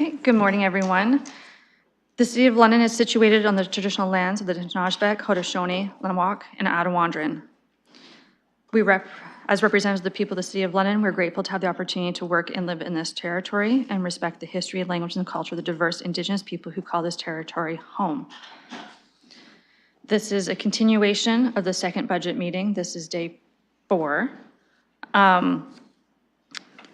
Okay, good morning, everyone. The City of London is situated on the traditional lands of the Anishinaabeg, Haudenosaunee, Lenape, and Attawandaron. As representatives of the people of the City of London, we're grateful to have the opportunity to work and live in this territory and respect the history, language, and culture of the diverse Indigenous people who call this territory home. This is a continuation of the second budget meeting. This is day 4.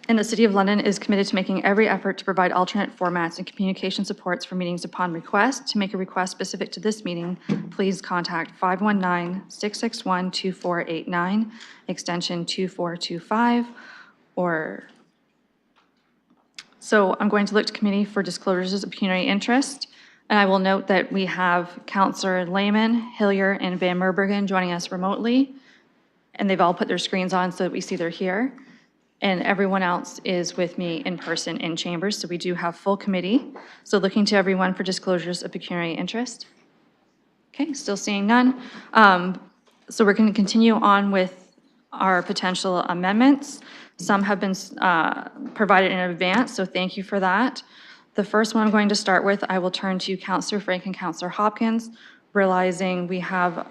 And the City of London is committed to making every effort to provide alternate formats and communication supports for meetings upon request. To make a request specific to this meeting, please contact 519-661-2489, extension 2425, So I'm going to look to committee for disclosures of pecuniary interest. And I will note that we have Councillor Lehman, Hillier, and Van Merbergen joining us remotely. And they've all put their screens on so that we see they're here. And everyone else is with me in person in chambers, so we do have full committee. So looking to everyone for disclosures of pecuniary interest. Okay, still seeing none. So we're going to continue on with our potential amendments. Some have been provided in advance, so thank you for that. The first one I'm going to start with, I will turn to Councillor Frank and Councillor Hopkins, realizing we have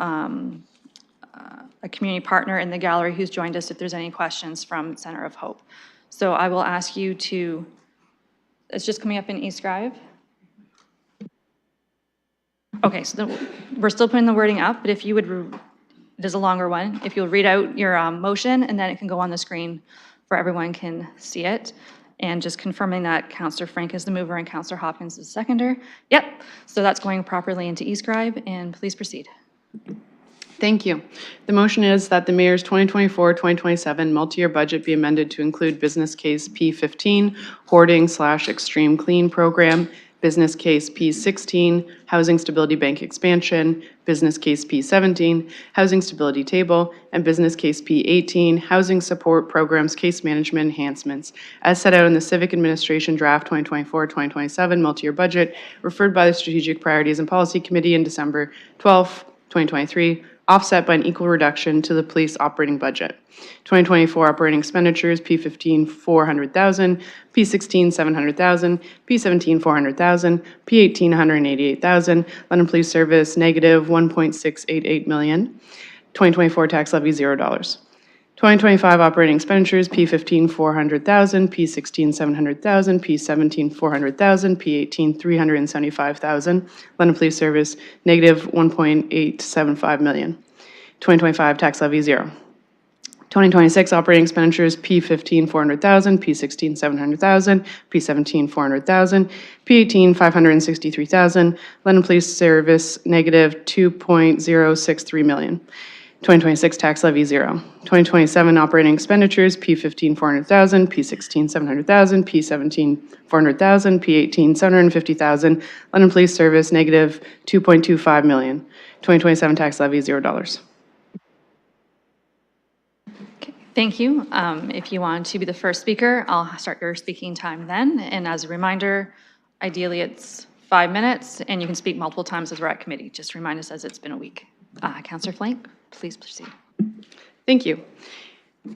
a community partner in the gallery who's joined us if there's any questions from Center of Hope. So I will ask you to, it's just coming up in eScribe. Okay, so we're still putting the wording up, but if you would, it is a longer one, if you'll read out your motion and then it can go on the screen where everyone can see it. And just confirming that Councillor Frank is the mover and Councillor Hopkins is the seconder. Yep, so that's going properly into eScribe, and please proceed. Thank you. The motion is that the Mayor's 2024-2027 multi-year budget be amended to include business case P15, hoarding/extreme clean program, business case P16, housing stability bank expansion, business case P17, housing stability table, and business case P18, housing support programs case management enhancements, as set out in the Civic Administration Draft 2024-2027 multi-year budget, referred by the Strategic Priorities and Policy Committee in December 12, 2023, offset by an equal reduction to the police operating budget. 2024 operating expenditures, P15, 400,000, P16, 700,000, P17, 400,000, P18, 188,000, London Police Service, negative 1.688 million. 2024 tax levy, $0. 2025 operating expenditures, P15, 400,000, P16, 700,000, P17, 400,000, P18, 375,000. London Police Service, negative 1.875 million. 2025 tax levy, $0. 2026 operating expenditures, P15, 400,000, P16, 700,000, P17, 400,000, P18, 563,000. London Police Service, negative 2.063 million. 2026 tax levy, $0. 2027 operating expenditures, P15, 400,000, P16, 700,000, P17, 400,000, P18, 750,000. London Police Service, negative 2.25 million. 2027 tax levy, $0. Okay, thank you. If you want to be the first speaker, I'll start your speaking time then. And as a reminder, ideally it's 5 minutes, and you can speak multiple times as we're at committee. Just remind us as it's been a week. Councillor Frank, please proceed. Thank you.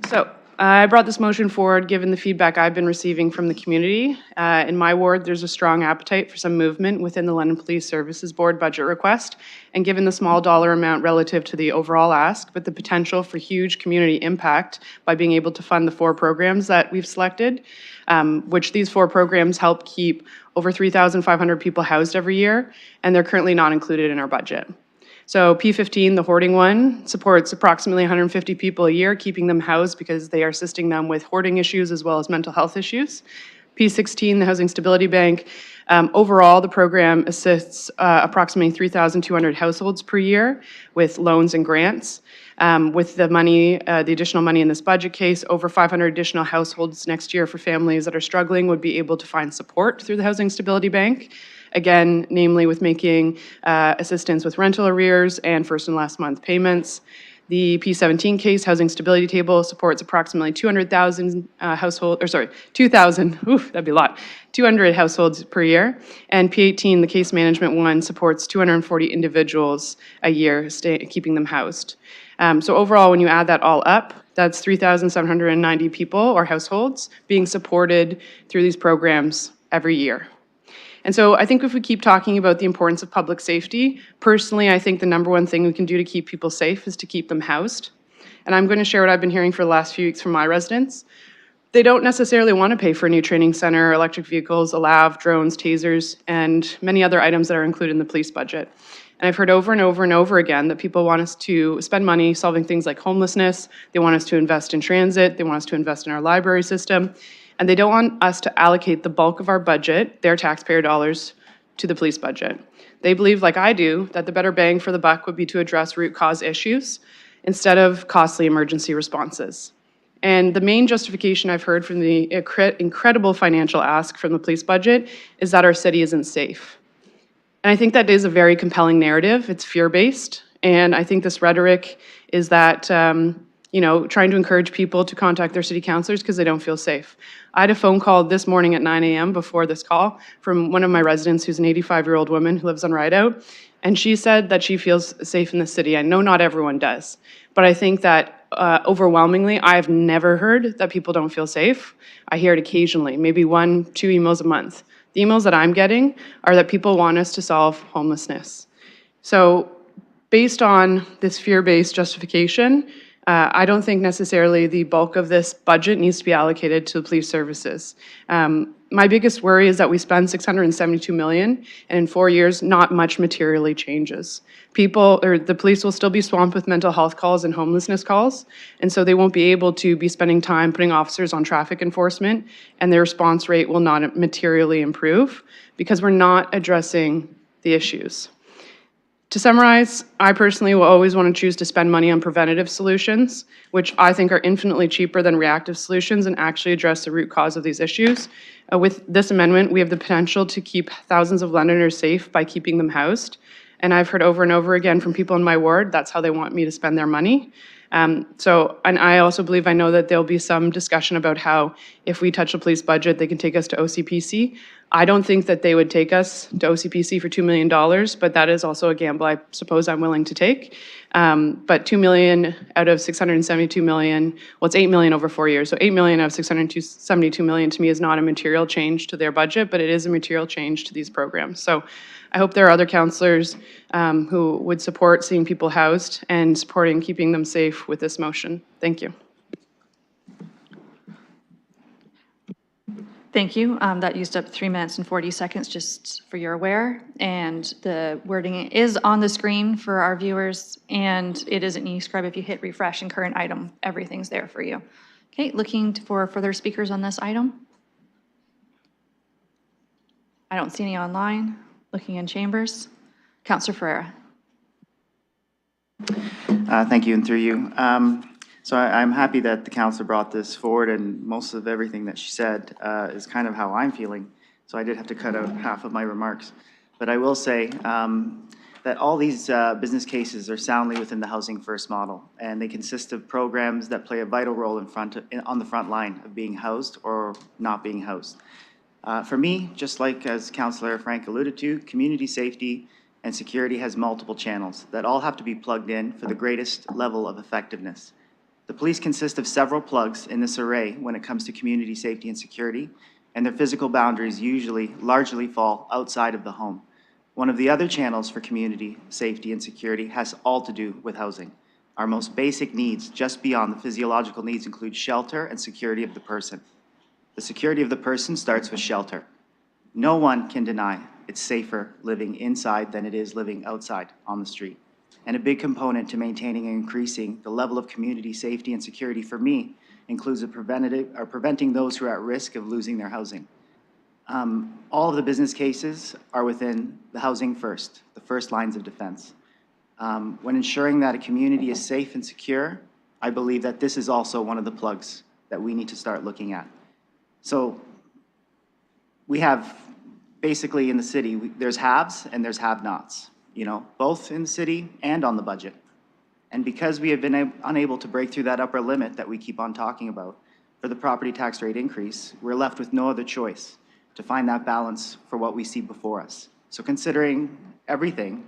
So I brought this motion forward given the feedback I've been receiving from the community. In my ward, there's a strong appetite for some movement within the London Police Services Board budget request, and given the small dollar amount relative to the overall ask, but the potential for huge community impact by being able to fund the 4 programs that we've selected, which these 4 programs help keep over 3,500 people housed every year, and they're currently not included in our budget. So P15, the hoarding one, supports approximately 150 people a year, keeping them housed because they are assisting them with hoarding issues as well as mental health issues. P16, the Housing Stability Bank, overall the program assists approximately 3,200 households per year with loans and grants. With the money, the additional money in this budget case, over 500 additional households next year for families that are struggling would be able to find support through the Housing Stability Bank. Again, namely with making assistance with rental arrears and first and last month payments. The P17 case, Housing Stability Table, supports approximately 2,000 that'd be a lot, 200 households per year. And P18, the case management one, supports 240 individuals a year, keeping them housed. So overall, when you add that all up, that's 3,790 people or households being supported through these programs every year. And so I think if we keep talking about the importance of public safety, personally, I think the number one thing we can do to keep people safe is to keep them housed. And I'm going to share what I've been hearing for the last few weeks from my residents. They don't necessarily want to pay for a new training center, electric vehicles, a lav, drones, tasers, and many other items that are included in the police budget. And I've heard over and over and over again that people want us to spend money solving things like homelessness. They want us to invest in transit. They want us to invest in our library system. And they don't want us to allocate the bulk of our budget, their taxpayer dollars, to the police budget. They believe, like I do, that the better bang for the buck would be to address root cause issues instead of costly emergency responses. And the main justification I've heard from the incredible financial ask from the police budget is that our city isn't safe. And I think that is a very compelling narrative. It's fear-based, and I think this rhetoric is that, trying to encourage people to contact their city councilors because they don't feel safe. I had a phone call this morning at 9 a.m. before this call from one of my residents who's an 85-year-old woman who lives on Rideout, and she said that she feels safe in the city. I know not everyone does, but I think that overwhelmingly, I've never heard that people don't feel safe. I hear it occasionally, maybe 1, 2 emails a month. The emails that I'm getting are that people want us to solve homelessness. So based on this fear-based justification, I don't think necessarily the bulk of this budget needs to be allocated to police services. My biggest worry is that we spend $672 million, and in 4 years, not much materially changes. The police will still be swamped with mental health calls and homelessness calls, and so they won't be able to be spending time putting officers on traffic enforcement, and their response rate will not materially improve because we're not addressing the issues. To summarize, I personally will always want to choose to spend money on preventative solutions, which I think are infinitely cheaper than reactive solutions and actually address the root cause of these issues. With this amendment, we have the potential to keep thousands of Londoners safe by keeping them housed. And I've heard over and over again from people in my ward, that's how they want me to spend their money. And I also believe, I know that there'll be some discussion about how if we touch the police budget, they can take us to OCPC. I don't think that they would take us to OCPC for $2 million, but that is also a gamble I suppose I'm willing to take. But $2 million out of $672 million, well, it's $8 million over 4 years. So $8 million out of $672 million to me is not a material change to their budget, but it is a material change to these programs. So I hope there are other councillors who would support seeing people housed and supporting keeping them safe with this motion. Thank you. Thank you. That used up 3 minutes and 40 seconds, just for your aware. And the wording is on the screen for our viewers, and it is an e-scribe. If you hit refresh and current item, everything's there for you. Okay, looking for further speakers on this item? I don't see any online. Looking in chambers. Councillor Ferreira. Thank you, and through you. So I'm happy that the councillor brought this forward, and most of everything that she said is kind of how I'm feeling. So I did have to cut out half of my remarks. But I will say that all these business cases are soundly within the Housing First model, and they consist of programs that play a vital role on the front line of being housed or not being housed. For me, just like as Councillor Frank alluded to, community safety and security has multiple channels that all have to be plugged in for the greatest level of effectiveness. The police consist of several plugs in this array when it comes to community safety and security, and their physical boundaries usually largely fall outside of the home. One of the other channels for community safety and security has all to do with housing. Our most basic needs, just beyond the physiological needs, include shelter and security of the person. The security of the person starts with shelter. No one can deny it's safer living inside than it is living outside on the street. And a big component to maintaining and increasing the level of community safety and security for me includes preventing those who are at risk of losing their housing. All of the business cases are within the Housing First, the first lines of defense. When ensuring that a community is safe and secure, I believe that this is also one of the plugs that we need to start looking at. So we have basically in the city, there's haves and there's have-nots, both in the city and on the budget. And because we have been unable to break through that upper limit that we keep on talking about for the property tax rate increase, we're left with no other choice to find that balance for what we see before us. So considering everything,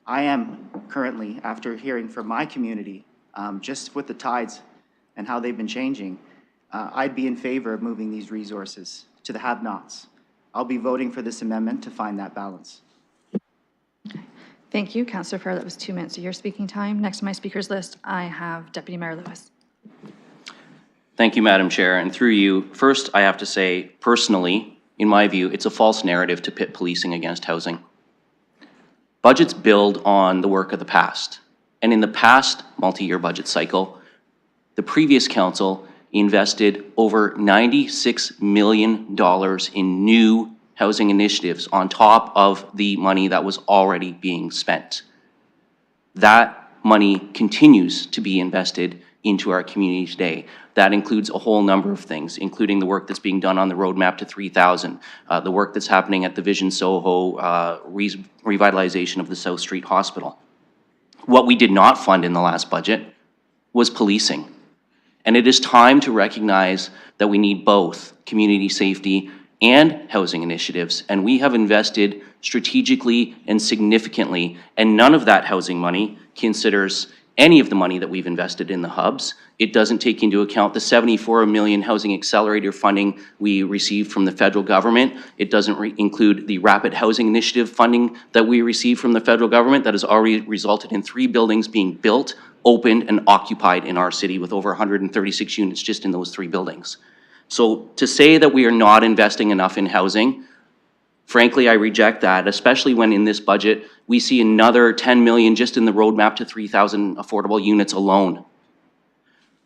I am currently, after hearing from my community, just with the tides and how they've been changing, I'd be in favor of moving these resources to the have-nots. I'll be voting for this amendment to find that balance. Thank you, Councillor Farr. That was 2 minutes of your speaking time. Next on my speakers list, I have Deputy Mayor Lewis. Thank you, Madam Chair. And through you, first, I have to say, personally, in my view, it's a false narrative to pit policing against housing. Budgets build on the work of the past. And in the past multi-year budget cycle, the previous council invested over $96 million in new housing initiatives on top of the money that was already being spent. That money continues to be invested into our community today. That includes a whole number of things, including the work that's being done on the roadmap to 3,000, the work that's happening at the Vision Soho revitalization of the South Street Hospital. What we did not fund in the last budget was policing. And it is time to recognize that we need both community safety and housing initiatives. And we have invested strategically and significantly, and none of that housing money considers any of the money that we've invested in the hubs. It doesn't take into account the $74 million housing accelerator funding we received from the federal government. It doesn't include the rapid housing initiative funding that we received from the federal government that has already resulted in 3 buildings being built, opened, and occupied in our city with over 136 units just in those 3 buildings. So to say that we are not investing enough in housing, frankly, I reject that, especially when in this budget, we see another $10 million just in the roadmap to 3,000 affordable units alone.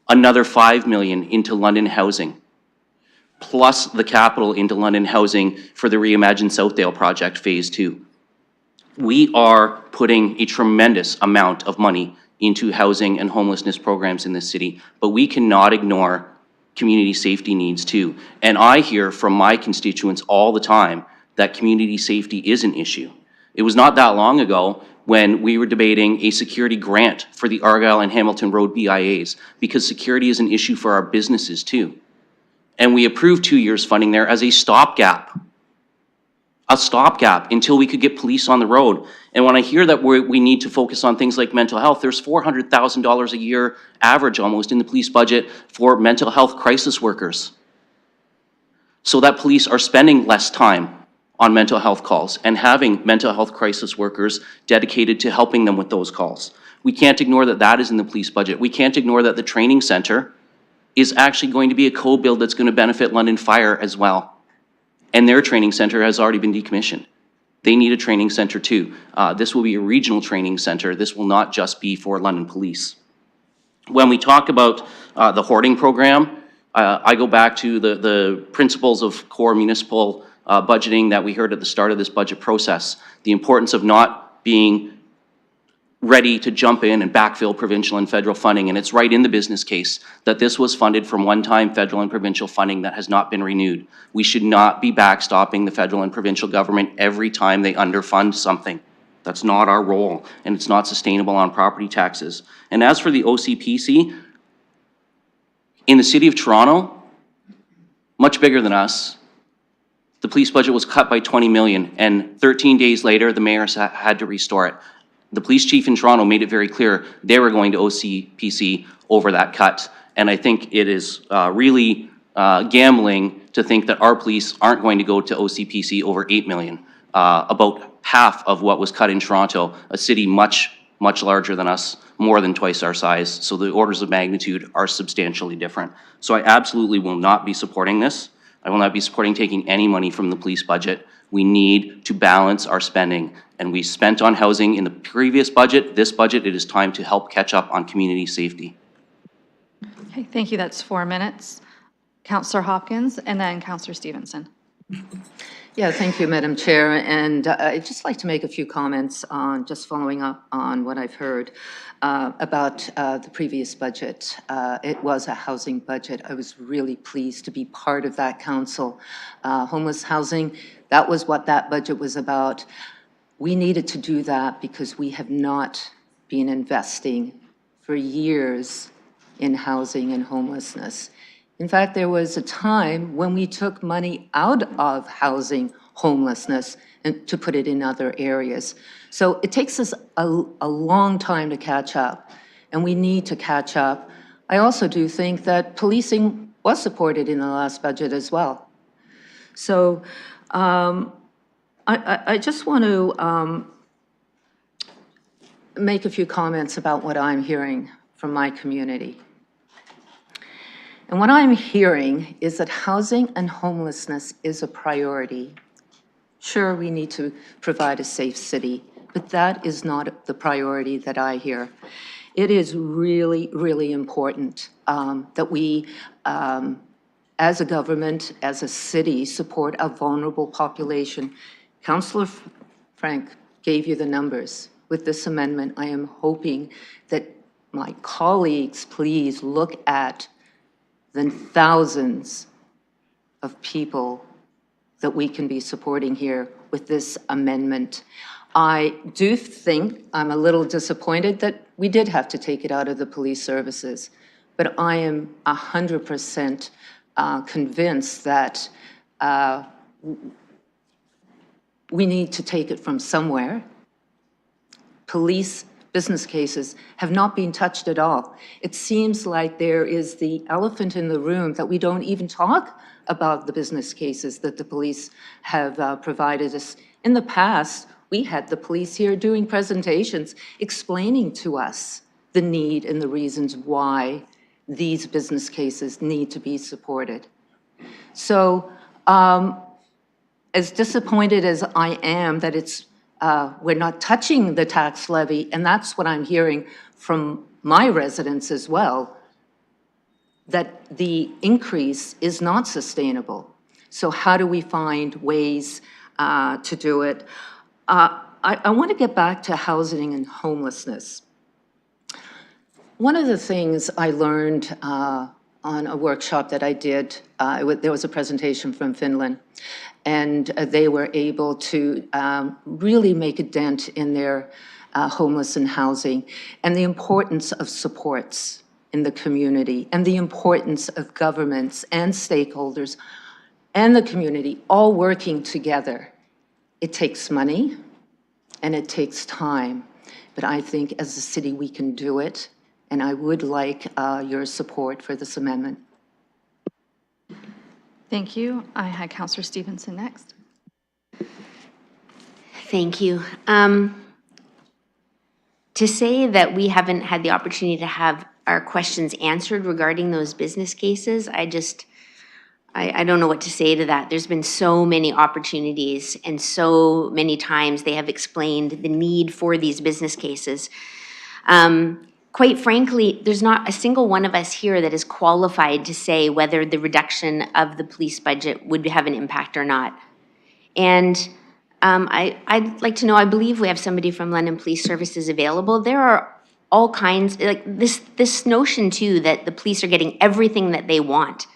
Another $5 million into London housing, plus the capital into London housing for the Reimagine Southdale project, phase 2. We are putting a tremendous amount of money into housing and homelessness programs in this city, but we cannot ignore community safety needs too. And I hear from my constituents all the time that community safety is an issue. It was not that long ago when we were debating a security grant for the Argyle and Hamilton Road BIAs, because security is an issue for our businesses too. And we approved 2 years funding there as a stopgap until we could get police on the road. And when I hear that we need to focus on things like mental health, there's $400,000 a year average almost in the police budget for mental health crisis workers. So that police are spending less time on mental health calls and having mental health crisis workers dedicated to helping them with those calls. We can't ignore that that is in the police budget. We can't ignore that the training center is actually going to be a co-build that's going to benefit London Fire as well. And their training center has already been decommissioned. They need a training center too. This will be a regional training center. This will not just be for London Police. When we talk about the hoarding program, I go back to the principles of core municipal budgeting that we heard at the start of this budget process. The importance of not being ready to jump in and backfill provincial and federal funding. And it's right in the business case that this was funded from one-time federal and provincial funding that has not been renewed. We should not be backstopping the federal and provincial government every time they underfund something. That's not our role, and it's not sustainable on property taxes. And as for the OCPC, in the City of Toronto, much bigger than us, the police budget was cut by $20 million, and 13 days later, the mayor had to restore it. The police chief in Toronto made it very clear they were going to OCPC over that cut. And I think it is really gambling to think that our police aren't going to go to OCPC over $8 million, about half of what was cut in Toronto, a city much larger than us, more than twice our size. So the orders of magnitude are substantially different. So I absolutely will not be supporting this. I will not be supporting taking any money from the police budget. We need to balance our spending. And we spent on housing in the previous budget. This budget, it is time to help catch up on community safety. Okay, thank you. That's 4 minutes. Councillor Hopkins and then Councillor Stevenson. Yeah, thank you, Madam Chair. And I'd just like to make a few comments on just following up on what I've heard about the previous budget. It was a housing budget. I was really pleased to be part of that council. Homeless housing, that was what that budget was about. We needed to do that because we have not been investing for years in housing and homelessness. In fact, there was a time when we took money out of housing homelessness and to put it in other areas. So it takes us a long time to catch up, and we need to catch up. I also do think that policing was supported in the last budget as well. So I just want to make a few comments about what I'm hearing from my community. And what I'm hearing is that housing and homelessness is a priority. Sure, we need to provide a safe city, but that is not the priority that I hear. It is really, really important that we, as a government, as a city, support a vulnerable population. Councillor Frank gave you the numbers. With this amendment, I am hoping that my colleagues please look at the thousands of people that we can be supporting here with this amendment. I do think, I'm a little disappointed that we did have to take it out of the police services, but I am 100% convinced that we need to take it from somewhere. Police business cases have not been touched at all. It seems like there is the elephant in the room that we don't even talk about the business cases that the police have provided us. In the past, we had the police here doing presentations, explaining to us the need and the reasons why these business cases need to be supported. So as disappointed as I am that we're not touching the tax levy, and that's what I'm hearing from my residents as well, that the increase is not sustainable. So how do we find ways to do it? I want to get back to housing and homelessness. One of the things I learned on a workshop that I did, there was a presentation from Finland, and they were able to really make a dent in their homeless and housing, and the importance of supports in the community, and the importance of governments and stakeholders and the community all working together. It takes money and it takes time, but I think as a city we can do it, and I would like your support for this amendment. Thank you. I had Councillor Stevenson next. Thank you. To say that we haven't had the opportunity to have our questions answered regarding those business cases, I don't know what to say to that. There's been so many opportunities and so many times they have explained the need for these business cases. Quite frankly, there's not a single one of us here that is qualified to say whether the reduction of the police budget would have an impact or not. And I'd like to know, I believe we have somebody from London Police Services available. There are all kinds, like this notion too that the police are getting everything that they want.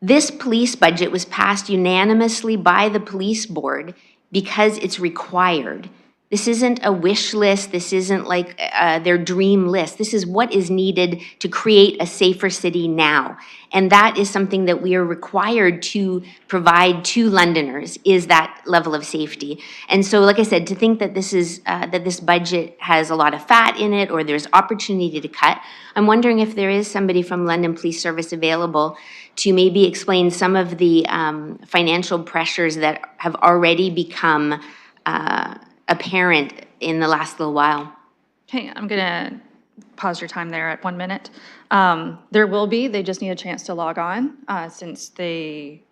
This police budget was passed unanimously by the police board because it's required. This isn't a wish list. This isn't like their dream list. This is what is needed to create a safer city now. And that is something that we are required to provide to Londoners, is that level of safety. And so, like I said, to think that this is that this budget has a lot of fat in it or there's opportunity to cut, I'm wondering if there is somebody from London Police Service available to maybe explain some of the financial pressures that have already become apparent in the last little while. Okay, I'm going to pause your time there at 1 minute. There will be, they just need a chance to log on since they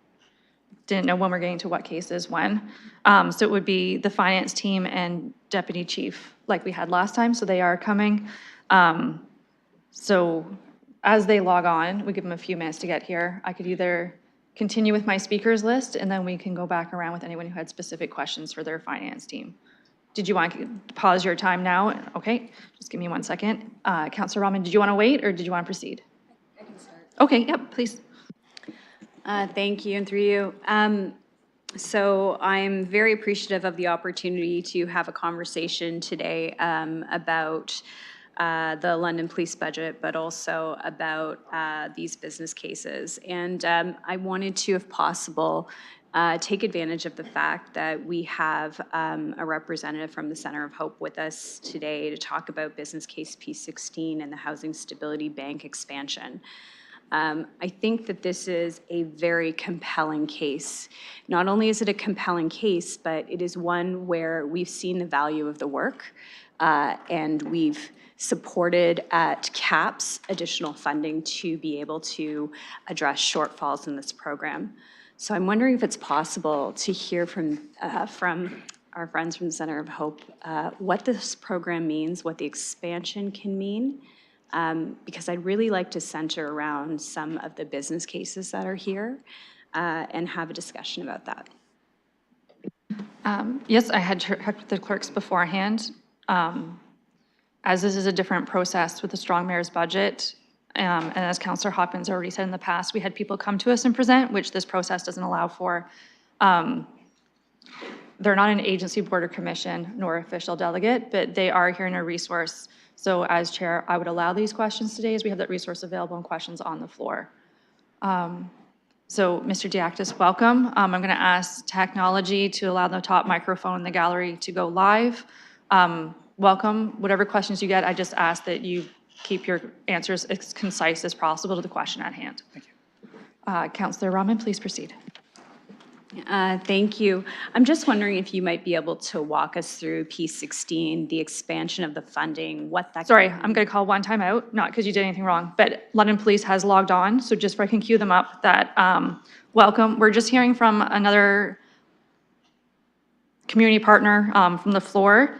didn't know when we're getting to what cases when. So it would be the finance team and deputy chief like we had last time, so they are coming. So as they log on, we give them a few minutes to get here. I could either continue with my speakers list and then we can go back around with anyone who had specific questions for their finance team. Did you want to pause your time now? Okay, just give me 1 second. Councillor Rahman, did you want to wait or did you want to proceed? I can start. Okay, yep, please. Thank you, and through you. So I'm very appreciative of the opportunity to have a conversation today about the London Police budget, but also about these business cases. And I wanted to, if possible, take advantage of the fact that we have a representative from the Center of Hope with us today to talk about business case P16 and the Housing Stability Bank expansion. I think that this is a very compelling case. Not only is it a compelling case, but it is one where we've seen the value of the work, and we've supported at CAPS additional funding to be able to address shortfalls in this program. So I'm wondering if it's possible to hear from our friends from the Center of Hope what this program means, what the expansion can mean, because I'd really like to center around some of the business cases that are here and have a discussion about that. Yes, I had checked with the clerks beforehand. As this is a different process with the strong mayor's budget, and as Councillor Hopkins already said in the past, we had people come to us and present, which this process doesn't allow for. They're not an agency, board, or commission, nor official delegate, but they are here in a resource. So as chair, I would allow these questions today as we have that resource available and questions on the floor. So Mr. Diakis, welcome. I'm going to ask technology to allow the top microphone in the gallery to go live. Welcome. Whatever questions you get, I just ask that you keep your answers as concise as possible to the question at hand. Thank you. Councillor Rahman, please proceed. Thank you. I'm just wondering if you might be able to walk us through P16, the expansion of the funding, what that. Sorry, I'm going to call one time out, not because you did anything wrong, but London Police has logged on, so just so I can cue them up, that welcome. We're just hearing from another community partner from the floor.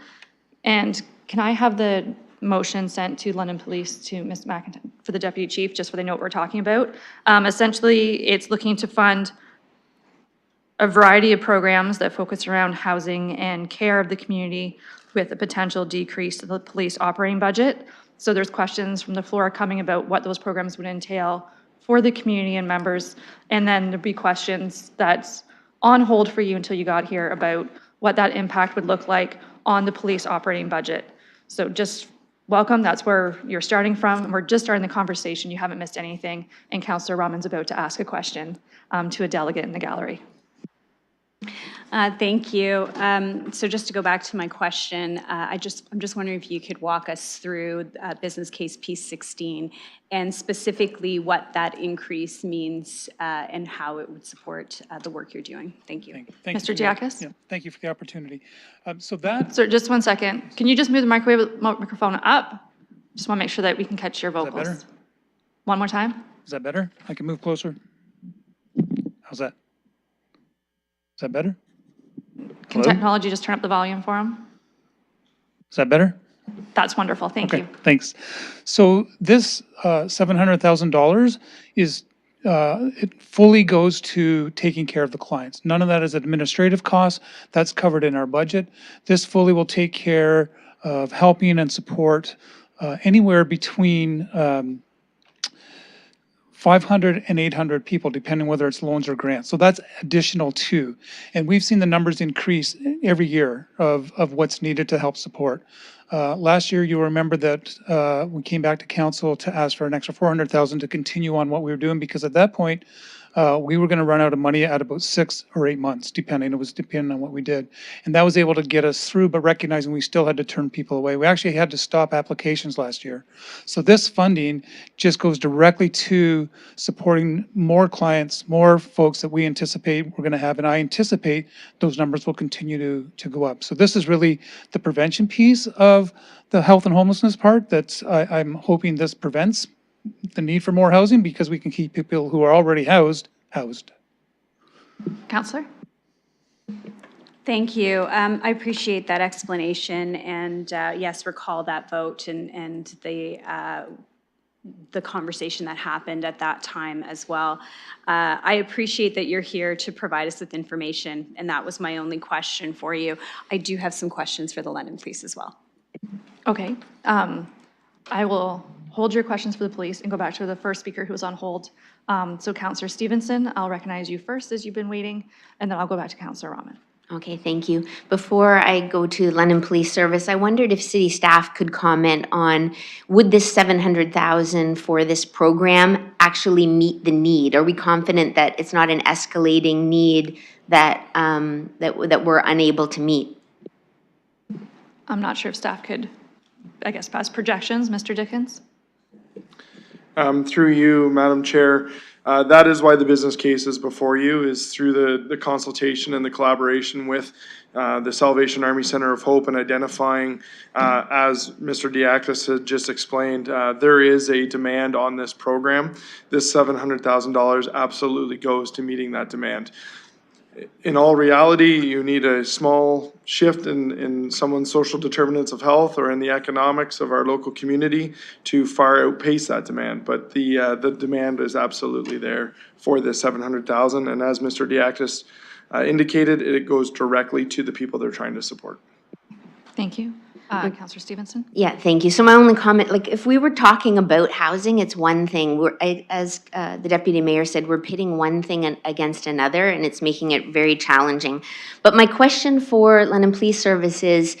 And can I have the motion sent to London Police to Ms. McIntyre for the Deputy Chief, just so they know what we're talking about? Essentially, it's looking to fund a variety of programs that focus around housing and care of the community with a potential decrease to the police operating budget. So there's questions from the floor coming about what those programs would entail for the community and members. And then there'd be questions that's on hold for you until you got here about what that impact would look like on the police operating budget. So just welcome, that's where you're starting from. We're just starting the conversation, you haven't missed anything. And Councillor Rahman's about to ask a question to a delegate in the gallery. Thank you. So just to go back to my question, I'm just wondering if you could walk us through business case P16 and specifically what that increase means and how it would support the work you're doing. Thank you. Thank Mr. you for the- Diakis? Yeah, thank you for the opportunity. So that, Sir, just 1 second. Can you just move the microphone up? Just want to make sure that we can catch your vocals. better? One more time. is that better? I can move closer. How's that? Is that better? Can Hello? technology just turn up the volume for him? Is that better? That's wonderful, thank Okay, you. thanks. So this $700,000 is, it fully goes to taking care of the clients. None of that is administrative costs. That's covered in our budget. This fully will take care of helping and support anywhere between 500 and 800 people, depending whether it's loans or grants. So that's additional too. And we've seen the numbers increase every year of what's needed to help support. Last year, you'll remember that we came back to council to ask for an extra 400,000 to continue on what we were doing, because at that point, we were going to run out of money at about 6 or 8 months, depending. It was depending on what we did. And that was able to get us through, but recognizing we still had to turn people away. We actually had to stop applications last year. So this funding just goes directly to supporting more clients, more folks that we anticipate we're going to have. And I anticipate those numbers will continue to go up. So this is really the prevention piece of the health and homelessness part that I'm hoping this prevents the need for more housing, because we can keep people who are already housed. Councillor? Thank you. I appreciate that explanation, and yes, recall that vote and the conversation that happened at that time as well. I appreciate that you're here to provide us with information, and that was my only question for you. I do have some questions for the London Police as well. Okay. I will hold your questions for the police and go back to the first speaker who was on hold. So Councillor Stevenson, I'll recognize you first as you've been waiting, and then I'll go back to Councillor Rahman. Okay, thank you. Before I go to London Police Service, I wondered if city staff could comment on, would this $700,000 for this program actually meet the need? Are we confident that it's not an escalating need that that we're unable to meet? I'm not sure if staff could, I guess, pass projections. Mr. Dickens? Through you, Madam Chair, that is why the business case is before you, is through the consultation and the collaboration with the Salvation Army Center of Hope and identifying, as Mr. Diakis had just explained, there is a demand on this program. This $700,000 absolutely goes to meeting that demand. In all reality, you need a small shift in someone's social determinants of health or in the economics of our local community to far outpace that demand. But the demand is absolutely there for this $700,000. And as Mr. Diakis indicated, it goes directly to the people they're trying to support. Thank you. Counselor Stevenson? Yeah, thank you. So my only comment, like, if we were talking about housing, it's one thing. As the deputy mayor said, we're pitting one thing against another, and it's making it very challenging. But my question for London Police Service is,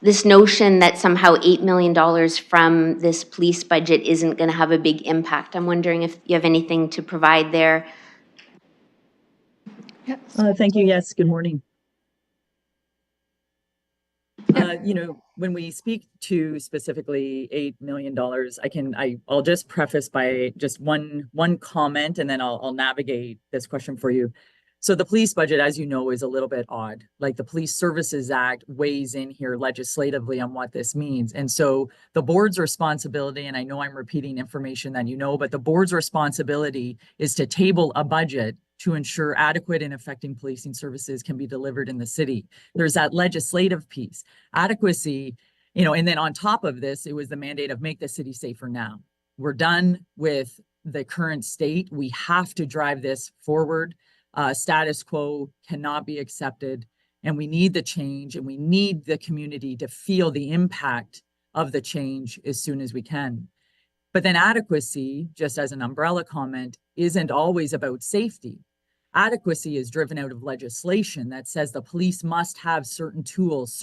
this notion that somehow $8 million from this police budget isn't going to have a big impact. I'm wondering if you have anything to provide there. Yes. Thank you. Yes, good morning. You know, when we speak to specifically $8 million, I'll just preface by just one comment, and then I'll navigate this question for you. So the police budget, as you know, is a little bit odd. Like, the Police Services Act weighs in here legislatively on what this means. And so the board's responsibility, and I know I'm repeating information that you know, but the board's responsibility is to table a budget to ensure adequate and effective policing services can be delivered in the city. There's that legislative piece. Adequacy, you know, and then on top of this, it was the mandate of make the city safer now. We're done with the current state. We have to drive this forward. Status quo cannot be accepted, and we need the change, and we need the community to feel the impact of the change as soon as we can. But then adequacy, just as an umbrella comment, isn't always about safety. Adequacy is driven out of legislation that says the police must have certain tools,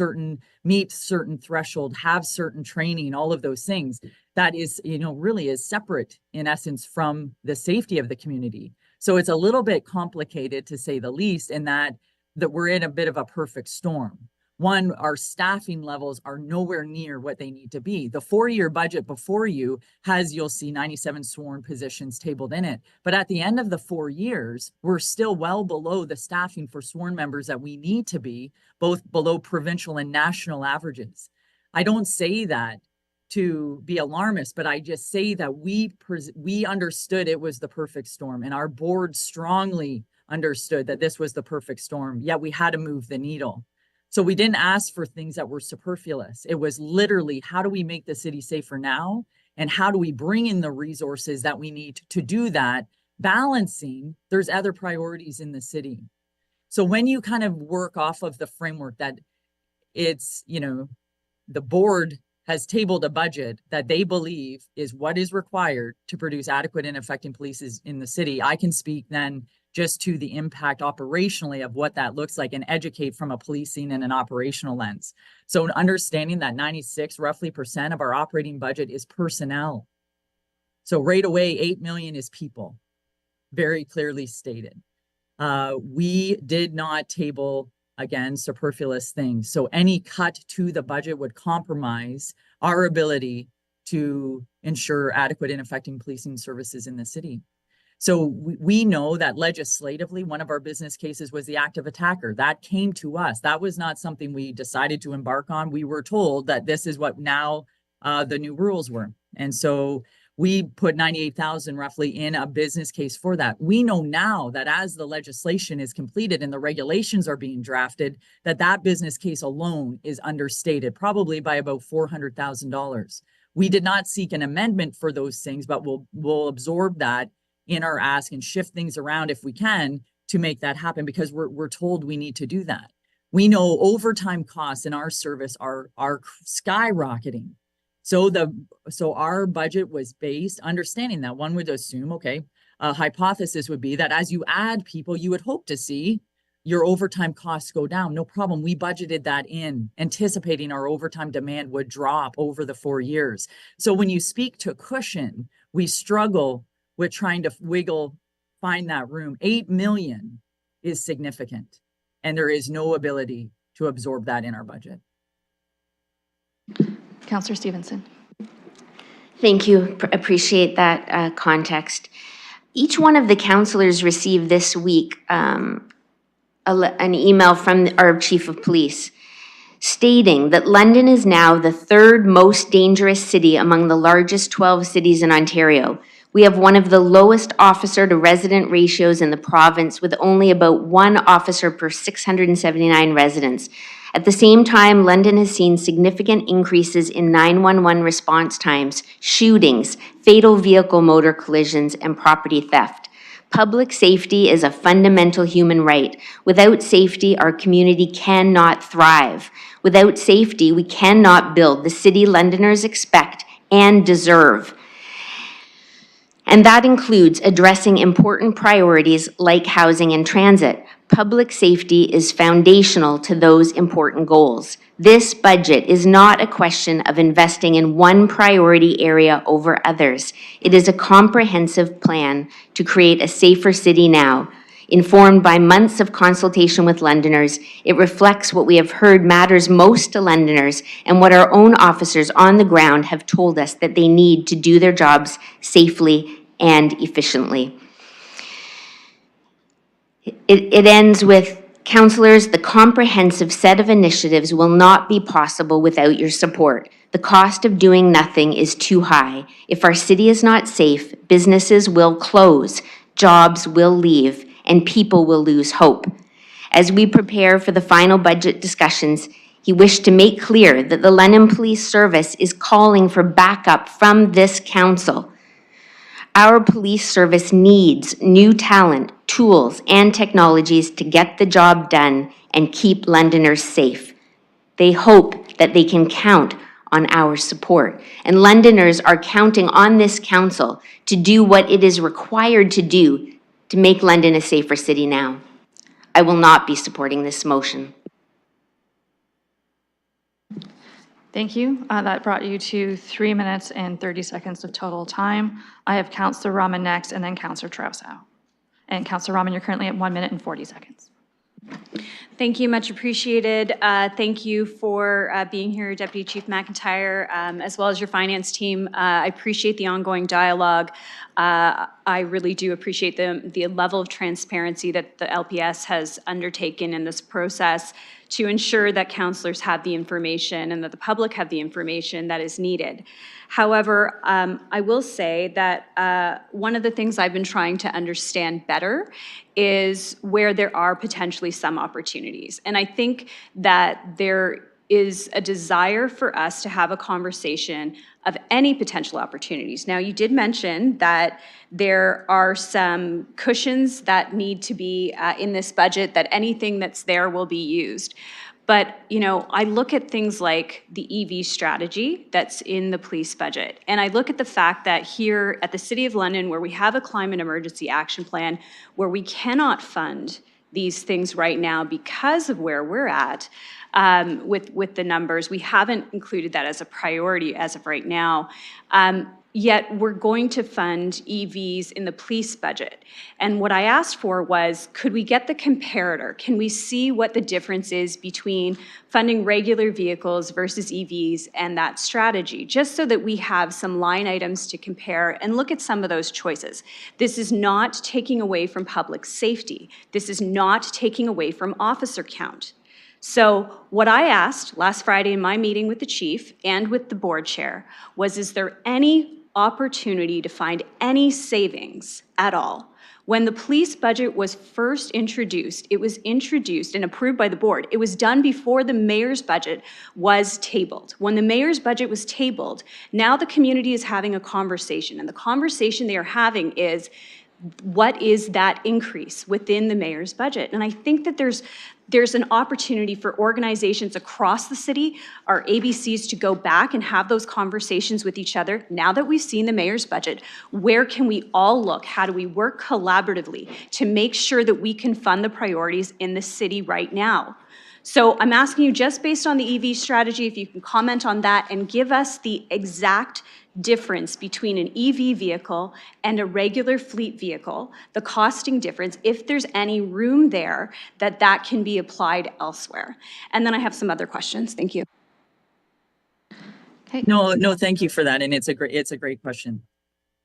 meet certain threshold, have certain training, all of those things. That is, you know, really is separate in essence from the safety of the community. So it's a little bit complicated, to say the least, in that we're in a bit of a perfect storm. One, our staffing levels are nowhere near what they need to be. The 4-year budget before you has, you'll see 97 sworn positions tabled in it. But at the end of the 4 years, we're still well below the staffing for sworn members that we need to be, both below provincial and national averages. I don't say that to be alarmist, but I just say that we understood it was the perfect storm, and our board strongly understood that this was the perfect storm, yet we had to move the needle. So we didn't ask for things that were superfluous. It was literally, how do we make the city safer now? And how do we bring in the resources that we need to do that? Balancing, there's other priorities in the city. So when you kind of work off of the framework that it's, you know, the board has tabled a budget that they believe is what is required to produce adequate and effective police in the city, I can speak then just to the impact operationally of what that looks like and educate from a policing and an operational lens. So understanding that 96% roughly of our operating budget is personnel. So right away, 8 million is people, very clearly stated. We did not table, again, superfluous things. So any cut to the budget would compromise our ability to ensure adequate and effective policing services in the city. So we know that legislatively, one of our business cases was the active attacker. That came to us. That was not something we decided to embark on. We were told that this is what now the new rules were. And so we put 98,000 roughly in a business case for that. We know now that as the legislation is completed and the regulations are being drafted, that business case alone is understated, probably by about $400,000. We did not seek an amendment for those things, but we'll absorb that in our ask and shift things around if we can to make that happen, because we're told we need to do that. We know overtime costs in our service are skyrocketing. So our budget was based, understanding that one would assume, okay, a hypothesis would be that as you add people, you would hope to see your overtime costs go down. No problem. We budgeted that in, anticipating our overtime demand would drop over the 4 years. So when you speak to cushion, we struggle with trying to find that room. 8 million is significant, and there is no ability to absorb that in our budget. Councillor Stevenson. Thank you. Appreciate that context. Each one of the councillors received this week an email from our chief of police stating that London is now the third most dangerous city among the largest 12 cities in Ontario. We have one of the lowest officer to resident ratios in the province, with only about 1 officer per 679 residents. At the same time, London has seen significant increases in 911 response times, shootings, fatal vehicle motor collisions, and property theft. Public safety is a fundamental human right. Without safety, our community cannot thrive. Without safety, we cannot build the city Londoners expect and deserve. And that includes addressing important priorities like housing and transit. Public safety is foundational to those important goals. This budget is not a question of investing in one priority area over others. It is a comprehensive plan to create a safer city now. Informed by months of consultation with Londoners, it reflects what we have heard matters most to Londoners and what our own officers on the ground have told us that they need to do their jobs safely and efficiently. It ends with, councillors, the comprehensive set of initiatives will not be possible without your support. The cost of doing nothing is too high. If our city is not safe, businesses will close, jobs will leave, and people will lose hope. As we prepare for the final budget discussions, he wished to make clear that the London Police Service is calling for backup from this council. Our police service needs new talent, tools, and technologies to get the job done and keep Londoners safe. They hope that they can count on our support, and Londoners are counting on this council to do what it is required to do to make London a safer city now. I will not be supporting this motion. Thank you. That brought you to 3 minutes and 30 seconds of total time. I have Councillor Rahman next, and then Councillor Trousseau. And Councillor Rahman, you're currently at 1 minute and 40 seconds. Thank you, much appreciated. Thank you for being here, Deputy Chief McIntyre, as well as your finance team. I appreciate the ongoing dialogue. I really do appreciate the level of transparency that the LPS has undertaken in this process to ensure that councillors have the information and that the public have the information that is needed. However, I will say that one of the things I've been trying to understand better is where there are potentially some opportunities. And I think that there is a desire for us to have a conversation of any potential opportunities. Now, you did mention that there are some cushions that need to be in this budget, that anything that's there will be used. But, you know, I look at things like the EV strategy that's in the police budget. And I look at the fact that here at the City of London, where we have a climate emergency action plan, where we cannot fund these things right now because of where we're at with the numbers, we haven't included that as a priority as of right now. Yet we're going to fund EVs in the police budget. And what I asked for was, could we get the comparator? Can we see what the difference is between funding regular vehicles versus EVs and that strategy, just so that we have some line items to compare and look at some of those choices. This is not taking away from public safety. This is not taking away from officer count. So what I asked last Friday in my meeting with the chief and with the board chair was, is there any opportunity to find any savings at all? When the police budget was first introduced, it was introduced and approved by the board. It was done before the mayor's budget was tabled. When the mayor's budget was tabled, now the community is having a conversation, and the conversation they are having is, what is that increase within the mayor's budget? And I think that there's an opportunity for organizations across the city, our ABCs, to go back and have those conversations with each other. Now that we've seen the mayor's budget, where can we all look? How do we work collaboratively to make sure that we can fund the priorities in the city right now? So I'm asking you, just based on the EV strategy, if you can comment on that and give us the exact difference between an EV vehicle and a regular fleet vehicle, the costing difference, if there's any room there that can be applied elsewhere. And then I have some other questions. Thank you. No, thank you for that. And it's a great question.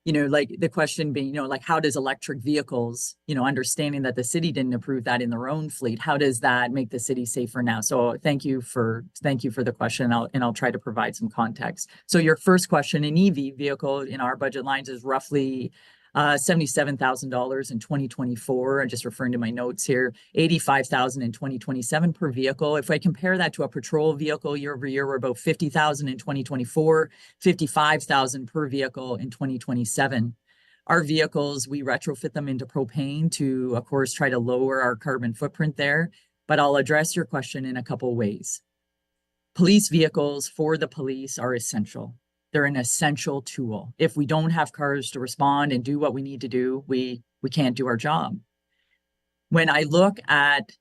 You know, like the question being, you know, like how does electric vehicles, you know, understanding that the city didn't approve that in their own fleet, how does that make the city safer now? So thank you for the question. I'll try to provide some context. So your first question, an EV vehicle in our budget lines is roughly $77,000 in 2024. I'm just referring to my notes here, $85,000 in 2027 per vehicle. If I compare that to a patrol vehicle year over year, we're about $50,000 in 2024, $55,000 per vehicle in 2027. Our vehicles, we retrofit them into propane to, of course, try to lower our carbon footprint there. But I'll address your question in a couple ways. Police vehicles for the police are essential. They're an essential tool. If we don't have cars to respond and do what we need to do, we can't do our job. When I look at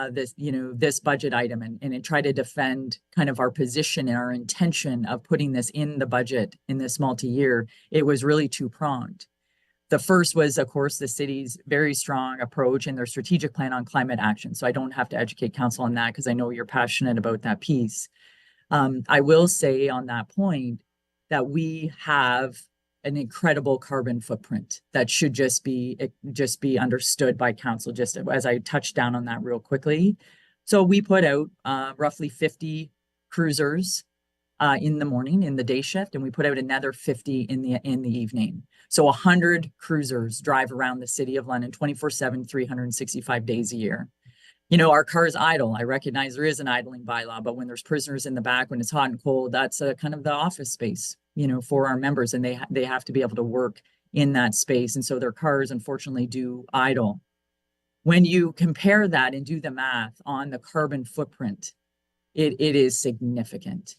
this budget item and try to defend kind of our position and our intention of putting this in the budget in this multi-year, it was really two-pronged. The first was, of course, the city's very strong approach and their strategic plan on climate action. So I don't have to educate council on that because I know you're passionate about that piece. I will say on that point, that we have an incredible carbon footprint that should just be understood by council, just as I touched down on that real quickly. So we put out roughly 50 cruisers in the morning, in the day shift, and we put out another 50 in the evening. So 100 cruisers drive around the city of London 24/7, 365 days a year. You know, our cars idle. I recognize there is an idling bylaw, but when there's prisoners in the back, when it's hot and cold, that's kind of the office space, you know, for our members, and they have to be able to work in that space. And so their cars, unfortunately, do idle. When you compare that and do the math on the carbon footprint, it is significant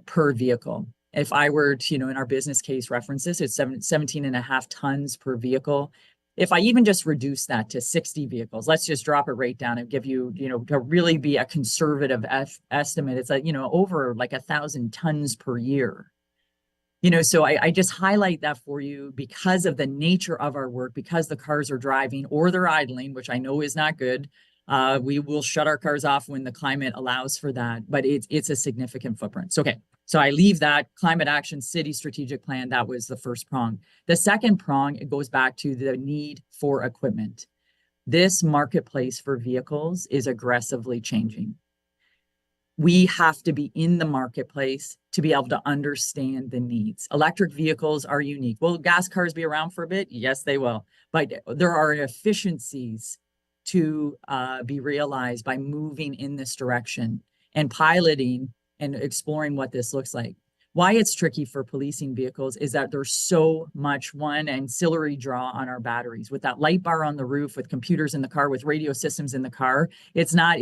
per vehicle. If I were to, you know, in our business case references, it's 17.5 tons per vehicle. If I even just reduce that to 60 vehicles, let's just drop it right down and give you, you know, to really be a conservative estimate, it's like, you know, over like 1,000 tons per year. You know, so I just highlight that for you because of the nature of our work, because the cars are driving or they're idling, which I know is not good. We will shut our cars off when the climate allows for that, but it's a significant footprint. So, okay. So I leave that climate action city strategic plan. That was the first prong. The second prong, it goes back to the need for equipment. This marketplace for vehicles is aggressively changing. We have to be in the marketplace to be able to understand the needs. Electric vehicles are unique. Will gas cars be around for a bit? Yes, they will. But there are efficiencies to be realized by moving in this direction and piloting and exploring what this looks like. Why it's tricky for policing vehicles is that there's so much ancillary draw on our batteries. With that light bar on the roof, with computers in the car, with radio systems in the car, it's not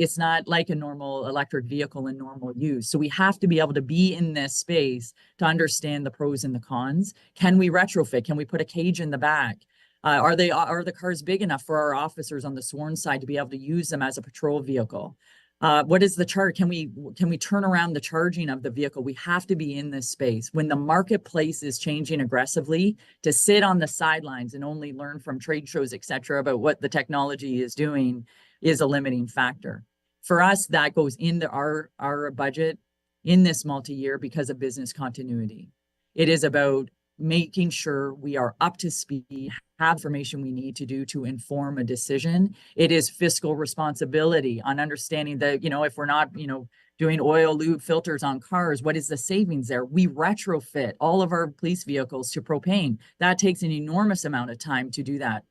like a normal electric vehicle in normal use. So we have to be able to be in this space to understand the pros and the cons. Can we retrofit? Can we put a cage in the back? Are the cars big enough for our officers on the sworn side to be able to use them as a patrol vehicle? What is the charge? Can we turn around the charging of the vehicle? We have to be in this space. When the marketplace is changing aggressively, to sit on the sidelines and only learn from trade shows, et cetera, about what the technology is doing is a limiting factor. For us, that goes into our budget in this multi-year because of business continuity. It is about making sure we are up to speed, have information we need to do to inform a decision. It is fiscal responsibility on understanding that, you know, if we're not, you know, doing oil, lube, filters on cars, what is the savings there? We retrofit all of our police vehicles to propane. That takes an enormous amount of time to do that.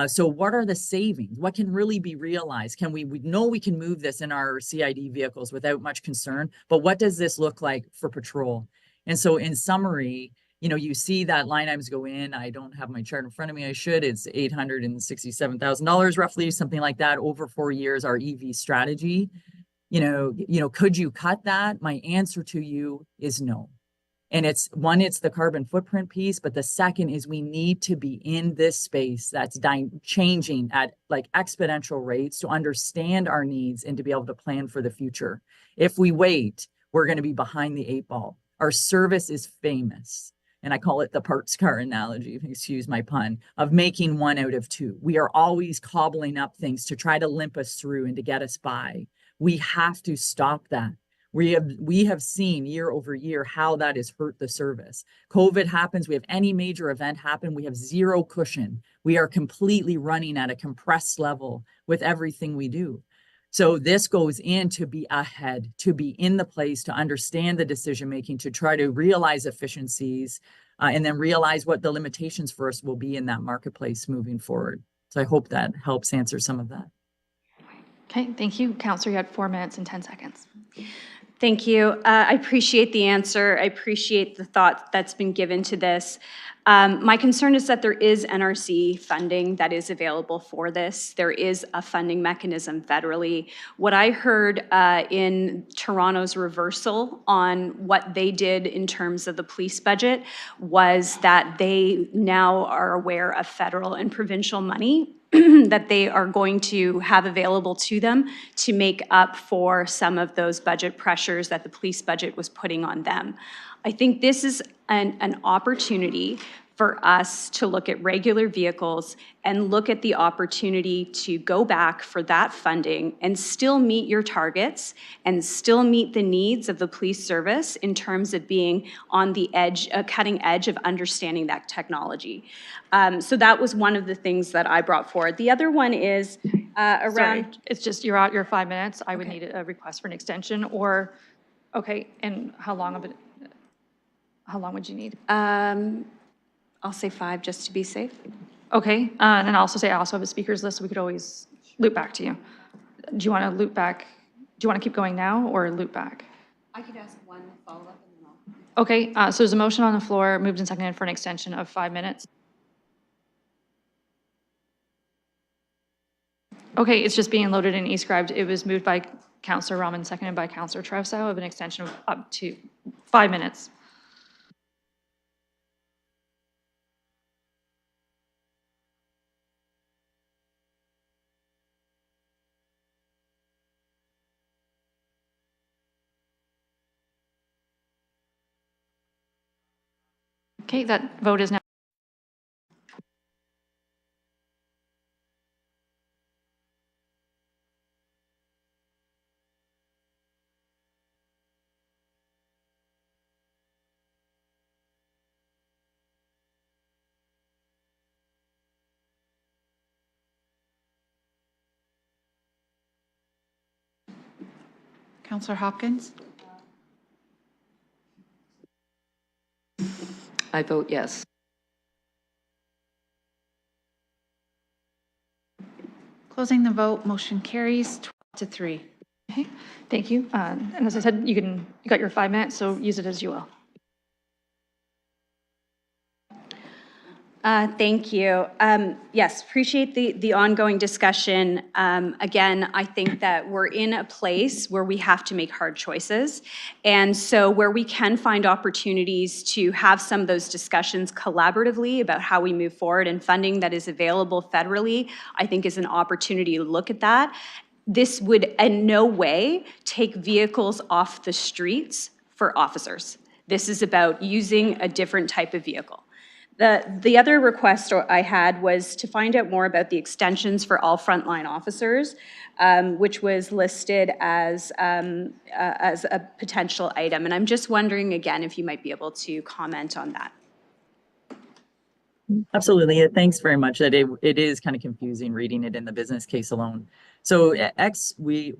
So what are the savings? What can really be realized? We know we can move this in our CID vehicles without much concern, but what does this look like for patrol? And so in summary, you know, you see that line items go in. I don't have my chart in front of me. I should. It's $867,000 roughly, something like that over 4 years, our EV strategy. You know, could you cut that? My answer to you is no. And it's the carbon footprint piece, but the second is we need to be in this space that's changing at like exponential rates to understand our needs and to be able to plan for the future. If we wait, we're going to be behind the 8 ball. Our service is famous. And I call it the parts car analogy, excuse my pun, of making 1 out of 2. We are always cobbling up things to try to limp us through and to get us by. We have to stop that. We have seen year over year how that has hurt the service. COVID happens, we have any major event happen, we have zero cushion. We are completely running at a compressed level with everything we do. So this goes in to be ahead, to be in the place, to understand the decision making, to try to realize efficiencies, and then realize what the limitations for us will be in that marketplace moving forward. So I hope that helps answer some of that. Okay, thank you. Counselor, you had 4 minutes and 10 seconds. Thank you. I appreciate the answer. I appreciate the thought that's been given to this. My concern is that there is NRC funding that is available for this. There is a funding mechanism federally. What I heard in Toronto's reversal on what they did in terms of the police budget was that they now are aware of federal and provincial money that they are going to have available to them to make up for some of those budget pressures that the police budget was putting on them. I think this is an opportunity for us to look at regular vehicles and look at the opportunity to go back for that funding and still meet your targets and still meet the needs of the police service in terms of being on the edge, cutting edge of understanding that technology. So that was one of the things that I brought forward. The other one is around... Sorry, it's just you're out your 5 minutes. I would need a request for an extension or, okay, and how long would you need? I'll say 5 just to be safe. Okay, and I'll also say I also have a speakers list, so we could always loop back to you. Do you want to loop back? Do you want to keep going now or loop back? I could ask one follow-up and then I'll... Okay, so there's a motion on the floor, moved and seconded for an extension of 5 minutes. Okay, it's just being loaded and e-scribed. It was moved by Councillor Rahman, seconded by Councillor Trousseau of an extension of up to 5 minutes. Okay, that vote is now. Councillor Hopkins? I vote yes. Closing the vote, motion carries 12-3. Okay, thank you. And as I said, you got your 5 minutes, so use it as you will. Thank you. Yes, appreciate the ongoing discussion. Again, I think that we're in a place where we have to make hard choices. And so where we can find opportunities to have some of those discussions collaboratively about how we move forward and funding that is available federally, I think is an opportunity to look at that. This would in no way take vehicles off the streets for officers. This is about using a different type of vehicle. The other request I had was to find out more about the extensions for all frontline officers, which was listed as a potential item. And I'm just wondering, again, if you might be able to comment on that. Absolutely. Thanks very much. That it is kind of confusing reading it in the business case alone. So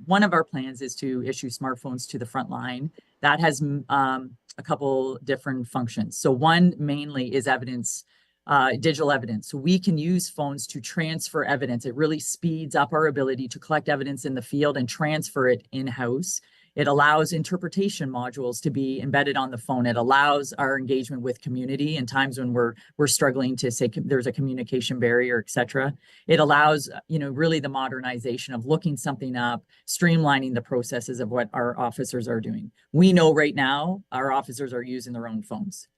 one of our plans is to issue smartphones to the front line. That has a couple different functions. So one mainly is evidence, digital evidence. So we can use phones to transfer evidence. It really speeds up our ability to collect evidence in the field and transfer it in-house. It allows interpretation modules to be embedded on the phone. It allows our engagement with community in times when we're struggling to say there's a communication barrier, et cetera. It allows, really the modernization of looking something up, streamlining the processes of what our officers are doing. We know right now our officers are using their own phones.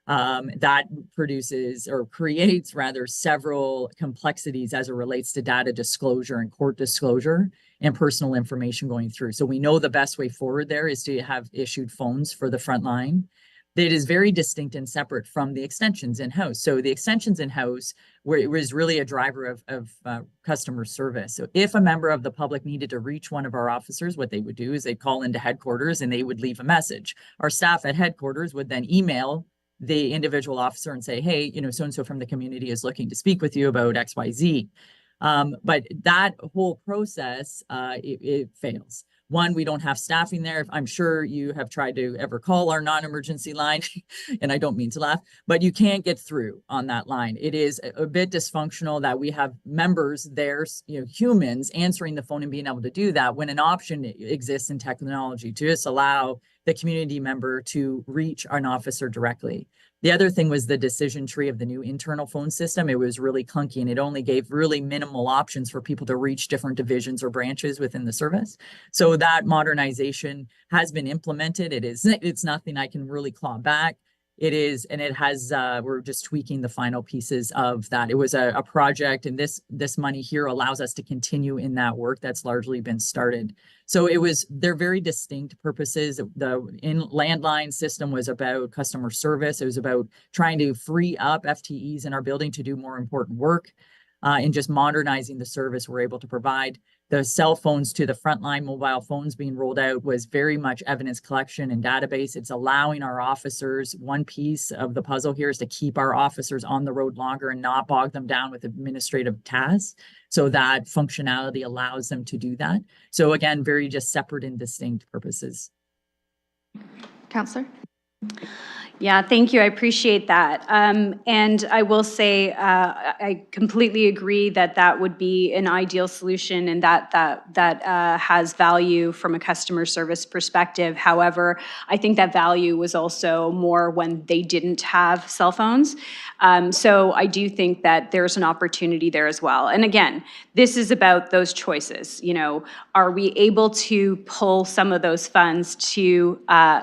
That produces or creates rather several complexities as it relates to data disclosure and court disclosure and personal information going through. So we know the best way forward there is to have issued phones for the front line. It is very distinct and separate from the extensions in-house. So the extensions in-house was really a driver of customer service. So if a member of the public needed to reach one of our officers, what they would do is they'd call into headquarters and they would leave a message. Our staff at headquarters would then email the individual officer and say, hey, so-and-so from the community is looking to speak with you about XYZ. But that whole process, it fails. One, we don't have staffing there. I'm sure you have tried to ever call our non-emergency line, and I don't mean to laugh, but you can't get through on that line. It is a bit dysfunctional that we have members there, humans answering the phone and being able to do that when an option exists in technology to just allow the community member to reach an officer directly. The other thing was the decision tree of the new internal phone system. It was really clunky and it only gave really minimal options for people to reach different divisions or branches within the service. So that modernization has been implemented. It's nothing I can really claw back. It is, and it has, we're just tweaking the final pieces of that. It was a project, and this money here allows us to continue in that work that's largely been started. So they're very distinct purposes. The landline system was about customer service. It was about trying to free up FTEs in our building to do more important work, and just modernizing the service we're able to provide. The cell phones to the frontline mobile phones being rolled out was very much evidence collection and database. It's allowing our officers, one piece of the puzzle here is to keep our officers on the road longer and not bog them down with administrative tasks. So that functionality allows them to do that. So again, very just separate and distinct purposes. Counselor? Yeah, thank you. I appreciate that. And I will say, I completely agree that that would be an ideal solution and that has value from a customer service perspective. However, I think that value was also more when they didn't have cell phones. So I do think that there's an opportunity there as well. And again, this is about those choices. Are we able to pull some of those funds to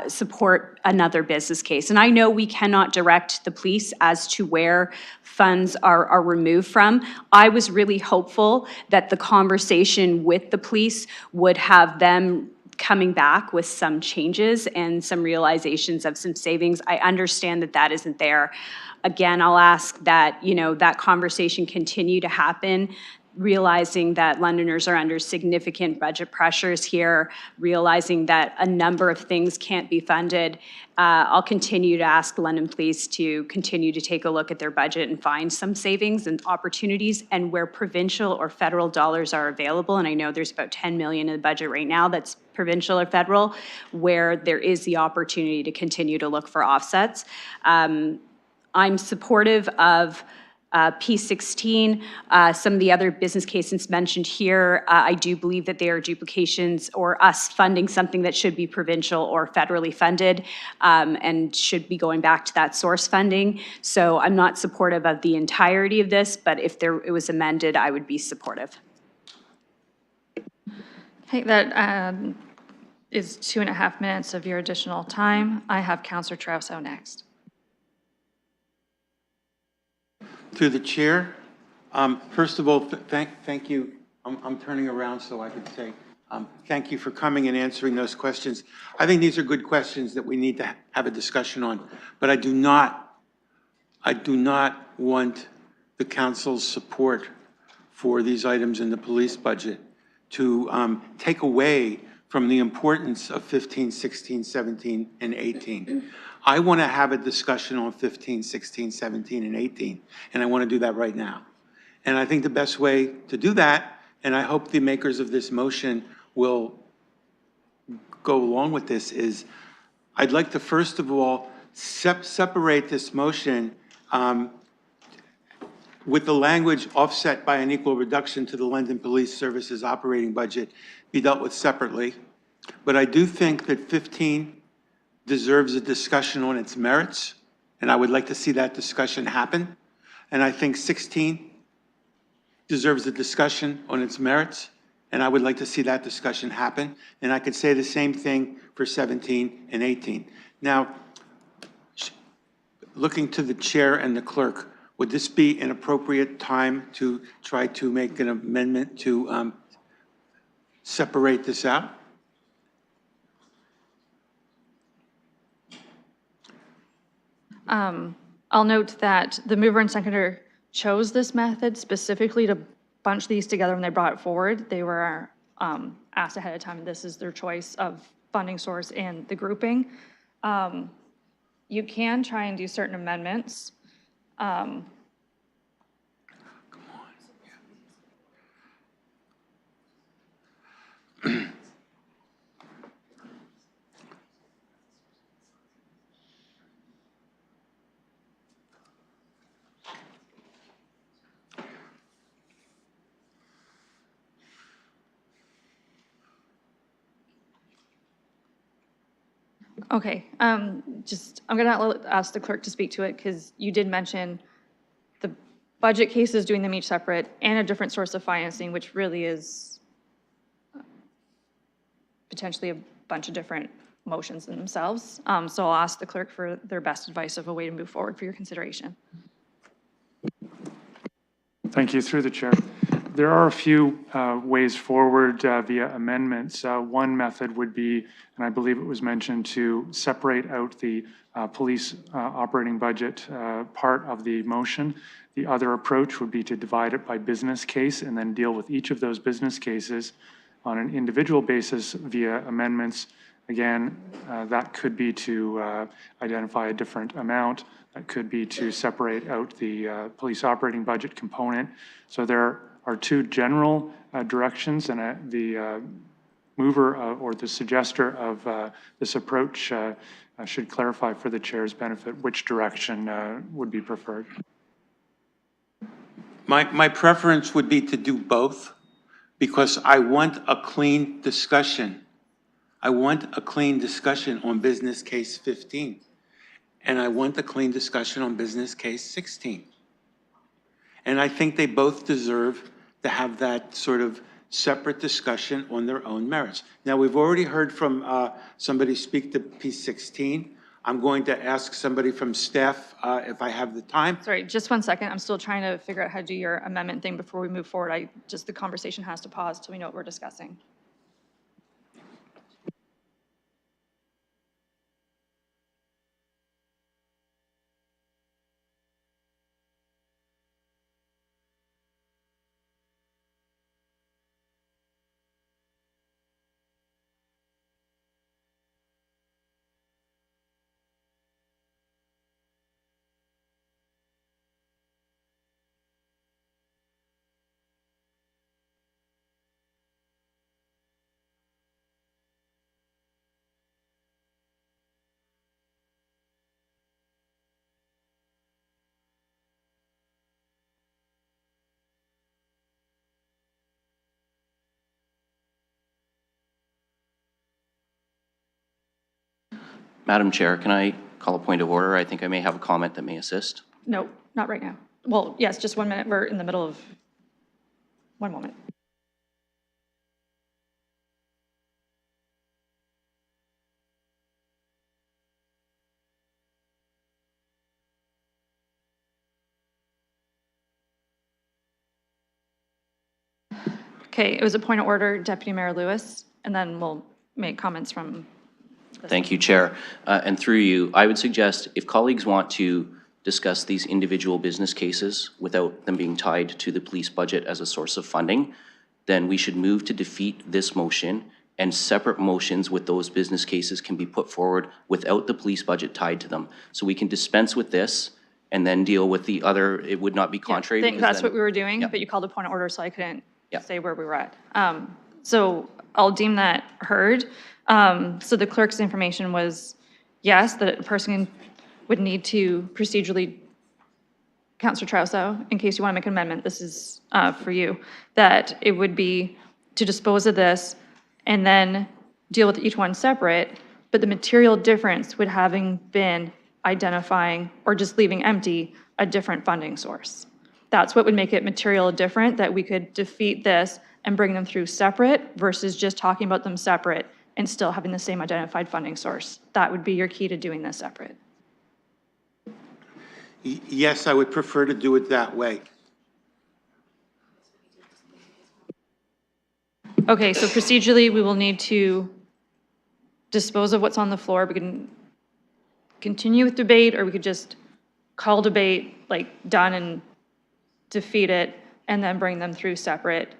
support another business case? And I know we cannot direct the police as to where funds are removed from. I was really hopeful that the conversation with the police would have them coming back with some changes and some realizations of some savings. I understand that that isn't there. Again, I'll ask that, that conversation continue to happen, realizing that Londoners are under significant budget pressures here, realizing that a number of things can't be funded. I'll continue to ask London Police to continue to take a look at their budget and find some savings and opportunities, and where provincial or federal dollars are available, and I know there's about 10 million in the budget right now that's provincial or federal, where there is the opportunity to continue to look for offsets. I'm supportive of P16, some of the other business cases mentioned here, I do believe that they are duplications or us funding something that should be provincial or federally funded, and should be going back to that source funding. So I'm not supportive of the entirety of this, but if it was amended, I would be supportive. Okay, that is 2.5 minutes of your additional time. I have Councillor Trousseau next. Through the chair, first of all, thank you. I'm turning around so I can say thank you for coming and answering those questions. I think these are good questions that we need to have a discussion on, but I do not want the council's support for these items in the police budget to take away from the importance of 15, 16, 17, and 18. I want to have a discussion on 15, 16, 17, and 18, and I want to do that right now. And I think the best way to do that, and I hope the makers of this motion will go along with this, is I'd like to first of all separate this motion with the language offset by an equal reduction to the London Police Services operating budget be dealt with separately. But I do think that 15 deserves a discussion on its merits, and I would like to see that discussion happen. And I think 16 deserves a discussion on its merits, and I would like to see that discussion happen. And I could say the same thing for 17 and 18. Now, looking to the chair and the clerk, would this be an appropriate time to try to make an amendment to separate this out? I'll note that the mover and seconder chose this method specifically to bunch these together when they brought it forward. They were asked ahead of time, this is their choice of funding source and the grouping. You can try and do certain amendments. Okay, I'm gonna ask the clerk to speak to it because you did mention the budget cases, doing them each separate, and a different source of financing, which really is potentially a bunch of different motions in themselves. So I'll ask the clerk for their best advice of a way to move forward for your consideration. Thank you, through the chair. There are a few ways forward via amendments. One method would be, and I believe it was mentioned, to separate out the police operating budget part of the motion. The other approach would be to divide it by business case and then deal with each of those business cases on an individual basis via amendments. Again, that could be to identify a different amount. That could be to separate out the police operating budget component. So there are two general directions, and the mover or the suggester of this approach should clarify for the chair's benefit which direction would be preferred. My preference would be to do both, because I want a clean discussion. I want a clean discussion on business case 15, and I want a clean discussion on business case 16. And I think they both deserve to have that sort of separate discussion on their own merits. Now, we've already heard from somebody speak to P16. I'm going to ask somebody from staff if I have the time. Sorry, just 1 second. I'm still trying to figure out how to do your amendment thing before we move forward. The conversation has to pause till we know what we're discussing. Madam Chair, can I call a point of order? I think I may have a comment that may assist. No, not right now. Well, yes, just 1 minute. We're in the middle of, one moment. Okay, it was a point of order, Deputy Mayor Lewis, and then we'll make comments from. Thank you, Chair. And through you, I would suggest if colleagues want to discuss these individual business cases without them being tied to the police budget as a source of funding, then we should move to defeat this motion, and separate motions with those business cases can be put forward without the police budget tied to them. So we can dispense with this and then deal with the other. It would not be contrary. I think that's then, what we were doing, yeah. but you called a point of order, so I couldn't Yeah. say where we were at. So I'll deem that heard. So the clerk's information was, yes, that a person would need to procedurally, Councillor Trousseau, in case you want to make an amendment, this is for you, that it would be to dispose of this and then deal with each one separate, but the material difference would having been identifying or just leaving empty a different funding source. That's what would make it material different, that we could defeat this and bring them through separate versus just talking about them separate and still having the same identified funding source. That would be your key to doing this separate. Yes, I would prefer to do it that way. Okay, so procedurally, we will need to dispose of what's on the floor. We can continue with debate, or we could just call debate, like, done and defeat it, and then bring them through separate.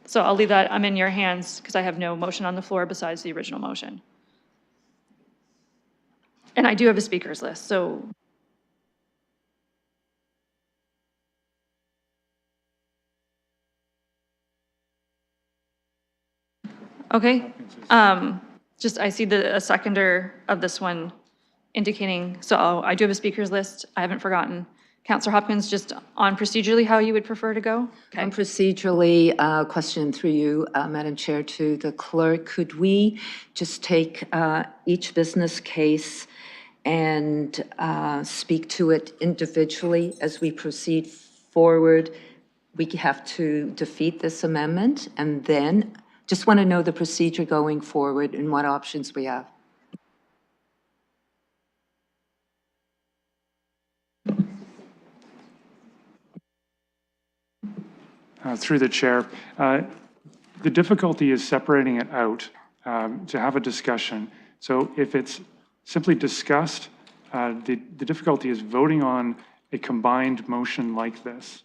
So I'll leave that, I'm in your hands, because I have no motion on the floor besides the original motion. And I do have a speakers list, so. Okay, just, I see a seconder of this one indicating, so I do have a speakers list, I haven't forgotten. Counselor Hopkins, just on procedurally how you would prefer to go? And procedurally, question through you, Madam Chair, to the clerk. Could we just take each business case and speak to it individually as we proceed forward? We have to defeat this amendment, and then just want to know the procedure going forward and what options we have. Through the chair, the difficulty is separating it out to have a discussion. So if it's simply discussed, the difficulty is voting on a combined motion like this.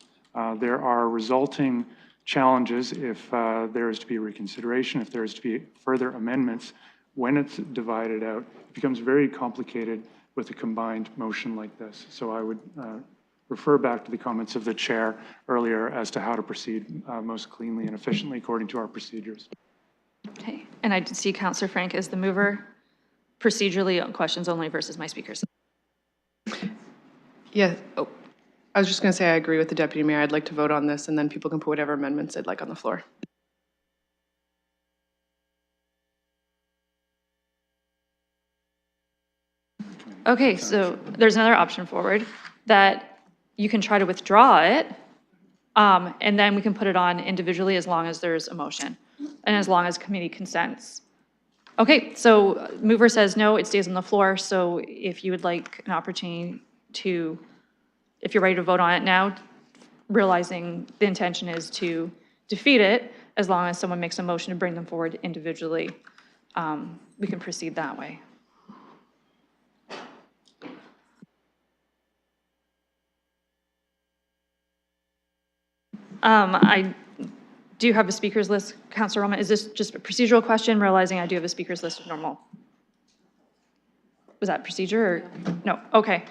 There are resulting challenges if there is to be reconsideration, if there is to be further amendments. When it's divided out, it becomes very complicated with a combined motion like this. So I would refer back to the comments of the chair earlier as to how to proceed most cleanly and efficiently according to our procedures. Okay, and I did see Counselor Frank as the mover. Procedurally, on questions only versus my speakers. Yeah, oh, I was just going to say I agree with the Deputy Mayor. I'd like to vote on this, and then people can put whatever amendments they'd like on the floor. Okay, so there's another option forward that you can try to withdraw it, and then we can put it on individually as long as there's a motion and as long as committee consents. Okay, so mover says no, it stays on the floor. So if you would like an opportunity to, if you're ready to vote on it now, realizing the intention is to defeat it, as long as someone makes a motion to bring them forward individually, we can proceed that way. I do have a speakers list, Councilor Roman. Is this just a procedural question, realizing I do have a speakers list of normal? Was that procedure or? No, okay.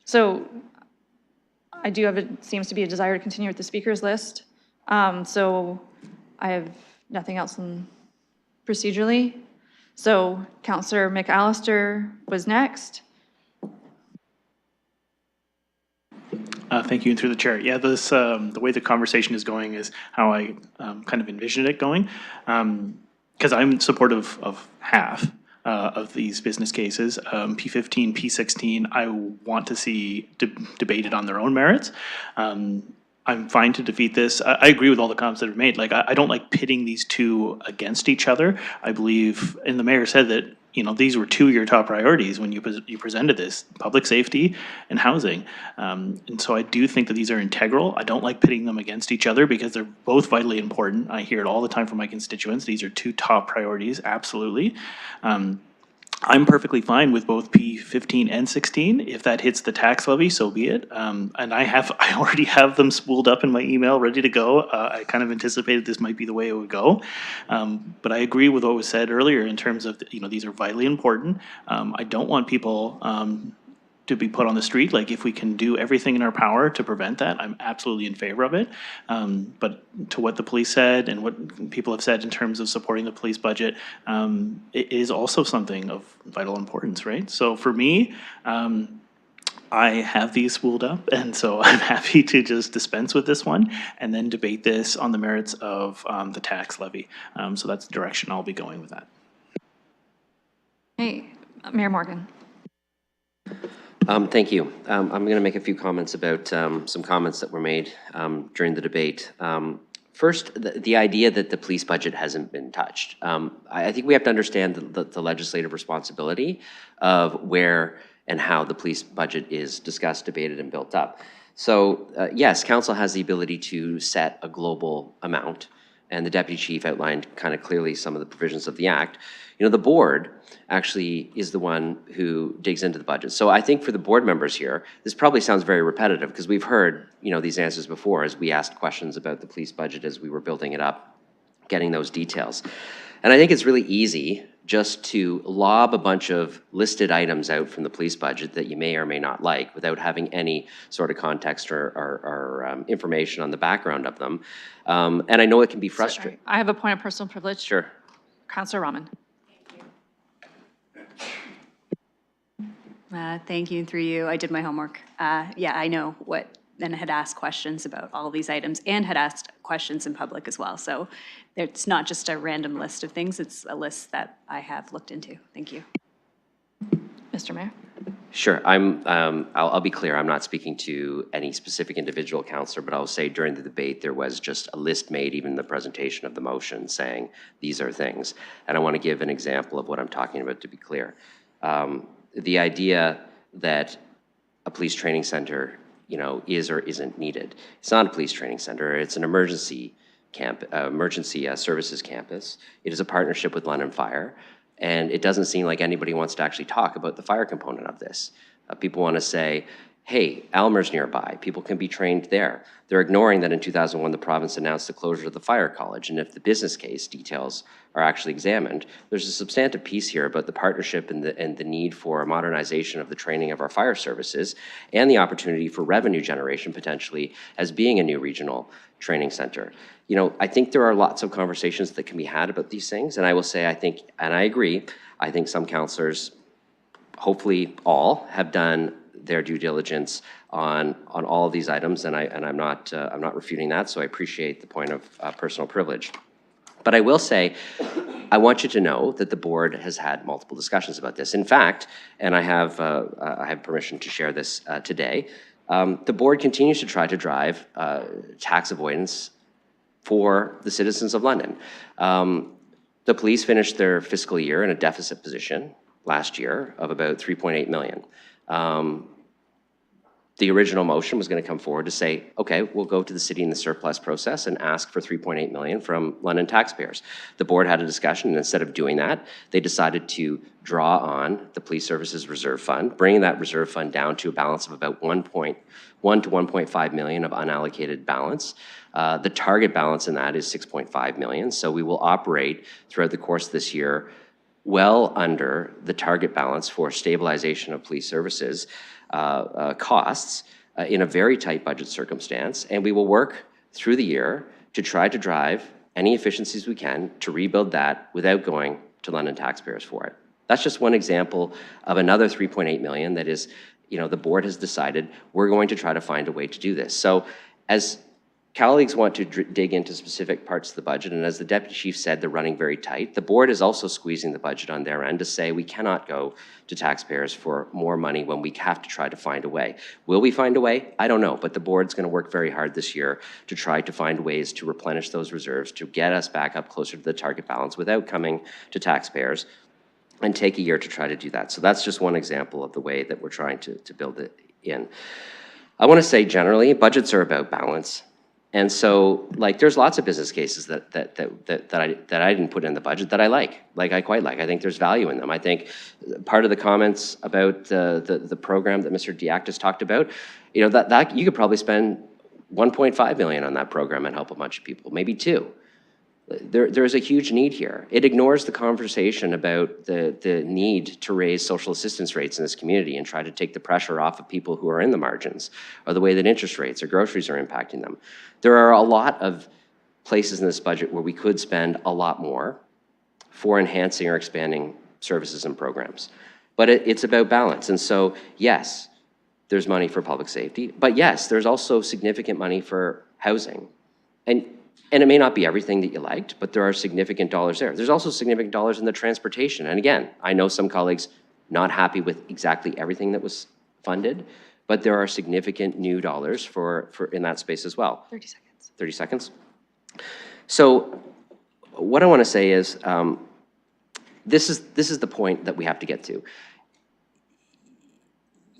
So I do have, it seems to be a desire to continue with the speakers list. So I have nothing else in procedurally. So Councilor McAllister was next. Thank you, and through the chair. Yeah, this the way the conversation is going is how I kind of envisioned it going, because I'm supportive of half of these business cases. P15, P16, I want to see debated on their own merits. I'm fine to defeat this. I agree with all the comments that are made. Like, I don't like pitting these two against each other. I believe, and the mayor said that, you know, these were two of your top priorities when you presented this: public safety and housing. And so I do think that these are integral. I don't like pitting them against each other because they're both vitally important. I hear it all the time from my constituents. These are two top priorities, absolutely. I'm perfectly fine with both P15 and 16. If that hits the tax levy, so be it. And I already have them spooled up in my email, ready to go. I kind of anticipated this might be the way it would go. But I agree with what was said earlier in terms of, you know, these are vitally important. I don't want people to be put on the street. Like, if we can do everything in our power to prevent that, I'm absolutely in favor of it. But to what the police said and what people have said in terms of supporting the police budget, it is also something of vital importance, right? So for me, I have these spooled up, and so I'm happy to just dispense with this one and then debate this on the merits of the tax levy. So that's the direction I'll be going with that. Hey, Mayor Morgan. Thank you. I'm going to make a few comments about some comments that were made during the debate. First, the idea that the police budget hasn't been touched. I think we have to understand the legislative responsibility of where and how the police budget is discussed, debated, and built up. So yes, council has the ability to set a global amount, and the deputy chief outlined kind of clearly some of the provisions of the act, you know, the board actually is the one who digs into the budget. So I think for the board members here, this probably sounds very repetitive because we've heard, you know, these answers before as we asked questions about the police budget as we were building it up, getting those details. And I think it's really easy just to lob a bunch of listed items out from the police budget that you may or may not like without having any sort of context or information on the background of them. And I know it can be frustrating. I have a point of personal privilege. Sure. Councillor Rahman. Thank you, and through you, I did my homework. Yeah, I know what, and had asked questions about all of these items and had asked questions in public as well. So it's not just a random list of things, it's a list that I have looked into. Thank you. Mr. Mayor. Sure. I'll be clear. I'm not speaking to any specific individual councillor, but I'll say during the debate, there was just a list made, even in the presentation of the motion, saying these are things. And I want to give an example of what I'm talking about to be clear. The idea that a police training center, you know, is or isn't needed. It's not a police training center. It's an emergency services campus. It is a partnership with London Fire. And it doesn't seem like anybody wants to actually talk about the fire component of this. People want to say, hey, Aylmer's nearby. People can be trained there. They're ignoring that in 2001, the province announced the closure of the fire college. And if the business case details are actually examined, there's a substantive piece here about the partnership and the need for a modernization of the training of our fire services and the opportunity for revenue generation potentially as being a new regional training center. You know, I think there are lots of conversations that can be had about these things. And I will say, I think, and I agree, I think some councillors, hopefully all, have done their due diligence on all of these items, and I'm not refuting that. So I appreciate the point of personal privilege. But I will say, I want you to know that the board has had multiple discussions about this. In fact, and I have permission to share this today, the board continues to try to drive tax avoidance for the citizens of London. The police finished their fiscal year in a deficit position last year of about 3.8 million. The original motion was going to come forward to say, okay, we'll go to the city in the surplus process and ask for 3.8 million from London taxpayers. The board had a discussion, and instead of doing that, they decided to draw on the Police Services Reserve Fund, bringing that reserve fund down to a balance of about 1.1 to 1.5 million of unallocated balance. The target balance in that is 6.5 million, so we will operate throughout the course of this year well under the target balance for stabilization of police services costs in a very tight budget circumstance, and we will work through the year to try to drive any efficiencies we can to rebuild that without going to London taxpayers for it. That's just one example of another 3.8 million that is, you know, the board has decided we're going to try to find a way to do this. So as colleagues want to dig into specific parts of the budget, and as the deputy chief said, they're running very tight. The board is also squeezing the budget on their end to say we cannot go to taxpayers for more money when we have to try to find a way. Will we find a way? I don't know, but the board's going to work very hard this year to try to find ways to replenish those reserves, to get us back up closer to the target balance without coming to taxpayers, and take a year to try to do that. So that's just one example of the way that we're trying to build it in. I want to say generally, budgets are about balance. And so, like, there's lots of business cases that I didn't put in the budget that I like. Like, I quite like. I think there's value in them. I think part of the comments about the program that Mr. Diaktis talked about, you know, that you could probably spend 1.5 million on that program and help a bunch of people, maybe 2. There's a huge need here. It ignores the conversation about the need to raise social assistance rates in this community and try to take the pressure off of people who are in the margins, or the way that interest rates or groceries are impacting them. There are a lot of places in this budget where we could spend a lot more for enhancing or expanding services and programs. But it's about balance. And so, yes, there's money for public safety, but yes, there's also significant money for housing. And it may not be everything that you liked, but there are significant dollars there. There's also significant dollars in the transportation. And again, I know some colleagues not happy with exactly everything that was funded, but there are significant new dollars for in that space as well. 30 seconds. 30 seconds. So what I want to say is, this is the point that we have to get to.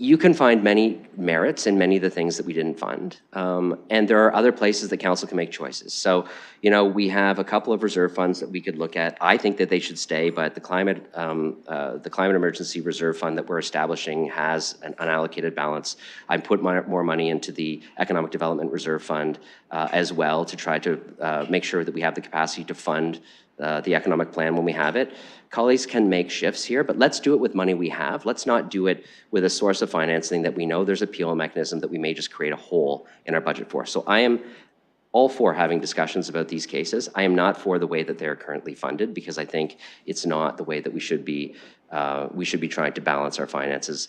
you can find many merits in many of the things that we didn't fund. And there are other places that council can make choices. So, you know, we have a couple of reserve funds that we could look at. I think that they should stay, but the climate emergency reserve fund that we're establishing has an unallocated balance. I put more money into the economic development reserve fund as well to try to make sure that we have the capacity to fund the economic plan when we have it. Colleagues can make shifts here, but let's do it with money we have. Let's not do it with a source of financing that we know there's a appeal mechanism that we may just create a hole in our budget for. So I am all for having discussions about these cases. I am not for the way that they're currently funded, because I think it's not the way that we should be trying to balance our finances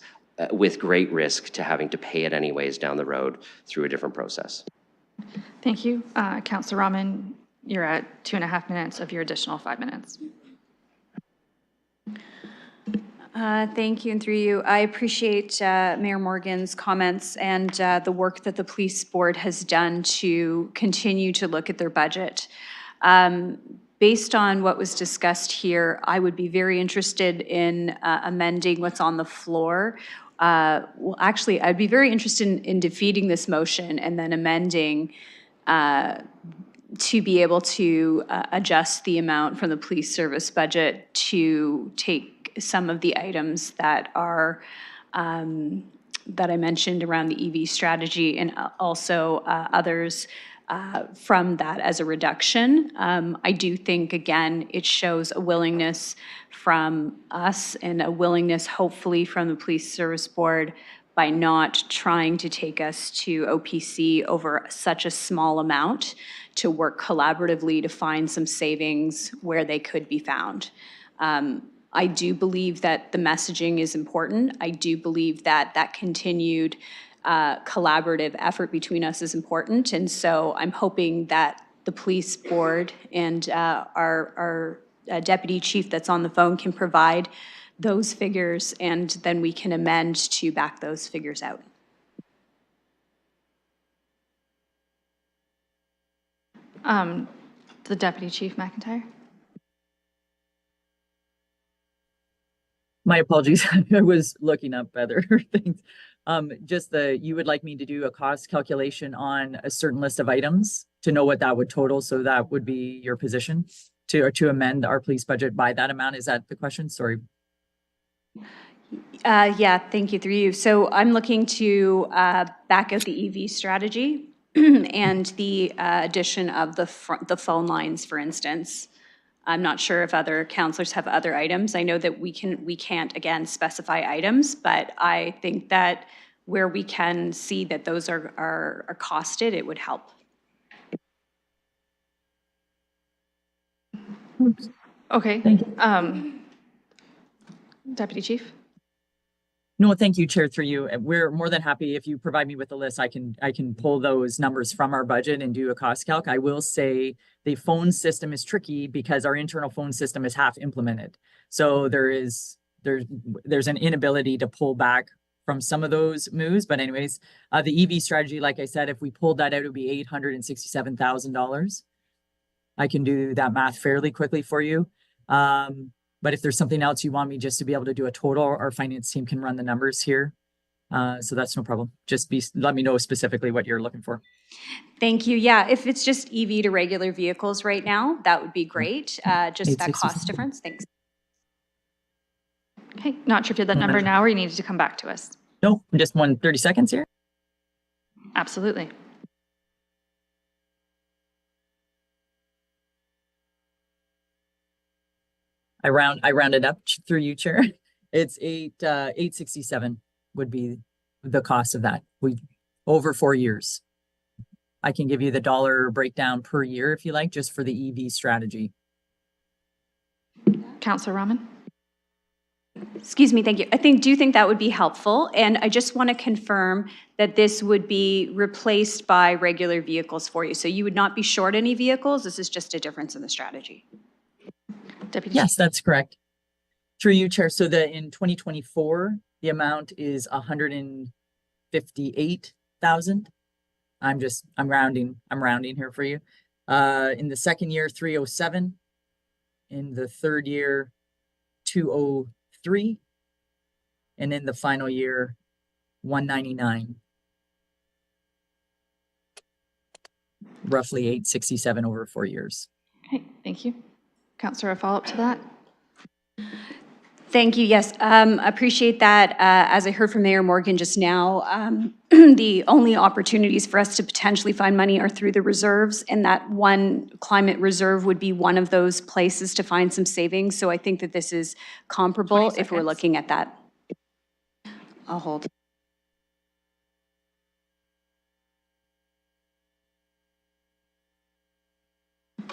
with great risk to having to pay it anyways down the road through a different process. Thank you. Councillor Rahman, you're at 2.5 minutes of your additional 5 minutes. Thank you, and through you, I appreciate Mayor Morgan's comments and the work that the police board has done to continue to look at their budget. Based on what was discussed here, I would be very interested in amending what's on the floor. Well, actually, I'd be very interested in defeating this motion and then amending to be able to adjust the amount from the police service budget to take some of the items that are that I mentioned around the EV strategy, and also others from that as a reduction. I do think, again, it shows a willingness from us and a willingness, hopefully, from the Police Service Board by not trying to take us to OPC over such a small amount, to work collaboratively to find some savings where they could be found. I do believe that the messaging is important. I do believe that that continued collaborative effort between us is important. And so I'm hoping that the police board and our deputy chief that's on the phone can provide those figures, and then we can amend to back those figures out. The Deputy Chief McIntyre. My apologies. I was looking up other things. Just you would like me to do a cost calculation on a certain list of items to know what that would total. So that would be your position to amend our police budget by that amount. Is that the question? Sorry. Yeah, thank you, through you. So I'm looking to back out the EV strategy and the addition of the phone lines, for instance. I'm not sure if other councillors have other items. I know that we can't, again, specify items, but I think that where we can see that those are costed, it would help. Okay. Thank you. Deputy Chief. No, thank you, Chair, through you. We're more than happy if you provide me with the list. I can pull those numbers from our budget and do a cost calc. I will say the phone system is tricky because our internal phone system is half implemented. So there's an inability to pull back from some of those moves. But anyways, the EV strategy, like I said, if we pulled that out, it would be $867,000. I can do that math fairly quickly for you. But if there's something else you want me just to be able to do a total, our finance team can run the numbers here. So that's no problem. Just let me know specifically what you're looking for. Thank you. Yeah, if it's just EV to regular vehicles right now, that would be great. Just that cost difference. Thanks. Okay, not sure if you have that number now or you needed to come back to us. No, just 30 seconds here. Absolutely. I rounded up through you, Chair. It's 867 would be the cost of that. Over 4 years. I can give you the dollar breakdown per year if you like, just for the EV strategy. Councillor Rahman. Excuse me, thank you. Do you think that would be helpful? And I just want to confirm that this would be replaced by regular vehicles for you. So you would not be short any vehicles. This is just a difference in the strategy. Deputy Yes, that's correct. Through you, Chair. So in 2024, the amount is 158,000. I'm rounding here for you. In the second year, 307. In the third year, 203. And in the final year, 199. Roughly 867 over 4 years. Okay, thank you. Counselor, a follow-up to that? Thank you. Yes, appreciate that. As I heard from Mayor Morgan just now, the only opportunities for us to potentially find money are through the reserves, and that one climate reserve would be one of those places to find some savings. So I think that this is comparable if we're looking at that. I'll hold.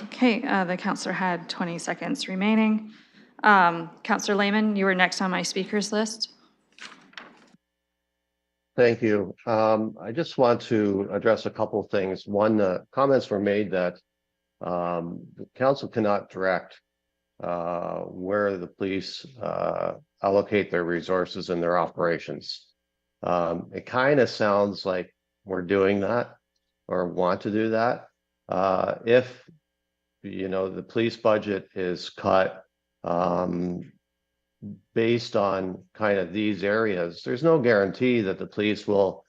Okay, the counselor had 20 seconds remaining. Counselor Lehman, you were next on my speakers list. Thank you. I just want to address a couple of things. One, comments were made that the council cannot direct where the police allocate their resources and their operations. It kind of sounds like we're doing that or want to do that. If the police budget is cut based on kind of these areas, there's no guarantee that the police will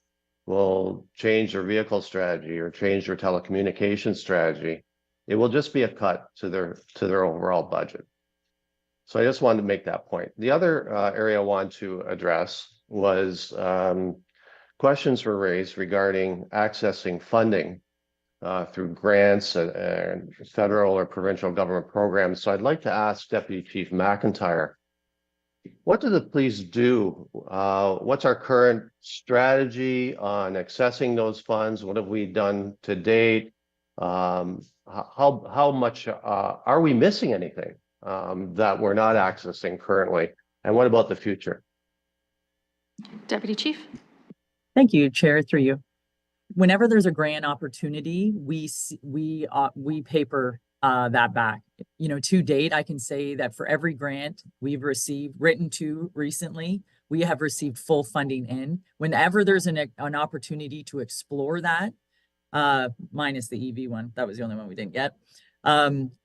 change their vehicle strategy or change their telecommunications strategy. It will just be a cut to their overall budget. So I just wanted to make that point. The other area I want to address was questions were raised regarding accessing funding through grants and federal or provincial government programs. So I'd like to ask Deputy Chief McIntyre, what do the police do? What's our current strategy on accessing those funds? What have we done to date? How much are we missing anything that we're not accessing currently? And what about the future? Deputy Chief. Thank you, Chair, through you. Whenever there's a grant opportunity, we paper that back. To date, I can say that for every grant we've written to recently, we have received full funding in. Whenever there's an opportunity to explore that, minus the EV one, that was the only one we didn't get.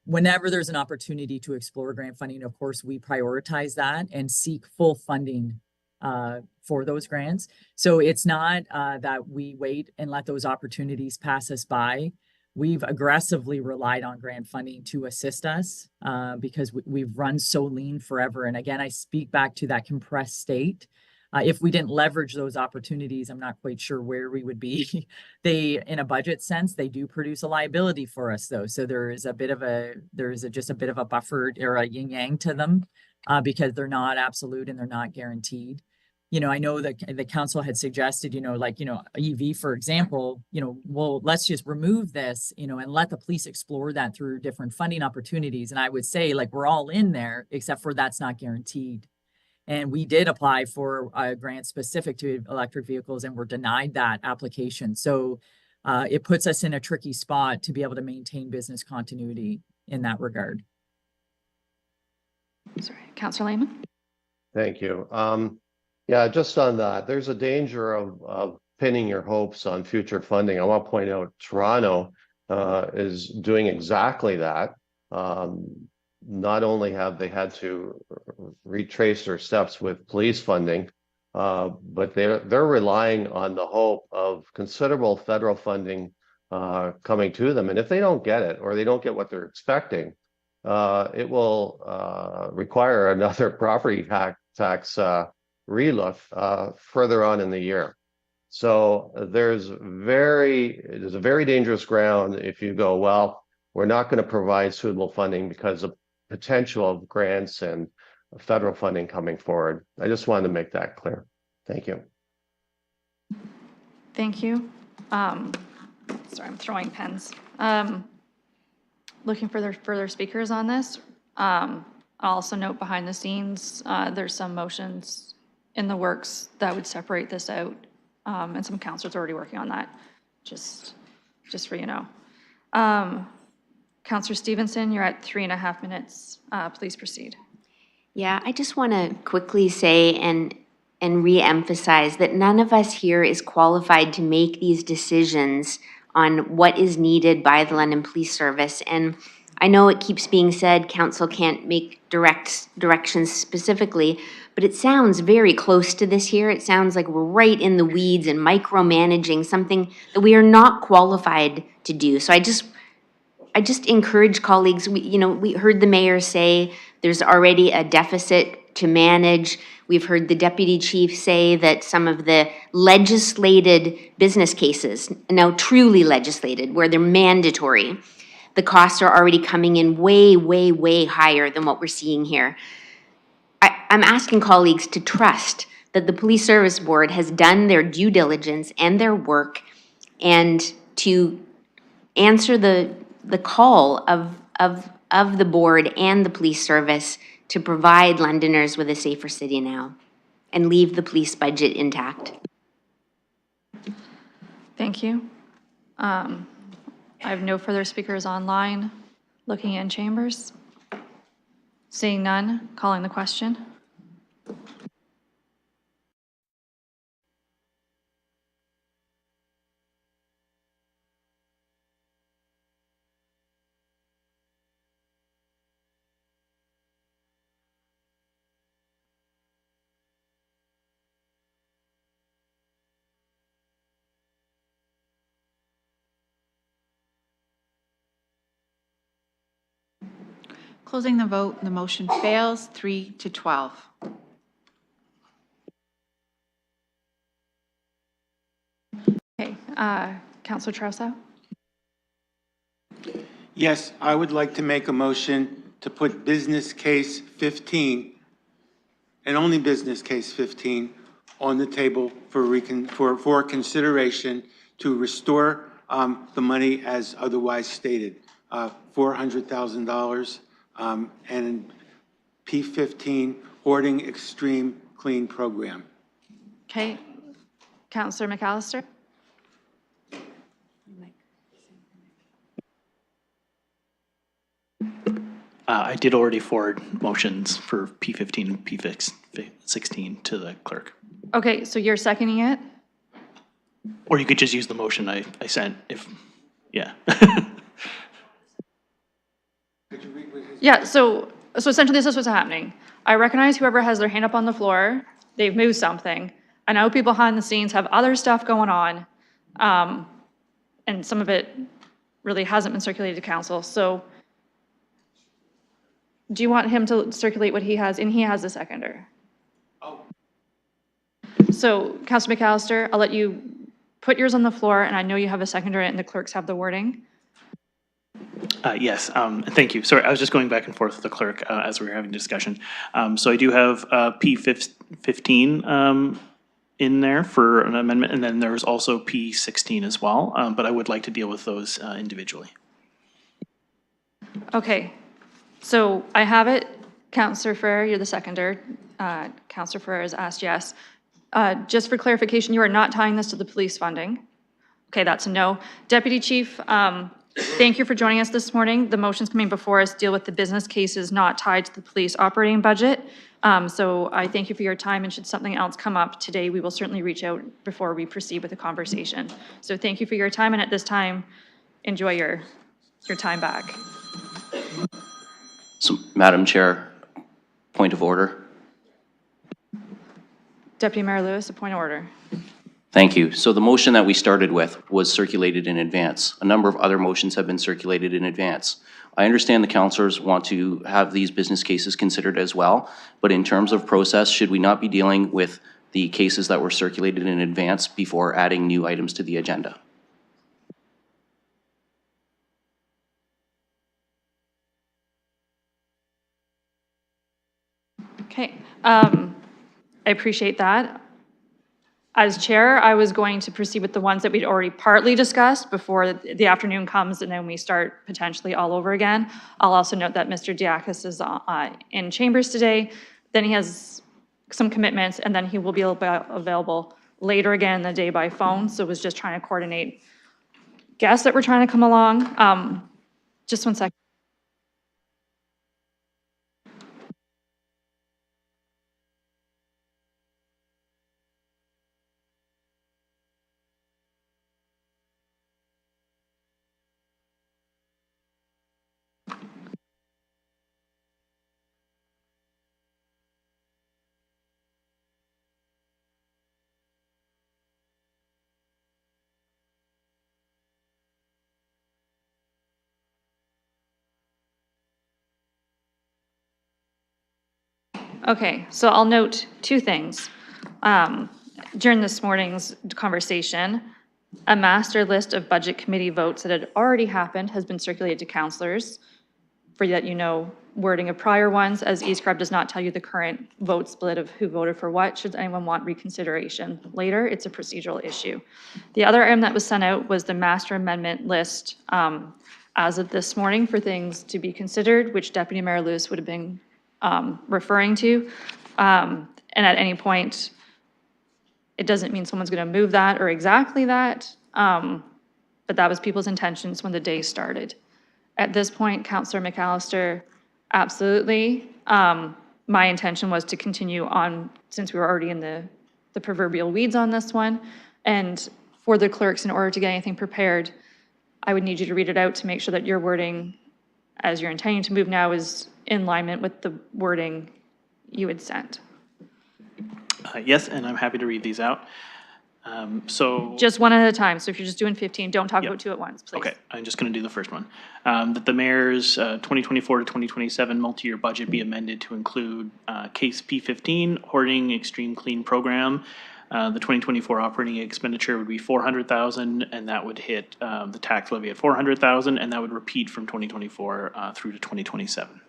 Whenever there's an opportunity to explore grant funding, of course, we prioritize that and seek full funding for those grants. So it's not that we wait and let those opportunities pass us by. We've aggressively relied on grant funding to assist us because we've run so lean forever. And again, I speak back to that compressed state. If we didn't leverage those opportunities, I'm not quite sure where we would be. In a budget sense, they do produce a liability for us though. So just a bit of a buffer or a yin yang to them because they're not absolute and they're not guaranteed. I know that the council had suggested, EV, for example, well, let's just remove this, and let the police explore that through different funding opportunities. And I would say we're all in there, except for that's not guaranteed. And we did apply for a grant specific to electric vehicles and were denied that application. So it puts us in a tricky spot to be able to maintain business continuity in that regard. Sorry, Councillor Lehman. Thank you. Yeah, just on that, there's a danger of pinning your hopes on future funding. I want to point out Toronto is doing exactly that. Not only have they had to retrace their steps with police funding, but they're relying on the hope of considerable federal funding coming to them. And if they don't get it or they don't get what they're expecting, it will require another property tax relook further on in the year. So there's a very dangerous ground if you go, well, we're not going to provide suitable funding because of potential of grants and federal funding coming forward. I just wanted to make that clear. Thank you. Thank you. Sorry, I'm throwing pens. Looking for further speakers on this. I'll also note behind the scenes, there's some motions in the works that would separate this out, and some councilors are already working on that, just for Councillor Stevenson, you're at 3.5 minutes. Please proceed. Yeah, I just want to quickly say and re-emphasize that none of us here is qualified to make these decisions on what is needed by the London Police Service. And I know it keeps being said council can't make directions specifically, but it sounds very close to this here. It sounds like we're right in the weeds and micromanaging something that we are not qualified to do. So I just encourage colleagues, we heard the mayor say there's already a deficit to manage. We've heard the deputy chief say that some of the legislated business cases, now truly legislated, where they're mandatory, the costs are already coming in way, way, way higher than what we're seeing here. I'm asking colleagues to trust that the Police Service Board has done their due diligence and their work, and to answer the call of the board and the police service to provide Londoners with a safer city now and leave the police budget intact. Thank you. I have no further speakers online. Looking in chambers. Seeing none, calling the question. Closing the vote, the motion fails 3-12. Okay, Councillor Trousseau? Yes, I would like to make a motion to put business case 15, and only business case 15, on the table for consideration to restore the money as otherwise stated, $400,000, and P15 Hoarding Extreme Clean Program. Okay, Councillor McAllister? I did already forward motions for P15 and P16 to the clerk. Okay, so you're seconding it? Or you could just use the motion I sent if, yeah. Yeah, so essentially this is what's happening. I recognize whoever has their hand up on the floor, they've moved something. I know people behind the scenes have other stuff going on, and some of it really hasn't been circulated to council. So do you want him to circulate what he has? And he has a seconder. Oh. So Councilor McAllister, I'll let you put yours on the floor, and I know you have a seconder and the clerks have the wording. Yes, thank you. Sorry, I was just going back and forth with the clerk as we were having discussion. So I do have P15 in there for an amendment, and then there's also P16 as well, but I would like to deal with those individually. Okay, so I have it. Councillor Ferrer, you're the seconder. Councillor Ferrer has asked yes. Just for clarification, you are not tying this to the police funding. Okay, that's a no. Deputy Chief, thank you for joining us this morning. The motions coming before us deal with the business cases not tied to the police operating budget. So I thank you for your time, and should something else come up today, we will certainly reach out before we proceed with the conversation. So thank you for your time, and at this time, enjoy your time back. So, Madam Chair, point of order. Deputy Mayor Lewis, a point of order. Thank you. So the motion that we started with was circulated in advance. A number of other motions have been circulated in advance. I understand the councillors want to have these business cases considered as well, but in terms of process, should we not be dealing with the cases that were circulated in advance before adding new items to the agenda? Okay, I appreciate that. As chair, I was going to proceed with the ones that we'd already partly discussed before the afternoon comes and then we start potentially all over again. I'll also note that Mr. Diakis is in chambers today. Then he has some commitments, and then he will be available later again in the day by phone. So I was just trying to coordinate guests that were trying to come along. Just 1 second. Okay, so I'll note two things. During this morning's conversation, a master list of budget committee votes that had already happened has been circulated to councilors. For that, you know, wording of prior ones, as eScribe does not tell you the current vote split of who voted for what. Should anyone want reconsideration later, it's a procedural issue. The other item that was sent out was the master amendment list as of this morning for things to be considered, which Deputy Mayor Lewis would have been referring to. And at any point, it doesn't mean someone's going to move that or exactly that, but that was people's intentions when the day started. At this point, Councillor McAllister, absolutely. My intention was to continue on, since we were already in the proverbial weeds on this one. And for the clerks, in order to get anything prepared, I would need you to read it out to make sure that your wording, as you're intending to move now, is in alignment with the wording you had sent. Yes, and I'm happy to read these out. So Just one at a time. So if you're just doing 15, don't talk about two at once, please. okay, I'm just going to do the first one. That the mayor's 2024 to 2027 multi-year budget be amended to include case P15, hoarding extreme clean program. The 2024 operating expenditure would be $400,000, and that would hit the tax levy at $400,000, and that would repeat from 2024 through to 2027.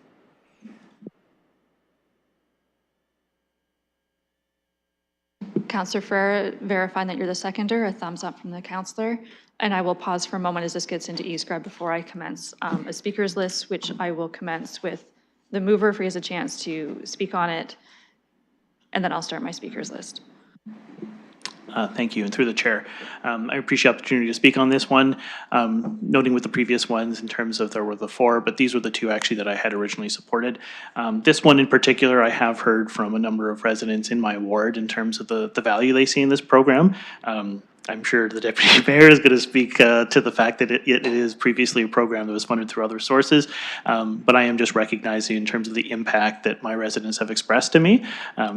Councillor Ferrer, verifying that you're the seconder, a thumbs up from the councillor. And I will pause for a moment as this gets into eScribe before I commence a speakers list, which I will commence with the mover if he has a chance to speak on it. And then I'll start my speakers list. Thank you, and through the chair. I appreciate the opportunity to speak on this one, noting with the previous ones in terms of there were the four, but these were the two actually that I had originally supported. This one in particular, I have heard from a number of residents in my ward in terms of the value they see in this program. I'm sure the deputy mayor is going to speak to the fact that it is previously a program that was funded through other sources, but I am just recognizing in terms of the impact that my residents have expressed to me.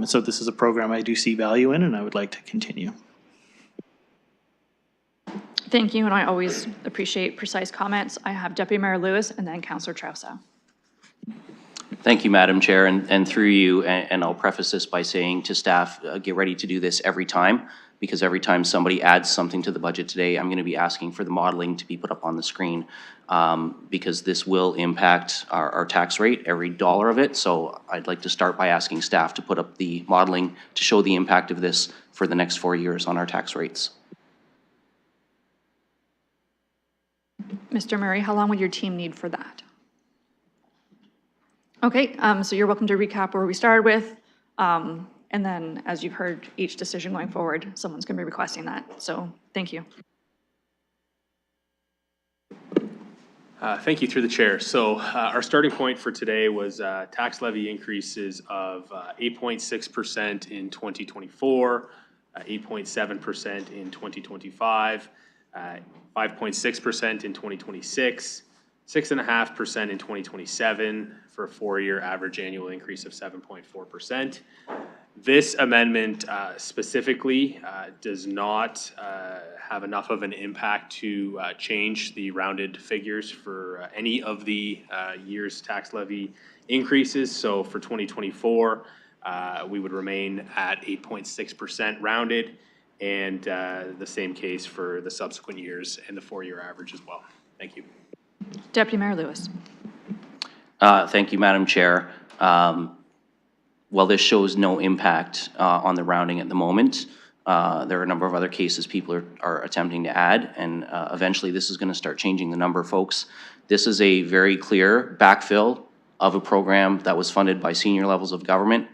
So this is a program I do see value in, and I would like to continue. Thank you, and I always appreciate precise comments. I have Deputy Mayor Lewis and then Councillor Trousseau. Thank you, Madam Chair, and through you, and I'll preface this by saying to staff, get ready to do this every time, because every time somebody adds something to the budget today, I'm going to be asking for the modeling to be put up on the screen, because this will impact our tax rate, every dollar of it. So I'd like to start by asking staff to put up the modeling to show the impact of this for the next 4 years on our tax rates. Mr. Murray, how long would your team need for that? Okay, so you're welcome to recap where we started with. And then, as you've heard, each decision going forward, someone's going to be requesting that. So thank you. Thank you, through the chair. So our starting point for today was tax levy increases of 8.6% in 2024, 8.7% in 2025, 5.6% in 2026, 6.5% in 2027, for a 4-year average annual increase of 7.4%. This amendment specifically does not have enough of an impact to change the rounded figures for any of the year's tax levy increases. So for 2024, we would remain at 8.6% rounded, and the same case for the subsequent years and the 4-year average as well. Thank you. Deputy Mayor Lewis. Thank you, Madam Chair. While this shows no impact on the rounding at the moment, there are a number of other cases people are attempting to add, and eventually this is going to start changing the number, folks. This is a very clear backfill of a program that was funded by senior levels of government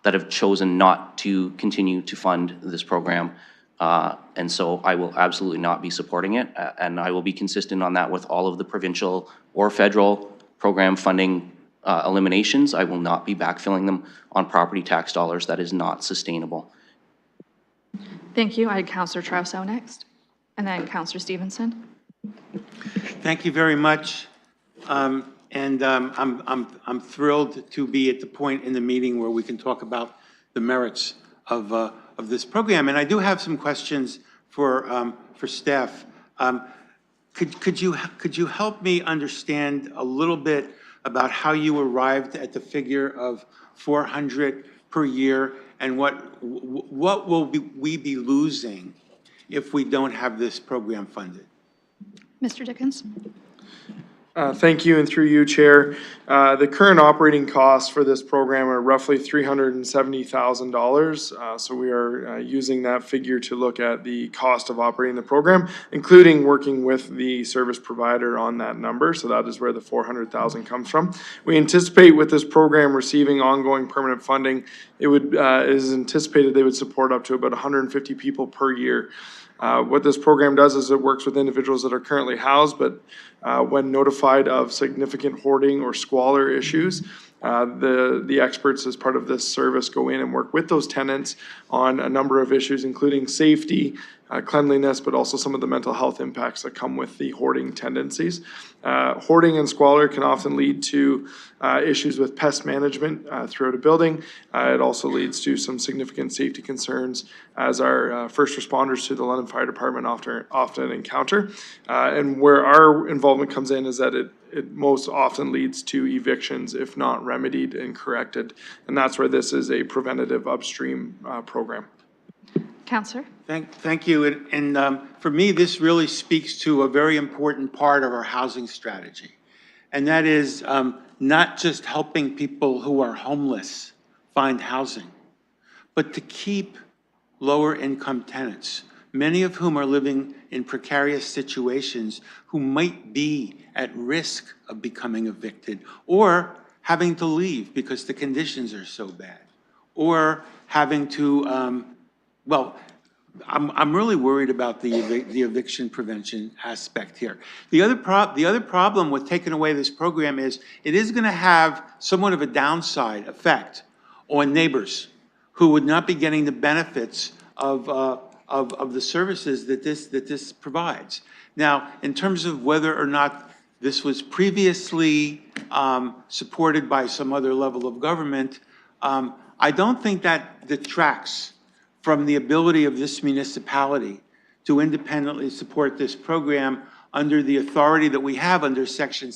that have chosen not to continue to fund this program. And so I will absolutely not be supporting it, and I will be consistent on that with all of the provincial or federal program funding eliminations. I will not be backfilling them on property tax dollars. That is not sustainable. Thank you. I had Councillor Trousseau next, and then Councillor Stevenson. Thank you very much. I'm thrilled to be at the point in the meeting where we can talk about the merits of this program. And I do have some questions for staff. Could you help me understand a little bit about how you arrived at the figure of 400 per year and what will we be losing if we don't have this program funded? Mr. Dickens? Thank you, and through you, Chair. The current operating costs for this program are roughly $370,000. So we are using that figure to look at the cost of operating the program, including working with the service provider on that number. So that is where the $400,000 comes from. We anticipate with this program receiving ongoing permanent funding, it is anticipated they would support up to about 150 people per year. What this program does is it works with individuals that are currently housed, but when notified of significant hoarding or squalor issues, the experts as part of this service go in and work with those tenants on a number of issues, including safety, cleanliness, but also some of the mental health impacts that come with the hoarding tendencies. Hoarding and squalor can often lead to issues with pest management throughout a building. It also leads to some significant safety concerns as our first responders to the London Fire Department often encounter. And where our involvement comes in is that it most often leads to evictions if not remedied and corrected. And that's where this is a preventative upstream program. Counselor? Thank you. And for me, this really speaks to a very important part of our housing strategy. And that is not just helping people who are homeless find housing, but to keep lower income tenants, many of whom are living in precarious situations, who might be at risk of becoming evicted or having to leave because the conditions are so bad, or having to, I'm really worried about the eviction prevention aspect here. The other problem with taking away this program is it is going to have somewhat of a downside effect on neighbors who would not be getting the benefits of the services that this provides. Now, in terms of whether or not this was previously supported by some other level of government, I don't think that detracts from the ability of this municipality to independently support this program under the authority that we have under Section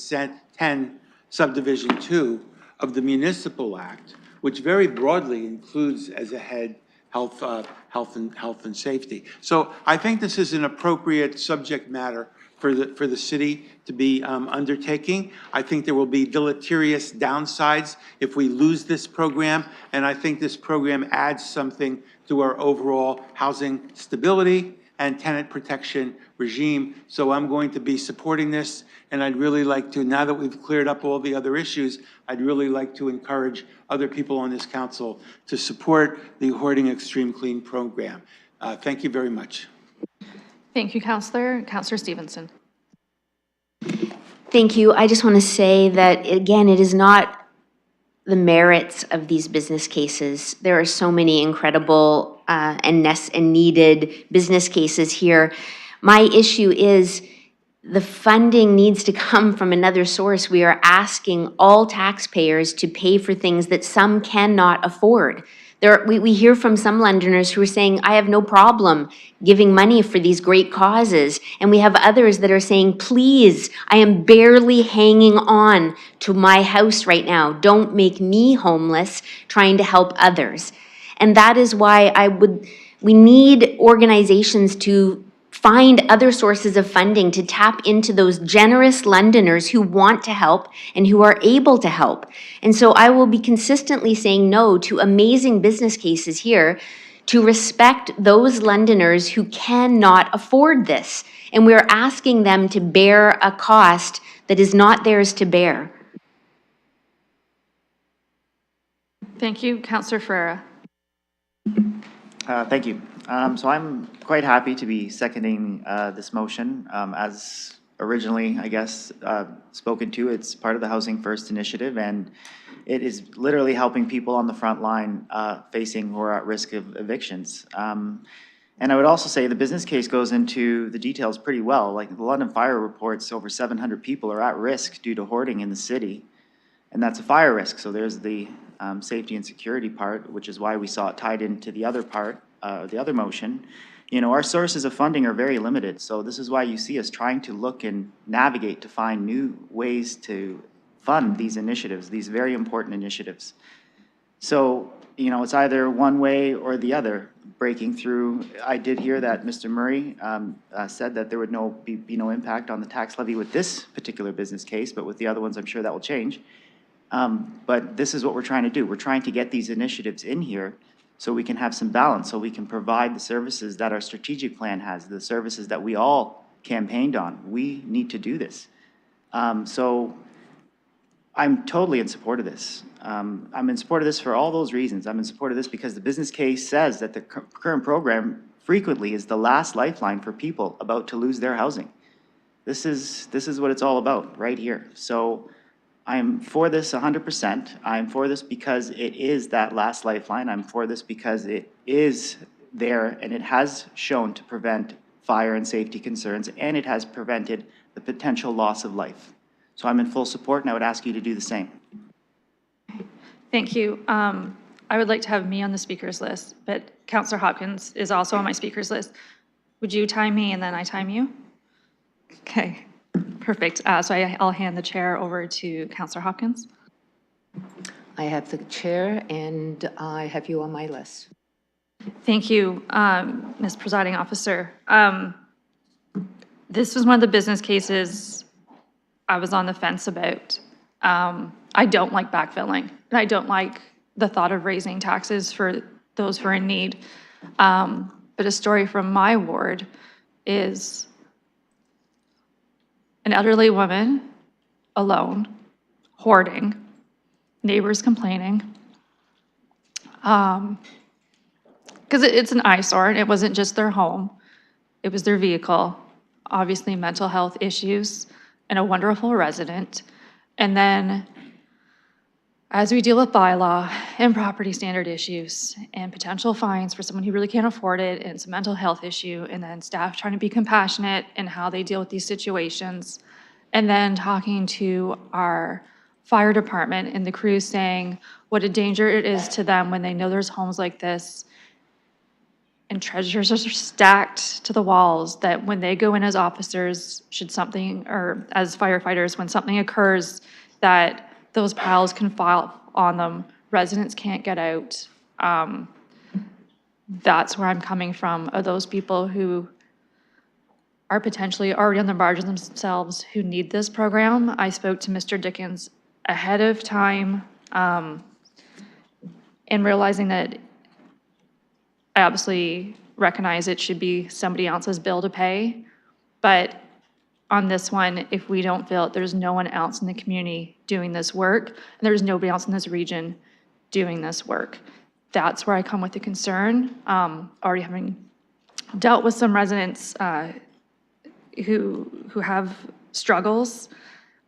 10, Subdivision 2 of the Municipal Act, which very broadly includes as a head health and safety. So I think this is an appropriate subject matter for the city to be undertaking. I think there will be deleterious downsides if we lose this program, and I think this program adds something to our overall housing stability and tenant protection regime. So I'm going to be supporting this, and I'd really like to, now that we've cleared up all the other issues, I'd really like to encourage other people on this council to support the Hoarding Extreme Clean program. Thank you very much. Thank you, Counselor. Counselor Stevenson. Thank you. I just want to say that, again, it is not the merits of these business cases. There are so many incredible and needed business cases here. My issue is the funding needs to come from another source. We are asking all taxpayers to pay for things that some cannot afford. We hear from some Londoners who are saying, I have no problem giving money for these great causes. And we have others that are saying, please, I am barely hanging on to my house right now. Don't make me homeless trying to help others. And that is why we need organizations to find other sources of funding to tap into those generous Londoners who want to help and who are able to help. And so I will be consistently saying no to amazing business cases here to respect those Londoners who cannot afford this. And we're asking them to bear a cost that is not theirs to bear. Thank you. Counselor Ferreira. Thank you. So I'm quite happy to be seconding this motion. As originally, I guess, spoken to, it's part of the Housing First initiative, and it is literally helping people on the front line who are at risk of evictions. And I would also say the business case goes into the details pretty well. Like the London Fire reports, over 700 people are at risk due to hoarding in the city, and that's a fire risk. So there's the safety and security part, which is why we saw it tied into the other part, the other motion. You know, our sources of funding are very limited, so this is why you see us trying to look and navigate to find new ways to fund these initiatives, these very important initiatives. So, you know, it's either one way or the other, breaking through. I did hear that Mr. Murray said that there would be no impact on the tax levy with this particular business case, but with the other ones, I'm sure that will change. But this is what we're trying to do. We're trying to get these initiatives in here so we can have some balance, so we can provide the services that our strategic plan has, the services that we all campaigned on. We need to do this. So I'm totally in support of this. I'm in support of this for all those reasons. I'm in support of this because the business case says that the current program frequently is the last lifeline for people about to lose their housing. This is what it's all about right here. So I'm for this 100%. I'm for this because it is that last lifeline. I'm for this because it is there and it has shown to prevent fire and safety concerns, and it has prevented the potential loss of life. So I'm in full support, and I would ask you to do the same. Thank you. I would like to have me on the speakers list, but Councillor Hopkins is also on my speakers list. Would you time me and then I time you? Okay, perfect. So I'll hand the chair over to Councillor Hopkins. I have the chair and I have you on my list. Thank you, Ms. Presiding Officer. This was one of the business cases I was on the fence about. I don't like backfilling, and I don't like the thought of raising taxes for those who are in need. But a story from my ward is an elderly woman, alone, hoarding, neighbors complaining. Because it's an eyesore, and it wasn't just their home, it was their vehicle, obviously mental health issues, and a wonderful resident. And then as we deal with bylaw and property standard issues and potential fines for someone who really can't afford it, and some mental health issue, and then staff trying to be compassionate in how they deal with these situations, and then talking to our fire department and the crew saying what a danger it is to them when they know there's homes like this, and treasures are stacked to the walls, that when they go in as officers, should something, or as firefighters, when something occurs, that those piles can fall on them, residents can't get out. That's where I'm coming from, of those people who are potentially already on the margin themselves who need this program. I spoke to Mr. Dickens ahead of time, and realizing that I obviously recognize it should be somebody else's bill to pay, but on this one, if we don't feel it, there's no one else in the community doing this work, and there's nobody else in this region doing this work. That's where I come with the concern. Already having dealt with some residents who have struggles,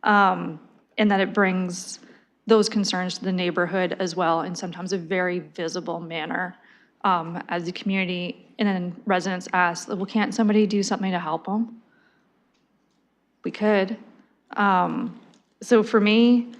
and that it brings those concerns to the neighborhood as well, in sometimes a very visible manner. As the community, and then residents ask, well, can't somebody do something to help them? We could. So for me,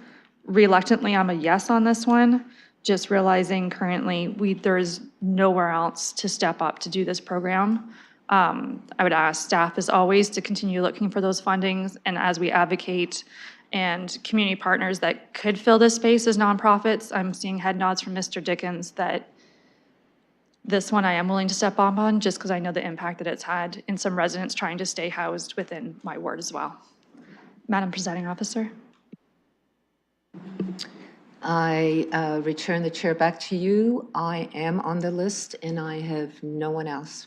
reluctantly, I'm a yes on this one, just realizing currently there's nowhere else to step up to do this program. I would ask staff, as always, to continue looking for those fundings, and as we advocate and community partners that could fill this space as nonprofits, I'm seeing head nods from Mr. Dickens that this one I am willing to step up on, just because I know the impact that it's had in some residents trying to stay housed within my ward as well. Madam Presiding Officer. I return the chair back to you. I am on the list and I have no one else.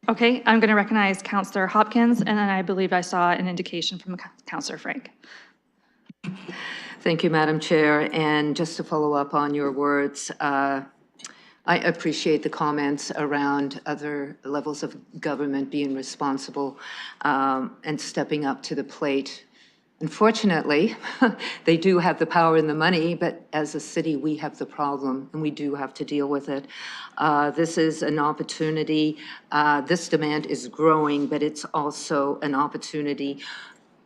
Okay, I'm going to recognize Councillor Hopkins, and then I believe I saw an indication from Councillor Frank. Thank you, Madam Chair. And just to follow up on your words, I appreciate the comments around other levels of government being responsible and stepping up to the plate. Unfortunately, they do have the power and the money, but as a city, we have the problem and we do have to deal with it. This is an opportunity. This demand is growing, but it's also an opportunity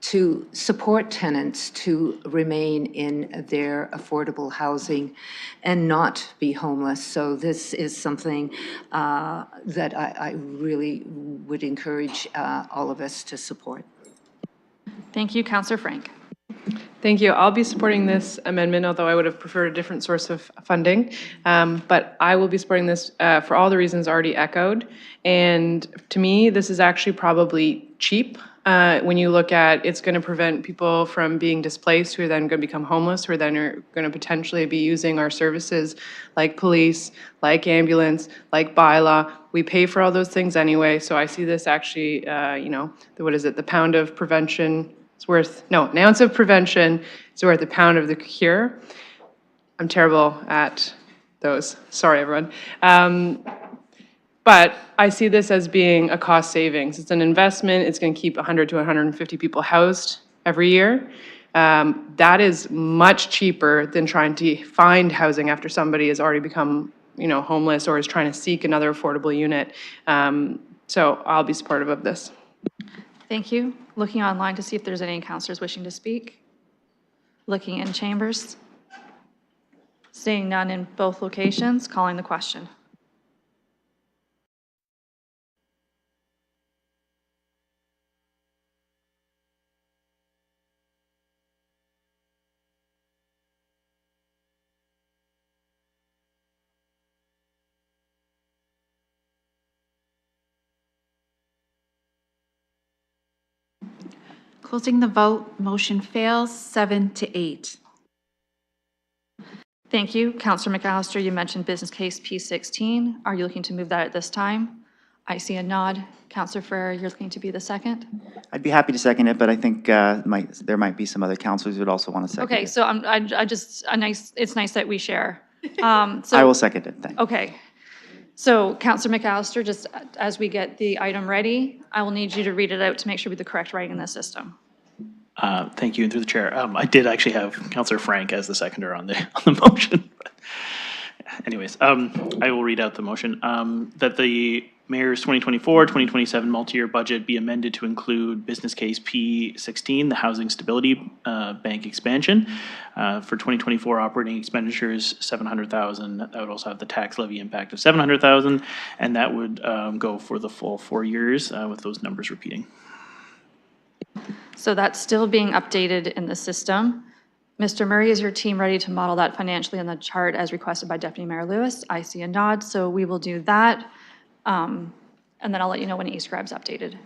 to support tenants to remain in their affordable housing and not be homeless. So this is something that I really would encourage all of us to support. Thank you, Councillor Frank. Thank you. I'll be supporting this amendment, although I would have preferred a different source of funding. But I will be supporting this for all the reasons already echoed. And to me, this is actually probably cheap. When you look at, it's going to prevent people from being displaced who are then going to become homeless, who are then going to potentially be using our services like police, like ambulance, like bylaw. We pay for all those things anyway. So I see this actually, what is it, the pound of prevention an ounce of prevention is worth a pound of the cure. I'm terrible at those. Sorry, everyone. But I see this as being a cost savings. It's an investment. It's going to keep 100 to 150 people housed every year. That is much cheaper than trying to find housing after somebody has already become, homeless or is trying to seek another affordable unit. So I'll be supportive of this. Thank you. Looking online to see if there's any councillors wishing to speak. Looking in chambers. Seeing none in both locations, calling the question. Closing the vote, motion fails 7-8. Thank you. Councillor McAllister, you mentioned business case P16. Are you looking to move that at this time? I see a nod. Councillor Ferrer, you're looking to be the second? I'd be happy to second it, but I think there might be some other councilors who would also want to second it. Okay, so it's nice that we share. I will second it, thanks. Okay. So Councillor McAllister, just as we get the item ready, I will need you to read it out to make sure we have the correct writing in the system. Thank you, and through the chair. I did actually have Councillor Frank as the seconder on the motion. Anyways, I will read out the motion. That the Mayor's 2024-2027 multi-year budget be amended to include business case P16, the Housing Stability Bank expansion. For 2024 operating expenditures, $700,000. That would also have the tax levy impact of $700,000, and that would go for the full 4 years with those numbers repeating. So that's still being updated in the system. Mr. Murray, is your team ready to model that financially on the chart as requested by Deputy Mayor Lewis? I see a nod, so we will do that. And then I'll let you know when eScribe's updated.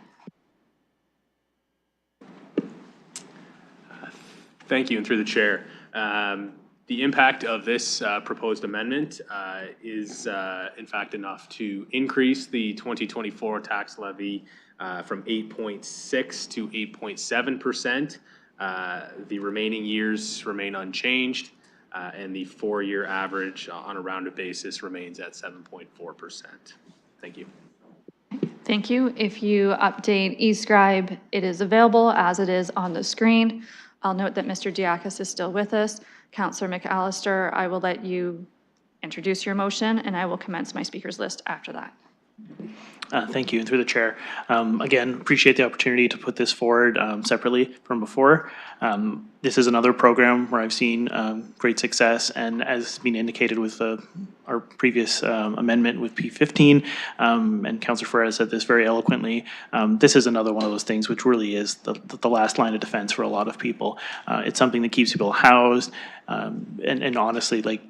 Thank you, and through the chair. The impact of this proposed amendment is in fact enough to increase the 2024 tax levy from 8.6 to 8.7%. The remaining years remain unchanged, and the 4-year average on a rounded basis remains at 7.4%. Thank you. Thank you. If you update eScribe, it is available as it is on the screen. I'll note that Mr. Diakis is still with us. Councillor McAllister, I will let you introduce your motion, and I will commence my speakers list after that. Thank you, and through the chair. Again, appreciate the opportunity to put this forward separately from before. This is another program where I've seen great success, and as been indicated with our previous amendment with P15, and Councillor Ferrer said this very eloquently, this is another one of those things which really is the last line of defense for a lot of people. It's something that keeps people housed, and honestly, like,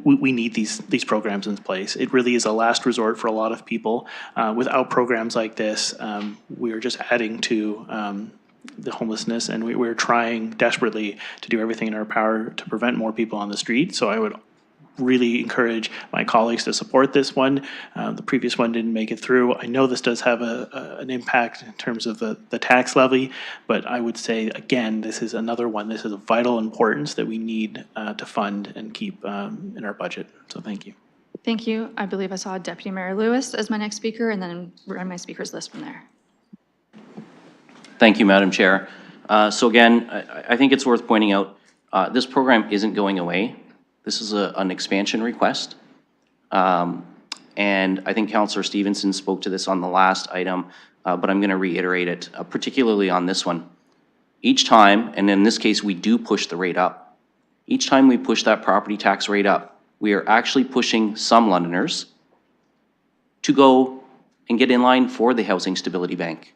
we need these programs in place. It really is a last resort for a lot of people. Without programs like this, we are just adding to the homelessness, and we're trying desperately to do everything in our power to prevent more people on the street. So I would really encourage my colleagues to support this one. The previous one didn't make it through. I know this does have an impact in terms of the tax levy, but I would say, again, this is another one. This is of vital importance that we need to fund and keep in our budget. So thank you. Thank you. I believe I saw Deputy Mayor Lewis as my next speaker, and then run my speakers list from there. Thank you, Madam Chair. So again, I think it's worth pointing out, this program isn't going away. This is an expansion request. And I think Councillor Stevenson spoke to this on the last item, but I'm going to reiterate it, particularly on this one. Each time, and in this case, we do push the rate up. Each time we push that property tax rate up, we are actually pushing some Londoners to go and get in line for the Housing Stability Bank.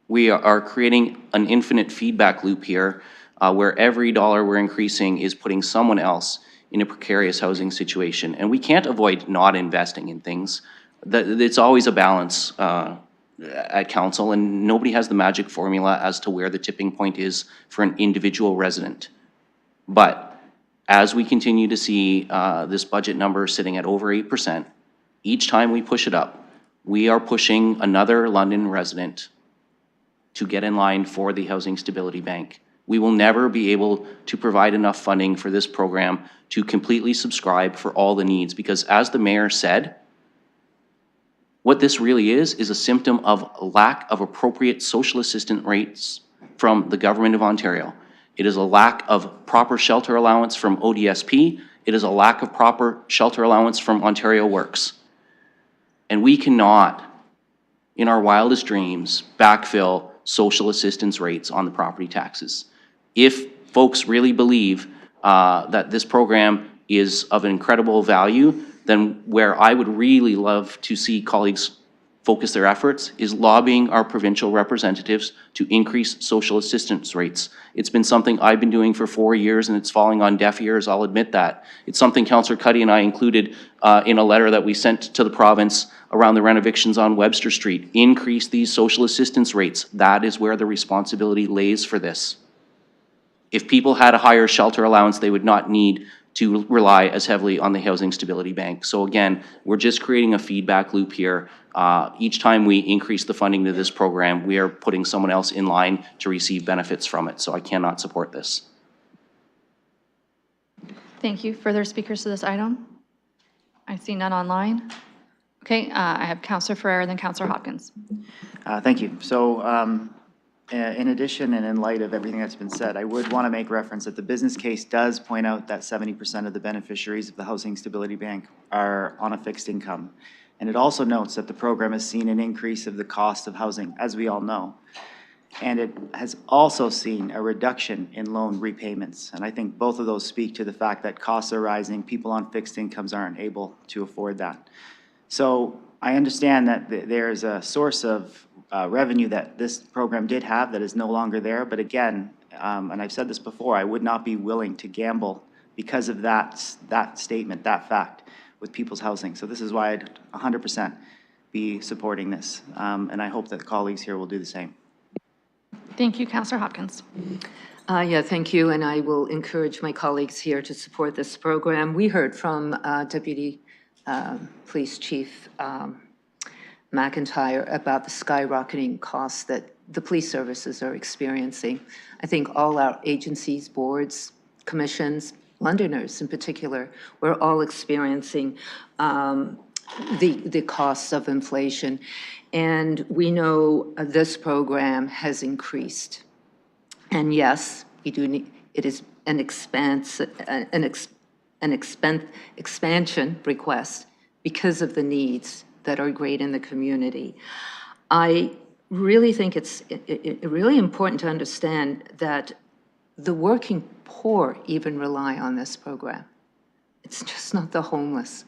We are creating an infinite feedback loop here where every dollar we're increasing is putting someone else in a precarious housing situation. And we can't avoid not investing in things. It's always a balance at council, and nobody has the magic formula as to where the tipping point is for an individual resident. But as we continue to see this budget number sitting at over 8%, each time we push it up, we are pushing another London resident to get in line for the Housing Stability Bank. We will never be able to provide enough funding for this program to completely subscribe for all the needs, because as the mayor said, what this really is a symptom of lack of appropriate social assistance rates from the Government of Ontario. It is a lack of proper shelter allowance from ODSP. It is a lack of proper shelter allowance from Ontario Works. And we cannot, in our wildest dreams, backfill social assistance rates on the property taxes. If folks really believe that this program is of incredible value, then where I would really love to see colleagues focus their efforts is lobbying our provincial representatives to increase social assistance rates. It's been something I've been doing for 4 years, and it's falling on deaf ears, I'll admit that. It's something Councillor Cuddy and I included in a letter that we sent to the province around the renovations on Webster Street. Increase these social assistance rates. That is where the responsibility lays for this. If people had a higher shelter allowance, they would not need to rely as heavily on the Housing Stability Bank. So again, we're just creating a feedback loop here. Each time we increase the funding to this program, we are putting someone else in line to receive benefits from it. So I cannot support this. Thank you. Further speakers to this item? I see none online. Okay, I have Councillor Ferreira, then Councillor Hopkins. Thank you. So in addition and in light of everything that's been said, I would want to make reference that the business case does point out that 70% of the beneficiaries of the Housing Stability Bank are on a fixed income. And it also notes that the program has seen an increase of the cost of housing, as we all know. And it has also seen a reduction in loan repayments. And I think both of those speak to the fact that costs are rising, people on fixed incomes aren't able to afford that. So I understand that there is a source of revenue that this program did have that is no longer there. But again, and I've said this before, I would not be willing to gamble because of that statement, that fact, with people's housing. So this is why I'd 100% be supporting this. And I hope that the colleagues here will do the same. Thank you, Councillor Hopkins. Yeah, thank you, and I will encourage my colleagues here to support this program. We heard from Deputy Police Chief McIntyre about the skyrocketing costs that the police services are experiencing. I think all our agencies, boards, commissions, Londoners in particular, we're all experiencing the costs of inflation. And we know this program has increased. And yes, we do need, it is an expansion request because of the needs that are great in the community. I really think it's really important to understand that the working poor even rely on this program. It's just not the homeless.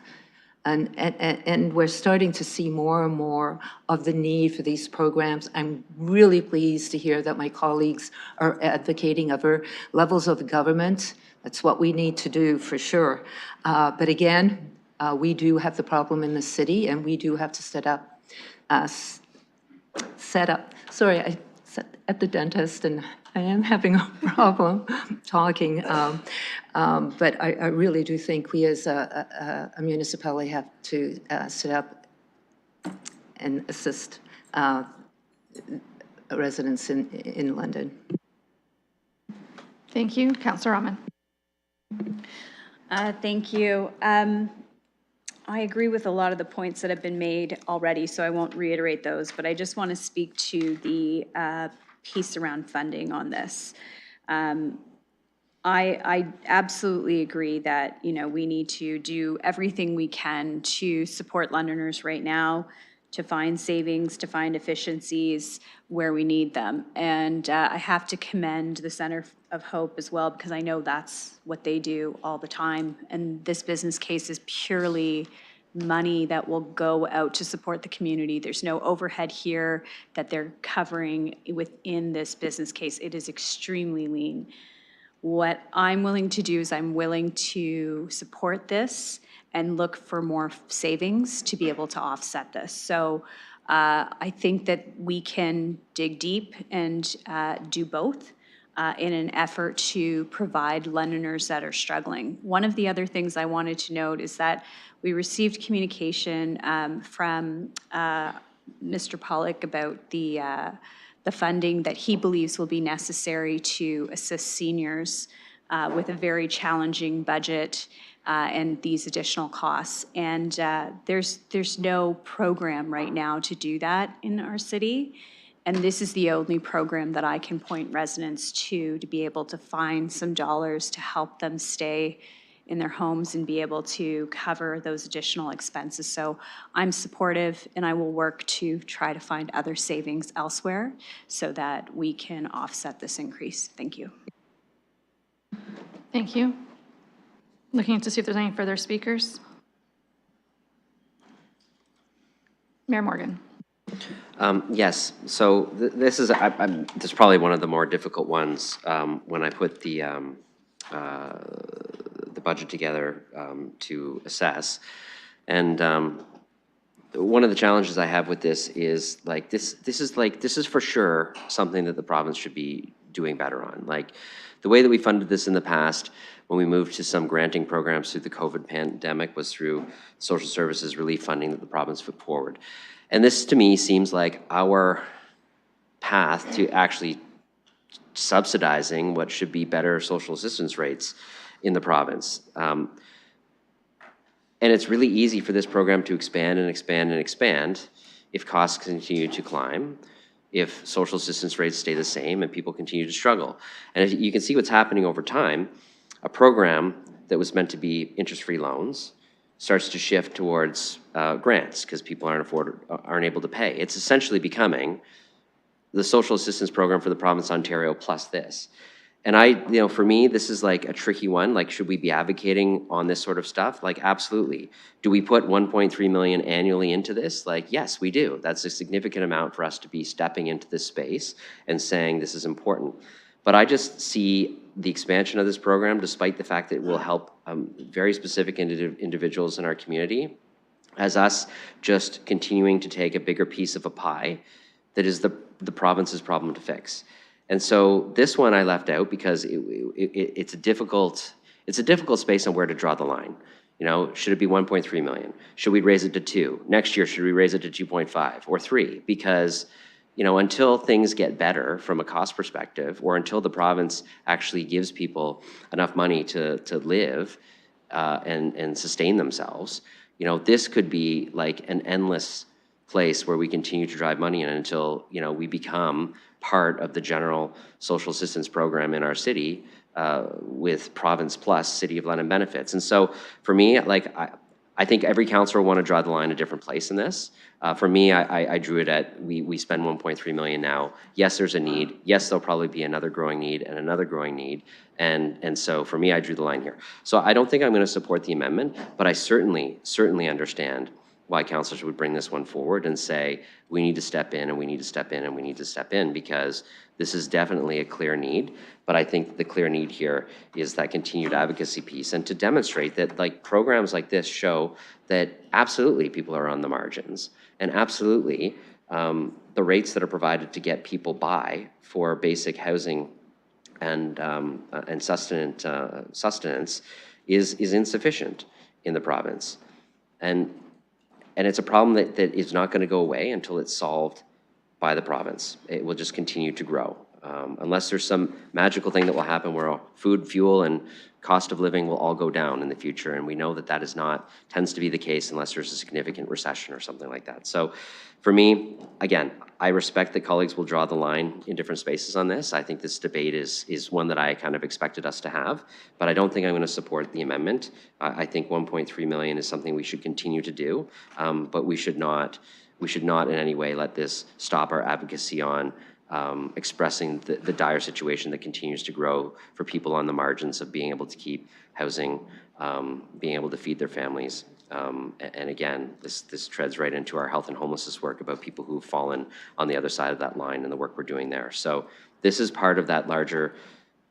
And we're starting to see more and more of the need for these programs. I'm really pleased to hear that my colleagues are advocating other levels of government. That's what we need to do for sure. But again, we do have the problem in the city, and we do have to set up. Sorry, I sat at the dentist, and I am having a problem talking. But I really do think we as a municipality have to set up and assist residents in London. Thank you. Councillor Rahman. Thank you. I agree with a lot of the points that have been made already, so I won't reiterate those, but I just want to speak to the piece around funding on this. I absolutely agree that, you know, we need to do everything we can to support Londoners right now, to find savings, to find efficiencies where we need them. And I have to commend the Centre of Hope as well, because I know that's what they do all the time. And this business case is purely money that will go out to support the community. There's no overhead here that they're covering within this business case. It is extremely lean. What I'm willing to do is I'm willing to support this and look for more savings to be able to offset this. So I think that we can dig deep and do both in an effort to provide Londoners that are struggling. One of the other things I wanted to note is that we received communication from Mr. Pollock about the funding that he believes will be necessary to assist seniors with a very challenging budget and these additional costs. And there's no program right now to do that in our city. And this is the only program that I can point residents to be able to find some dollars to help them stay in their homes and be able to cover those additional expenses. So I'm supportive, and I will work to try to find other savings elsewhere so that we can offset this increase. Thank you. Thank you. Looking to see if there's any further speakers. Mayor Morgan. Yes, so this is this is probably one of the more difficult ones when I put the budget together to assess. And one of the challenges I have with this is like this is for sure something that the province should be doing better on. Like the way that we funded this in the past when we moved to some granting programs through the COVID pandemic was through social services relief funding that the province put forward. And this to me seems like our path to actually subsidizing what should be better social assistance rates in the province. And it's really easy for this program to expand and expand and expand if costs continue to climb, if social assistance rates stay the same and people continue to struggle. And as you can see what's happening over time, a program that was meant to be interest-free loans starts to shift towards grants because people aren't able to pay. It's essentially becoming the social assistance program for the province of Ontario plus this. And for me, this is like a tricky one. Like, should we be advocating on this sort of stuff? Like, absolutely. Do we put 1.3 million annually into this? Like, yes, we do. That's a significant amount for us to be stepping into this space and saying this is important. But I just see the expansion of this program, despite the fact that it will help very specific individuals in our community, as us just continuing to take a bigger piece of a pie that is the province's problem to fix. And so this one I left out because it's a difficult space on where to draw the line. You know, should it be 1.3 million? Should we raise it to 2? Next year, should we raise it to 2.5 or 3? Because, you know, until things get better from a cost perspective, or until the province actually gives people enough money to live and sustain themselves, you know, this could be like an endless place where we continue to drive money in until, you know, we become part of the general social assistance program in our city with Province Plus City of London benefits. And so for me, like, I think every councillor will want to draw the line a different place in this. For me, I drew it at, we spend 1.3 million now. Yes, there's a need. Yes, there'll probably be another growing need and another growing need. And so for me, I drew the line here. So I don't think I'm going to support the amendment, but I certainly understand why councillors would bring this one forward and say, we need to step in and we need to step in and we need to step in, because this is definitely a clear need. But I think the clear need here is that continued advocacy piece, and to demonstrate that like programs like this show that absolutely people are on the margins, and absolutely the rates that are provided to get people by for basic housing and sustenance is insufficient in the province. And it's a problem that is not going to go away until it's solved by the province. It will just continue to grow. Unless there's some magical thing that will happen where food, fuel, and cost of living will all go down in the future. And we know that that is not, tends to be the case unless there's a significant recession or something like that. So for me, again, I respect that colleagues will draw the line in different spaces on this. I think this debate is one that I kind of expected us to have, but I don't think I'm going to support the amendment. I think 1.3 million is something we should continue to do, but we should not in any way let this stop our advocacy on expressing the dire situation that continues to grow for people on the margins of being able to keep housing, being able to feed their families. And again, this treads right into our health and homelessness work about people who've fallen on the other side of that line and the work we're doing there. So this is part of that larger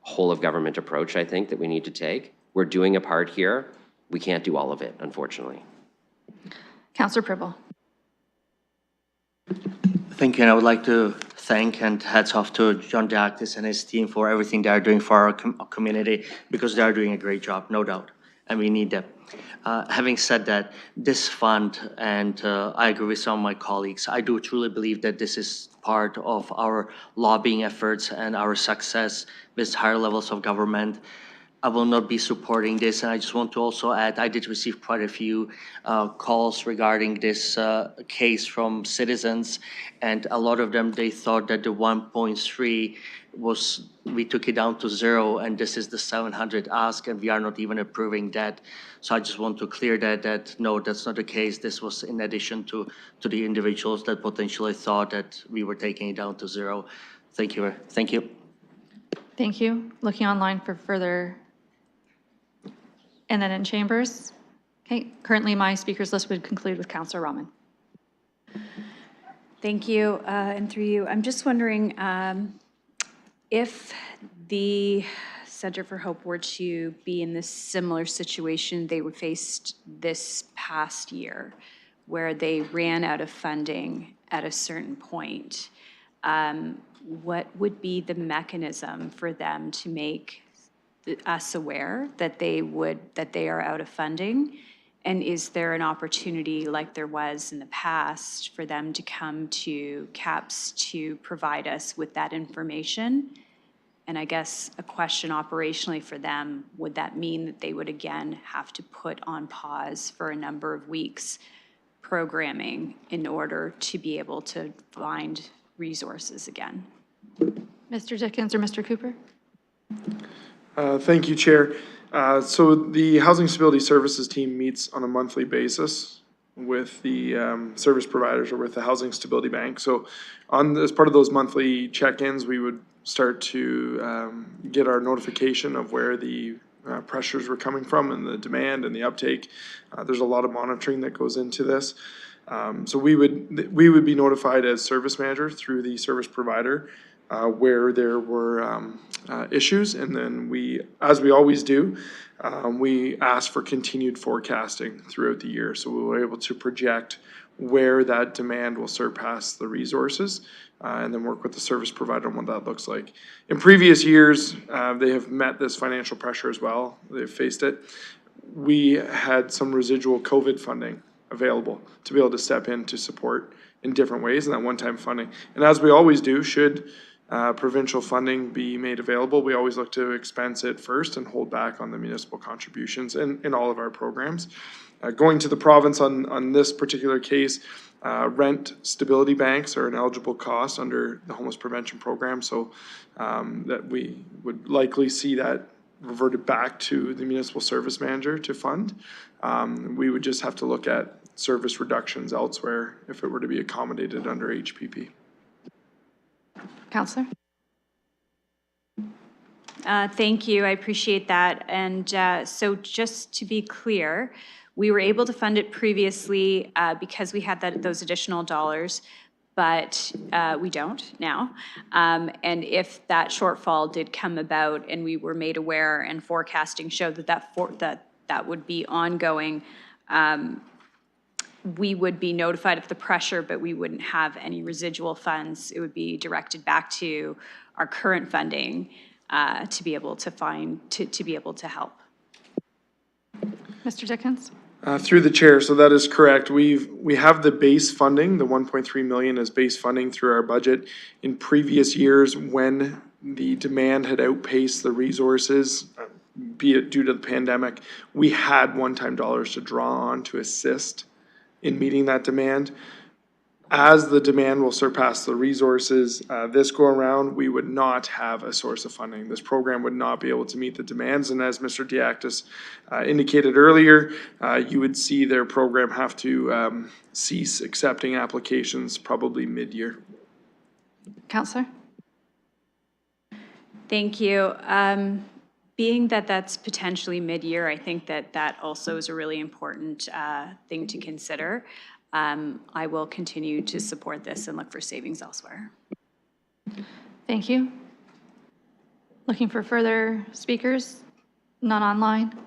whole of government approach, I think, that we need to take. We're doing a part here. We can't do all of it, unfortunately. Counselor Pribble. Thank you, and I would like to thank and hats off to John Diakis and his team for everything they are doing for our community, because they are doing a great job, no doubt, and we need them. Having said that, this fund, and I agree with some of my colleagues, I do truly believe that this is part of our lobbying efforts and our success with higher levels of government. I will not be supporting this, and I just want to also add, I did receive quite a few calls regarding this case from citizens, and a lot of them, they thought that the 1.3 was, we took it down to 0, and this is the 700 ask, and we are not even approving that. So I just want to clear that no, that's not the case. This was in addition to the individuals that potentially thought that we were taking it down to 0. Thank you. Thank you. Thank you. Looking online for further. And then in chambers. Okay, currently my speakers list would conclude with Councillor Rahman. Thank you, and through you, I'm just wondering if the Center for Hope were to be in this similar situation they were faced this past year, where they ran out of funding at a certain point, what would be the mechanism for them to make us aware that they are out of funding? And is there an opportunity, like there was in the past, for them to come to CAPS to provide us with that information? And I guess a question operationally for them, would that mean that they would again have to put on pause for a number of weeks programming in order to be able to find resources again? Mr. Dickens or Mr. Cooper? Thank you, Chair. So the Housing Stability Services team meets on a monthly basis with the service providers or with the Housing Stability Bank. So as part of those monthly check-ins, we would start to get our notification of where the pressures were coming from and the demand and the uptake. There's a lot of monitoring that goes into this. So we would be notified as service manager through the service provider where there were issues, and then we, as we always do, we ask for continued forecasting throughout the year. So we were able to project where that demand will surpass the resources, and then work with the service provider on what that looks like. In previous years, they have met this financial pressure as well. They've faced it. We had some residual COVID funding available to be able to step in to support in different ways in that one-time funding. And as we always do, should provincial funding be made available, we always look to expense it first and hold back on the municipal contributions in all of our programs. Going to the province on this particular case, rent stability banks are an eligible cost under the homeless prevention program, so that we would likely see that reverted back to the municipal service manager to fund. We would just have to look at service reductions elsewhere if it were to be accommodated under HPP. Councillor? Thank you, I appreciate that. And so just to be clear, we were able to fund it previously because we had those additional dollars, but we don't now. And if that shortfall did come about and we were made aware and forecasting showed that would be ongoing, we would be notified of the pressure, but we wouldn't have any residual funds. It would be directed back to our current funding to be able to to be able to help. Mr. Dickens? Through the chair, so that is correct. We have the base funding, the 1.3 million as base funding through our budget. In previous years, when the demand had outpaced the resources, be it due to the pandemic, we had one-time dollars to draw on to assist in meeting that demand. As the demand will surpass the resources this go around, we would not have a source of funding. This program would not be able to meet the demands, and as Mr. Diakis indicated earlier, you would see their program have to cease accepting applications probably mid-year. Councillor? Thank you. Being that that's potentially mid-year, I think that also is a really important thing to consider. I will continue to support this and look for savings elsewhere. Thank you. Looking for further speakers? None online?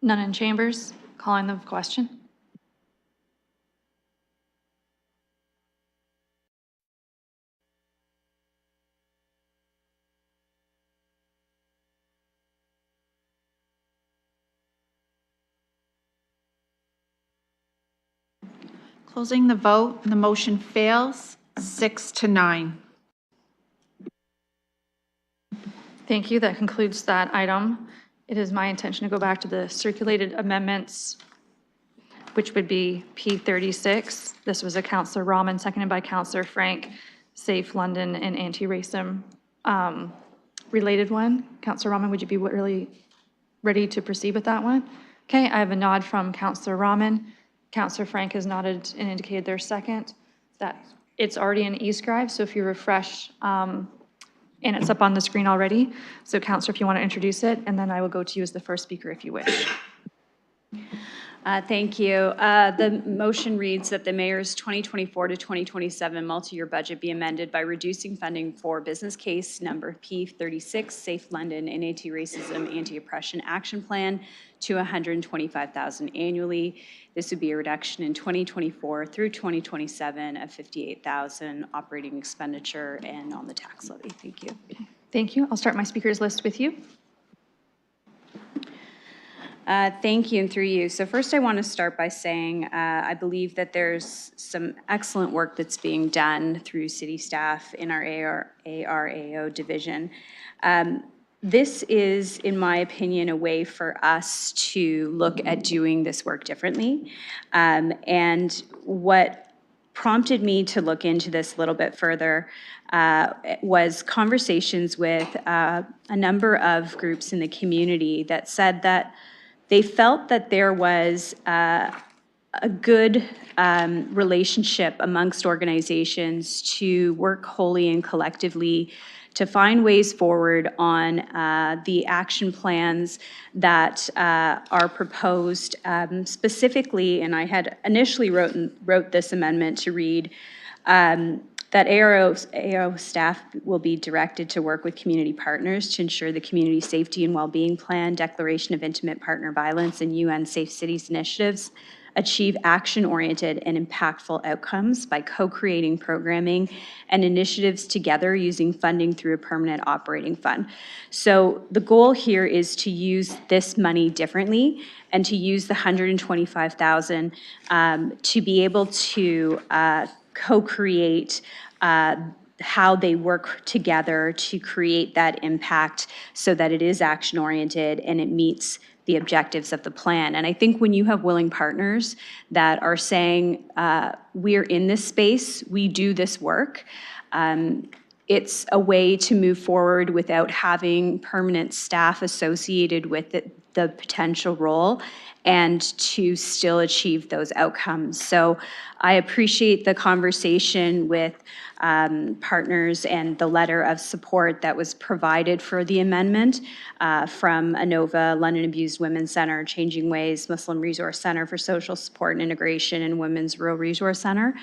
None in chambers? Calling the question? Closing the vote, the motion fails, 6-9. Thank you. That concludes that item. It is my intention to go back to the circulated amendments, which would be P36. This was a Councillor Rahman, seconded by Councillor Frank, Safe London and anti-racism related one. Councillor Rahman, would you be really ready to proceed with that one? Okay, I have a nod from Councillor Rahman. Councillor Frank has nodded and indicated their second. That it's already in eScribe, so if you refresh, and it's up on the screen already. So Councillor, if you want to introduce it, and then I will go to you as the first speaker if you wish. Thank you. The motion reads that the mayor's 2024 to 2027 multi-year budget be amended by reducing funding for business case number P36, Safe London and Anti-Racism, Anti-Oppression Action Plan to $125,000 annually. This would be a reduction in 2024 through 2027 of $58,000 operating expenditure and on the tax levy. Thank you. Thank you. I'll start my speakers list with you. Thank you, and through you. So first I want to start by saying I believe that there's some excellent work that's being done through city staff in our ARAO division. This is, in my opinion, a way for us to look at doing this work differently. And what prompted me to look into this a little bit further was conversations with a number of groups in the community that said that they felt that there was a good relationship amongst organizations to work wholly and collectively to find ways forward on the action plans that are proposed specifically, and I had initially wrote this amendment to read that ARO staff will be directed to work with community partners to ensure the community safety and well-being plan, Declaration of Intimate Partner Violence, and UN Safe Cities initiatives achieve action-oriented and impactful outcomes by co-creating programming and initiatives together using funding through a permanent operating fund. So the goal here is to use this money differently and to use the $125,000 to be able to co-create how they work together to create that impact so that it is action-oriented and it meets the objectives of the plan. And I think when you have willing partners that are saying, we're in this space, we do this work, it's a way to move forward without having permanent staff associated with the potential role and to still achieve those outcomes. So I appreciate the conversation with partners and the letter of support that was provided for the amendment from ANOVA, London Abused Women's Center, Changing Ways, Muslim Resource Center for Social Support and Integration, and Women's Rural Resource Center.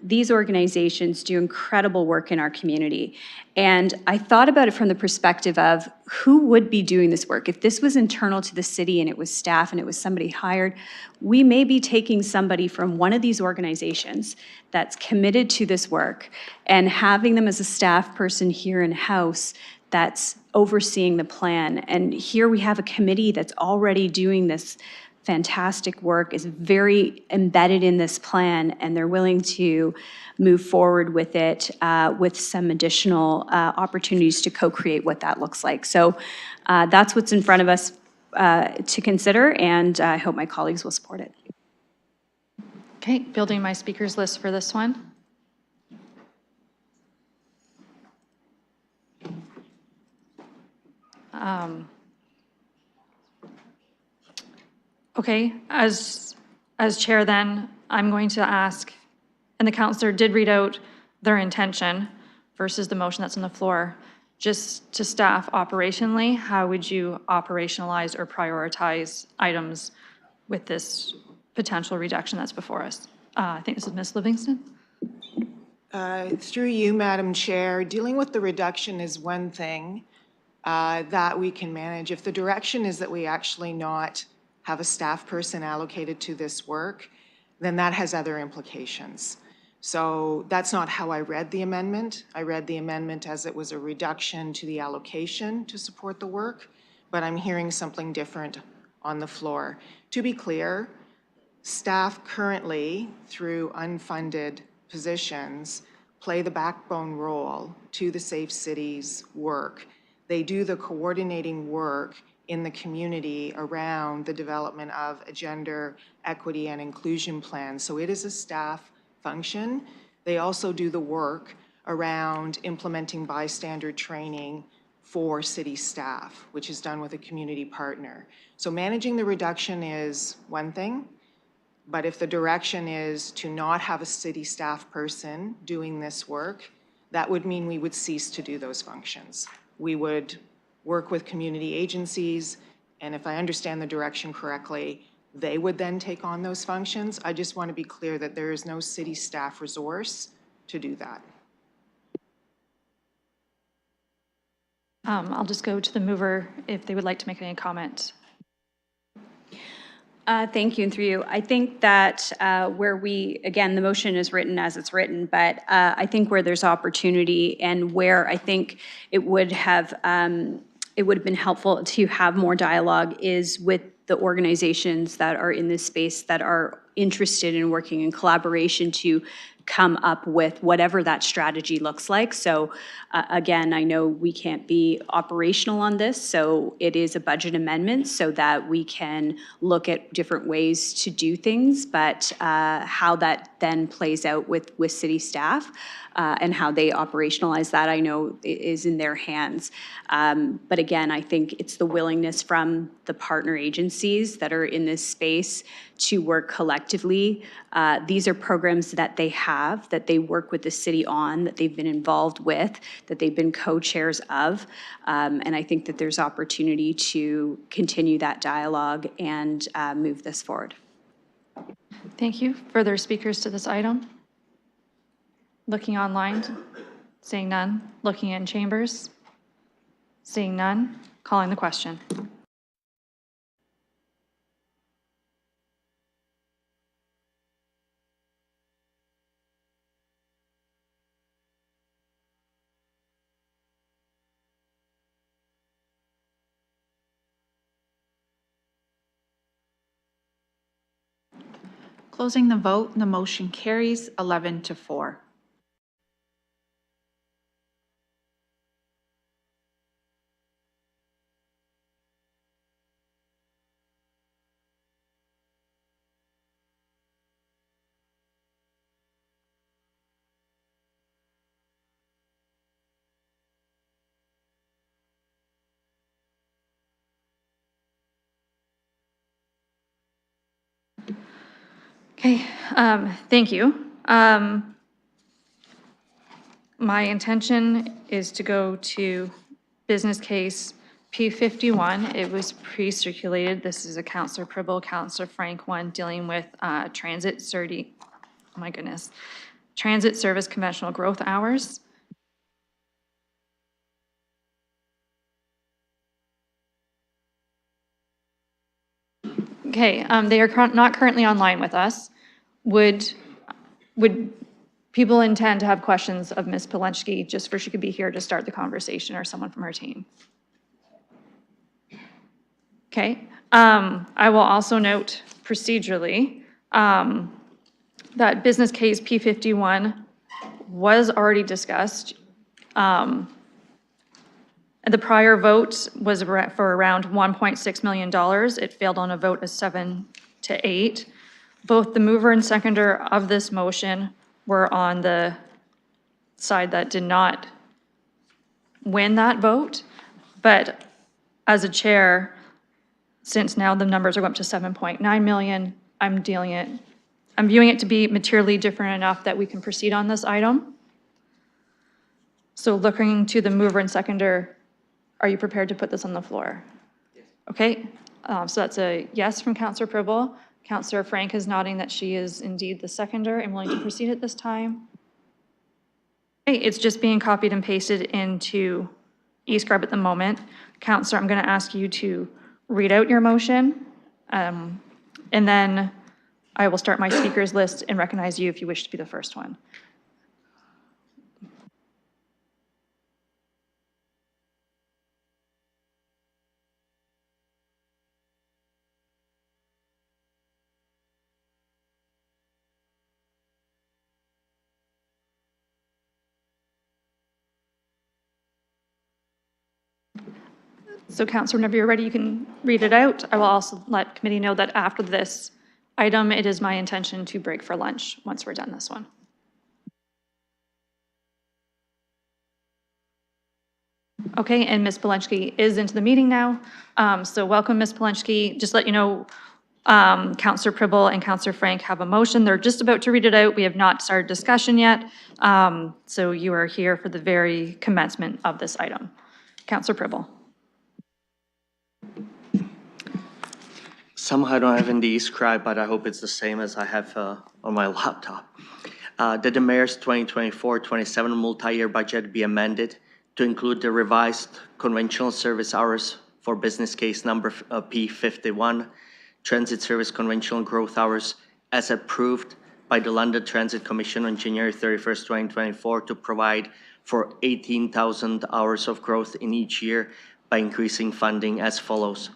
These organizations do incredible work in our community. And I thought about it from the perspective of who would be doing this work. If this was internal to the city and it was staff and it was somebody hired, we may be taking somebody from one of these organizations that's committed to this work and having them as a staff person here in-house that's overseeing the plan. And here we have a committee that's already doing this fantastic work, is very embedded in this plan, and they're willing to move forward with it with some additional opportunities to co-create what that looks like. So that's what's in front of us to consider, and I hope my colleagues will support it. Okay, building my speakers list for this one. Okay, as chair then, I'm going to ask, and the councillor did read out their intention versus the motion that's on the floor. Just to staff operationally, how would you operationalize or prioritize items with this potential reduction that's before us? I think this is Ms. Livingston. Through you, Madam Chair, dealing with the reduction is one thing. that we can manage. If the direction is that we actually not have a staff person allocated to this work, then that has other implications. So that's not how I read the amendment. I read the amendment as it was a reduction to the allocation to support the work, but I'm hearing something different on the floor. To be clear, staff currently, through unfunded positions, play the backbone role to the Safe Cities work. They do the coordinating work in the community around the development of a gender equity and inclusion plan. So it is a staff function. They also do the work around implementing bystander training for city staff, which is done with a community partner. So managing the reduction is one thing, but if the direction is to not have a city staff person doing this work, that would mean we would cease to do those functions. We would work with community agencies, and if I understand the direction correctly, they would then take on those functions. I just want to be clear that there is no city staff resource to do that. I'll just go to the mover if they would like to make any comment. Thank you, and through you. I think that where again, the motion is written as it's written, but I think where there's opportunity and where I think it would have been helpful to have more dialogue is with the organizations that are in this space that are interested in working in collaboration to come up with whatever that strategy looks like. So again, I know we can't be operational on this, so it is a budget amendment so that we can look at different ways to do things, but how that then plays out with city staff and how they operationalize that, I know is in their hands. But again, I think it's the willingness from the partner agencies that are in this space to work collectively. These are programs that they have, that they work with the city on, that they've been involved with, that they've been co-chairs of. And I think that there's opportunity to continue that dialogue and move this forward. Thank you. Further speakers to this item? Looking online, seeing none. Looking in chambers, seeing none. Calling the question. Closing the vote, the motion carries 11-4. Okay, thank you. My intention is to go to business case P51. It was pre-circulated. This is a Councillor Pribble, Councillor Frank one dealing with transit service conventional growth hours. Okay, they are not currently online with us. Would people intend to have questions of Ms. Polensky just for she could be here to start the conversation, or someone from her team? Okay, I will also note procedurally that business case P51 was already discussed. The prior vote was for around $1.6 million. It failed on a vote of 7-8. Both the mover and seconder of this motion were on the side that did not win that vote. But as a chair, since now the numbers are up to 7.9 million, I'm viewing it to be materially different enough that we can proceed on this item. So looking to the mover and seconder, are you prepared to put this on the floor? Yes. Okay, so that's a yes from Councillor Pribble. Councillor Frank is nodding that she is indeed the seconder and willing to proceed at this time. Okay, it's just being copied and pasted into e-scribe at the moment. Counselor, I'm going to ask you to read out your motion, and then I will start my speakers list and recognize you if you wish to be the first one. So Counselor, whenever you're ready, you can read it out. I will also let committee know that after this item, it is my intention to break for lunch once we're done this one. Okay, and Ms. Polensky is into the meeting now. So welcome, Ms. Polensky. Just let you know, Counselor Pribble and Counselor Frank have a motion. They're just about to read it out. We have not started discussion yet. So you are here for the very commencement of this item. Counselor Pribble. Somehow I don't have in the e-scribe, but I hope it's the same as I have on my laptop. That the mayor's 2024-27 multi-year budget be amended to include the revised conventional service hours for business case number P51, transit service conventional growth hours as approved by the London Transit Commission on January 31st, 2024 to provide for 18,000 hours of growth in each year by increasing funding as follows.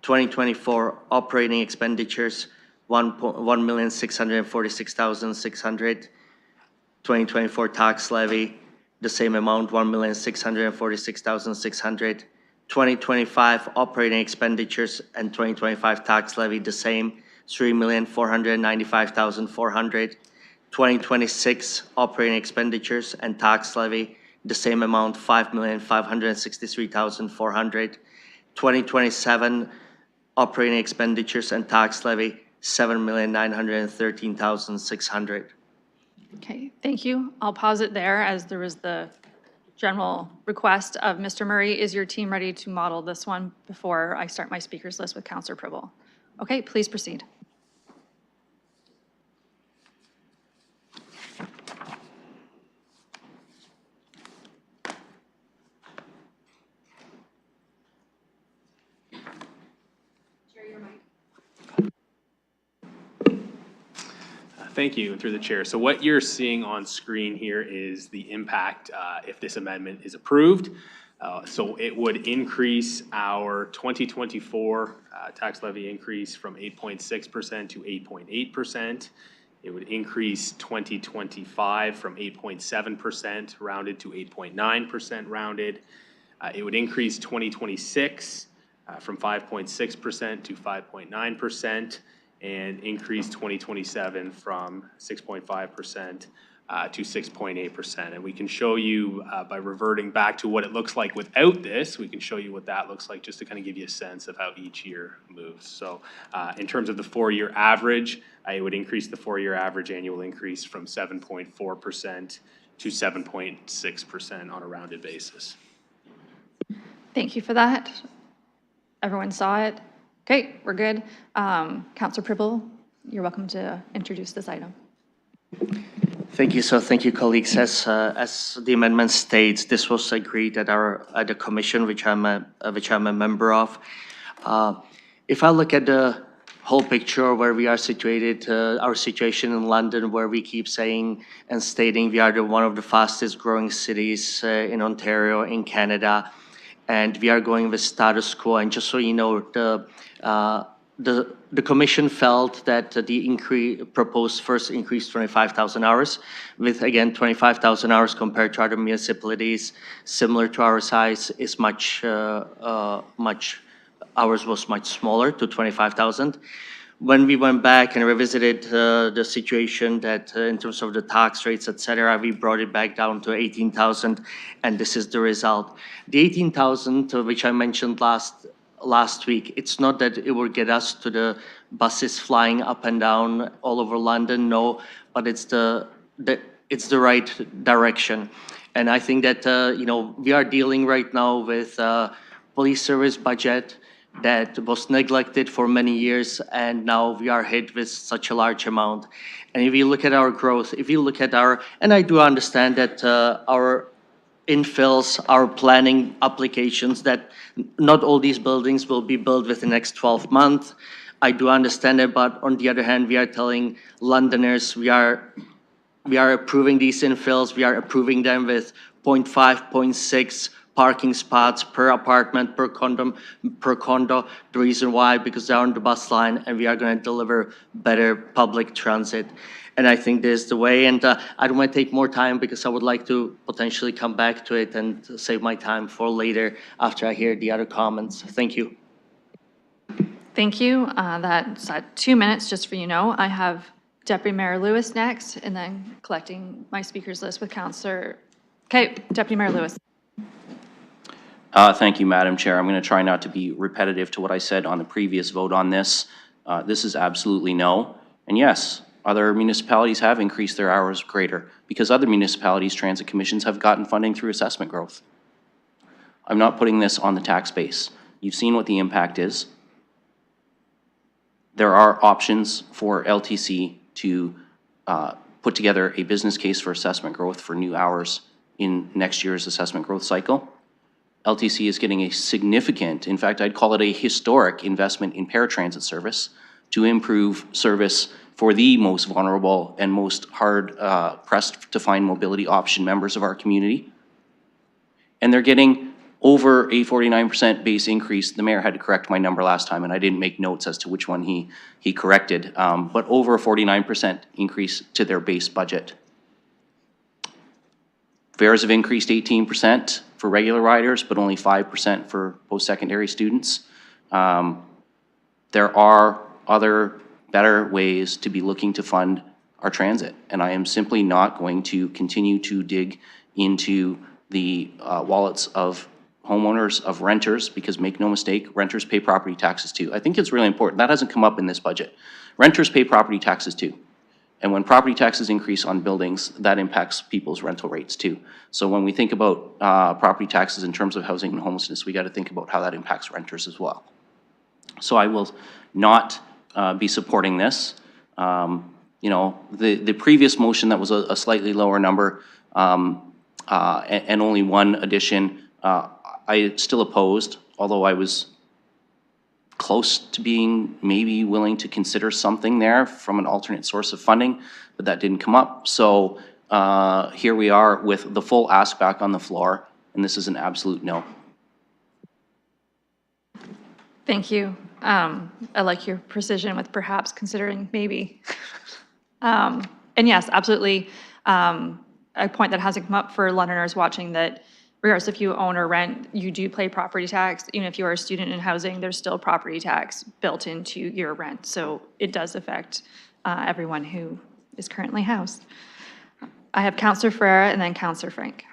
2024 operating expenditures, 1,646,600. 2024 tax levy, the same amount, 1,646,600. 2025 operating expenditures and 2025 tax levy, the same, 3,495,400. 2026 operating expenditures and tax levy, the same amount, 5,563,400. 2027 operating expenditures and tax levy, 7,913,600. Okay, thank you. I'll pause it there as there was the general request of Mr. Murray. Is your team ready to model this one before I start my speakers list with Counselor Pribble? Okay, please proceed. Thank you, and through the chair. So what you're seeing on screen here is the impact if this amendment is approved. So it would increase our 2024 tax levy increase from 8.6% to 8.8%. It would increase 2025 from 8.7% rounded to 8.9% rounded. It would increase 2026 from 5.6% to 5.9%. And increase 2027 from 6.5% to 6.8%. And we can show you by reverting back to what it looks like without this, we can show you what that looks like just to kind of give you a sense of how each year moves. So in terms of the 4-year average, it would increase the 4-year average annual increase from 7.4% to 7.6% on a rounded basis. Thank you for that. Everyone saw it. Okay, we're good. Counselor Pribble, you're welcome to introduce this item. Thank you. So thank you, colleagues. As the amendment states, this was agreed at the commission, which I'm a member of. If I look at the whole picture where we are situated, our situation in London, where we keep saying and stating we are one of the fastest growing cities in Ontario, in Canada, and we are going with status quo. And just so you know, the commission felt that the proposed first increase 25,000 hours, with again 25,000 hours compared to other municipalities similar to our size is ours was much smaller to 25,000. When we went back and revisited the situation that in terms of the tax rates, etc., we brought it back down to 18,000, and this is the result. The 18,000, which I mentioned last week, it's not that it will get us to the buses flying up and down all over London, no, but it's the right direction. And I think that we are dealing right now with police service budget that was neglected for many years, and now we are hit with such a large amount. And if you look at our growth, and I do understand that our infills, our planning applications, that not all these buildings will be built within the next 12 months. I do understand it, but on the other hand, we are telling Londoners we are approving these infills. We are approving them with 0.5, 0.6 parking spots per apartment, per condo. The reason why, because they're on the bus line, and we are going to deliver better public transit. And I think this is the way, and I don't want to take more time because I would like to potentially come back to it and save my time for later after I hear the other comments. Thank you. Thank you. That's 2 minutes, just for you know. I have Deputy Mayor Lewis next, and then collecting my speakers list with Councillor. Okay, Deputy Mayor Lewis. Thank you, Madam Chair. I'm going to try not to be repetitive to what I said on the previous vote on this. This is absolutely no. And yes, other municipalities have increased their hours greater because other municipalities' transit commissions have gotten funding through assessment growth. I'm not putting this on the tax base. You've seen what the impact is. There are options for LTC to put together a business case for assessment growth for new hours in next year's assessment growth cycle. LTC is getting a significant, in fact, I'd call it a historic investment in paratransit service to improve service for the most vulnerable and most hard pressed to find mobility option members of our community. And they're getting over a 49% base increase. The mayor had to correct my number last time, and I didn't make notes as to which one he corrected, but over a 49% increase to their base budget. Fares have increased 18% for regular riders, but only 5% for post-secondary students. There are other better ways to be looking to fund our transit, and I am simply not going to continue to dig into the wallets of homeowners, of renters, because make no mistake, renters pay property taxes too. I think it's really important. That hasn't come up in this budget. Renters pay property taxes too. And when property taxes increase on buildings, that impacts people's rental rates too. So when we think about property taxes in terms of housing and homelessness, we got to think about how that impacts renters as well. So I will not be supporting this. You know, the previous motion that was a slightly lower number and only one addition, I still opposed, although I was close to being maybe willing to consider something there from an alternate source of funding, but that didn't come up. So here we are with the full ask back on the floor, and this is an absolute no. Thank you. I like your precision with perhaps considering maybe. And yes, absolutely. A point that hasn't come up for Londoners watching, that regardless if you own or rent, you do pay property tax. Even if you are a student in housing, there's still property tax built into your rent. So it does affect everyone who is currently housed. I have Councillor Ferreira and then Councillor Frank.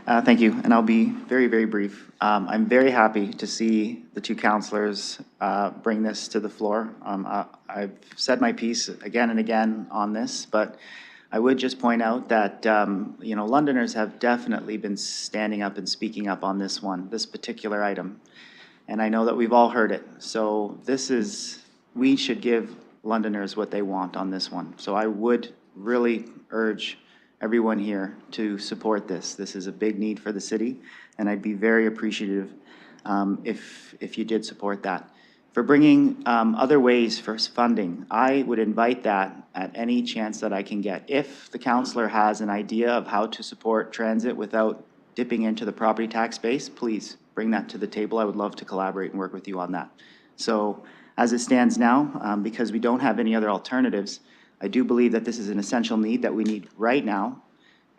Thank you, and I'll be very, very brief. I'm very happy to see the two councillors bring this to the floor. I've said my piece again and again on this, but I would just point out that, you know, Londoners have definitely been standing up and speaking up on this one, this particular item. And I know that we've all heard it. So this is, we should give Londoners what they want on this one. So I would really urge everyone here to support this. This is a big need for the city, and I'd be very appreciative if you did support that. For bringing other ways for funding, I would invite that at any chance that I can get. If the councillor has an idea of how to support transit without dipping into the property tax base, please bring that to the table. I would love to collaborate and work with you on that. So as it stands now, because we don't have any other alternatives, I do believe that this is an essential need that we need right now.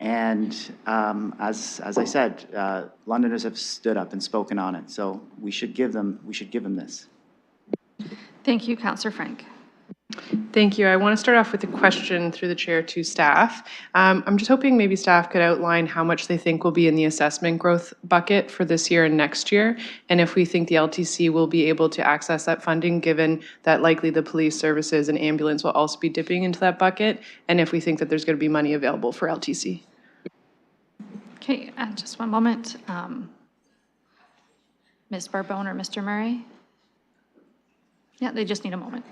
And as I said, Londoners have stood up and spoken on it. So we should give them this. Thank you, Councillor Frank. Thank you. I want to start off with a question through the chair to staff. I'm just hoping maybe staff could outline how much they think will be in the assessment growth bucket for this year and next year, and if we think the LTC will be able to access that funding, given that likely the police services and ambulance will also be dipping into that bucket, and if we think that there's going to be money available for LTC. Okay, just one moment. Ms. Barbone or Mr. Murray? Yeah, they just need a moment.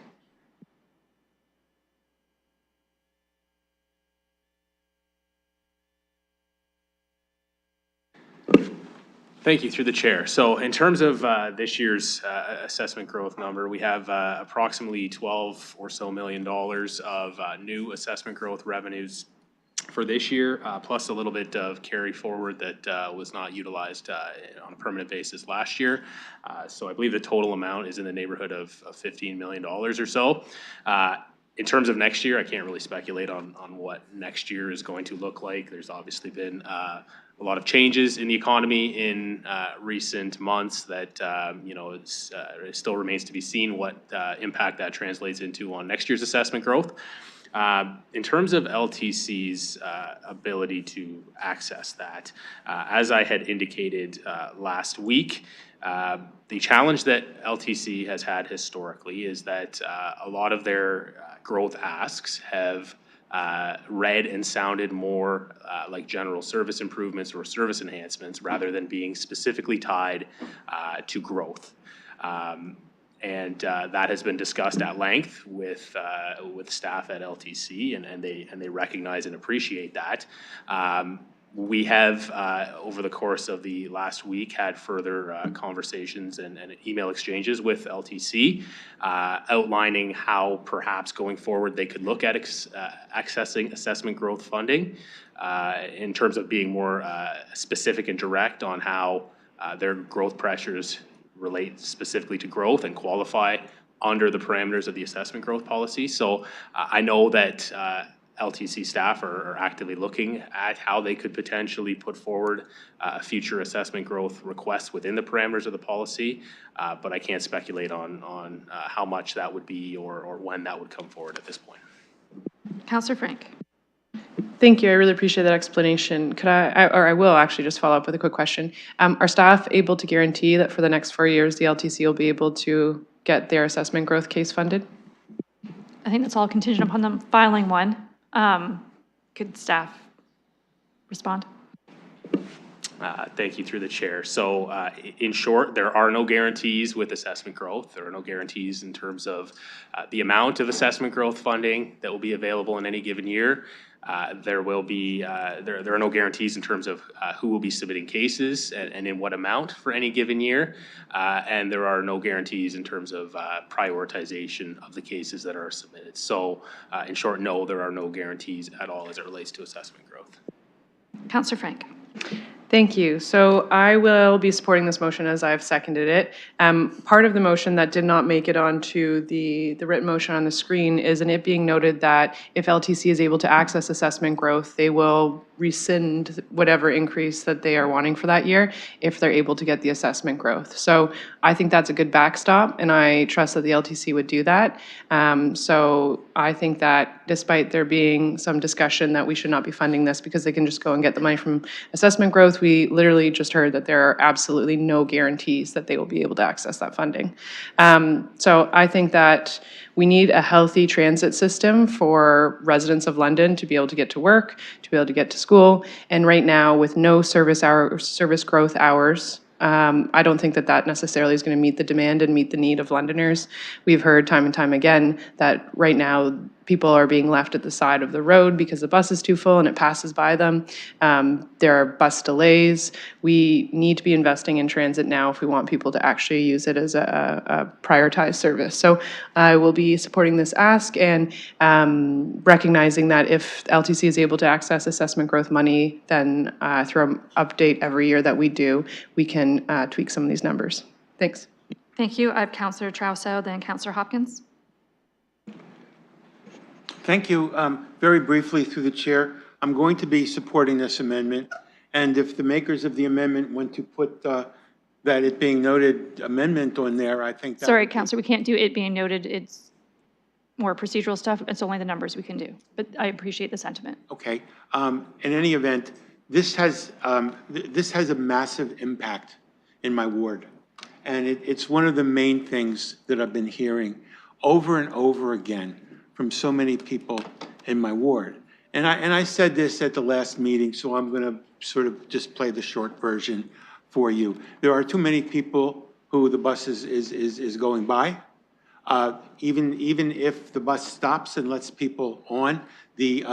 Thank you, through the chair. So in terms of this year's assessment growth number, we have approximately 12 or so million dollars of new assessment growth revenues for this year, plus a little bit of carry forward that was not utilized on a permanent basis last year. So I believe the total amount is in the neighborhood of $15 million or so. In terms of next year, I can't really speculate on what next year is going to look like. There's obviously been a lot of changes in the economy in recent months that, it still remains to be seen what impact that translates into on next year's assessment growth. In terms of LTC's ability to access that, as I had indicated last week, the challenge that LTC has had historically is that a lot of their growth asks have read and sounded more like general service improvements or service enhancements rather than being specifically tied to growth. And that has been discussed at length with staff at LTC, and they recognize and appreciate that. We have, over the course of the last week, had further conversations and email exchanges with LTC, outlining how perhaps going forward they could look at accessing assessment growth funding in terms of being more specific and direct on how their growth pressures relate specifically to growth and qualify under the parameters of the assessment growth policy. So I know that LTC staff are actively looking at how they could potentially put forward future assessment growth requests within the parameters of the policy, but I can't speculate on how much that would be or when that would come forward at this point. Councillor Frank. Thank you. I really appreciate that explanation. Could I will actually just follow up with a quick question. Are staff able to guarantee that for the next 4 years, the LTC will be able to get their assessment growth case funded? I think that's all contingent upon them filing one. Could staff respond? Thank you, through the chair. So in short, there are no guarantees with assessment growth. There are no guarantees in terms of the amount of assessment growth funding that will be available in any given year. There are no guarantees in terms of who will be submitting cases and in what amount for any given year. And there are no guarantees in terms of prioritization of the cases that are submitted. So in short, no, there are no guarantees at all as it relates to assessment growth. Councillor Frank. Thank you. So I will be supporting this motion as I've seconded it. Part of the motion that did not make it onto the written motion on the screen is in it being noted that if LTC is able to access assessment growth, they will rescind whatever increase that they are wanting for that year if they're able to get the assessment growth. So I think that's a good backstop, and I trust that the LTC would do that. So I think that despite there being some discussion that we should not be funding this because they can just go and get the money from assessment growth, we literally just heard that there are absolutely no guarantees that they will be able to access that funding. So I think that we need a healthy transit system for residents of London to be able to get to work, to be able to get to school. And right now, with no service growth hours, I don't think that that necessarily is going to meet the demand and meet the need of Londoners. We've heard time and time again that right now people are being left at the side of the road because the bus is too full and it passes by them. There are bus delays. We need to be investing in transit now if we want people to actually use it as a prioritized service. So I will be supporting this ask and recognizing that if LTC is able to access assessment growth money, then through an update every year that we do, we can tweak some of these numbers. Thanks. Thank you. I have Councillor Trousseau, then Councillor Hopkins. Thank you. Very briefly, through the chair, I'm going to be supporting this amendment. And if the makers of the amendment want to put that it being noted amendment on there, I think that... Sorry, Councillor, we can't do it being noted. It's more procedural stuff. It's only the numbers we can do. But I appreciate the sentiment. Okay. In any event, this has a massive impact in my ward. And it's one of the main things that I've been hearing over and over again from so many people in my ward. And I said this at the last meeting, so I'm going to sort of just play the short version for you. There are too many people who the bus is going by. Even if the bus stops and lets people on, the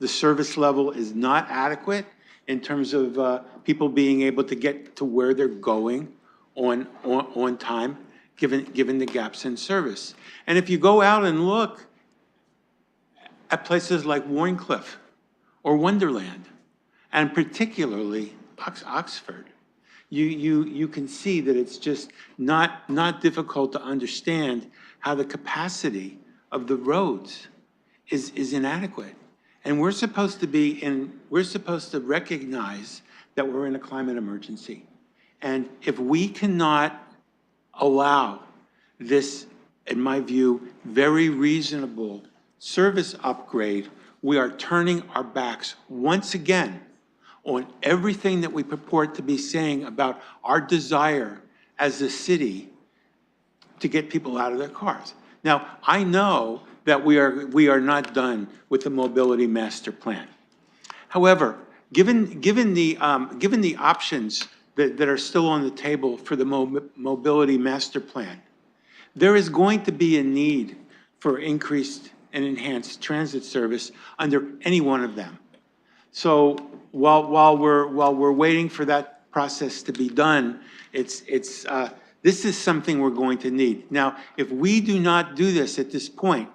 service level is not adequate. in terms of people being able to get to where they're going on time, given the gaps in service. And if you go out and look at places like Warncliffe or Wonderland, and particularly Oxford, you can see that it's just not difficult to understand how the capacity of the roads is inadequate. And we're supposed to recognize that we're in a climate emergency. And if we cannot allow this, in my view, very reasonable service upgrade, we are turning our backs once again on everything that we purport to be saying about our desire as a city to get people out of their cars. Now, I know that we are not done with the mobility master plan. However, given the options that are still on the table for the mobility master plan, there is going to be a need for increased and enhanced transit service under any one of them. So while we're waiting for that process to be done, this is something we're going to need. Now, if we do not do this at this point,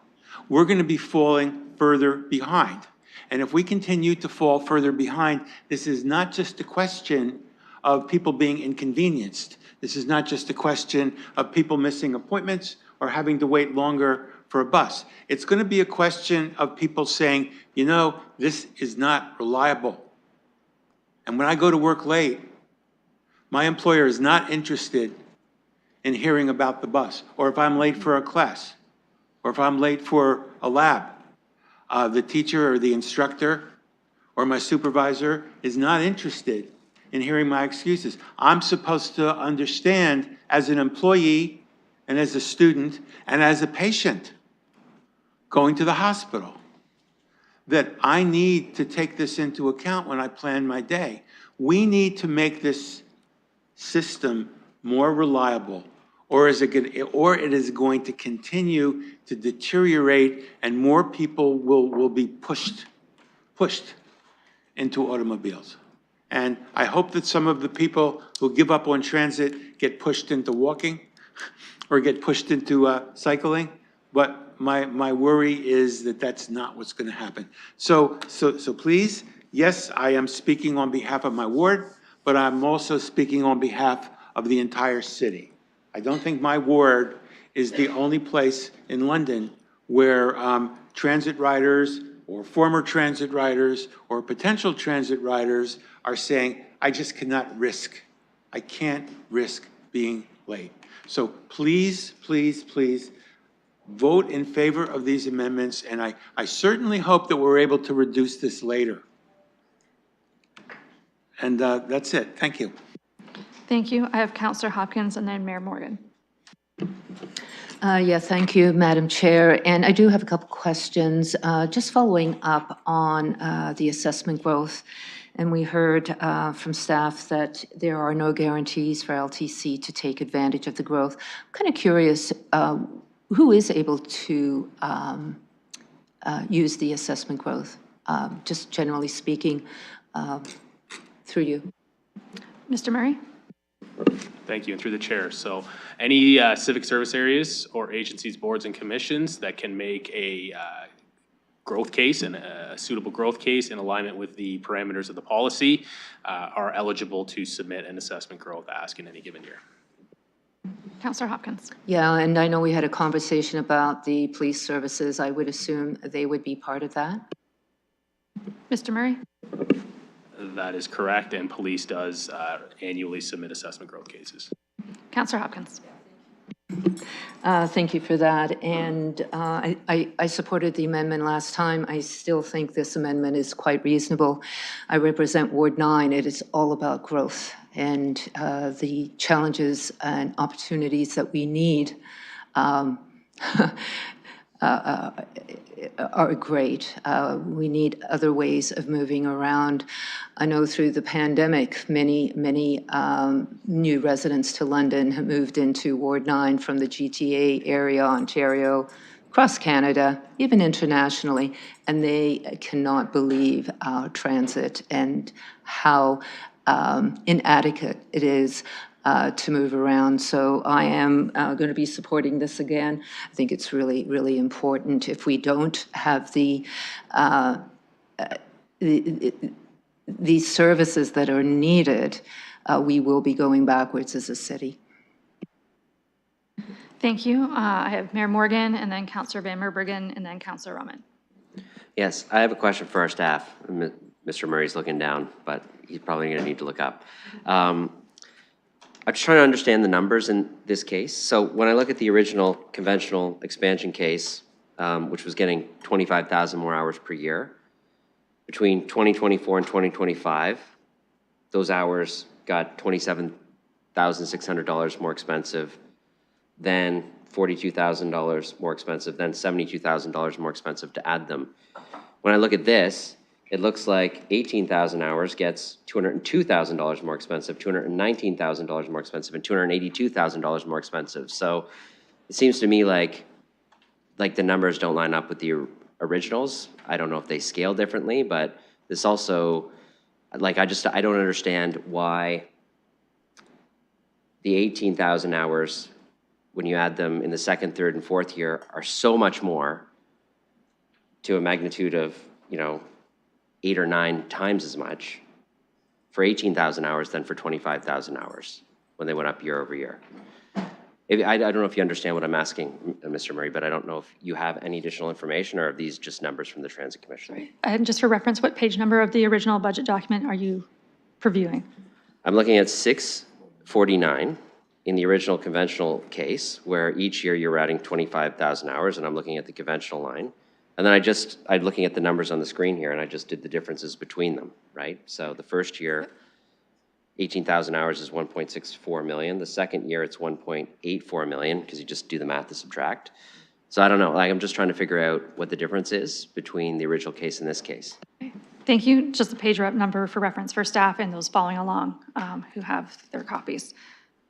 we're going to be falling further behind. And if we continue to fall further behind, this is not just a question of people being inconvenienced. This is not just a question of people missing appointments or having to wait longer for a bus. It's going to be a question of people saying, you know, this is not reliable. And when I go to work late, my employer is not interested in hearing about the bus, or if I'm late for a class, or if I'm late for a lab. The teacher or the instructor or my supervisor is not interested in hearing my excuses. I'm supposed to understand as an employee and as a student and as a patient going to the hospital that I need to take this into account when I plan my day. We need to make this system more reliable, or it is going to continue to deteriorate and more people will be pushed into automobiles. And I hope that some of the people who give up on transit get pushed into walking or get pushed into cycling. But my worry is that that's not what's going to happen. So please, yes, I am speaking on behalf of my ward, but I'm also speaking on behalf of the entire city. I don't think my ward is the only place in London where transit riders or former transit riders or potential transit riders are saying, I just cannot risk. I can't risk being late. So please, please, please vote in favor of these amendments, and I certainly hope that we're able to reduce this later. And that's it. Thank you. Thank you. I have Councillor Hopkins and then Mayor Morgan. Yeah, thank you, Madam Chair. And I do have a couple questions, just following up on the assessment growth. And we heard from staff that there are no guarantees for LTC to take advantage of the growth. I'm kind of curious, who is able to use the assessment growth, just generally speaking, through you? Mr. Murray? Thank you, and through the chair. So any civic service areas or agencies, boards, and commissions that can make a growth case and a suitable growth case in alignment with the parameters of the policy are eligible to submit an assessment growth ask in any given year. Councillor Hopkins. Yeah, and I know we had a conversation about the police services. I would assume they would be part of that. Mr. Murray? That is correct, and police does annually submit assessment growth cases. Councillor Hopkins. Thank you for that. And I supported the amendment last time. I still think this amendment is quite reasonable. I represent Ward 9. It is all about growth and the challenges and opportunities that we need are great. We need other ways of moving around. I know through the pandemic, many new residents to London have moved into Ward 9 from the GTA area, Ontario, across Canada, even internationally, and they cannot believe our transit and how inadequate it is to move around. So I am going to be supporting this again. I think it's really, really important. If we don't have these services that are needed, we will be going backwards as a city. Thank you. I have Mayor Morgan, and then Councillor Van Merbergen, and then Councillor Roman. Yes, I have a question for our staff. Mr. Murray's looking down, but he's probably going to need to look up. I'm just trying to understand the numbers in this case. So when I look at the original conventional expansion case, which was getting 25,000 more hours per year, between 2024 and 2025, those hours got $27,600 more expensive, then $42,000 more expensive, then $72,000 more expensive to add them. When I look at this, it looks like 18,000 hours gets $202,000 more expensive, $219,000 more expensive, and $282,000 more expensive. So it seems to me like the numbers don't line up with the originals. I don't know if they scale differently, but this also, like, I don't understand why the 18,000 hours, when you add them in the second, third, and fourth year, are so much more, to a magnitude of, 8 or 9 times as much for 18,000 hours than for 25,000 hours when they went up year over year. I don't know if you understand what I'm asking, Mr. Murray, but I don't know if you have any additional information, or are these just numbers from the Transit Commission? And just for reference, what page number of the original budget document are you previewing? I'm looking at 649 in the original conventional case, where each year you're adding 25,000 hours, and I'm looking at the conventional line. And then I'm looking at the numbers on the screen here, and I just did the differences between them, right? So the first year, 18,000 hours is 1.64 million. The second year, it's 1.84 million, because you just do the math to subtract. So I don't know, I'm just trying to figure out what the difference is between the original case and this case. Thank you. Just the page number for reference for staff and those following along who have their copies.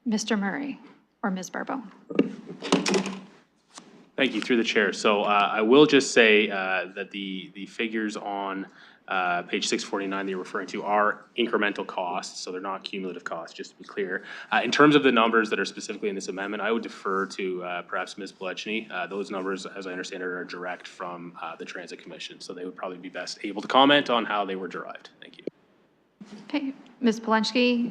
Mr. Murray or Ms. Barbone. Thank you, through the chair. So I will just say that the figures on page 649 that you're referring to are incremental costs, so they're not cumulative costs, just to be clear. In terms of the numbers that are specifically in this amendment, I would defer to perhaps Ms. Polechny. Those numbers, as I understand it, are direct from the Transit Commission, so they would probably be best able to comment on how they were derived. Thank you. Okay, Ms. Polechny,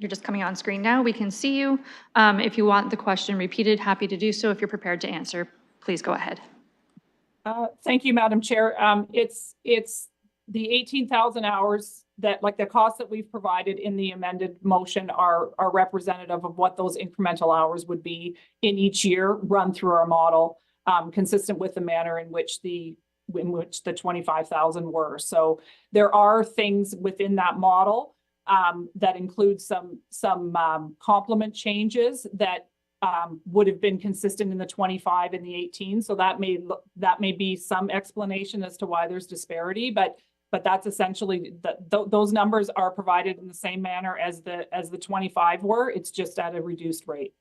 you're just coming on screen now. We can see you. If you want the question repeated, happy to do so. If you're prepared to answer, please go ahead. Thank you, Madam Chair. It's the 18,000 hours that, like, the costs that we've provided in the amended motion are representative of what those incremental hours would be in each year run through our model, consistent with the manner in which the 25,000 were. So there are things within that model that include some complement changes that would have been consistent in the 25 and the 18. So that may be some explanation as to why there's disparity, but that's essentially those numbers are provided in the same manner as the 25 were. It's just at a reduced rate.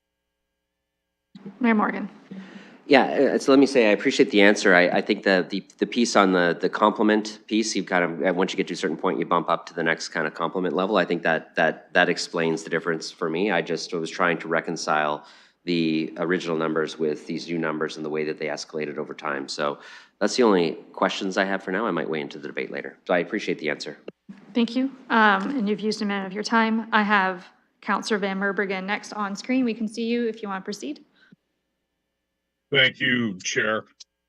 Mayor Morgan. Yeah, so let me say, I appreciate the answer. I think that the piece on the complement piece, you kind of, once you get to a certain point, you bump up to the next kind of complement level. I think that explains the difference for me. I just was trying to reconcile the original numbers with these new numbers and the way that they escalated over time. So that's the only questions I have for now. I might weigh into the debate later. So I appreciate the answer. Thank you. And you've used a minute of your time. I have Councillor Van Merbergen next on screen. We can see you if you want to proceed. Thank you, Chair.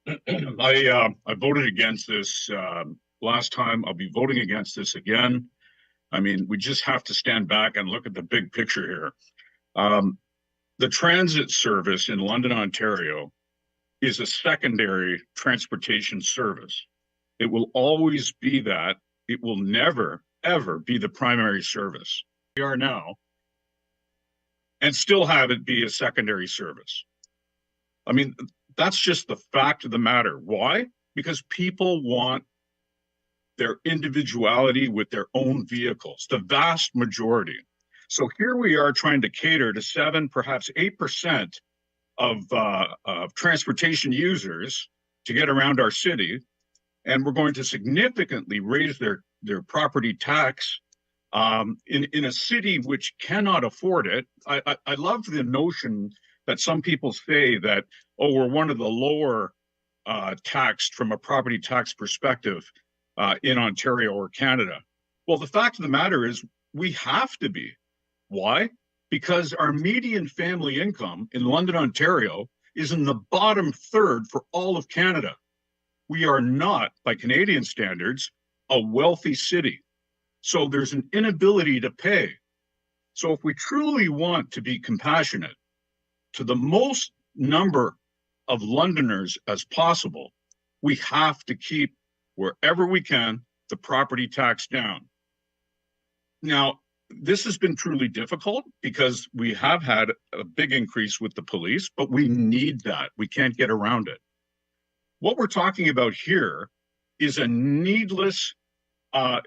I voted against this last time. I'll be voting against this again. I mean, we just have to stand back and look at the big picture here. The transit service in London, Ontario is a secondary transportation service. It will always be that. It will never, ever be the primary service. We are now, and still have it be a secondary service. I mean, that's just the fact of the matter. Why? Because people want their individuality with their own vehicles, the vast majority. So here we are trying to cater to 7, perhaps 8% of transportation users to get around our city. And we're going to significantly raise their property tax in a city which cannot afford it. I love the notion that some people say that, oh, we're one of the lower taxed from a property tax perspective in Ontario or Canada. Well, the fact of the matter is we have to be. Why? Because our median family income in London, Ontario is in the bottom third for all of Canada. We are not, by Canadian standards, a wealthy city. So there's an inability to pay. So if we truly want to be compassionate to the most number of Londoners as possible, we have to keep, wherever we can, the property tax down. Now, this has been truly difficult because we have had a big increase with the police, but we need that. We can't get around it. What we're talking about here is a needless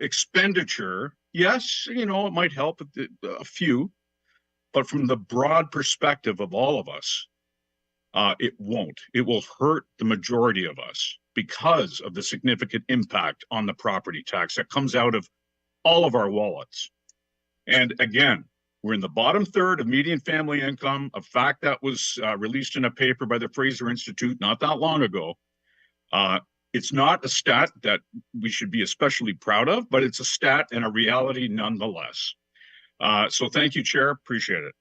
expenditure. Yes, you know, it might help a few, but from the broad perspective of all of us, it won't. It will hurt the majority of us because of the significant impact on the property tax that comes out of all of our wallets. And again, we're in the bottom third of median family income, a fact that was released in a paper by the Fraser Institute not that long ago. It's not a stat that we should be especially proud of, but it's a stat and a reality nonetheless. So thank you, Chair. Appreciate it.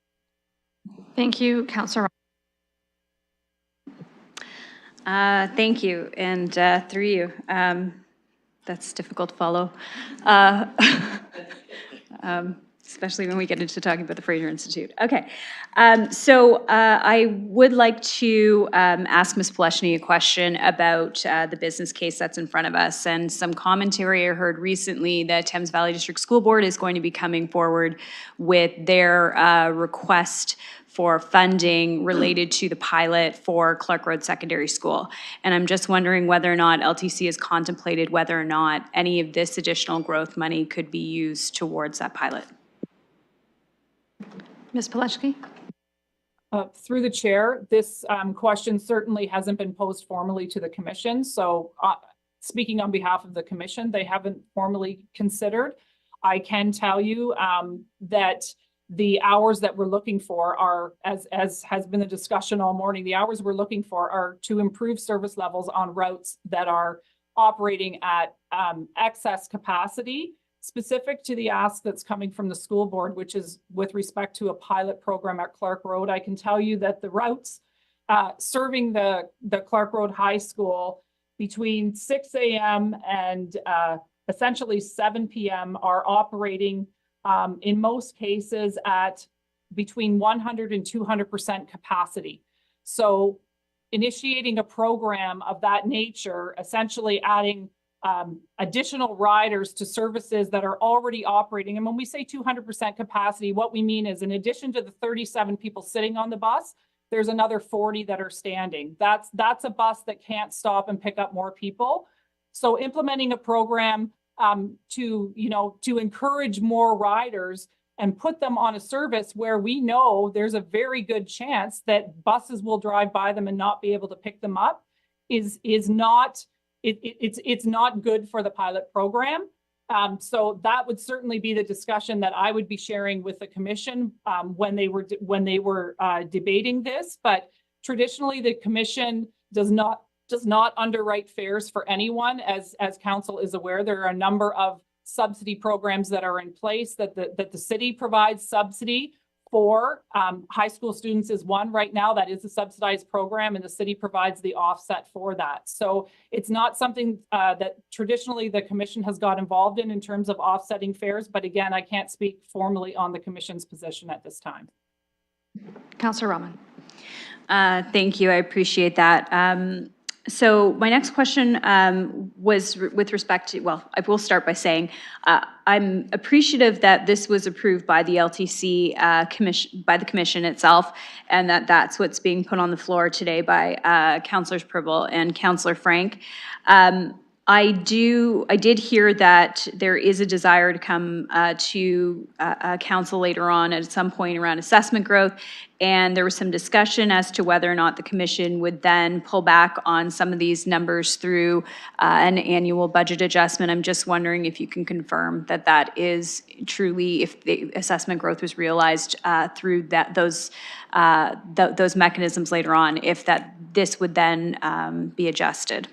Thank you, Councillor. Thank you, and through you. That's difficult to follow, especially when we get into talking about the Fraser Institute. Okay, so I would like to ask Ms. Pleshny a question about the business case that's in front of us, and some commentary I heard recently that Thames Valley District School Board is going to be coming forward with their request for funding related to the pilot for Clark Road Secondary School. And I'm just wondering whether or not LTC has contemplated whether or not any of this additional growth money could be used towards that pilot. Ms. Pleshny? Through the chair, this question certainly hasn't been posed formally to the commission. So speaking on behalf of the commission, they haven't formally considered. I can tell you that the hours that we're looking for are, as has been the discussion all morning, the hours we're looking for are to improve service levels on routes that are operating at excess capacity, specific to the ask that's coming from the school board, which is with respect to a pilot program at Clark Road. I can tell you that the routes serving the Clark Road High School between 6 a.m. and essentially 7 p.m. are operating in most cases at between 100 and 200% capacity. So initiating a program of that nature, essentially adding additional riders to services that are already operating. And when we say 200% capacity, what we mean is in addition to the 37 people sitting on the bus, there's another 40 that are standing. That's a bus that can't stop and pick up more people. So implementing a program to encourage more riders and put them on a service where we know there's a very good chance that buses will drive by them and not be able to pick them up is not, it's not good for the pilot program. So that would certainly be the discussion that I would be sharing with the commission when they were debating this. But traditionally, the commission does not underwrite fares for anyone. As council is aware, there are a number of subsidy programs that are in place that the city provides subsidy for. High school students is one right now that is a subsidized program, and the city provides the offset for that. So it's not something that traditionally the commission has got involved in terms of offsetting fares. But again, I can't speak formally on the commission's position at this time. Councillor Rahman. Thank you. I appreciate that. So my next question was with respect to, well, I will start by saying I'm appreciative that this was approved by the LTC commission, by the commission itself, and that's what's being put on the floor today by Councillors Purble and Councillor Frank. I did hear that there is a desire to come to council later on at some point around assessment growth. And there was some discussion as to whether or not the commission would then pull back on some of these numbers through an annual budget adjustment. I'm just wondering if you can confirm that that is truly, if the assessment growth was realized through those mechanisms later on, if this would then be adjusted.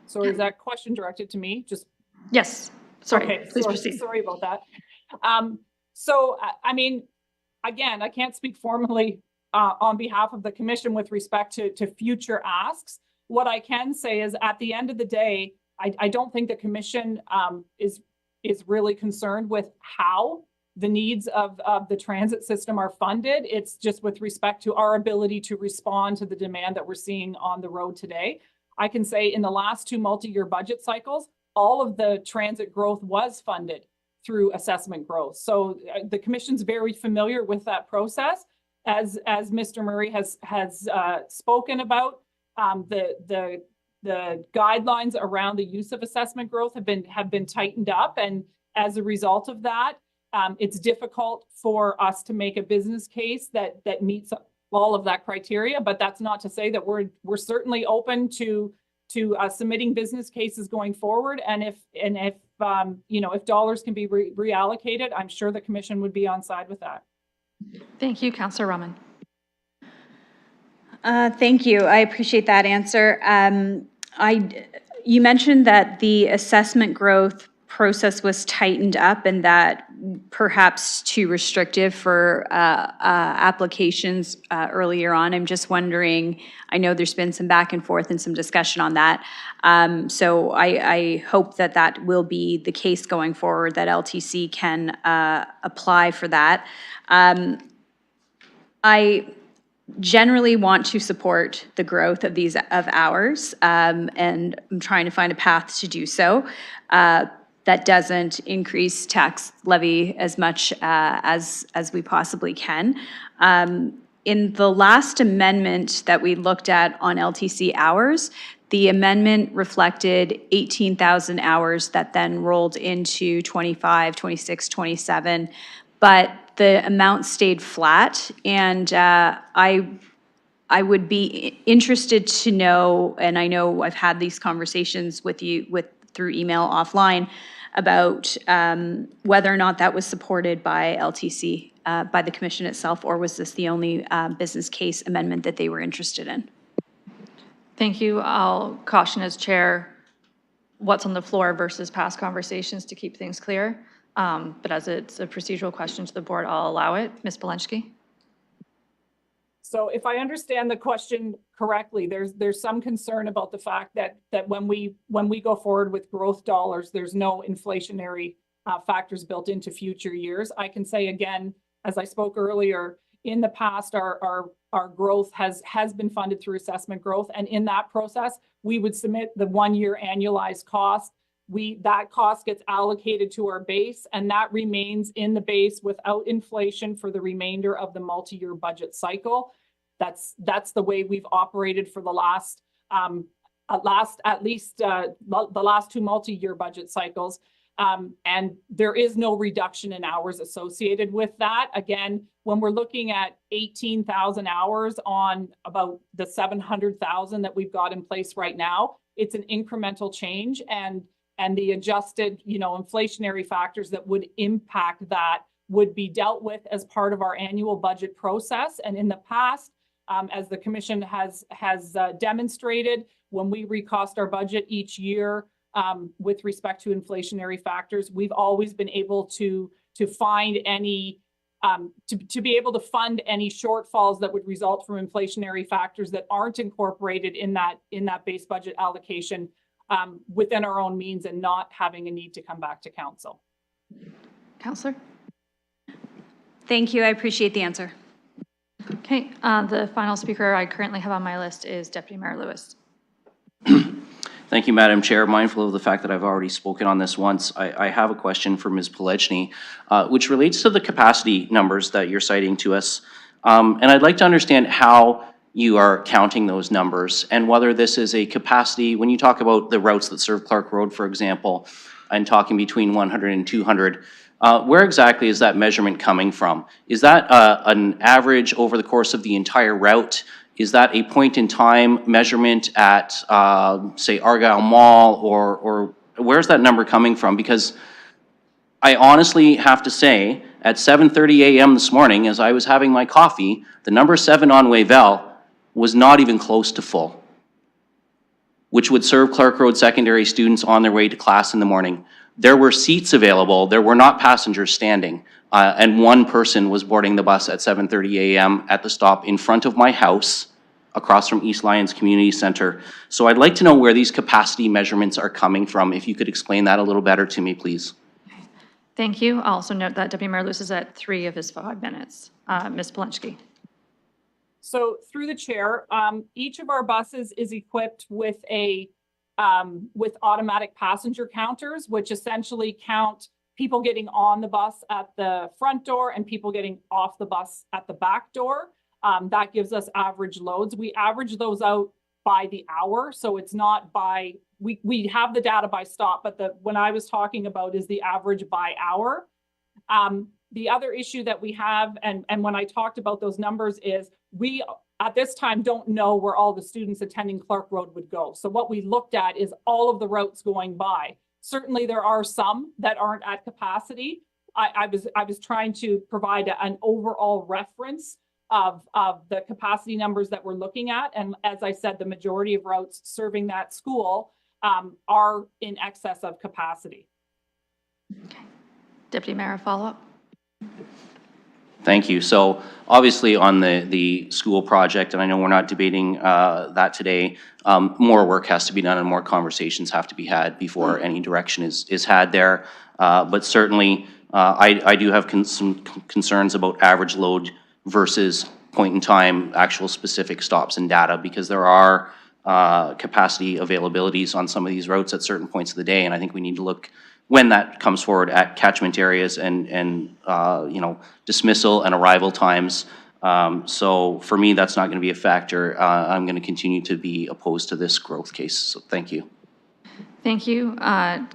So is that question directed to me? Just Yes. Sorry, okay, please proceed. sorry about that. So, I mean, again, I can't speak formally on behalf of the commission with respect to future asks. What I can say is at the end of the day, I don't think the commission is really concerned with how the needs of the transit system are funded. It's just with respect to our ability to respond to the demand that we're seeing on the road today. I can say in the last 2 multi-year budget cycles, all of the transit growth was funded through assessment growth. So the commission's very familiar with that process. As Mr. Murray has spoken about, the guidelines around the use of assessment growth have been tightened up, and as a result of that, it's difficult for us to make a business case that meets all of that criteria. But that's not to say that we're certainly open to submitting business cases going forward. And if you know, if dollars can be reallocated, I'm sure the commission would be on side with that. Thank you, Councillor Rahman. Thank you. I appreciate that answer. You mentioned that the assessment growth process was tightened up and that perhaps too restrictive for applications earlier on. I'm just wondering, I know there's been some back and forth and some discussion on that. So I hope that that will be the case going forward, that LTC can apply for that. I generally want to support the growth of these hours, and I'm trying to find a path to do so that doesn't increase tax levy as much as we possibly can. In the last amendment that we looked at on LTC hours, the amendment reflected 18,000 hours that then rolled into 25, 26, 27, but the amount stayed flat. And I would be interested to know, and I know I've had these conversations with you through email offline, about whether or not that was supported by LTC, by the commission itself, or was this the only business case amendment that they were interested in? Thank you. I'll caution as chair what's on the floor versus past conversations to keep things clear. But as it's a procedural question to the board, I'll allow it. Ms. Belensky. So if I understand the question correctly, there's some concern about the fact that when we go forward with growth dollars, there's no inflationary factors built into future years. I can say again, as I spoke earlier, in the past, our growth has been funded through assessment growth, and in that process, we would submit the 1-year annualized cost. That cost gets allocated to our base, and that remains in the base without inflation for the remainder of the multi-year budget cycle. That's the way we've operated for the last 2 multi-year budget cycles. And there is no reduction in hours associated with that. Again, when we're looking at 18,000 hours on about the 700,000 that we've got in place right now, it's an incremental change, and the adjusted, inflationary factors that would impact that would be dealt with as part of our annual budget process. And in the past, as the commission has demonstrated, when we recost our budget each year with respect to inflationary factors, we've always been able to find any to be able to fund any shortfalls that would result from inflationary factors that aren't incorporated in that base budget allocation within our own means, and not having a need to come back to council. Councillor. Thank you. I appreciate the answer. Okay, the final speaker I currently have on my list is Deputy Mayor Lewis. Thank you, Madam Chair. Mindful of the fact that I've already spoken on this once, I have a question for Ms. Pelechny, which relates to the capacity numbers that you're citing to us. And I'd like to understand how you are counting those numbers, and whether this is a capacity, when you talk about the routes that serve Clark Road, for example, and talking between 100 and 200, where exactly is that measurement coming from? Is that an average over the course of the entire route? Is that a point-in-time measurement at, say, Argyle Mall, or where's that number coming from? Because I honestly have to say, at 7:30 a.m. this morning, as I was having my coffee, the number 7 on Wavell was not even close to full, which would serve Clark Road secondary students on their way to class in the morning. There were seats available, there were not passengers standing, and one person was boarding the bus at 7:30 a.m. at the stop in front of my house, across from East Lyons Community Center. So I'd like to know where these capacity measurements are coming from. If you could explain that a little better to me, please. Thank you. I'll also note that Deputy Mayor Luce is at 3 of his 5 minutes. Ms. Polinsky. So through the chair, each of our buses is equipped with with automatic passenger counters, which essentially count people getting on the bus at the front door and people getting off the bus at the back door. That gives us average loads. We average those out by the hour, so it's not by, we have the data by stop, but when I was talking about is the average by hour. The other issue that we have, and when I talked about those numbers, is we at this time don't know where all the students attending Clark Road would go. So what we looked at is all of the routes going by. Certainly there are some that aren't at capacity. I was trying to provide an overall reference of the capacity numbers that we're looking at. And as I said, the majority of routes serving that school are in excess of capacity. Okay. Deputy Mayor, follow-up. Thank you. So obviously on the school project, and I know we're not debating that today, more work has to be done and more conversations have to be had before any direction is had there. But certainly I do have some concerns about average load versus point in time, actual specific stops and data, because there are capacity availabilities on some of these routes at certain points of the day, and I think we need to look when that comes forward at catchment areas and you know, dismissal and arrival times. So for me, that's not going to be a factor. I'm going to continue to be opposed to this growth case. So thank you. Thank you.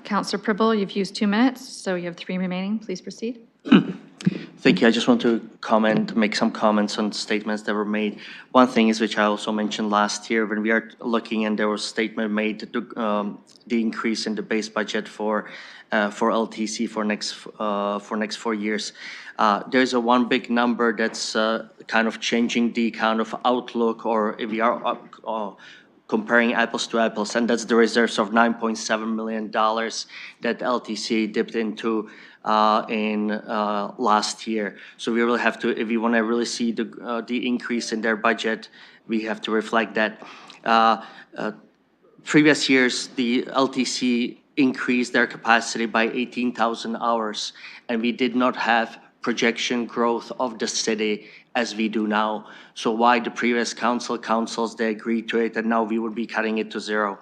Councillor Pribble, you've used 2 minutes, so you have 3 remaining. Please proceed. Thank you. I just want to make some comments on statements that were made. One thing is, which I also mentioned last year, when we are looking, and there was a statement made to the increase in the base budget for LTC for next 4 years. There's a one big number that's kind of changing the kind of outlook, or if we are comparing apples to apples, and that's the reserves of $9.7 million that LTC dipped into in last year. So we really have to, if we want to really see the increase in their budget, we have to reflect that. Previous years, the LTC increased their capacity by 18,000 hours, and we did not have projection growth of the city as we do now. So why the previous councils, they agreed to it, and now we would be cutting it to 0.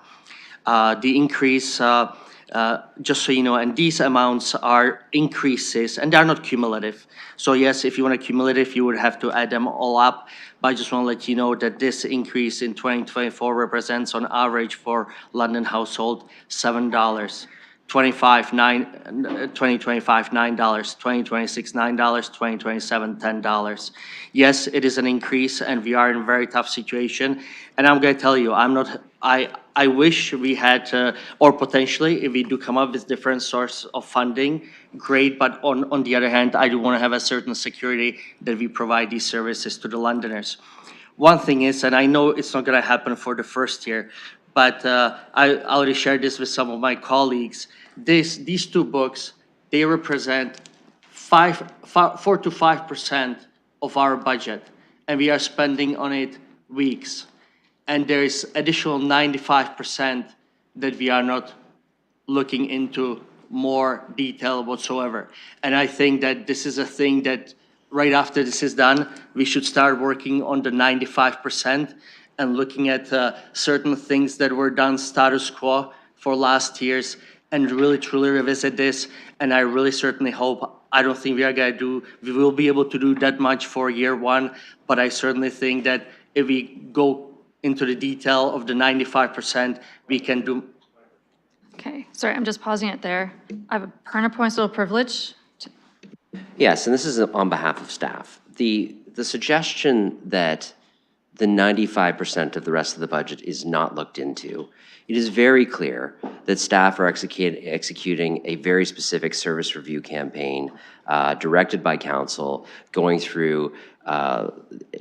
The increase, just so you know, and these amounts are increases, and they're not cumulative. So yes, if you want to cumulative, you would have to add them all up. But I just want to let you know that this increase in 2024 represents on average for London household $7. 2025, $9, 2026, $9, 2027, $10. Yes, it is an increase, and we are in a very tough situation. And I'm going to tell you, I wish we had, or potentially, if we do come up with different source of funding, great. But on the other hand, I do want to have a certain security that we provide these services to the Londoners. One thing is, and I know it's not going to happen for the first year, but I already shared this with some of my colleagues. These 2 books, they represent 4 to 5% of our budget, and we are spending on it weeks. And there is additional 95% that we are not looking into more detail whatsoever. And I think that this is a thing that right after this is done, we should start working on the 95%. And looking at certain things that were done status quo for last years, and really truly revisit this. And I really certainly hope, I don't think we will be able to do that much for year 1, but I certainly think that if we go into the detail of the 95%, we can do. Okay, sorry, I'm just pausing it there. I have a parental privilege. Yes, and this is on behalf of staff. The suggestion that the 95% of the rest of the budget is not looked into, it is very clear that staff are executing a very specific service review campaign directed by council, going through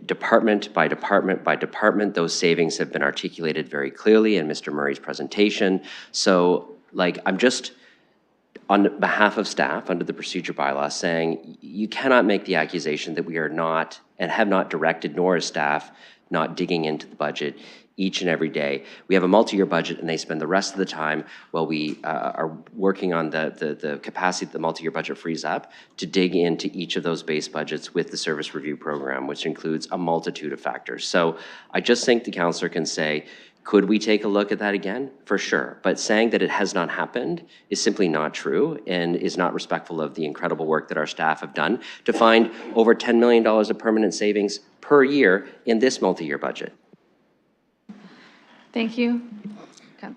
department by department by department. Those savings have been articulated very clearly in Mr. Murray's presentation. So, like, I'm just, on behalf of staff, under the procedure bylaw, saying you cannot make the accusation that we are not, and have not directed, nor is staff, not digging into the budget each and every day. We have a multi-year budget, and they spend the rest of the time while we are working on the capacity that the multi-year budget frees up to dig into each of those base budgets with the service review program, which includes a multitude of factors. So I just think the councillor can say, could we take a look at that again? For sure. But saying that it has not happened is simply not true and is not respectful of the incredible work that our staff have done to find over $10 million of permanent savings per year in this multi-year budget. Thank you. Okay.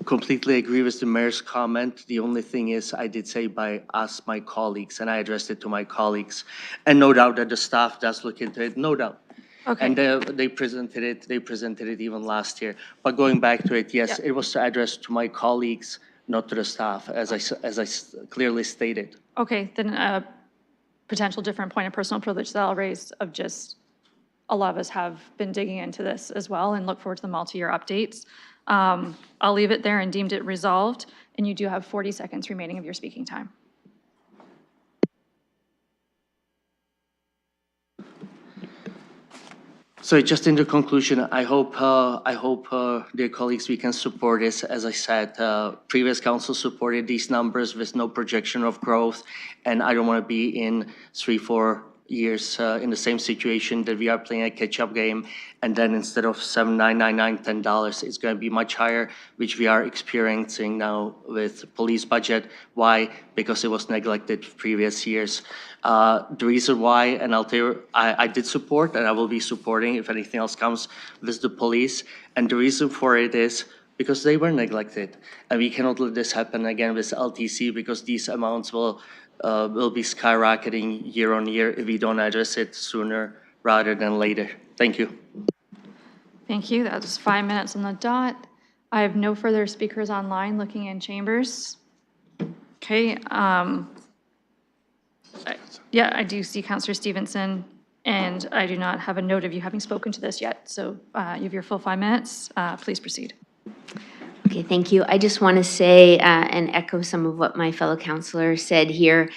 Completely agree with the mayor's comment. The only thing is, I did say by us, my colleagues, and I addressed it to my colleagues. And no doubt that the staff does look into it, no doubt. Okay. And they presented it even last year. But going back to it, yes, it was addressed to my colleagues, not to the staff, as I clearly stated. Okay, then a potential different point of personal privilege that I'll raise of just, a lot of us have been digging into this as well and look forward to the multi-year updates. I'll leave it there and deemed it resolved, and you do have 40 seconds remaining of your speaking time. So just in the conclusion, I hope, dear colleagues, we can support this. As I said, previous council supported these numbers with no projection of growth, and I don't want to be in 3-4 years in the same situation that we are playing a catch-up game, and then instead of $7,999, $10, it's going to be much higher, which we are experiencing now with police budget. Why? Because it was neglected previous years. The reason why, and I'll tell you, I did support, and I will be supporting if anything else comes with the police, and the reason for it is because they were neglected, and we cannot let this happen again with LTC, because these amounts will be skyrocketing year on year if we don't address it sooner rather than later. Thank you. Thank you. That was 5 minutes on the dot. I have no further speakers online looking in chambers. Okay. Yeah, I do see Councillor Stevenson, and I do not have a note of you having spoken to this yet. So you have your full 5 minutes. Please proceed. Okay, thank you. I just want to say and echo some of what my fellow councillor said here.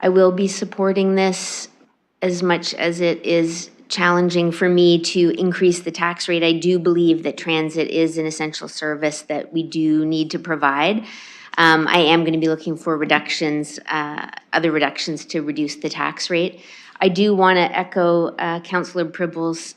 I will be supporting this as much as it is challenging for me to increase the tax rate. I do believe that transit is an essential service that we do need to provide. I am going to be looking for reductions, other reductions to reduce the tax rate. I do want to echo Councillor Pribble's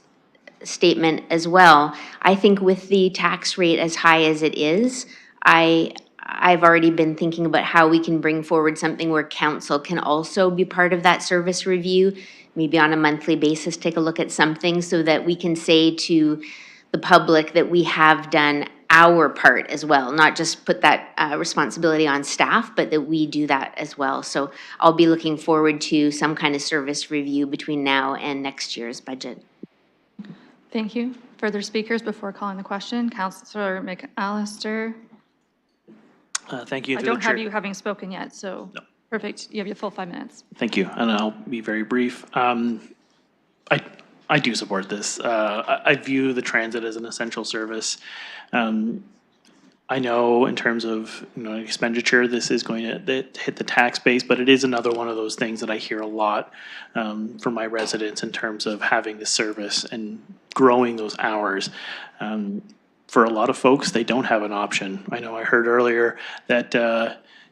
statement as well. I think with the tax rate as high as it is, I've already been thinking about how we can bring forward something where council can also be part of that service review, maybe on a monthly basis, take a look at something so that we can say to the public that we have done our part as well, not just put that responsibility on staff, but that we do that as well. So I'll be looking forward to some kind of service review between now and next year's budget. Thank you. Further speakers before calling the question? Councillor McAllister. Thank you. I don't have you having spoken yet, so no. Perfect. You have your full 5 minutes. Thank you, and I'll be very brief. I do support this. I view the transit as an essential service. I know in terms of expenditure, this is going to hit the tax base, but it is another one of those things that I hear a lot from my residents in terms of having the service and growing those hours. For a lot of folks, they don't have an option. I know I heard earlier that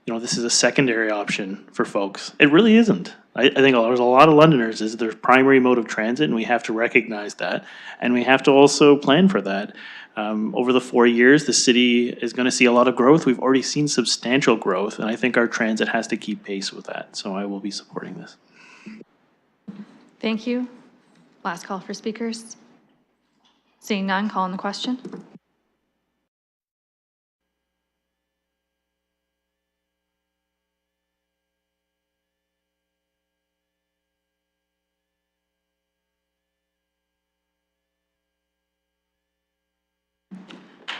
this is a secondary option for folks. It really isn't. I think there's a lot of Londoners is their primary mode of transit, and we have to recognize that, and we have to also plan for that. Over the 4 years, the city is going to see a lot of growth. We've already seen substantial growth, and I think our transit has to keep pace with that. So I will be supporting this. Thank you. Last call for speakers. Seeing none, call on the question.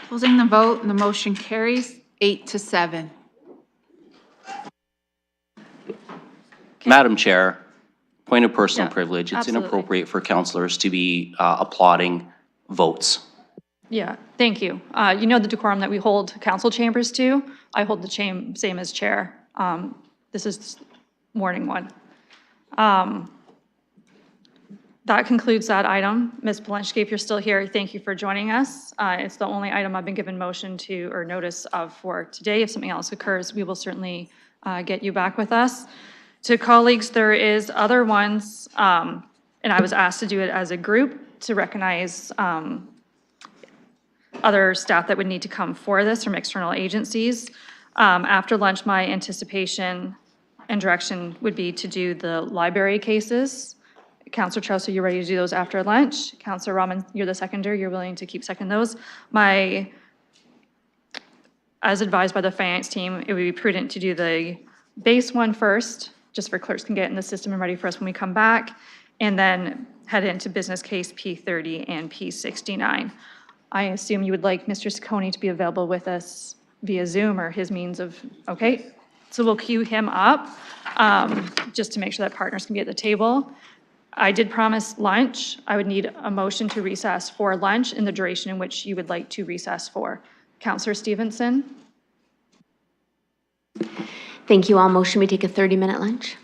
Closing the vote, and the motion carries 8-7. Madam Chair, point of personal Yeah, privilege, it's absolutely. inappropriate for councilors to be applauding votes. Yeah, thank you. You know the decorum that we hold council chambers to. I hold the same as chair. This is warning one. That concludes that item. Ms. Polinsky, if you're still here, thank you for joining us. It's the only item I've been given motion to or notice of for today. If something else occurs, we will certainly get you back with us. To colleagues, there is other ones, and I was asked to do it as a group to recognize other staff that would need to come for this from external agencies. After lunch, my anticipation and direction would be to do the library cases. Councilor Strauss, are you ready to do those after lunch? Councilor Rahman, you're the seconder, you're willing to keep second those. As advised by the finance team, it would be prudent to do the base one first, just for clerks can get in the system and ready for us when we come back, and then head into business case P30 and P69. I assume you would like Mr. Ciccone to be available with us via Zoom or his means of, okay? So we'll queue him up, just to make sure that partners can be at the table. I did promise lunch. I would need a motion to recess for lunch in the duration in which you would like to recess for. Councillor Stevenson? Thank you. All motion we take a 30-minute lunch.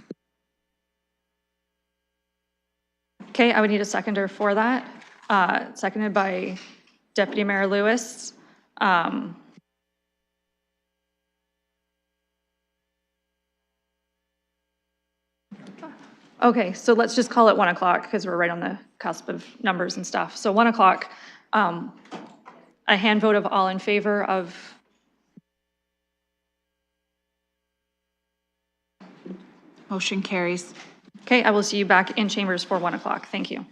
Okay, I would need a seconder for that. Seconded by Deputy Mayor Lewis. Okay, so let's just call it 1 o'clock because we're right on the cusp of numbers and stuff. So 1 o'clock, a hand vote of all in favor of. Motion carries. Okay, I will see you back in chambers for 1 o'clock. Thank you.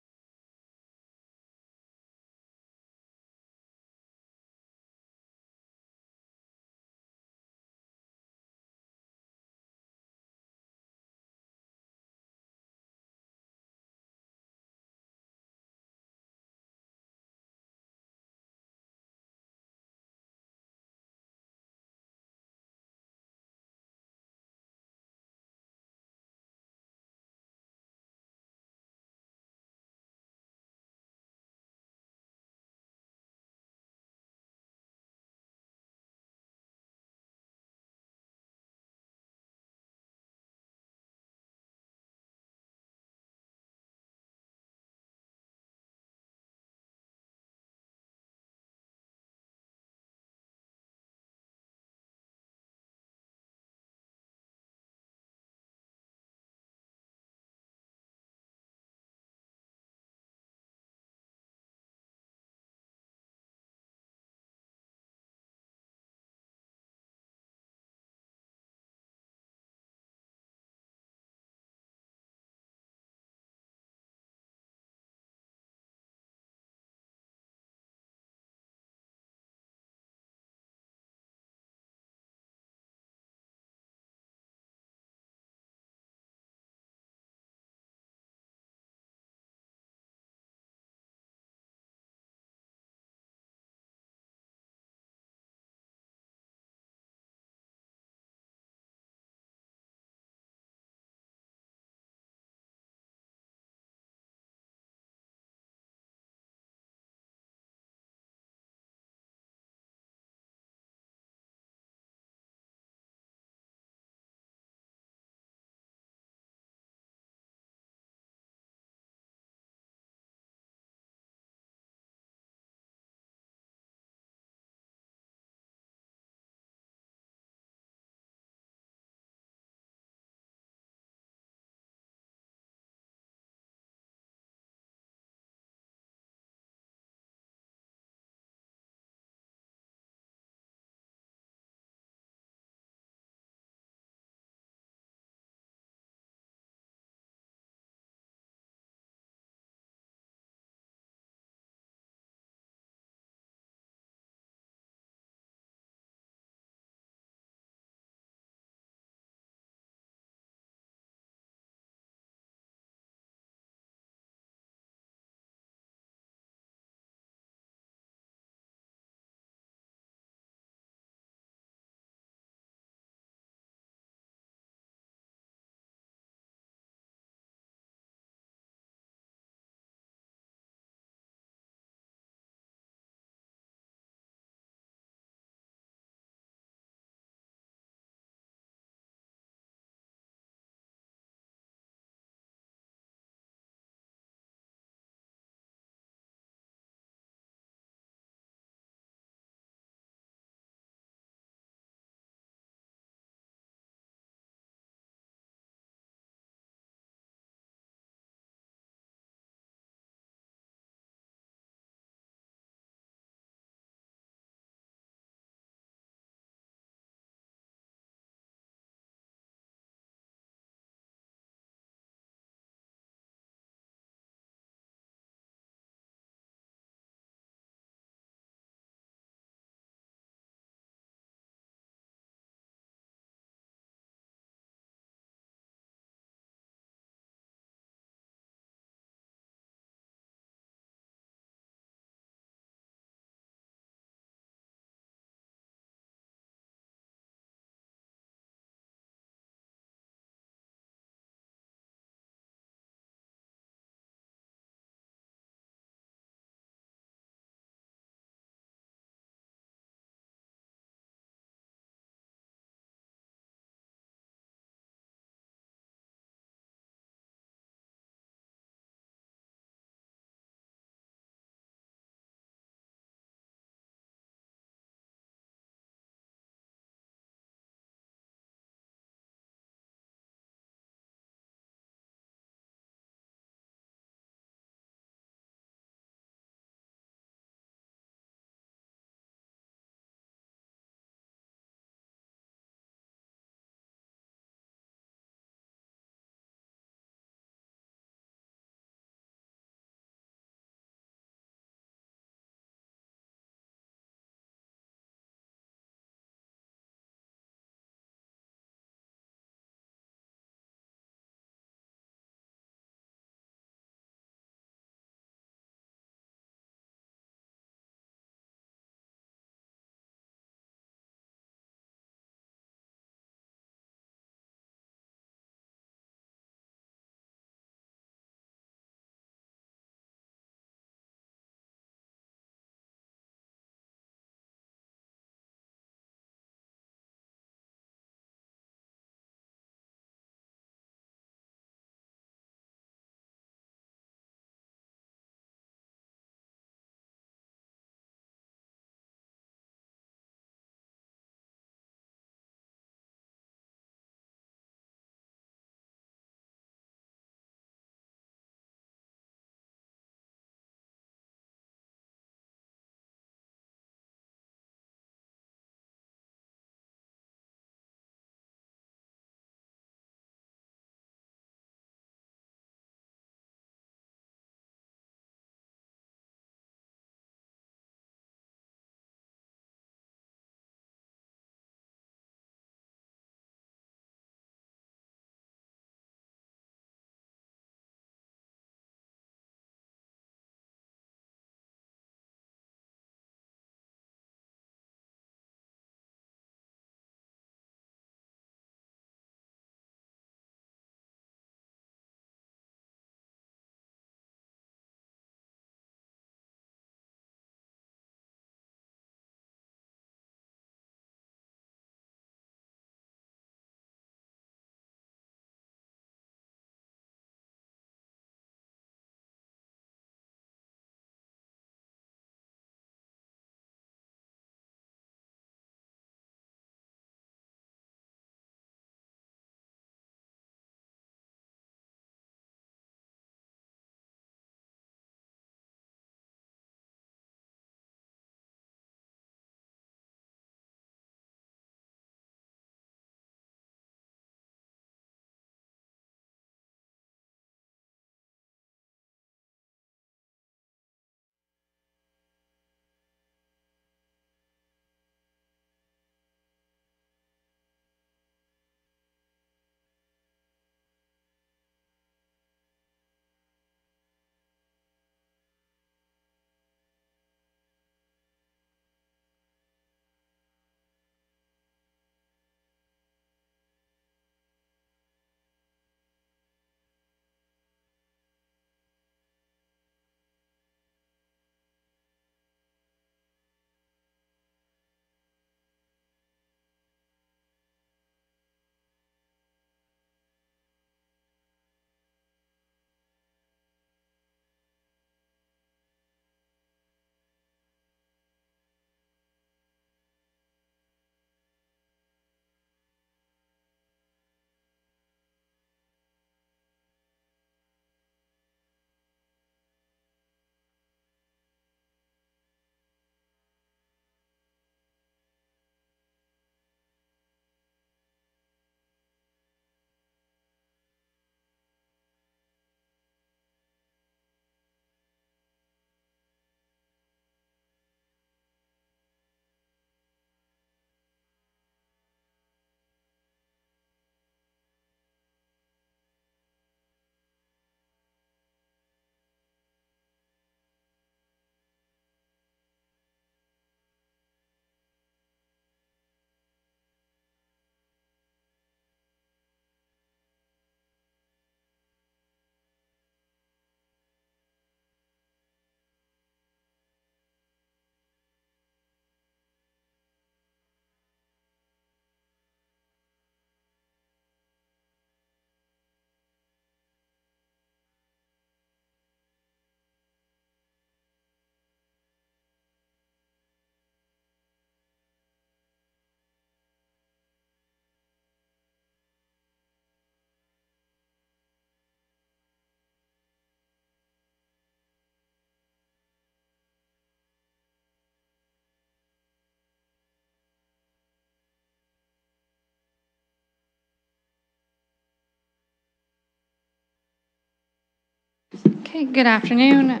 Okay, good afternoon.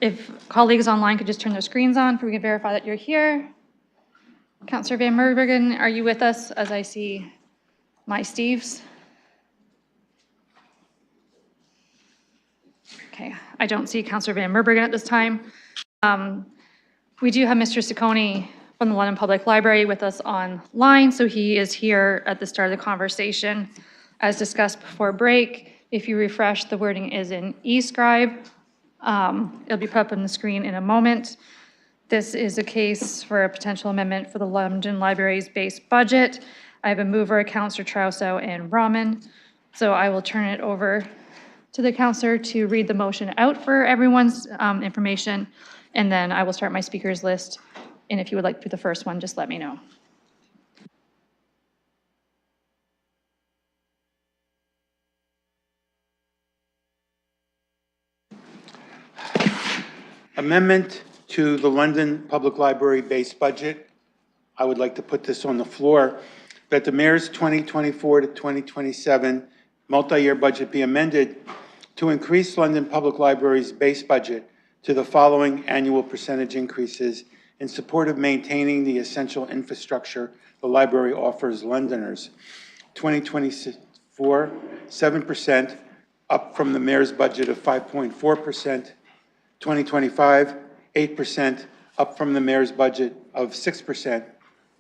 If colleagues online could just turn their screens on, so we can verify that you're here. Councillor Van Meerbergen, are you with us as I see my Steves? Okay, I don't see Councillor Van Meerbergen at this time. We do have Mr. Ciccone from the London Public Library with us online, so he is here at the start of the conversation. As discussed before break, if you refresh, the wording is in eScribe. It'll be put up on the screen in a moment. This is a case for a potential amendment for the London Library's base budget. I have a mover, Councillor Trousseau and Rahman. So I will turn it over to the councillor to read the motion out for everyone's information, and then I will start my speakers list. And if you would like to do the first one, just let me know. Amendment to the London Public Library base budget. I would like to put this on the floor, that the mayor's 2024 to 2027 multi-year budget be amended to increase London Public Library's base budget to the following annual percentage increases in support of maintaining the essential infrastructure the library offers Londoners. 2024, 7%, up from the mayor's budget of 5.4%. 2025, 8%, up from the mayor's budget of 6%.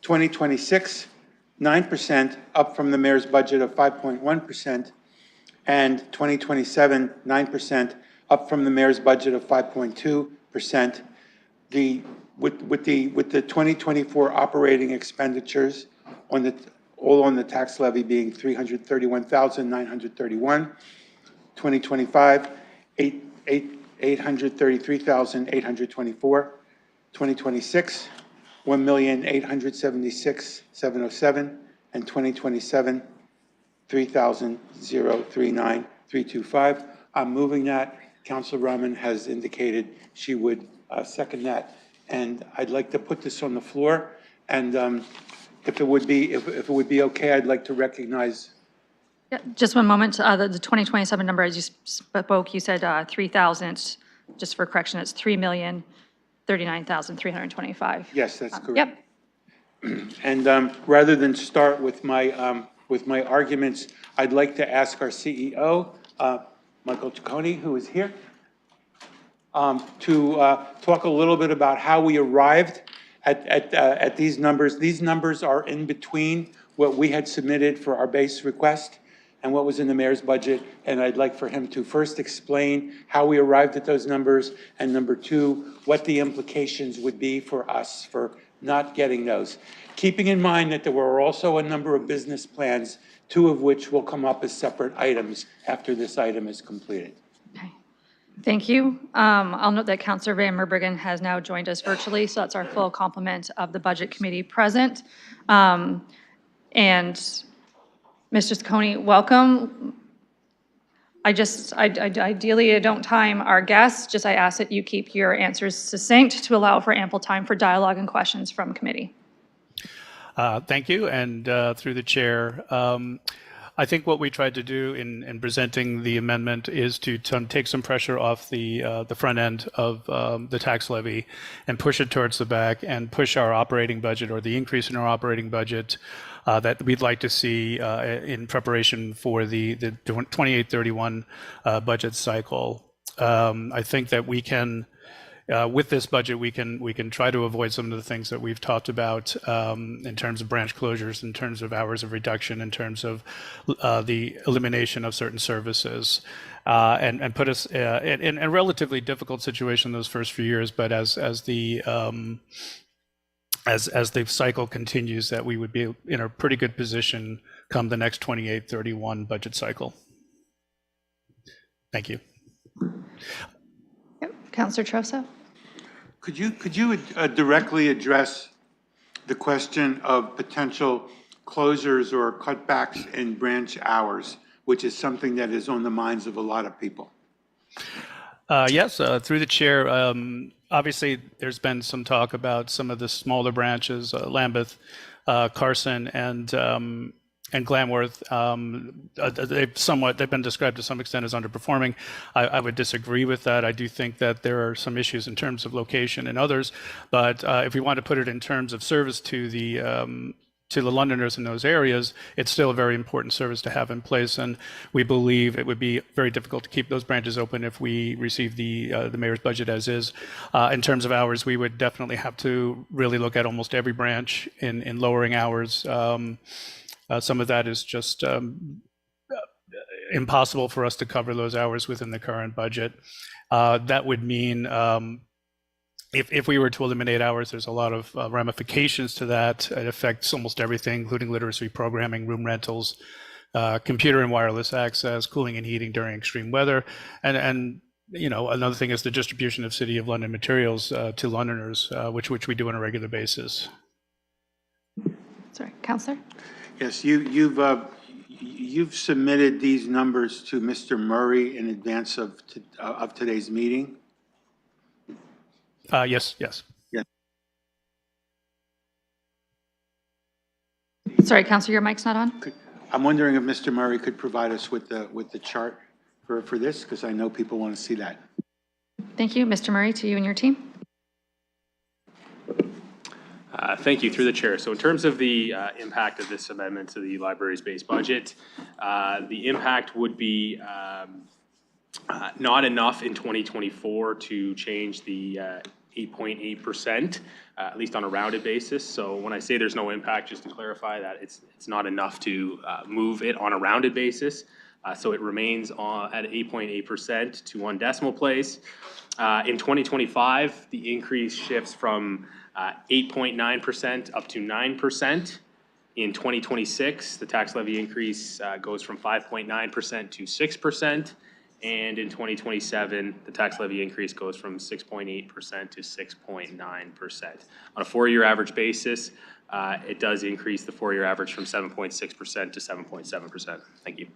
2026, 9%, up from the mayor's budget of 5.1%. And 2027, 9%, up from the mayor's budget of 5.2%. With the 2024 operating expenditures all on the tax levy being $331,931. 2025, 833,824, 2026, 1,876,707, and 2027, 3,039,325. I'm moving that. Councilor Rahman has indicated she would second that, and I'd like to put this on the floor. And if it would be okay, I'd like to recognize. Yeah, just one moment. The 2027 number, as you spoke, you said 3,000. Just for correction, it's 3,039,325. Yes, that's correct. Yep. And rather than start with my arguments, I'd like to ask our CEO, Michael Ciccone, who is here, to talk a little bit about how we arrived at these numbers. These numbers are in between what we had submitted for our base request and what was in the mayor's budget, and I'd like for him to first explain how we arrived at those numbers, and number two, what the implications would be for us for not getting those. Keeping in mind that there were also a number of business plans, two of which will come up as separate items after this item is completed. Okay. Thank you. I'll note that Councillor Van Meerbergen has now joined us virtually, so that's our full complement of the Budget Committee present. And Mr. Ciccone, welcome. Ideally, I don't time our guests, I ask that you keep your answers succinct to allow for ample time for dialogue and questions from committee. Thank you, and through the chair, I think what we tried to do in presenting the amendment is to take some pressure off the front end of the tax levy and push it towards the back and push our operating budget, or the increase in our operating budget that we'd like to see in preparation for the 28-31 budget cycle. I think that we can, with this budget, we can try to avoid some of the things that we've talked about in terms of branch closures, in terms of hours of reduction, in terms of the elimination of certain services, and put us in a relatively difficult situation those first few years. But as the cycle continues, that we would be in a pretty good position come the next 28-31 budget cycle. Thank you. Yep. Councillor Trousseau. Could you directly address the question of potential closures or cutbacks in branch hours, which is something that is on the minds of a lot of people? Yes, through the chair. Obviously, there's been some talk about some of the smaller branches, Lambeth, Carson, and Glamworth, they've been described to some extent as underperforming. I would disagree with that. I do think that there are some issues in terms of location and others, but if we want to put it in terms of service to the Londoners in those areas, it's still a very important service to have in place, and we believe it would be very difficult to keep those branches open if we receive the mayor's budget as is. In terms of hours, we would definitely have to really look at almost every branch in lowering hours. Some of that is just impossible for us to cover those hours within the current budget. That would mean if we were to eliminate hours, there's a lot of ramifications to that. It affects almost everything, including literacy programming, room rentals, computer and wireless access, cooling and heating during extreme weather. And you know, another thing is the distribution of City of London materials to Londoners, which we do on a regular basis. Sorry, Councillor? Yes, you've submitted these numbers to Mr. Murray in advance of today's meeting? Yes. Yes. Sorry, Councillor, your mic's not on? I'm wondering if Mr. Murray could provide us with the chart for this, because I know people want to see that. Thank you. Mr. Murray, to you and your team. Thank you, through the chair. So in terms of the impact of this amendment to the library's base budget, the impact would be not enough in 2024 to change the 8.8%, at least on a rounded basis. So when I say there's no impact, just to clarify that it's not enough to move it on a rounded basis. So it remains at 8.8% to one decimal place. In 2025, the increase shifts from 8.9% up to 9%. In 2026, the tax levy increase goes from 5.9% to 6%. And in 2027, the tax levy increase goes from 6.8% to 6.9%. On a 4-year average basis, it does increase the 4-year average from 7.6% to 7.7%. Thank you.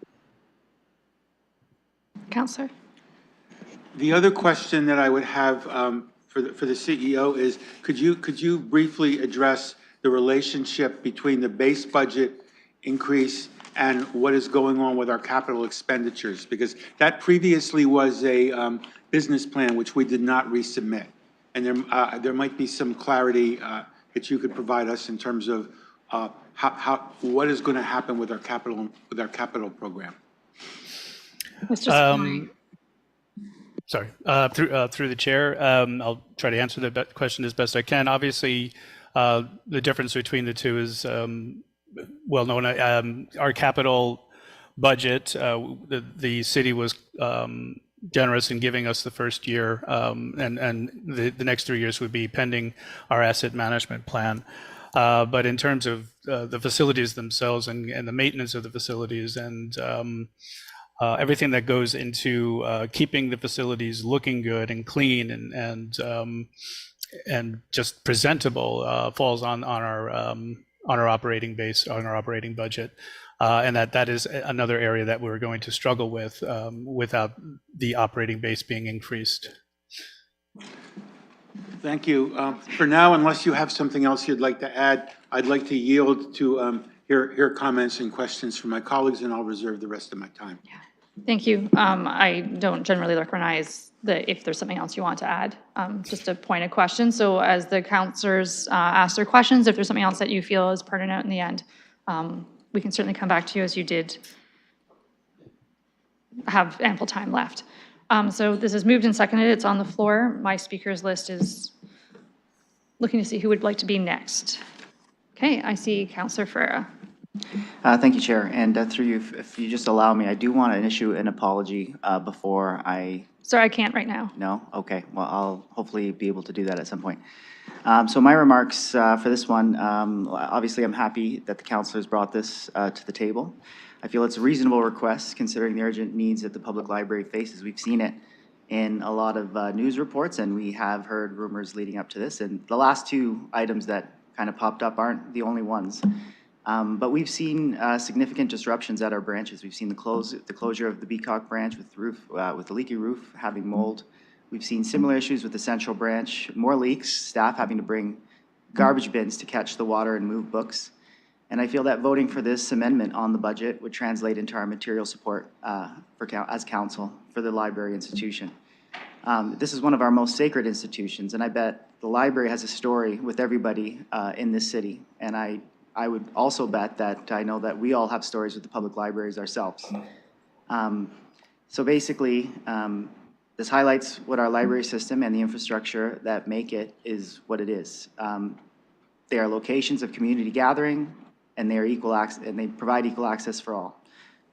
Councillor? The other question that I would have for the CEO is, could you briefly address the relationship between the base budget increase and what is going on with our capital expenditures? Because that previously was a business plan which we did not resubmit, and there might be some clarity that you could provide us in terms of what is going to happen with our capital program. Sorry, through the chair, I'll try to answer the question as best I can. Obviously, the difference between the two is well known. Our capital budget, the city was generous in giving us the first year, and the next 3 years would be pending our asset management plan. But in terms of the facilities themselves and the maintenance of the facilities and everything that goes into keeping the facilities looking good and clean and just presentable falls on our operating base, on our operating budget, and that is another area that we're going to struggle with without the operating base being increased. Thank you. For now, unless you have something else you'd like to add, I'd like to yield to hear comments and questions from my colleagues, and I'll reserve the rest of my time. Thank you. I don't generally recognize if there's something else you want to add. Just a point of question. So as the councillors ask their questions, if there's something else that you feel is pertinent in the end, we can certainly come back to you, as you did have ample time left. So this is moved and seconded. It's on the floor. My speakers list is looking to see who would like to be next. Okay, I see Councillor Ferreira. Thank you, Chair. And through you, if you just allow me, I do want to issue an apology before I... Sorry, I can't right now. No? Okay. Well, I'll hopefully be able to do that at some point. So my remarks for this one, obviously I'm happy that the councillors brought this to the table. I feel it's a reasonable request considering the urgent needs that the public library faces. We've seen it in a lot of news reports, and we have heard rumors leading up to this. And the last two items that kind of popped up aren't the only ones. But we've seen significant disruptions at our branches. We've seen the closure of the Beacock branch with the leaky roof having mold. We've seen similar issues with the Central branch, more leaks, staff having to bring garbage bins to catch the water and move books. And I feel that voting for this amendment on the budget would translate into our material support as council for the library institution. This is one of our most sacred institutions, and I bet the library has a story with everybody in this city. And I would also bet that I know that we all have stories with the public libraries ourselves. So basically, this highlights what our library system and the infrastructure that make it is what it is. They are locations of community gathering, and they are equal access, and they provide equal access for all.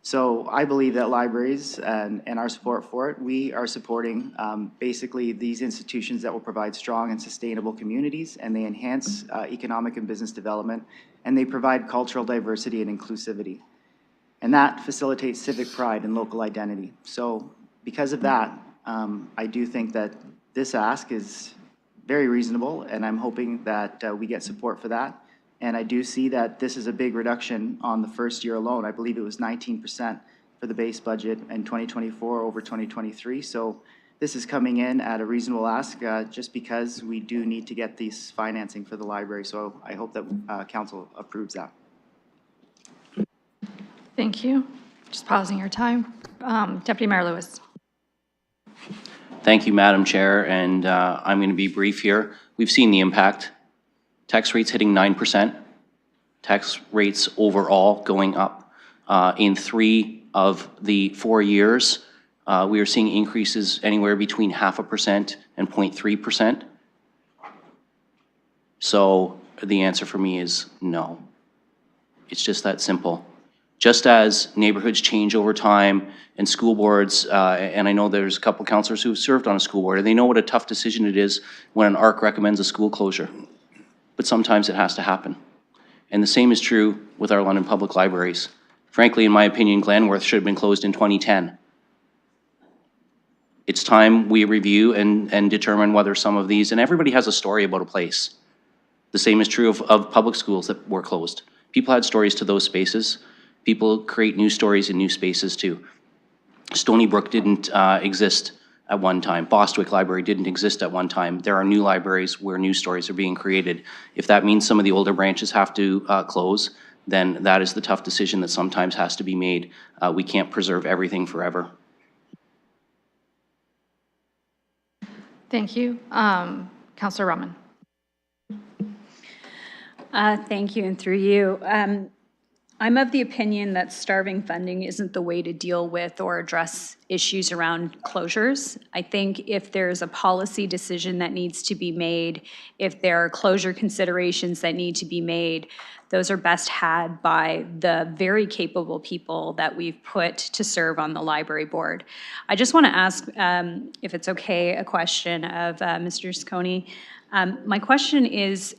So I believe that libraries and our support for it, we are supporting basically these institutions that will provide strong and sustainable communities, and they enhance economic and business development, and they provide cultural diversity and inclusivity. And that facilitates civic pride and local identity. So because of that, I do think that this ask is very reasonable, and I'm hoping that we get support for that. And I do see that this is a big reduction on the first year alone. I believe it was 19% for the base budget in 2024 over 2023. So this is coming in at a reasonable ask just because we do need to get this financing for the library. So I hope that council approves that. Thank you. Just pausing your time. Deputy Mayor Lewis. Thank you, Madam Chair, and I'm going to be brief here. We've seen the impact. Tax rates hitting 9%. Tax rates overall going up. In 3 of the 4 years, we are seeing increases anywhere between 0.5% and 0.3%. So the answer for me is no. It's just that simple. Just as neighborhoods change over time and school boards, and I know there's a couple councillors who've served on a school board, and they know what a tough decision it is when an ARC recommends a school closure. But sometimes it has to happen. And the same is true with our London Public Libraries. Frankly, in my opinion, Glenworth should have been closed in 2010. It's time we review and determine whether some of these, and everybody has a story about a place. The same is true of public schools that were closed. People had stories to those spaces. People create new stories in new spaces too. Stony Brook didn't exist at one time. Bostwick Library didn't exist at one time. There are new libraries where new stories are being created. If that means some of the older branches have to close, then that is the tough decision that sometimes has to be made. We can't preserve everything forever. Thank you. Councillor Rahman. Thank you, and through you. I'm of the opinion that starving funding isn't the way to deal with or address issues around closures. I think if there's a policy decision that needs to be made, if there are closure considerations that need to be made, those are best had by the very capable people that we've put to serve on the library board. I just want to ask, if it's okay, a question of Mr. Ciccone. My question is,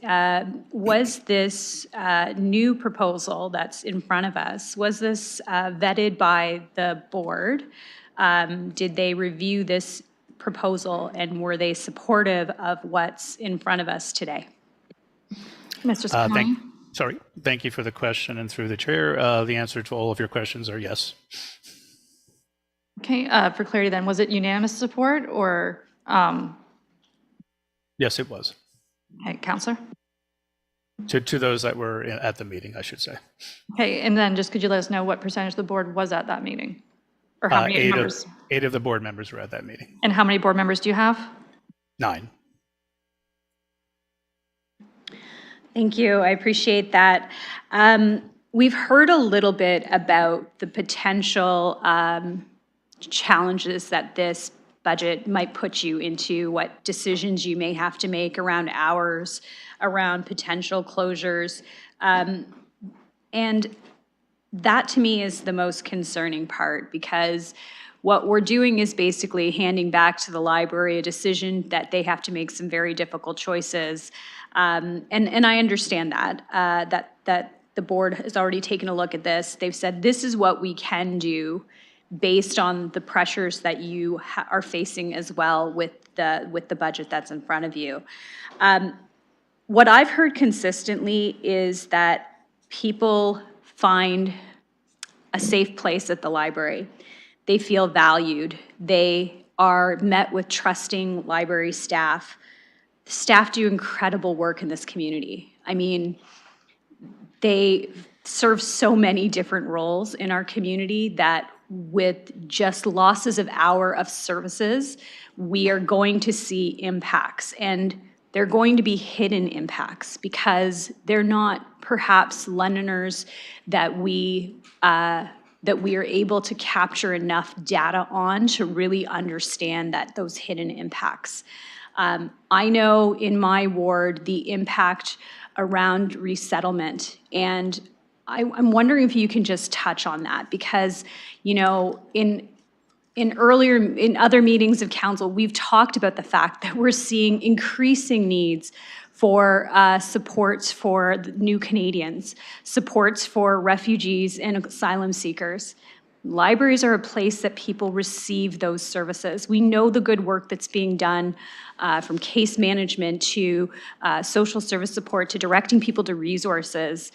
was this new proposal that's in front of us, was this vetted by the board? Did they review this proposal and were they supportive of what's in front of us today? Mr. Ciccone. Thank you for the question, and through the chair, the answer to all of your questions are yes. Okay, for clarity then, was it unanimous support or? Yes, it was. Okay, Councillor? To those that were at the meeting, I should say. Okay, and then just could you let us know what percentage of the board was at that meeting? Or how many members? 8 of the board members were at that meeting. And how many board members do you have? 9. Thank you. I appreciate that. We've heard a little bit about the potential challenges that this budget might put you into, what decisions you may have to make around hours, around potential closures. And that to me is the most concerning part, because what we're doing is basically handing back to the library a decision that they have to make some very difficult choices. And I understand that, that the board has already taken a look at this. They've said, this is what we can do based on the pressures that you are facing as well with the budget that's in front of you. What I've heard consistently is that people find a safe place at the library. They feel valued. They are met with trusting library staff. Staff do incredible work in this community. I mean, they serve so many different roles in our community that with just losses of hour of services, we are going to see impacts. And they're going to be hidden impacts because they're not perhaps Londoners that we are able to capture enough data on to really understand that those hidden impacts. I know in my ward the impact around resettlement, and I'm wondering if you can just touch on that because, you know, in other meetings of council, we've talked about the fact that we're seeing increasing needs for supports for the new Canadians, supports for refugees and asylum seekers. Libraries are a place that people receive those services. We know the good work that's being done from case management to social service support to directing people to resources.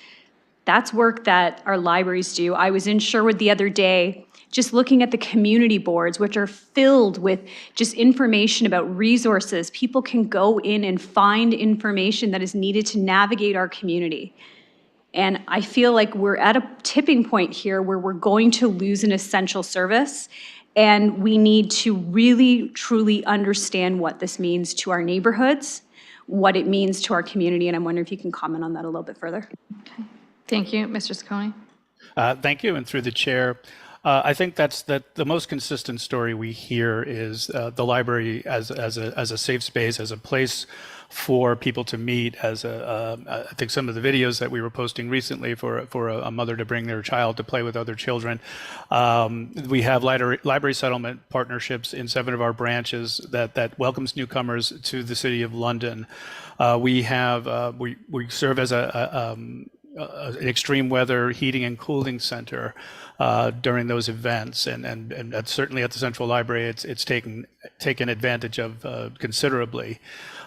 That's work that our libraries do. I was in Sherwood the other day, just looking at the community boards, which are filled with just information about resources. People can go in and find information that is needed to navigate our community. And I feel like we're at a tipping point here where we're going to lose an essential service, and we need to really, truly understand what this means to our neighborhoods, what it means to our community, and I'm wondering if you can comment on that a little bit further. Thank you. Mr. Ciccone? Thank you, and through the chair, I think that's the most consistent story we hear is the library as a safe space, as a place for people to meet. I think some of the videos that we were posting recently for a mother to bring their child to play with other children. We have library settlement partnerships in 7 of our branches that welcomes newcomers to the City of London. We serve as an extreme weather heating and cooling center during those events, and certainly at the Central Library, it's taken advantage of considerably.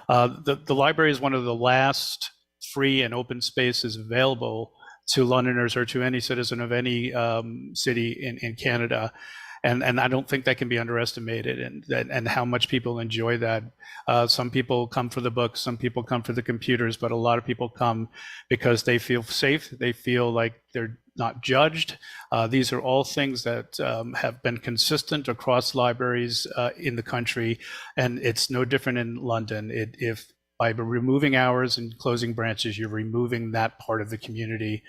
The library is one of the last free and open spaces available to Londoners or to any citizen of any city in Canada. And I don't think that can be underestimated, and how much people enjoy that. Some people come for the books, some people come for the computers, but a lot of people come because they feel safe, they feel like they're not judged. These are all things that have been consistent across libraries in the country, and it's no different in London. If by removing hours and closing branches, you're removing that part of the community,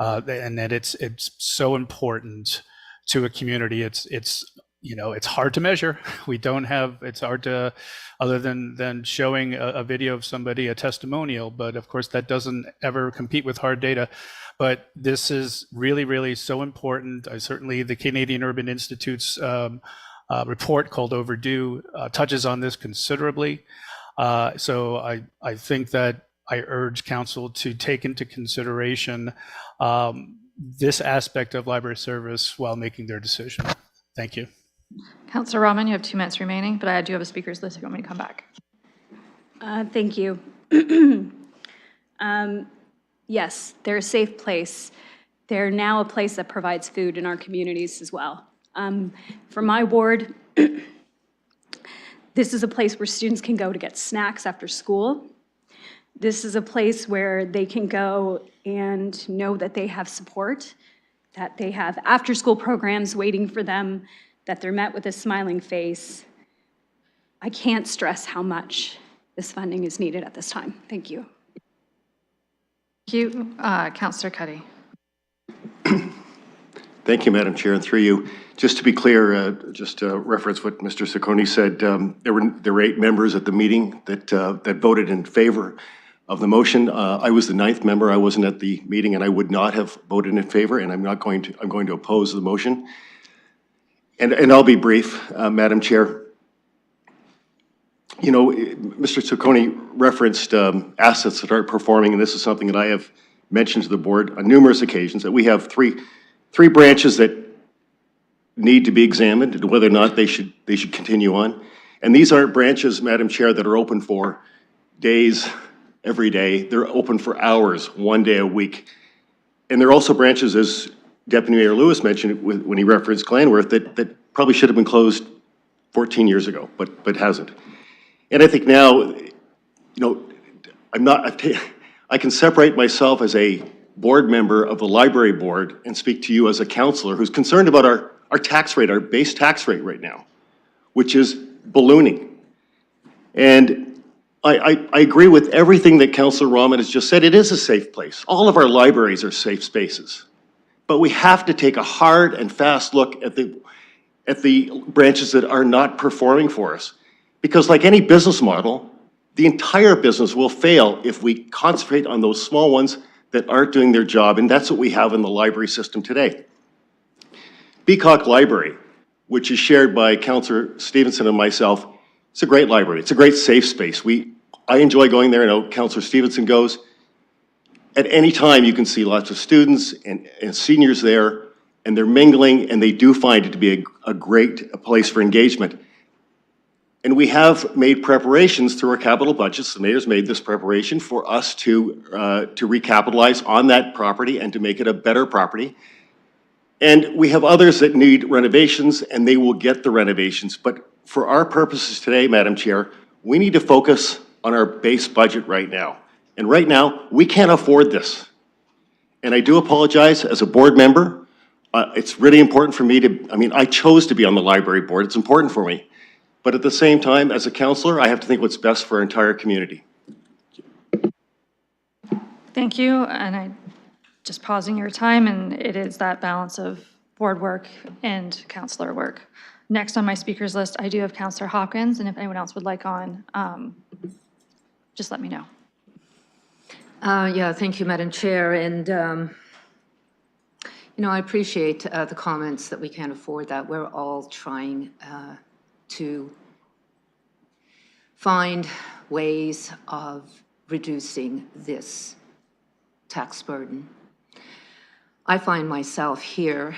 and that it's so important to a community. It's hard to measure. It's hard to, other than showing a video of somebody, a testimonial, but of course that doesn't ever compete with hard data. But this is really, really so important. Certainly the Canadian Urban Institute's report called Overdue touches on this considerably. So I think that I urge council to take into consideration this aspect of library service while making their decision. Thank you. Councillor Rahman, you have 2 minutes remaining, but I do have a speakers list if you want me to come back. Thank you. Yes, they're a safe place. They're now a place that provides food in our communities as well. For my ward, this is a place where students can go to get snacks after school. This is a place where they can go and know that they have support, that they have after-school programs waiting for them, that they're met with a smiling face. I can't stress how much this funding is needed at this time. Thank you. Thank you. Councillor Cuddy. Thank you, Madam Chair, and through you. Just to be clear, just to reference what Mr. Ciccone said, there were 8 members at the meeting that voted in favor of the motion. I was the 9th member. I wasn't at the meeting, and I would not have voted in favor, and I'm going to oppose the motion. And I'll be brief, Madam Chair. You know, Mr. Ciccone referenced assets that aren't performing, and this is something that I have mentioned to the board on numerous occasions, that we have three branches that need to be examined and whether or not they should continue on. And these aren't branches, Madam Chair, that are open for days, every day. They're open for hours, 1 day a week. And they're also branches, as Deputy Mayor Lewis mentioned when he referenced Glanworth, that probably should have been closed 14 years ago, but hasn't. And I think now, you know, I can separate myself as a board member of the library board and speak to you as a counselor who's concerned about our tax rate, our base tax rate right now, which is ballooning. And I agree with everything that Councillor Rahman has just said. It is a safe place. All of our libraries are safe spaces. But we have to take a hard and fast look at the branches that are not performing for us. Because like any business model, the entire business will fail if we concentrate on those small ones that aren't doing their job, and that's what we have in the library system today. Beacock Library, which is shared by Councillor Stevenson and myself, it's a great library. It's a great safe space. I enjoy going there. I know Councillor Stevenson goes. At any time, you can see lots of students and seniors there, and they're mingling, and they do find it to be a great place for engagement. And we have made preparations through our capital budgets. The mayor's made this preparation for us to recapitalize on that property and to make it a better property. And we have others that need renovations, and they will get the renovations. But for our purposes today, Madam Chair, we need to focus on our base budget right now. And right now, we can't afford this. And I do apologize as a board member. It's really important for me I chose to be on the library board. It's important for me. But at the same time, as a counselor, I have to think what's best for our entire community. Thank you, and I just pausing your time, and it is that balance of board work and counselor work. Next on my speakers list, I do have Councillor Hopkins, and if anyone else would like on, just let me know. Yeah, thank you, Madam Chair. And, I appreciate the comments that we can't afford that. We're all trying to find ways of reducing this tax burden. I find myself here,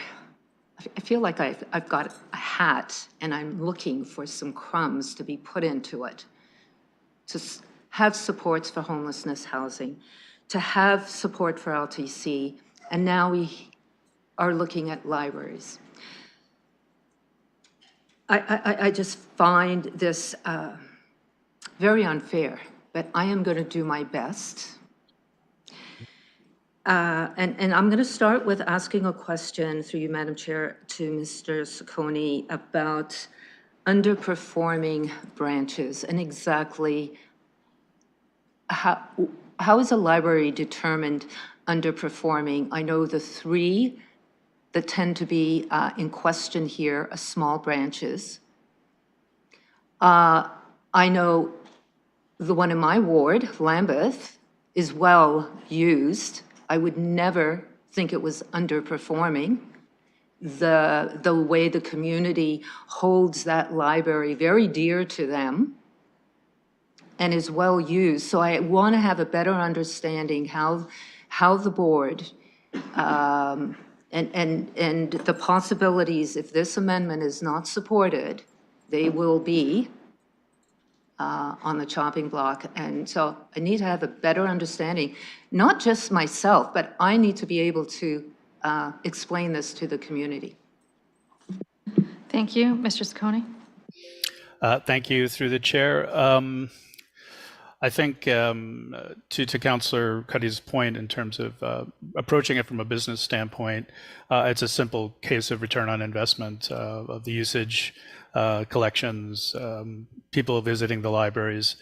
I feel like I've got a hat and I'm looking for some crumbs to be put into it, to have supports for homelessness housing, to have support for LTC, and now we are looking at libraries. I just find this very unfair, but I am going to do my best. And I'm going to start with asking a question through you, Madam Chair, to Mr. Ciccone about underperforming branches and exactly how is a library determined underperforming? I know the three that tend to be in question here are small branches. I know the one in my ward, Lambeth, is well used. I would never think it was underperforming. The way the community holds that library very dear to them and is well used. So I want to have a better understanding how the board and the possibilities, if this amendment is not supported, they will be on the chopping block. And so I need to have a better understanding, not just myself, but I need to be able to explain this to the community. Thank you. Mr. Ciccone? Thank you, through the chair. I think to Councillor Cuddy's point in terms of approaching it from a business standpoint, it's a simple case of return on investment of the usage, collections, people visiting the libraries,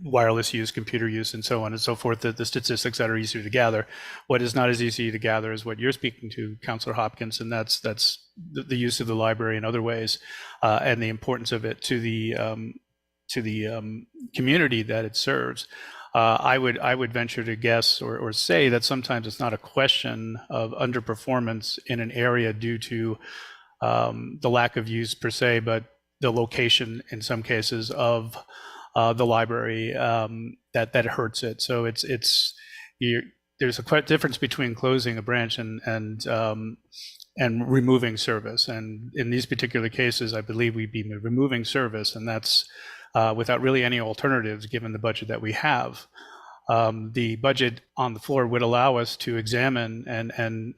wireless use, computer use, and so on and so forth, the statistics that are easier to gather. What is not as easy to gather is what you're speaking to, Councillor Hopkins, and that's the use of the library in other ways, and the importance of it to the community that it serves. I would venture to guess or say that sometimes it's not a question of underperformance in an area due to the lack of use per se, but the location in some cases of the library that hurts it. So there's a difference between closing a branch and removing service. And in these particular cases, I believe we'd be removing service, and that's without really any alternatives given the budget that we have. The budget on the floor would allow us to examine and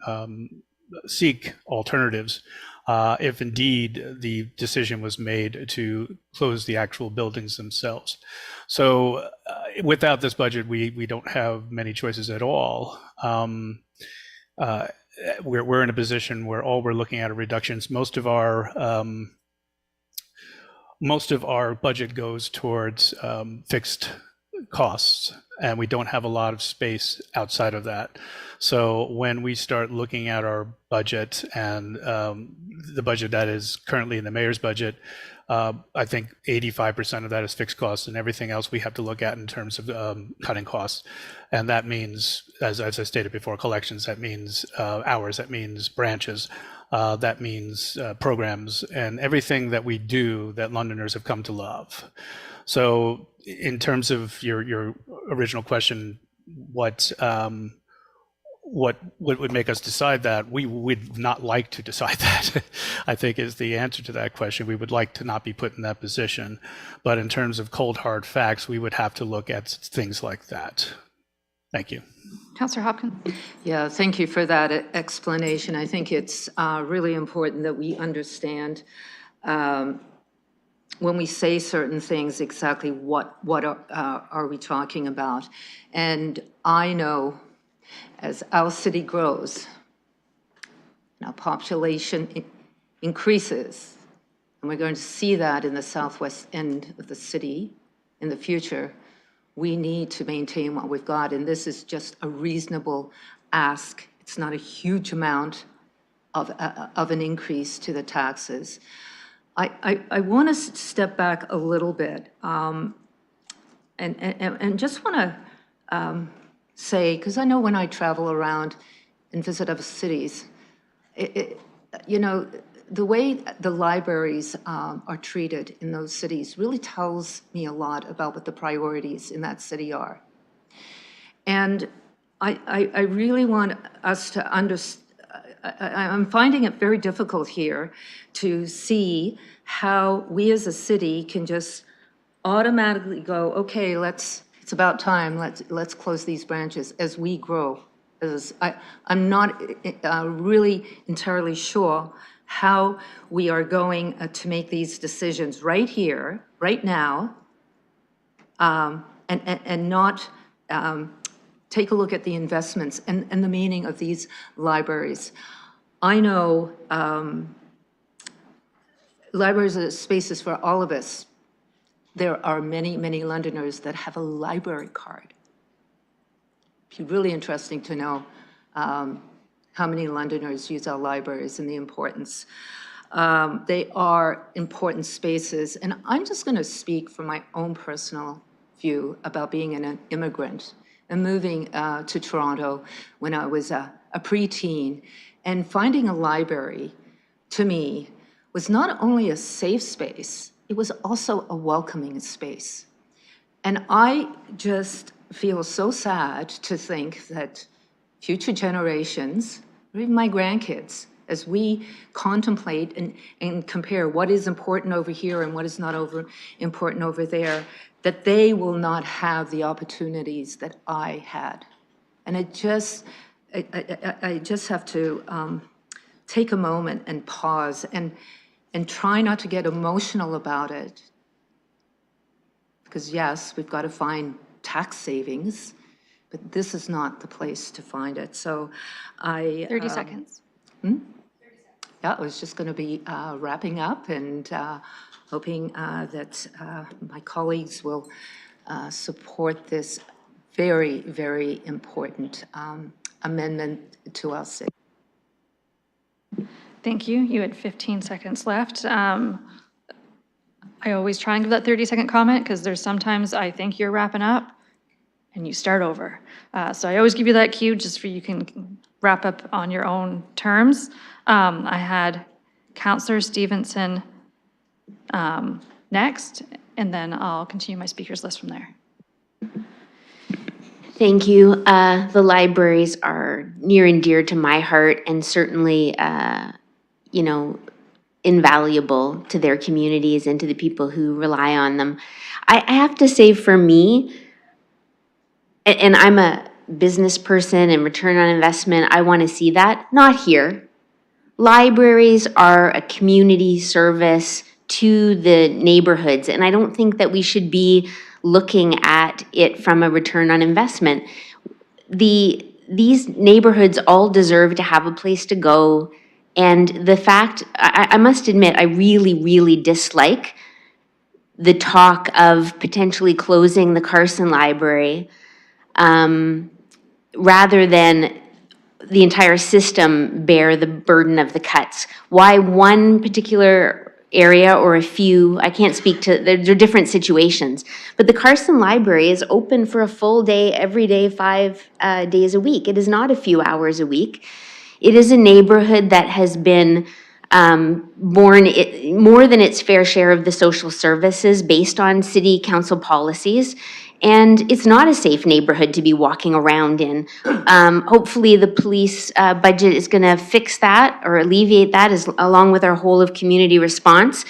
seek alternatives. if indeed the decision was made to close the actual buildings themselves. So without this budget, we don't have many choices at all. We're in a position where all we're looking at are reductions. Most of our budget goes towards fixed costs, and we don't have a lot of space outside of that. So when we start looking at our budget and the budget that is currently in the mayor's budget, I think 85% of that is fixed costs, and everything else we have to look at in terms of cutting costs. And that means, as I stated before, collections, that means hours, that means branches, that means programs, and everything that we do that Londoners have come to love. So in terms of your original question, what would make us decide that? We would not like to decide that, I think is the answer to that question. We would like to not be put in that position. But in terms of cold, hard facts, we would have to look at things like that. Thank you. Councillor Hopkins. Yeah, thank you for that explanation. I think it's really important that we understand when we say certain things exactly what are we talking about. And I know as our city grows and our population increases, and we're going to see that in the southwest end of the city in the future, we need to maintain what we've got. And this is just a reasonable ask. It's not a huge amount of an increase to the taxes. I want to step back a little bit and just want to say, because I know when I travel around and visit other cities, you know, the way the libraries are treated in those cities really tells me a lot about what the priorities in that city are. And I really want us to understand. I'm finding it very difficult here to see how we as a city can just automatically go, okay, it's about time, let's close these branches as we grow. I'm not really entirely sure how we are going to make these decisions right here, right now, and not take a look at the investments and the meaning of these libraries. I know libraries are spaces for all of us. There are many, many Londoners that have a library card. It'd be really interesting to know how many Londoners use our libraries and the importance. They are important spaces, and I'm just going to speak from my own personal view about being an immigrant and moving to Toronto when I was a preteen, and finding a library, to me, was not only a safe space, it was also a welcoming space. And I just feel so sad to think that future generations, or even my grandkids, as we contemplate and compare what is important over here and what is not important over there, that they will not have the opportunities that I had. And I just have to take a moment and pause and try not to get emotional about it. Because yes, we've got to find tax savings, but this is not the place to find it. So 30 seconds. Yeah, I was just going to be wrapping up and hoping that my colleagues will support this very, very important amendment to our city. Thank you. You had 15 seconds left. I always try and give that 30-second comment because there's sometimes I think you're wrapping up and you start over. So I always give you that cue just for you can wrap up on your own terms. I had Councillor Stevenson next, and then I'll continue my speakers list from there. Thank you. The libraries are near and dear to my heart, and certainly, you know, invaluable to their communities and to the people who rely on them. I have to say, for me, and I'm a business person and return on investment, I want to see that, not here. libraries are a community service to the neighborhoods, and I don't think that we should be looking at it from a return on investment. These neighborhoods all deserve to have a place to go, and the fact, I must admit, I really, really dislike the talk of potentially closing the Carson Library, rather than the entire system bear the burden of the cuts. Why one particular area or a few, I can't speak to, they're different situations. But the Carson Library is open for a full day, every day, 5 days a week. It is not a few hours a week. It is a neighborhood that has been borne more than its fair share of the social services based on city council policies. And it's not a safe neighborhood to be walking around in. Hopefully the police budget is going to fix that or alleviate that along with our whole of community response.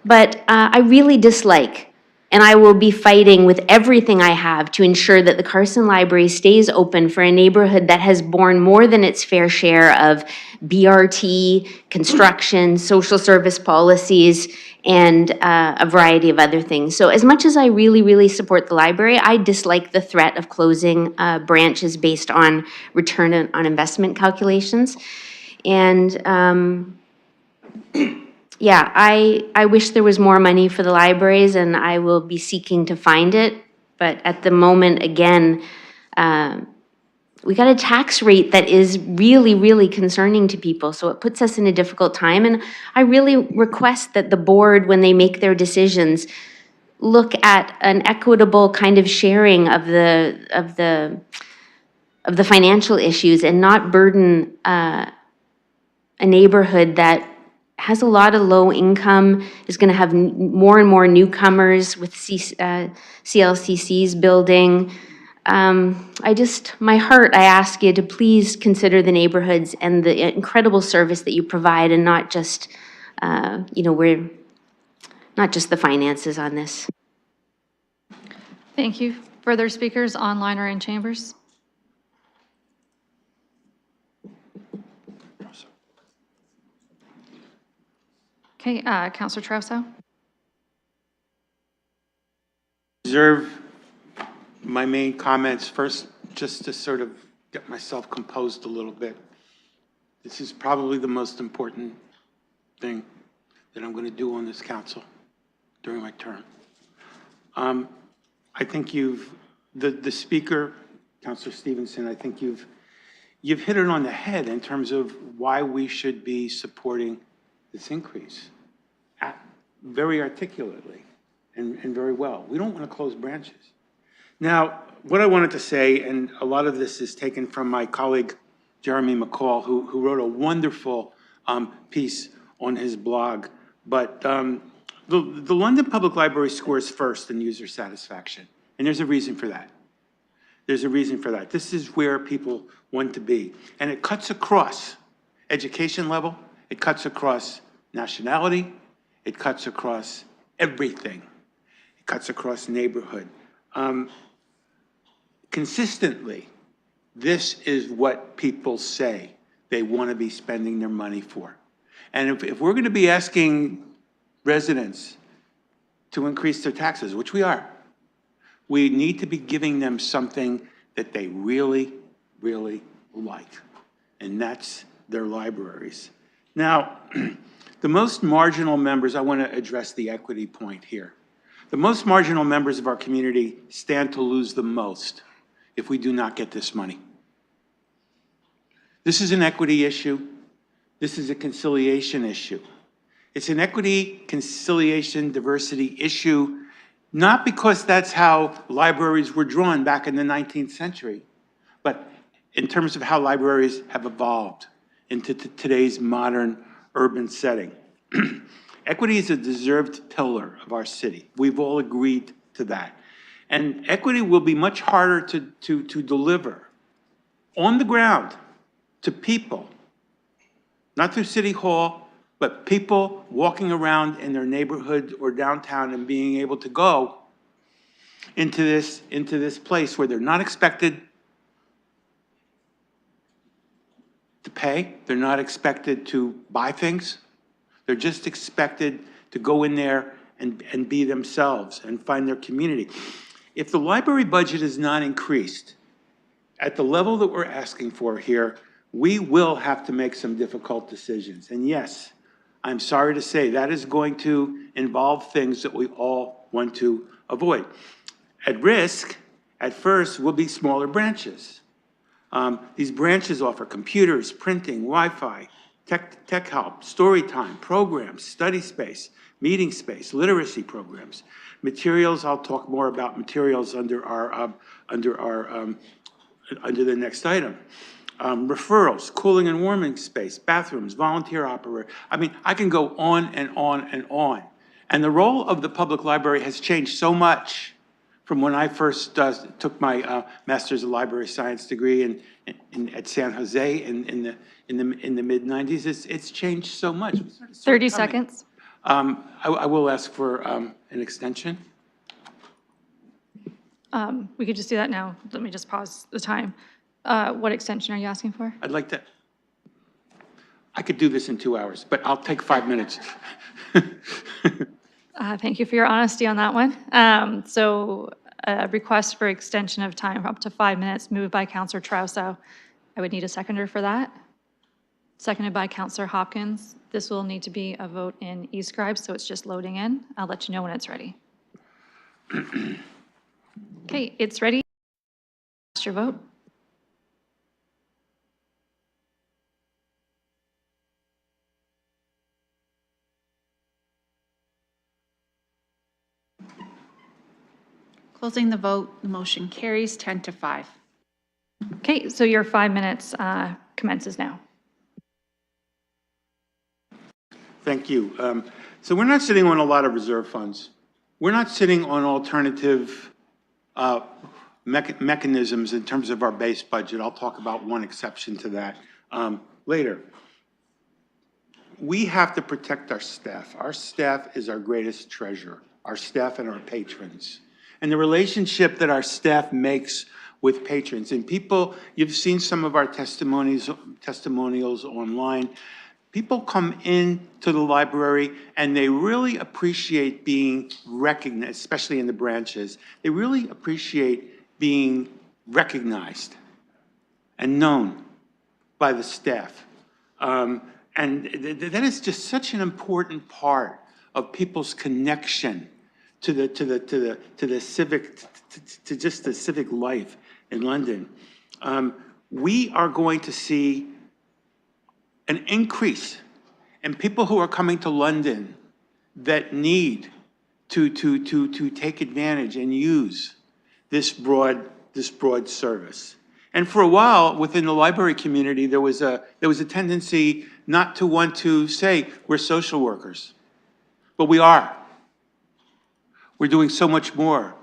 But I really dislike, and I will be fighting with everything I have to ensure that the Carson Library stays open for a neighborhood that has borne more than its fair share of BRT, construction, social service policies, and a variety of other things. So as much as I really, really support the library, I dislike the threat of closing branches based on return on investment calculations. And yeah, I wish there was more money for the libraries, and I will be seeking to find it. But at the moment, again, we got a tax rate that is really, really concerning to people. So it puts us in a difficult time. And I really request that the board, when they make their decisions, look at an equitable kind of sharing of the financial issues and not burden a neighborhood that has a lot of low income, is going to have more and more newcomers with CLCCs building. My heart, I ask you to please consider the neighborhoods and the incredible service that you provide, and not just, not just the finances on this. Thank you. Further speakers online or in chambers? Okay, Councillor Trousseau. Reserve my main comments first, just to sort of get myself composed a little bit. This is probably the most important thing that I'm going to do on this council during my term. I think the speaker, Councillor Stevenson, I think you've hit it on the head in terms of why we should be supporting this increase very articulately and very well. We don't want to close branches. Now, what I wanted to say, and a lot of this is taken from my colleague, Jeremy McCall, who wrote a wonderful piece on his blog, but the London Public Library scores first in user satisfaction, and there's a reason for that. There's a reason for that. This is where people want to be, and it cuts across education level, it cuts across nationality, it cuts across everything. It cuts across neighborhood. Consistently, this is what people say they want to be spending their money for. And if we're going to be asking residents to increase their taxes, which we are, we need to be giving them something that they really, really like, and that's their libraries. Now, the most marginal members, I want to address the equity point here. The most marginal members of our community stand to lose the most if we do not get this money. This is an equity issue. This is a conciliation issue. It's an equity, conciliation, diversity issue, not because that's how libraries were drawn back in the 19th century, but in terms of how libraries have evolved into today's modern urban setting. Equity is a deserved pillar of our city. We've all agreed to that. And equity will be much harder to deliver on the ground to people, not through City Hall, but people walking around in their neighborhood or downtown and being able to go into this place where they're not expected to pay. They're not expected to buy things. They're just expected to go in there and be themselves and find their community. If the library budget is not increased at the level that we're asking for here, we will have to make some difficult decisions. And yes, I'm sorry to say that is going to involve things that we all want to avoid. At risk, at first, will be smaller branches. These branches offer computers, printing, Wi-Fi, tech help, story time, programs, study space, meeting space, literacy programs, materials. I'll talk more about materials under the next item. Referrals, cooling and warming space, bathrooms, volunteer operator. I mean, I can go on and on and on. And the role of the public library has changed so much from when I first took my Master's of Library Science degree at San Jose in the mid-90s. It's changed so much. 30 seconds. I will ask for an extension. We could just do that now. Let me just pause the time. What extension are you asking for? I'd like to, I could do this in 2 hours, but I'll take 5 minutes. Thank you for your honesty on that one. So a request for extension of time for up to 5 minutes moved by Councillor Trousseau. I would need a seconder for that. Seconded by Councillor Hopkins. This will need to be a vote in eScribe, so it's just loading in. I'll let you know when it's ready. Okay, it's ready. Cast your vote. Closing the vote, the motion carries 10-5. Okay, so your 5 minutes commences now. Thank you. So we're not sitting on a lot of reserve funds. We're not sitting on alternative mechanisms in terms of our base budget. I'll talk about one exception to that later. We have to protect our staff. Our staff is our greatest treasure, our staff and our patrons. And the relationship that our staff makes with patrons. And people, you've seen some of our testimonials online. People come into the library and they really appreciate being recognized, especially in the branches. They really appreciate being recognized and known by the staff. And that is just such an important part of people's connection to the civic life in London. We are going to see an increase in people who are coming to London that need to take advantage and use this broad service. And for a while within the library community, there was a tendency not to want to say we're social workers, but we are. We're doing so much more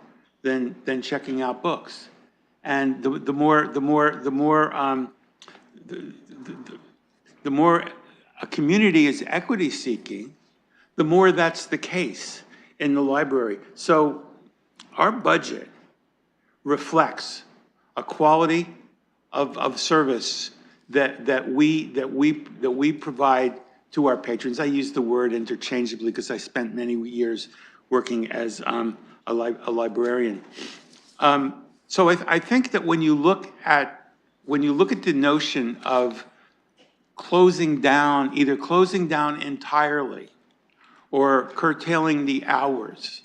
than checking out books, and the more a community is equity seeking, the more that's the case in the library. So our budget reflects a quality of service that we provide to our patrons. I use the word interchangeably because I spent many years working as a librarian. So I think that when you look at the notion of closing down, either closing down entirely or curtailing the hours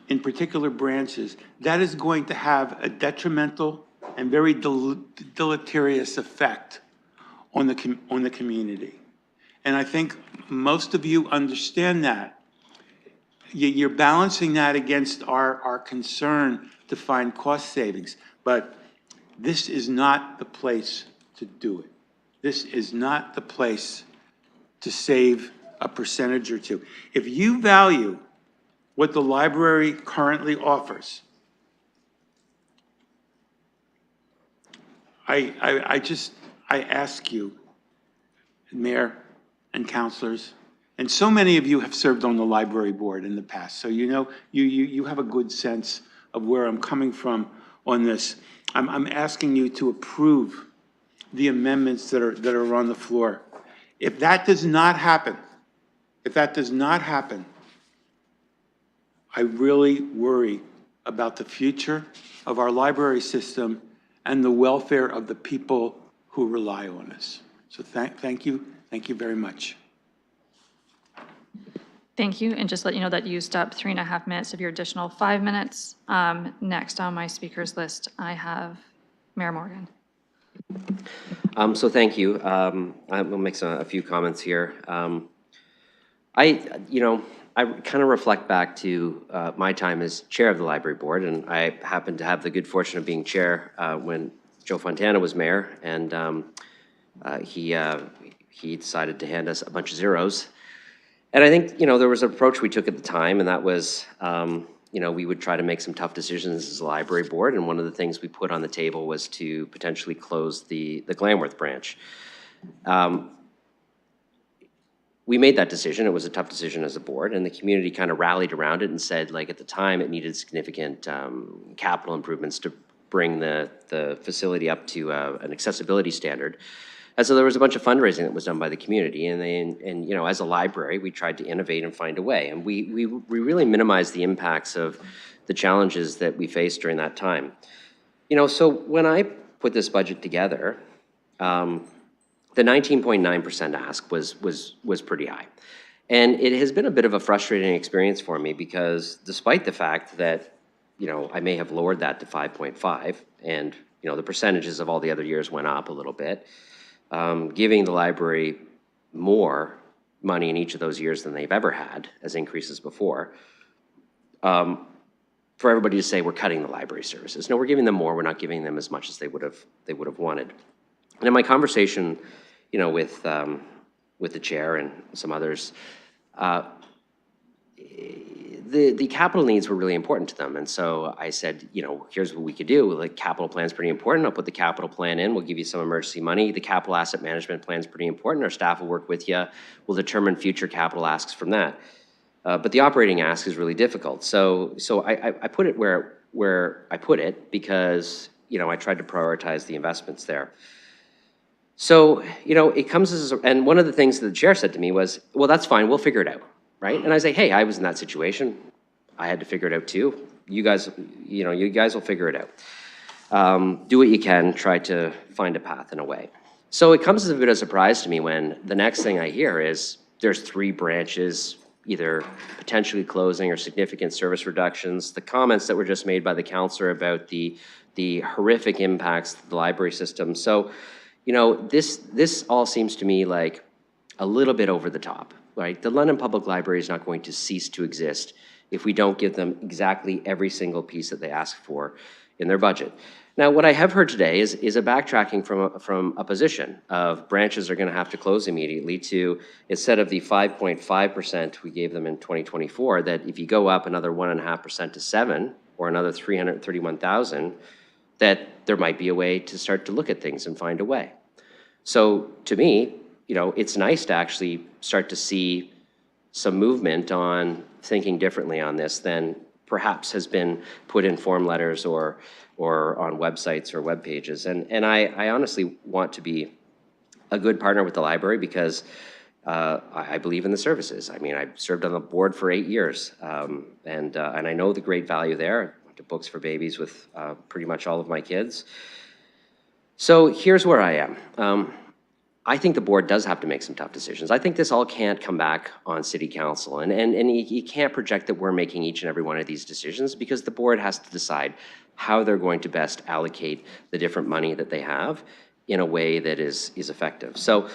in particular branches, that is going to have a detrimental and very deleterious effect on the community. And I think most of you understand that. You're balancing that against our concern to find cost savings, but this is not the place to do it. This is not the place to save a percentage or two. If you value what the library currently offers, I ask you, Mayor and councilors, and so many of you have served on the library board in the past, so you know, you have a good sense of where I'm coming from on this. I'm asking you to approve the amendments that are on the floor. If that does not happen, I really worry about the future of our library system and the welfare of the people who rely on us. So thank you very much. Thank you, and just let you know that you used up 3.5 minutes of your additional 5 minutes. Next on my speakers list, I have Mayor Morgan. So thank you. I will make a few comments here. I kind of reflect back to my time as chair of the library board, and I happened to have the good fortune of being chair when Joe Fontana was mayor, and he decided to hand us a bunch of zeros. And I think, there was an approach we took at the time, and that was, we would try to make some tough decisions as a library board, and one of the things we put on the table was to potentially close the Glanworth branch. We made that decision. It was a tough decision as a board, and the community kind of rallied around it and said, like, at the time, it needed significant capital improvements to bring the facility up to an accessibility standard. And so there was a bunch of fundraising that was done by the community, and as a library, we tried to innovate and find a way. And we really minimized the impacts of the challenges that we faced during that time. So when I put this budget together, the 19.9% ask was pretty high. And it has been a bit of a frustrating experience for me because despite the fact that, I may have lowered that to 5.5 and, the percentages of all the other years went up a little bit, giving the library more money in each of those years than they've ever had as increases before, for everybody to say we're cutting the library services. No, we're giving them more. We're not giving them as much as they would have wanted. And in my conversation, with the chair and some others, the capital needs were really important to them. And so I said, here's what we could do. The capital plan's pretty important. I'll put the capital plan in. We'll give you some emergency money. The capital asset management plan's pretty important. Our staff will work with you. We'll determine future capital asks from that. But the operating ask is really difficult. So I put it where I put it because, I tried to prioritize the investments there. So, it comes as, and one of the things that the chair said to me was, well, that's fine, we'll figure it out, right? And I say, hey, I was in that situation. I had to figure it out too. You guys will figure it out. Do what you can, try to find a path and a way. So it comes as a bit of a surprise to me when the next thing I hear is there's 3 branches, either potentially closing or significant service reductions. The comments that were just made by the councillor about the horrific impacts to the library system. So, this all seems to me like a little bit over the top, right? The London Public Library is not going to cease to exist if we don't give them exactly every single piece that they ask for in their budget. Now, what I have heard today is a backtracking from a position of branches are going to have to close immediately to, instead of the 5.5% we gave them in 2024, that if you go up another 1.5% to 7 or another 331,000, that there might be a way to start to look at things and find a way. So to me, it's nice to actually start to see some movement on thinking differently on this than perhaps has been put in form letters or on websites or web pages. And I honestly want to be a good partner with the library because I believe in the services. I mean, I served on the board for 8 years, and I know the great value there. I went to Books for Babies with pretty much all of my kids. So here's where I am. I think the board does have to make some tough decisions. I think this all can't come back on city council, and you can't project that we're making each and every one of these decisions because the board has to decide how they're going to best allocate the different money that they have in a way that is effective. So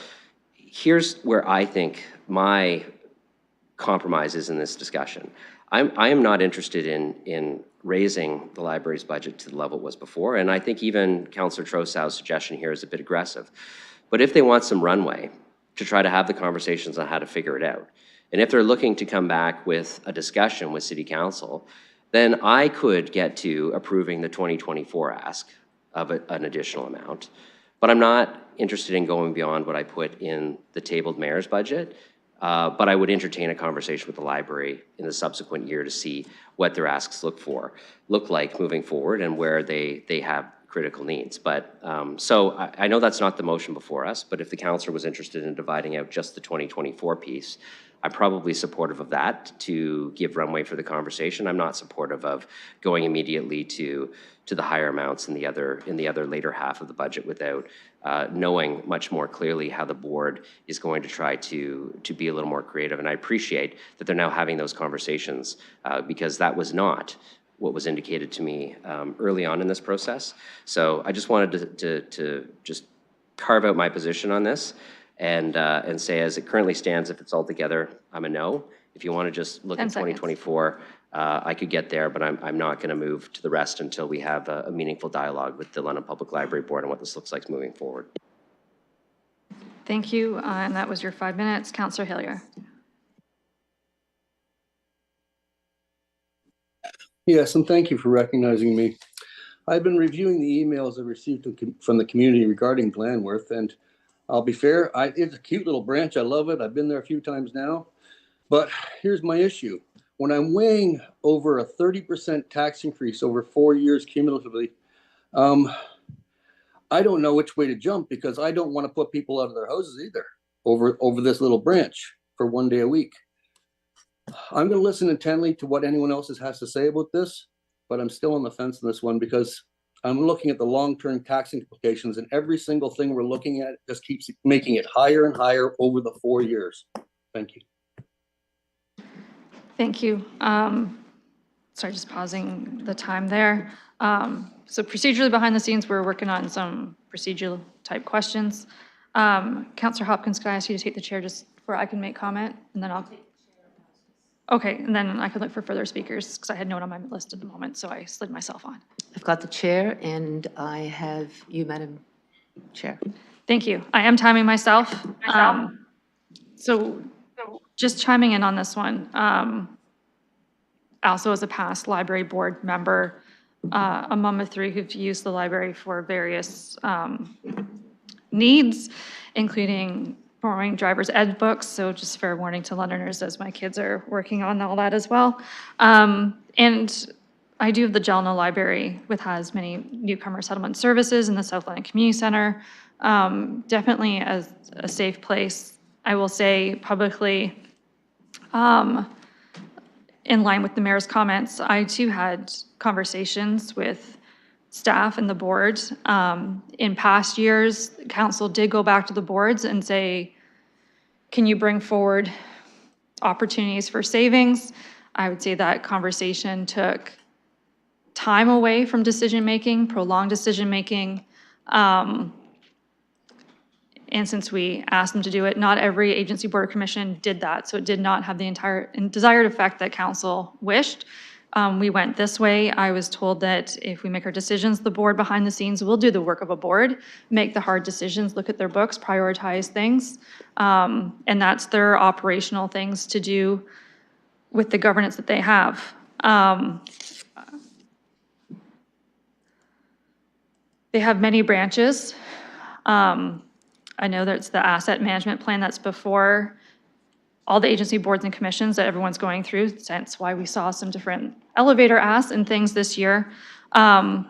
here's where I think my compromise is in this discussion. I am not interested in raising the library's budget to the level it was before, and I think even Councillor Trossow's suggestion here is a bit aggressive. But if they want some runway to try to have the conversations on how to figure it out, and if they're looking to come back with a discussion with City Council, then I could get to approving the 2024 ask of an additional amount. But I'm not interested in going beyond what I put in the tabled mayor's budget. But I would entertain a conversation with the library in the subsequent year to see what their asks look like moving forward and where they have critical needs. But, so I know that's not the motion before us, but if the councillor was interested in dividing out just the 2024 piece, I'm probably supportive of that to give runway for the conversation. I'm not supportive of going immediately to the higher amounts in the other later half of the budget without knowing much more clearly how the board is going to try to be a little more creative. And I appreciate that they're now having those conversations because that was not what was indicated to me early on in this process. So I just wanted to just carve out my position on this and say, as it currently stands, if it's all together, I'm a no. If you want to just look at 2024, I could get there, but I'm not going to move to the rest until we have a meaningful dialogue with the London Public Library Board on what this looks like moving forward. Thank you, and that was your 5 minutes. Councillor Hillier. Yes, and thank you for recognizing me. I've been reviewing the emails I received from the community regarding Glanworth, and I'll be fair, it's a cute little branch. I love it. I've been there a few times now. But here's my issue. When I'm weighing over a 30% tax increase over 4 years cumulatively, I don't know which way to jump because I don't want to put people out of their houses either over this little branch for 1 day a week. I'm going to listen intently to what anyone else has to say about this, but I'm still on the fence on this one because I'm looking at the long-term tax implications, and every single thing we're looking at just keeps making it higher and higher over the 4 years. Thank you. Thank you. Sorry, just pausing the time there. So procedurally behind the scenes, we're working on some procedural type questions. Councillor Hopkins, can I ask you to take the chair just where I can make comment, and then I'll. Okay, and then I could look for further speakers because I had no one on my list at the moment, so I slid myself on. I've got the chair, and I have you, Madam Chair. Thank you. I am timing myself. So just chiming in on this one. Also, as a past library board member, a mom of three who've used the library for various needs, including borrowing driver's ed books, so just fair warning to Londoners as my kids are working on all that as well. And I do have the Jalna Library, which has many newcomer settlement services in the South London Community Center. Definitely a safe place. I will say publicly, in line with the mayor's comments, I too had conversations with staff and the board. In past years, council did go back to the boards and say, can you bring forward opportunities for savings? I would say that conversation took time away from decision-making, prolonged decision-making. And since we asked them to do it, not every agency board or commission did that. So it did not have the entire desired effect that council wished. We went this way. I was told that if we make our decisions, the board behind the scenes will do the work of a board, make the hard decisions, look at their books, prioritize things. And that's their operational things to do with the governance that they have. They have many branches. I know there's the asset management plan that's before all the agency boards and commissions that everyone's going through. That's why we saw some different elevator asks and things this year. I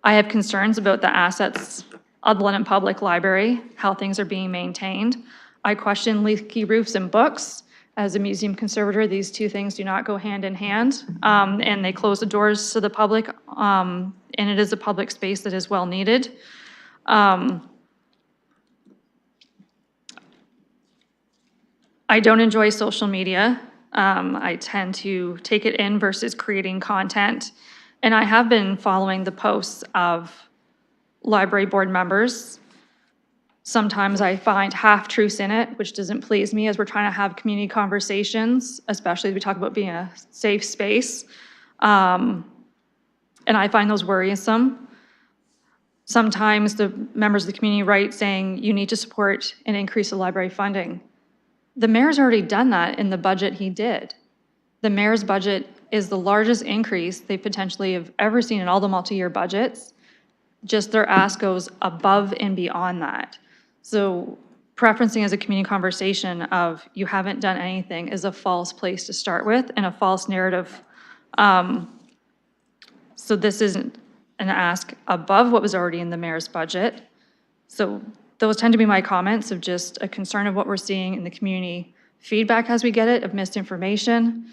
have concerns about the assets of the London Public Library, how things are being maintained. I question leaky roofs and books. As a museum conservator, these two things do not go hand in hand, and they close the doors to the public, and it is a public space that is well needed. I don't enjoy social media. I tend to take it in versus creating content. And I have been following the posts of library board members. Sometimes I find half-truths in it, which doesn't please me as we're trying to have community conversations, especially as we talk about being a safe space. And I find those worrisome. Sometimes the members of the community write saying you need to support and increase the library funding. The mayor's already done that in the budget he did. The mayor's budget is the largest increase they potentially have ever seen in all the multi-year budgets. Just their ask goes above and beyond that. So preferencing as a community conversation of you haven't done anything is a false place to start with and a false narrative. So this isn't an ask above what was already in the mayor's budget. So those tend to be my comments of just a concern of what we're seeing in the community feedback as we get it, of misinformation,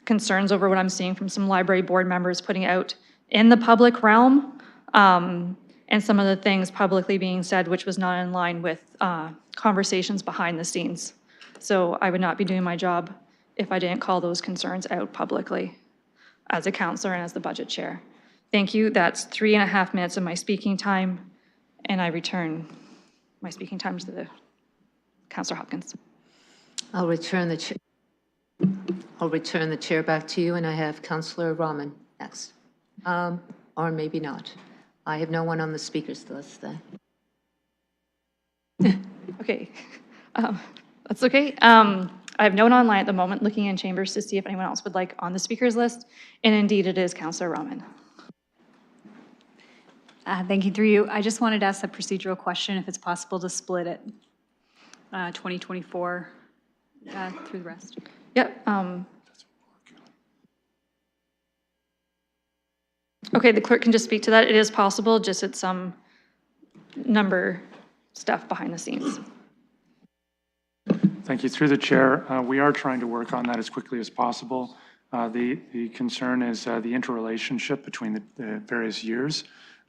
concerns over what I'm seeing from some library board members putting out in the public realm, and some of the things publicly being said, which was not in line with conversations behind the scenes. So I would not be doing my job if I didn't call those concerns out publicly as a counselor and as the budget chair. Thank you. That's 3.5 minutes of my speaking time, and I return my speaking time to the Councillor Hopkins. I'll return the chair back to you, and I have Councillor Rahman next. Or maybe not. I have no one on the speakers list then. Okay, that's okay. I have no one online at the moment, looking in chambers to see if anyone else would like on the speakers list, and indeed it is Councillor Rahman. Thank you, through you. I just wanted to ask a procedural question, if it's possible to split it, 2024 through the rest. Yep. Okay, the clerk can just speak to that. It is possible, just it's some number stuff behind the scenes. Thank you. Through the chair, we are trying to work on that as quickly as possible. The concern is the interrelationship between the various years.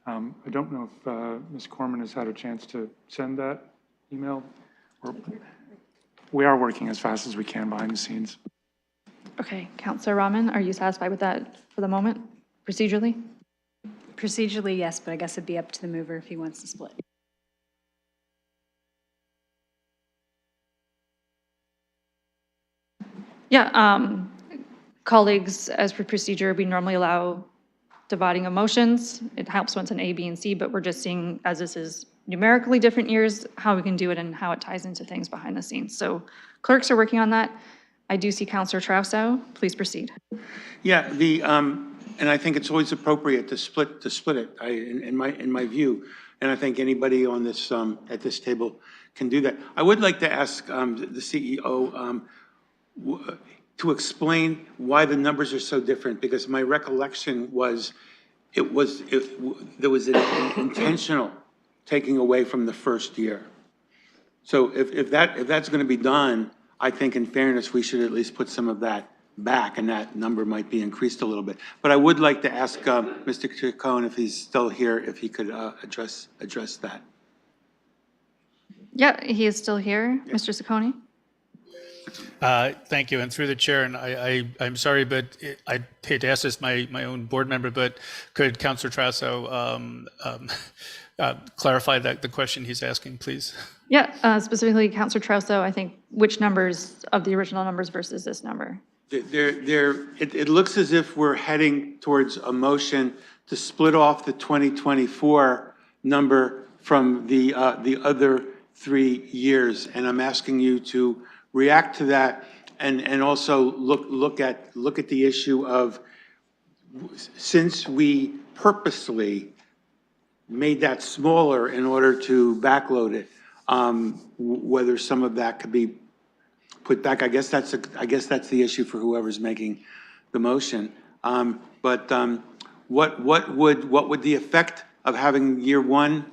I don't know if Ms. Corman has had a chance to send that email. We are working as fast as we can behind the scenes. Okay, Councillor Rahman, are you satisfied with that for the moment, procedurally? Procedurally, yes, but I guess it'd be up to the mover if he wants to split. Yeah, colleagues, as per procedure, we normally allow dividing of motions. It helps when it's an A, B, and C, but we're just seeing, as this is numerically different years, how we can do it and how it ties into things behind the scenes. So clerks are working on that. I do see Councillor Trousseau. Please proceed. Yeah, and I think it's always appropriate to split it, in my view. And I think anybody on this, at this table can do that. I would like to ask the CEO to explain why the numbers are so different, because my recollection was there was an intentional taking away from the first year. So if that's going to be done, I think in fairness, we should at least put some of that back, and that number might be increased a little bit. But I would like to ask Mr. Ciccone, if he's still here, if he could address that. Yeah, he is still here. Mr. Ciccone? Thank you, and through the chair, and I'm sorry, but I hate to ask this, my own board member, but could Councillor Trousseau clarify the question he's asking, please? Yeah, specifically Councillor Trousseau, I think, which numbers of the original numbers versus this number? It looks as if we're heading towards a motion to split off the 2024 number from the other 3 years, and I'm asking you to react to that, and also look at the issue of, since we purposely made that smaller in order to backload it, whether some of that could be put back. I guess that's the issue for whoever's making the motion. But what would the effect of having year one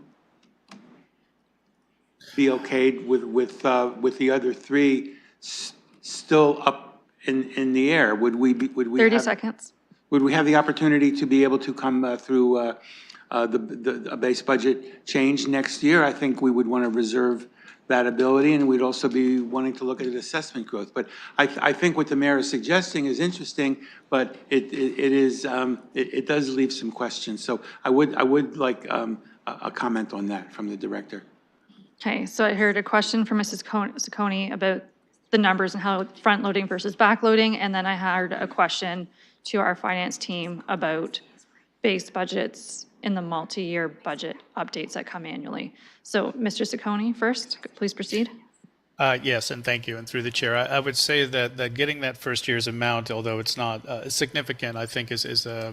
be okayed with the other three still up in the air? Would we 30 seconds. Would we have the opportunity to be able to come through a base budget change next year? I think we would want to reserve that ability, and we'd also be wanting to look at assessment growth. But I think what the mayor is suggesting is interesting, but it does leave some questions. So I would like a comment on that from the director. Okay, so I heard a question from Mrs. Ciccone about the numbers and how front loading versus back loading, and then I heard a question to our finance team about base budgets in the multi-year budget updates that come annually. So Mr. Ciccone first, please proceed. Yes, and thank you. And through the chair, I would say that getting that first year's amount, although it's not significant, I think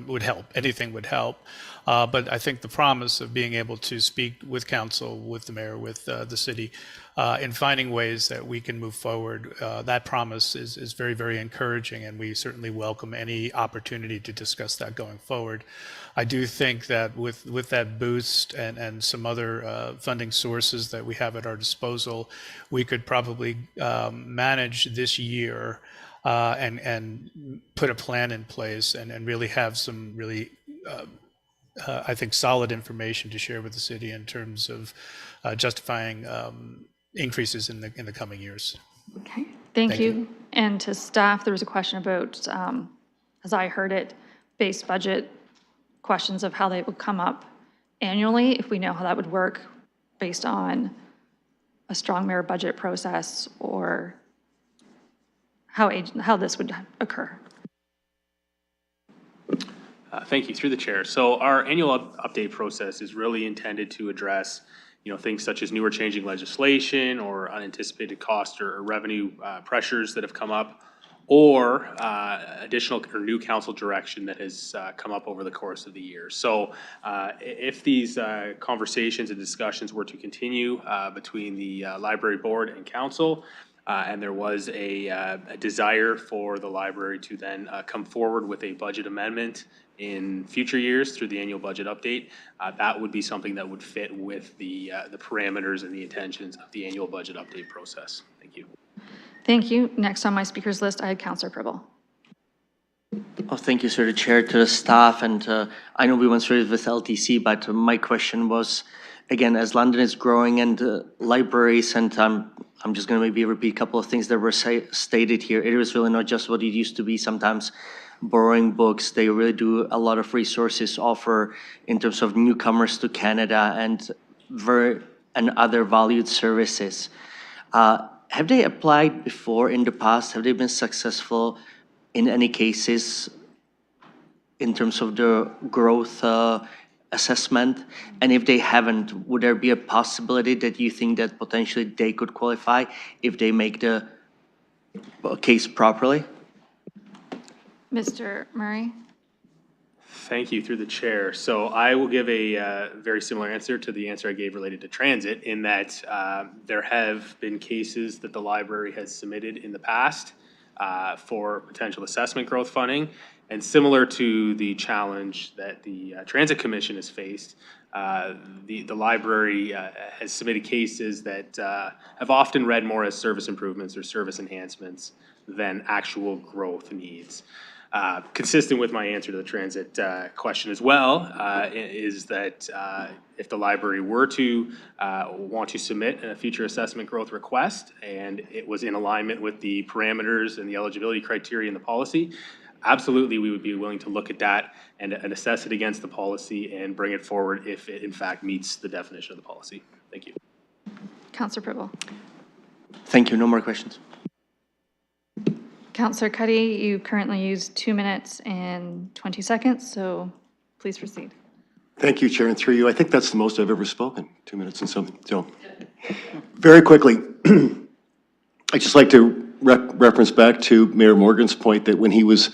would help. Anything would help. But I think the promise of being able to speak with council, with the mayor, with the city, in finding ways that we can move forward. That promise is very, very encouraging, and we certainly welcome any opportunity to discuss that going forward. I do think that with that boost and some other funding sources that we have at our disposal, we could probably manage this year and put a plan in place and really have some really I think solid information to share with the city in terms of justifying increases in the coming years. Okay, thank you. And to staff, there was a question about, as I heard it, base budget questions of how they would come up annually, if we know how that would work based on a strong mayor budget process, or how this would occur. Thank you, through the chair. So our annual update process is really intended to address, things such as newer changing legislation or unanticipated cost or revenue pressures that have come up, or additional or new council direction that has come up over the course of the year. So if these conversations and discussions were to continue between the library board and council, and there was a desire for the library to then come forward with a budget amendment in future years through the annual budget update, that would be something that would fit with the parameters and the intentions of the annual budget update process. Thank you. Thank you. Next on my speakers list, I had Councillor Pribble. Oh, thank you, sir, the chair, to the staff, and I know we went through it with LTC, but my question was, again, as London is growing and libraries, and I'm just going to maybe repeat a couple of things that were stated here. It is really not just what it used to be. Sometimes borrowing books, they really do a lot of resources offer in terms of newcomers to Canada and other valued services. Have they applied before in the past? Have they been successful in any cases in terms of the growth assessment? And if they haven't, would there be a possibility that you think that potentially they could qualify if they make the case properly? Mr. Murray? Thank you, through the chair. So I will give a very similar answer to the answer I gave related to transit, in that there have been cases that the library has submitted in the past for potential assessment growth funding. And similar to the challenge that the Transit Commission has faced, the library has submitted cases that have often read more as service improvements or service enhancements than actual growth needs. Consistent with my answer to the transit question as well, is that if the library were to want to submit a future assessment growth request and it was in alignment with the parameters and the eligibility criteria in the policy, absolutely we would be willing to look at that and assess it against the policy and bring it forward if it in fact meets the definition of the policy. Thank you. Councillor Pribble. Thank you. No more questions. Councillor Cuddy, you currently use 2 minutes and 20 seconds, so please proceed. Thank you, Chair, and through you. I think that's the most I've ever spoken, 2 minutes and something. So, very quickly, I'd just like to reference back to Mayor Morgan's point that when he was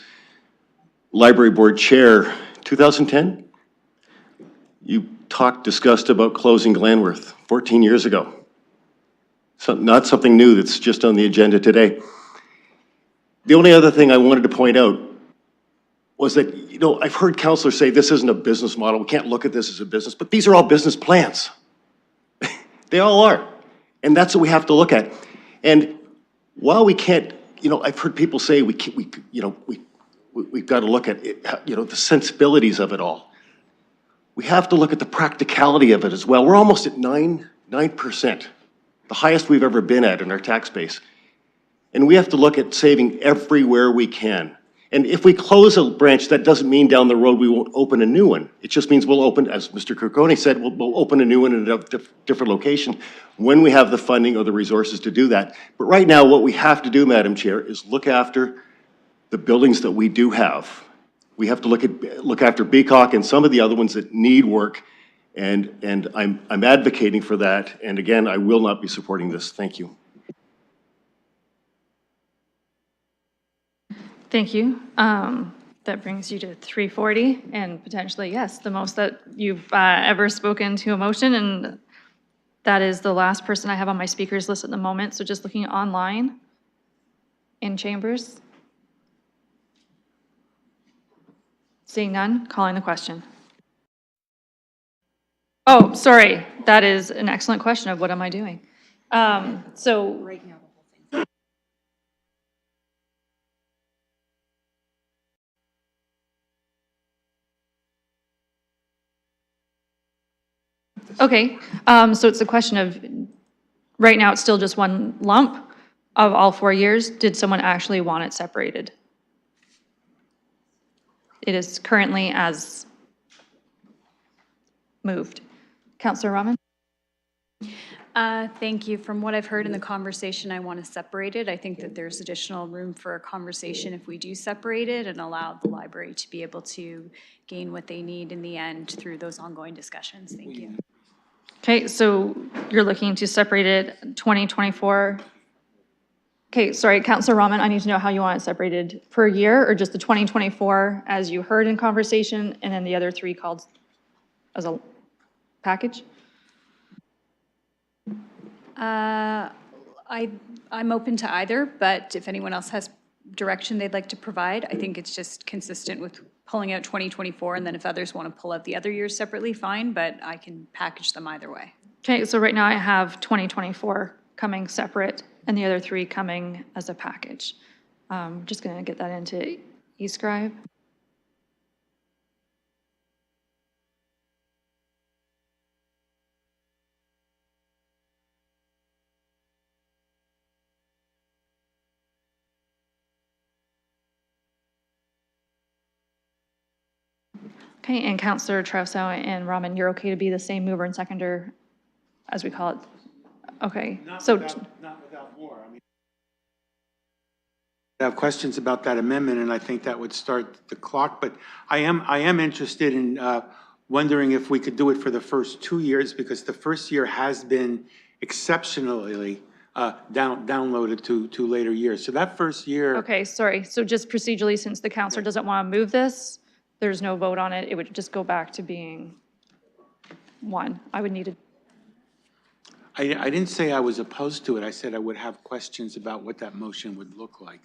Library Board Chair, 2010, you discussed about closing Glenworth 14 years ago. So not something new that's just on the agenda today. The only other thing I wanted to point out was that, I've heard councillors say this isn't a business model, we can't look at this as a business, but these are all business plans. They all are. And that's what we have to look at. And while we can't, I've heard people say we've got to look at it, the sensibilities of it all. We have to look at the practicality of it as well. We're almost at 9%, the highest we've ever been at in our tax base. And we have to look at saving everywhere we can. And if we close a branch, that doesn't mean down the road we won't open a new one. It just means we'll open, as Mr. Kirkoni said, we'll open a new one in a different location when we have the funding or the resources to do that. But right now, what we have to do, Madam Chair, is look after the buildings that we do have. We have to look after Beacock and some of the other ones that need work. And I'm advocating for that. And again, I will not be supporting this. Thank you. Thank you. That brings you to 340, and potentially, yes, the most that you've ever spoken to a motion, and That is the last person I have on my speakers list at the moment, so just looking online in chambers. Seeing none, calling the question. Oh, sorry, that is an excellent question of what am I doing? So. Okay, so it's a question of, right now it's still just one lump of all 4 years. Did someone actually want it separated? It is currently as moved. Councillor Rahman? Thank you. From what I've heard in the conversation, I want to separate it. I think that there's additional room for a conversation if we do separate it and allow the library to be able to gain what they need in the end through those ongoing discussions. Thank you. Okay, so you're looking to separate it 2024. Okay, sorry, Councillor Rahman, I need to know how you want it separated per year or just the 2024 as you heard in conversation and then the other 3 called as a package? I'm open to either, but if anyone else has direction they'd like to provide, I think it's just consistent with pulling out 2024, and then if others want to pull out the other years separately, fine, but I can package them either way. Okay, so right now I have 2024 coming separate and the other 3 coming as a package. Just going to get that into eScribe. Okay, and Councillor Trousseau and Rahman, you're okay to be the same mover and seconder, as we call it? Okay, so. Not without more. I mean, I have questions about that amendment, and I think that would start the clock, but I am interested in wondering if we could do it for the first 2 years, because the first year has been exceptionally downloaded to later years. So that first year. Okay, sorry, so just procedurally, since the councillor doesn't want to move this, there's no vote on it, it would just go back to being 1. I would need to. I didn't say I was opposed to it. I said I would have questions about what that motion would look like.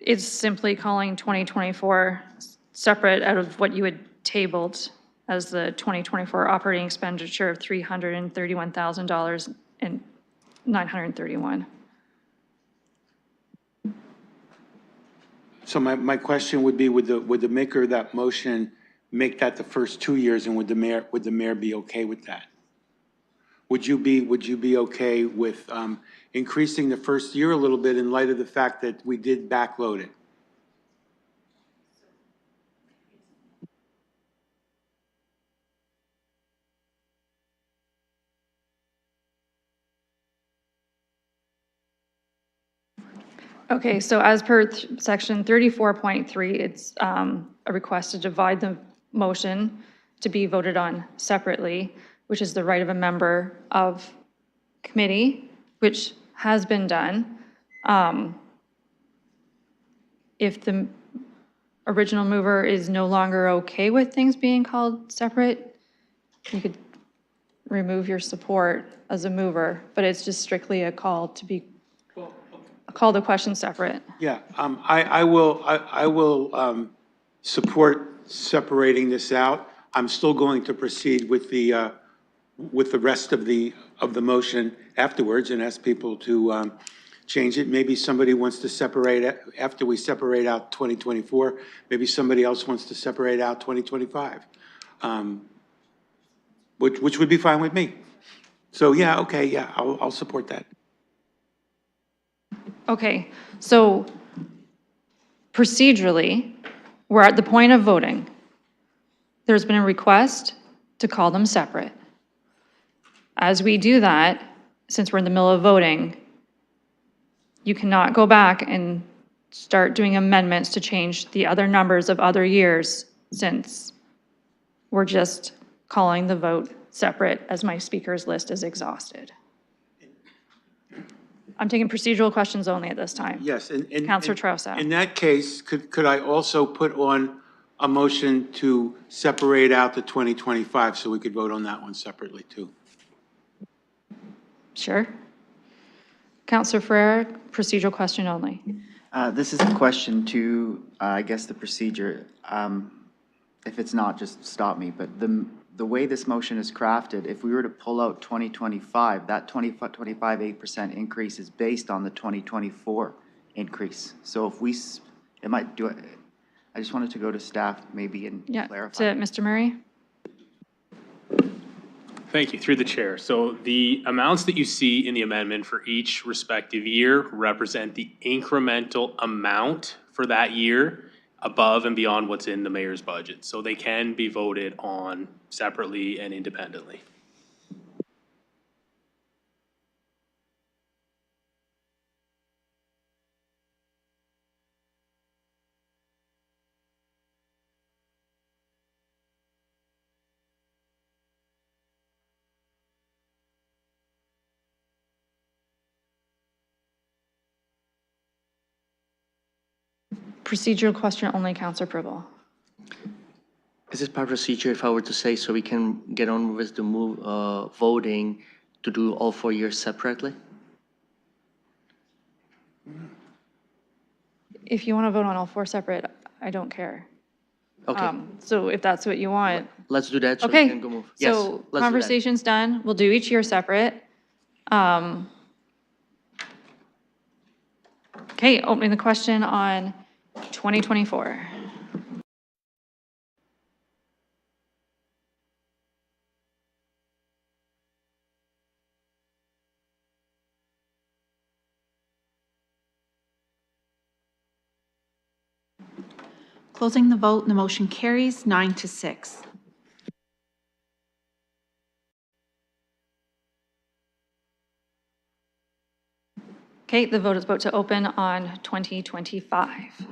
It's simply calling 2024 separate out of what you had tabled as the 2024 operating expenditure of $331,000 and $931. So my question would be, would the maker of that motion make that the first 2 years, and would the mayor be okay with that? Would you be okay with increasing the first year a little bit in light of the fact that we did backload it? Okay, so as per section 34.3, it's a request to divide the motion to be voted on separately, which is the right of a member of committee, which has been done. If the original mover is no longer okay with things being called separate, you could remove your support as a mover, but it's just strictly a call to be, call the question separate. Yeah, I will support separating this out. I'm still going to proceed with the rest of the motion afterwards and ask people to change it. Maybe somebody wants to separate it after we separate out 2024. Maybe somebody else wants to separate out 2025, which would be fine with me. So yeah, okay, yeah, I'll support that. Okay, so procedurally, we're at the point of voting. There's been a request to call them separate. As we do that, since we're in the middle of voting, you cannot go back and start doing amendments to change the other numbers of other years, since we're just calling the vote separate as my speakers list is exhausted. I'm taking procedural questions only at this time. Yes, and Councillor Trousseau. in that case, could I also put on a motion to separate out the 2025 so we could vote on that one separately too? Sure. Counselor Ferreira, procedural question only. This is a question to, I guess, the procedure. If it's not, just stop me. But the way this motion is crafted, if we were to pull out 2025, that 8% increase is based on the 2024 increase. So if we, it might do it. I just wanted to go to staff maybe and Yeah, clarify. to Mr. Murray. Thank you, through the chair. So the amounts that you see in the amendment for each respective year represent the incremental amount for that year above and beyond what's in the mayor's budget. So they can be voted on separately and independently. Procedural question only, Counselor Pribble. Is it part procedure, if I were to say, so we can get on with the voting to do all 4 years separately? If you want to vote on all 4 separate, I don't care. Okay, So if that's what you want. let's do that so we Okay, can go move. Yes, so let's do that. conversation's done. We'll do each year separate. Okay, opening the question on 2024. Closing the vote, and the motion carries 9-6. Okay, the vote is about to open on 2025.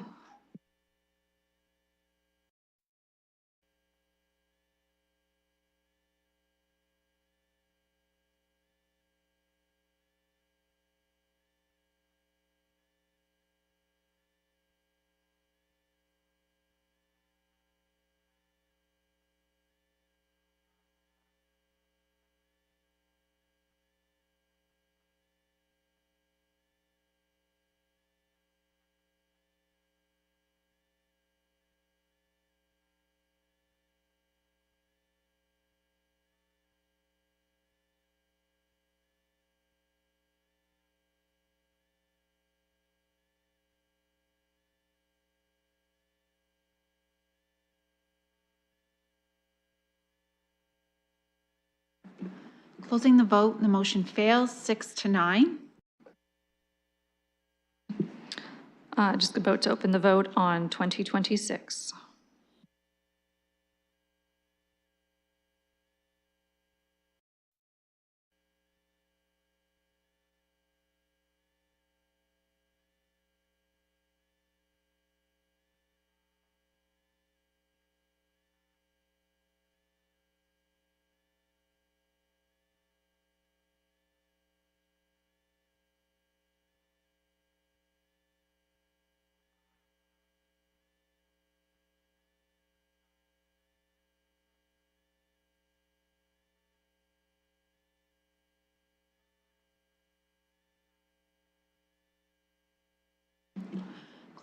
Closing the vote, and the motion fails 6-9. Just about to open the vote on 2026.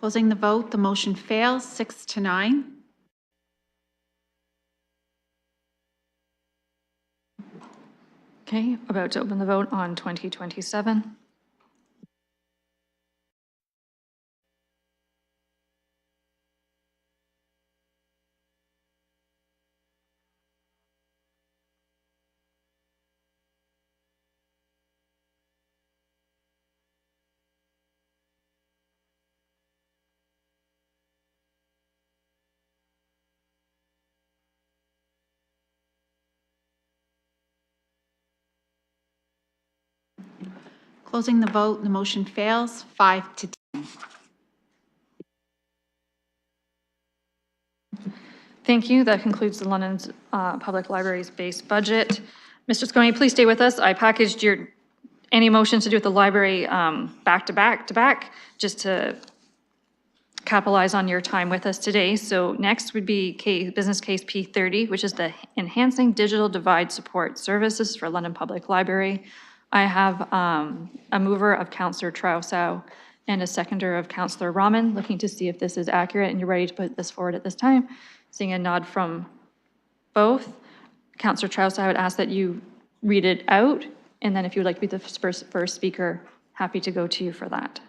Closing the vote, the motion fails 6-9. Okay, about to open the vote on 2027. Closing the vote, and the motion fails 5-10. Thank you. That concludes the London Public Library's base budget. Mr. Scone, please stay with us. I packaged any motions to do with the library back to back, just to capitalize on your time with us today. So next would be business case P30, which is the Enhancing Digital Divide Support Services for London Public Library. I have a mover of Counselor Trousseau and a seconder of Counselor Rahman, looking to see if this is accurate and you're ready to put this forward at this time. Seeing a nod from both. Counselor Trousseau, I would ask that you read it out, and then if you would like to be the first speaker, happy to go to you for that.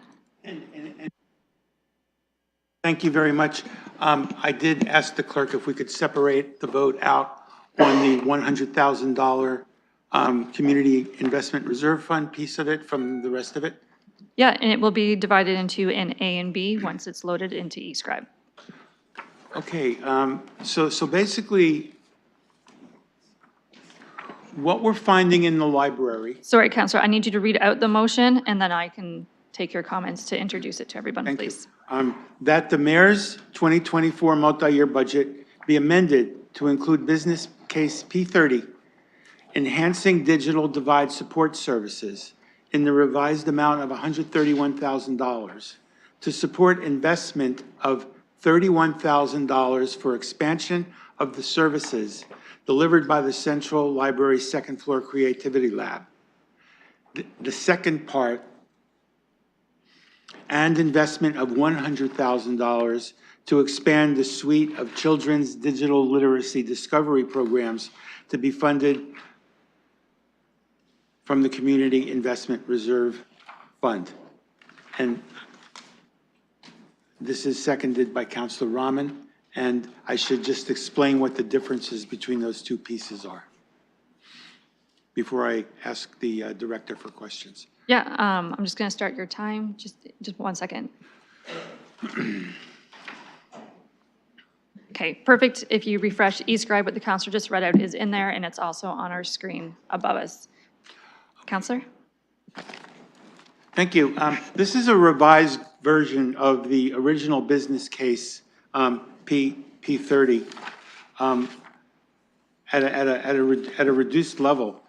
Thank you very much. I did ask the clerk if we could separate the vote out on the $100,000 Community Investment Reserve Fund piece of it from the rest of it. Yeah, and it will be divided into an A and B once it's loaded into eScribe. Okay, so basically, what we're finding in the library. Sorry, Counselor, I need you to read out the motion, and then I can take your comments to introduce it to everyone, please. That the mayor's 2024 multi-year budget be amended to include business case P30, enhancing digital divide support services in the revised amount of $131,000 to support investment of $31,000 for expansion of the services delivered by the Central Library Second Floor Creativity Lab. The second part, and investment of $100,000 to expand the suite of children's digital literacy discovery programs to be funded from the Community Investment Reserve Fund. And this is seconded by Councilor Rahman, and I should just explain what the differences between those two pieces are before I ask the director for questions. Yeah, I'm just going to start your time. Just 1 second. Okay, perfect. If you refresh eScribe, what the counselor just read out is in there, and it's also on our screen above us. Counselor? Thank you. This is a revised version of the original business case, P30, at a reduced level.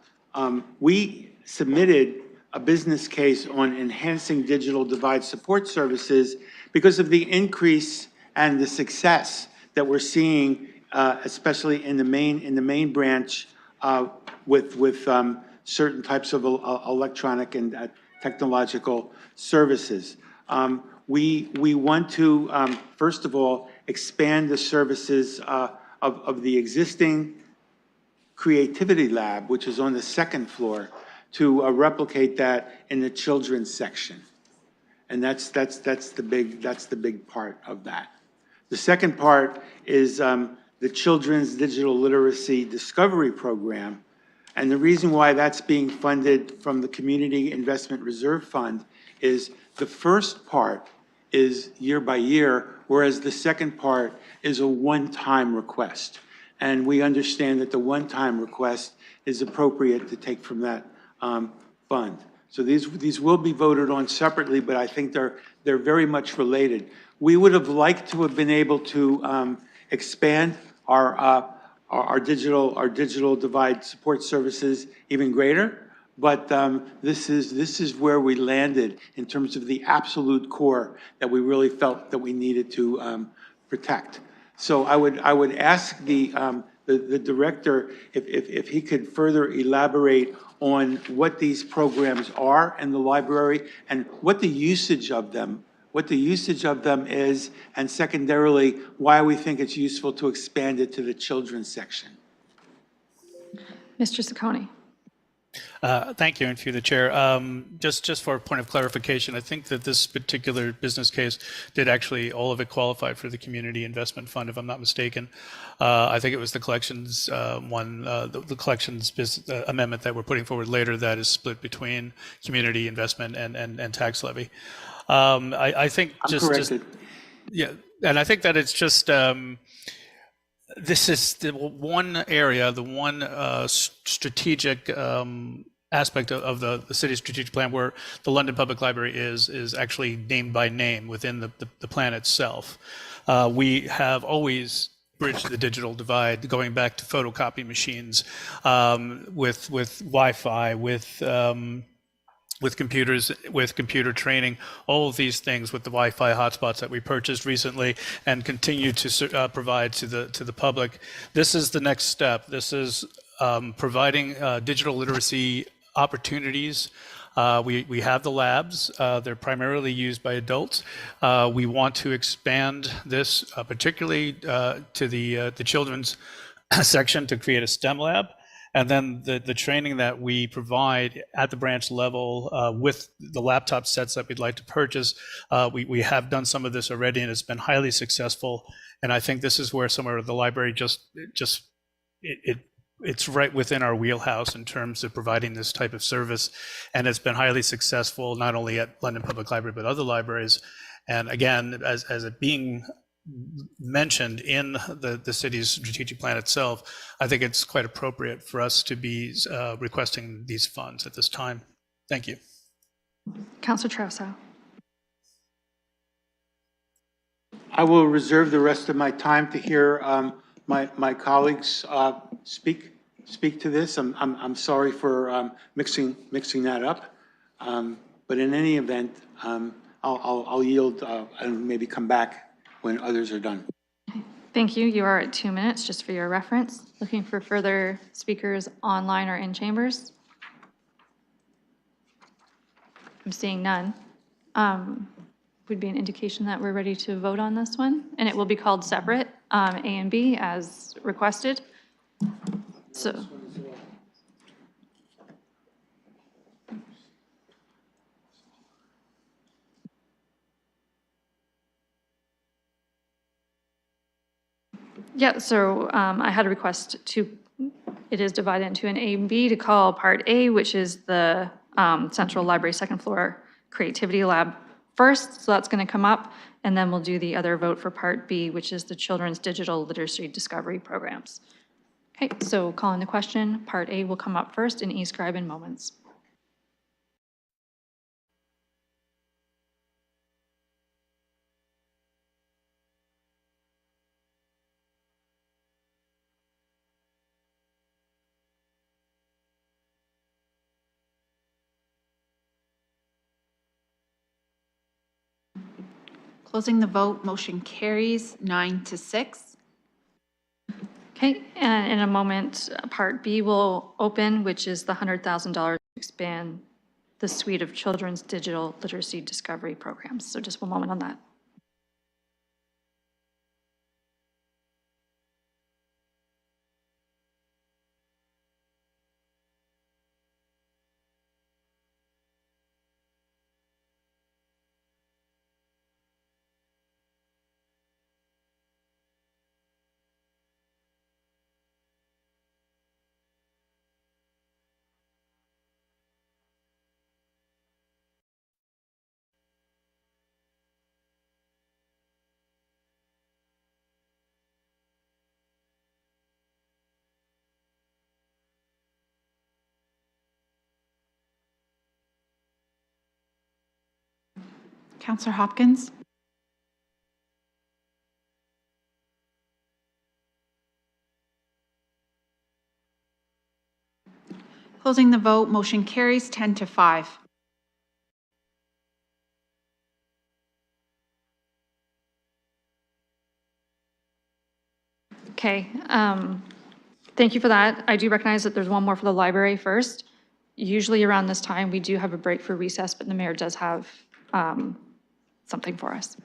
We submitted a business case on enhancing digital divide support services because of the increase and the success that we're seeing, especially in the main branch, with certain types of electronic and technological services. We want to, first of all, expand the services of the existing Creativity Lab, which is on the second floor, to replicate that in the children's section. And that's the big part of that. The second part is the Children's Digital Literacy Discovery Program. And the reason why that's being funded from the Community Investment Reserve Fund is the first part is year by year, whereas the second part is a one-time request. And we understand that the one-time request is appropriate to take from that fund. So these will be voted on separately, but I think they're very much related. We would have liked to have been able to expand our digital divide support services even greater, but this is where we landed in terms of the absolute core that we really felt that we needed to protect. So I would ask the director if he could further elaborate on what these programs are in the library and what the usage of them is, and secondarily, why we think it's useful to expand it to the children's section. Mr. Ciccone. Thank you, and through the chair. Just for a point of clarification, I think that this particular business case did actually, all of it qualified for the Community Investment Fund, if I'm not mistaken. I think it was the collections the collections amendment that we're putting forward later that is split between community investment and tax levy. I think yeah, and I think that it's just this is the one area, the one strategic aspect of the city's strategic plan where the London Public Library is actually named by name within the plan itself. We have always bridged the digital divide, going back to photocopy machines, with Wi-Fi, with computers, with computer training, all of these things with the Wi-Fi hotspots that we purchased recently and continue to provide to the public. This is the next step. This is providing digital literacy opportunities. We have the labs. They're primarily used by adults. We want to expand this, particularly to the children's section, to create a STEM lab. And then the training that we provide at the branch level with the laptop sets that we'd like to purchase, we have done some of this already, and it's been highly successful. And I think this is where somewhere the library it's right within our wheelhouse in terms of providing this type of service. And it's been highly successful, not only at London Public Library, but other libraries. And again, as it being mentioned in the city's strategic plan itself, I think it's quite appropriate for us to be requesting these funds at this time. Thank you. Councillor Trousseau. I will reserve the rest of my time to hear my colleagues speak to this. I'm sorry for mixing that up, but in any event, I'll yield and maybe come back when others are done. Thank you. You are at 2 minutes, just for your reference. Looking for further speakers online or in chambers? I'm seeing none. Would be an indication that we're ready to vote on this one, and it will be called separate, A and B, as requested. So. Yeah, so I had a request it is divided into an A and B, to call Part A, which is the Central Library Second Floor Creativity Lab first, so that's going to come up, and then we'll do the other vote for Part B, which is the Children's Digital Literacy Discovery Programs. Okay, so calling the question, Part A will come up first, and e-scribe in moments. Closing the vote, motion carries 9-6. Okay, and in a moment, Part B will open, which is the $100,000 to expand the suite of children's digital literacy discovery programs. So just one moment on that. Councillor Hopkins. Closing the vote, motion carries 10-5. Okay, thank you for that. I do recognize that there's one more for the library first. Usually around this time, we do have a break for recess, but the mayor does have something for us.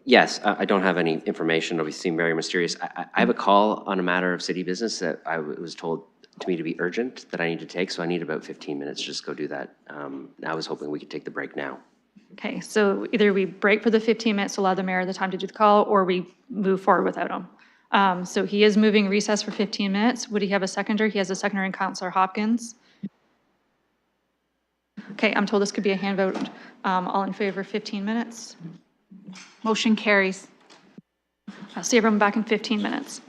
Yes, I don't have any information. It'll seem very mysterious. I have a call on a matter of city business that I was told to me to be urgent that I need to take, so I need about 15 minutes to just go do that. I was hoping we could take the break now. Okay, so either we break for the 15 minutes to allow the mayor the time to do the call, or we move forward without him. So he is moving recess for 15 minutes. Would he have a seconder? He has a seconder in Councillor Hopkins. Okay, I'm told this could be a hand vote. All in favor, 15 minutes. Motion carries. I'll see everyone back in 15 minutes.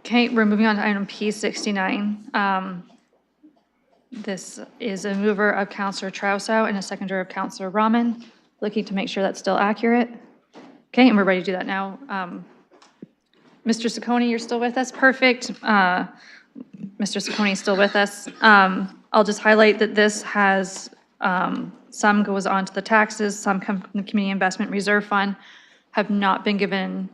Okay, we're moving on to item P69. This is a mover of Counselor Trousseau and a seconder of Counselor Rahman. Looking to make sure that's still accurate. Okay, and we're ready to do that now. Mr. Saccone, you're still with us? Perfect. Mr. Saccone is still with us. I'll just highlight that this has, some goes on to the taxes, some come from the Community Investment Reserve Fund, have not been given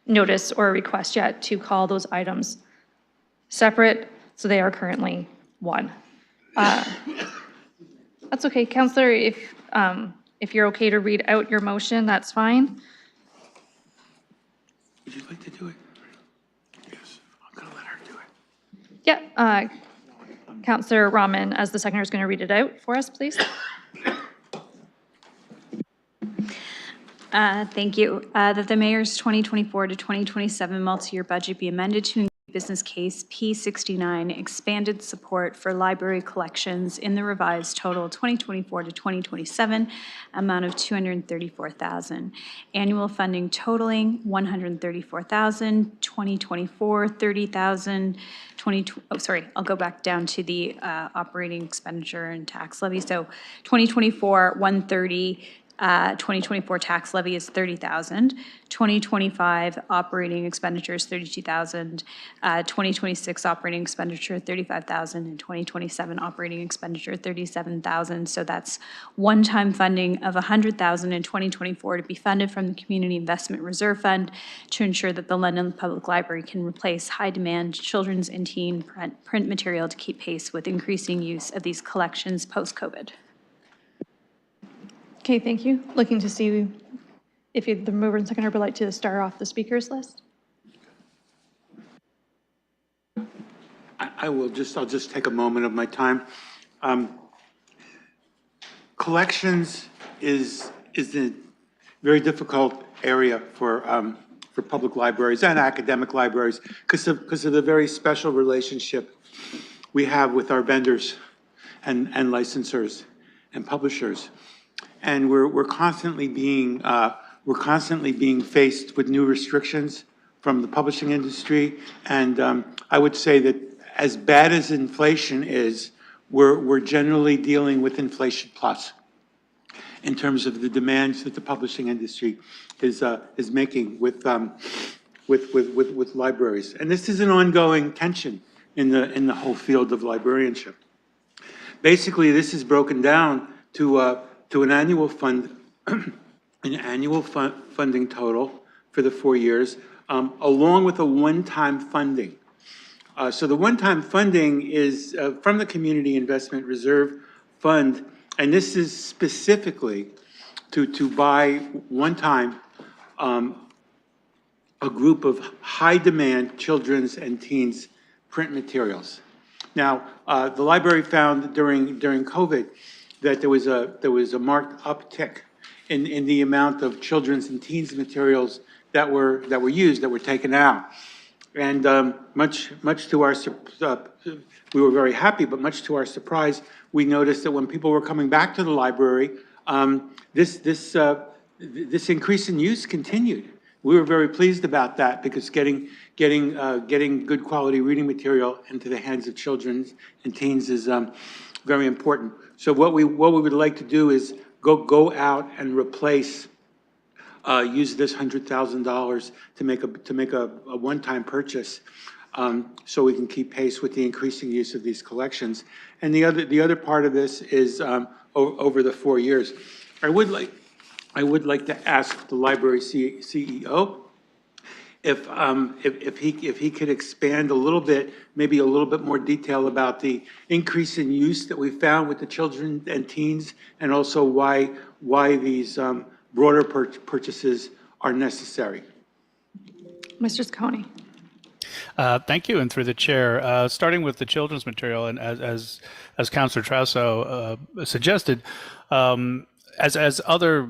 notice or a request yet to call those items separate, so they are currently one. That's okay, Counselor, if you're okay to read out your motion, that's fine. Would you like to do it? Yes, I'm gonna let her do it. Yeah, Counselor Rahman, as the seconder, is going to read it out for us, please. Thank you. That the mayor's 2024 to 2027 multi-year budget be amended to include business case P69, expanded support for library collections in the revised total 2024 to 2027 amount of $234,000. Annual funding totaling $134,000, 2024 $30,000, I'll go back down to the operating expenditure and tax levy. So 2024 $130,000. 2024 tax levy is $30,000. 2025 operating expenditures $32,000. 2026 operating expenditure $35,000, and 2027 operating expenditure $37,000. So that's one-time funding of $100,000 in 2024 to be funded from the Community Investment Reserve Fund to ensure that the London Public Library can replace high-demand children's and teen print material to keep pace with increasing use of these collections post-COVID. Okay, thank you. Looking to see if the mover and seconder would like to start off the speakers list. I'll just take a moment of my time. Collections is a very difficult area for public libraries and academic libraries because of the very special relationship we have with our vendors and licensors and publishers. And we're constantly being faced with new restrictions from the publishing industry. And I would say that as bad as inflation is, we're generally dealing with inflation plus in terms of the demands that the publishing industry is making with libraries. And this is an ongoing tension in the whole field of librarianship. Basically, this is broken down to an annual funding total for the 4 years, along with a one-time funding. So the one-time funding is from the Community Investment Reserve Fund, and this is specifically to buy one time a group of high-demand children's and teens print materials. Now, the library found during COVID that there was a marked uptick in the amount of children's and teens materials that were used, that were taken out. And much to our we were very happy, but much to our surprise, we noticed that when people were coming back to the library, this increase in use continued. We were very pleased about that because getting good quality reading material into the hands of children and teens is very important. So what we would like to do is go out and replace, use this $100,000 to make a one-time purchase, so we can keep pace with the increasing use of these collections. And the other part of this is over the 4 years. I would like to ask the library CEO if he could expand a little bit, maybe a little bit more detail about the increase in use that we found with the children and teens, and also why these broader purchases are necessary. Mr. Saccone. Thank you, and through the chair, starting with the children's material, and as Councillor Trousseau suggested, as other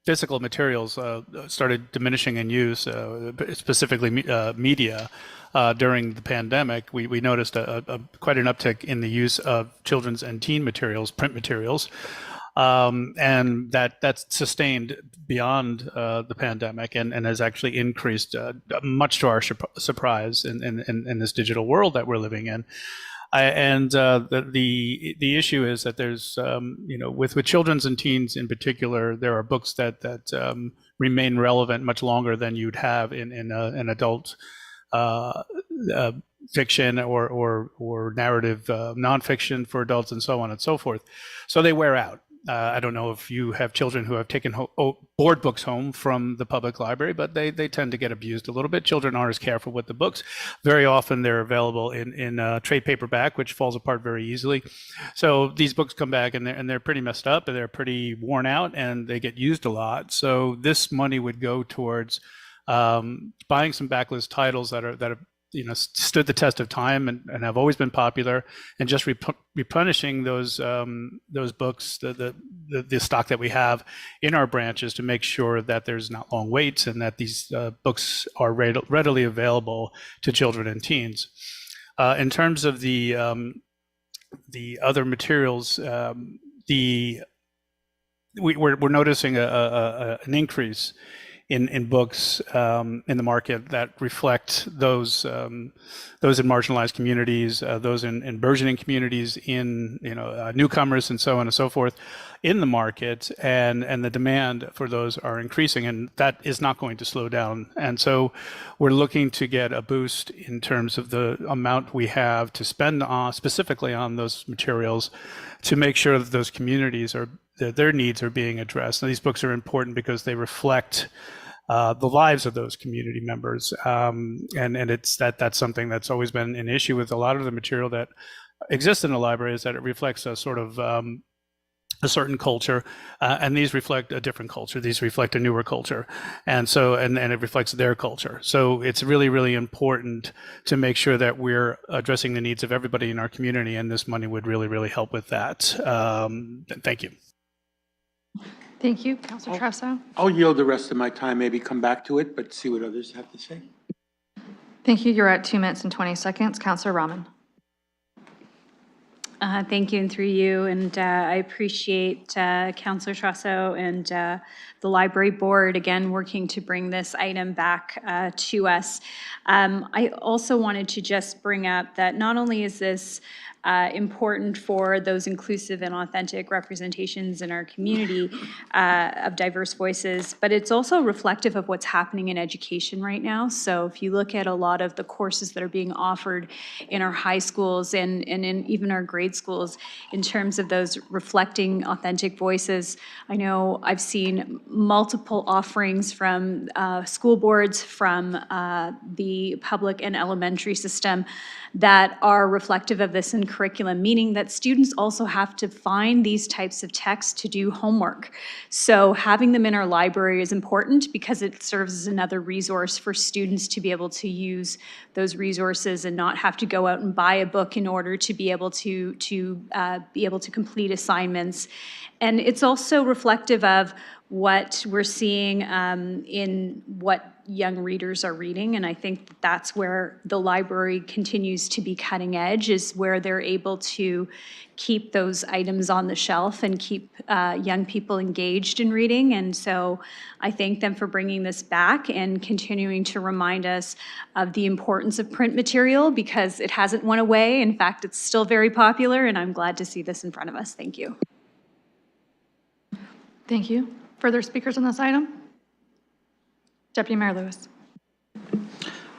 physical materials started diminishing in use, specifically media, during the pandemic, we noticed quite an uptick in the use of children's and teen materials, print materials. And that's sustained beyond the pandemic and has actually increased much to our surprise in this digital world that we're living in. The issue is that there's with children's and teens in particular, there are books that remain relevant much longer than you'd have in an adult fiction or narrative nonfiction for adults and so on and so forth. So they wear out. I don't know if you have children who have taken board books home from the public library, but they tend to get abused a little bit. Children aren't as careful with the books. Very often they're available in trade paperback, which falls apart very easily. So these books come back and they're pretty messed up and they're pretty worn out and they get used a lot. So this money would go towards buying some backlist titles that have stood the test of time and have always been popular, and just replenishing those books, the stock that we have in our branches to make sure that there's not long waits and that these books are readily available to children and teens. In terms of the other materials, we're noticing an increase in books in the market that reflect those in marginalized communities, those in burgeoning communities, in newcomers and so on and so forth in the market, and the demand for those are increasing, and that is not going to slow down. And so we're looking to get a boost in terms of the amount we have to spend specifically on those materials to make sure that those communities their needs are being addressed. Now, these books are important because they reflect the lives of those community members, and it's that's something that's always been an issue with a lot of the material that exists in the library, is that it reflects a sort of a certain culture, and these reflect a different culture. These reflect a newer culture, and so and it reflects their culture. So it's really, really important to make sure that we're addressing the needs of everybody in our community, and this money would really, really help with that. Thank you. Thank you, Councilor Trousseau. I'll yield the rest of my time, maybe come back to it, but see what others have to say. Thank you. You're at 2 minutes and 20 seconds. Councilor Rahman. Thank you, and through you, and I appreciate Councilor Trousseau and the library board, again, working to bring this item back to us. I also wanted to just bring up that not only is this important for those inclusive and authentic representations in our community of diverse voices, but it's also reflective of what's happening in education right now. So if you look at a lot of the courses that are being offered in our high schools and in even our grade schools, in terms of those reflecting authentic voices, I know I've seen multiple offerings from school boards, from the public and elementary system that are reflective of this in curriculum, meaning that students also have to find these types of texts to do homework. So having them in our library is important because it serves as another resource for students to be able to use those resources and not have to go out and buy a book in order to be able to complete assignments. And it's also reflective of what we're seeing in what young readers are reading, and I think that's where the library continues to be cutting edge, is where they're able to keep those items on the shelf and keep young people engaged in reading. And so I thank them for bringing this back and continuing to remind us of the importance of print material, because it hasn't went away. In fact, it's still very popular, and I'm glad to see this in front of us. Thank you. Thank you. Further speakers on this item? Deputy Mayor Lewis.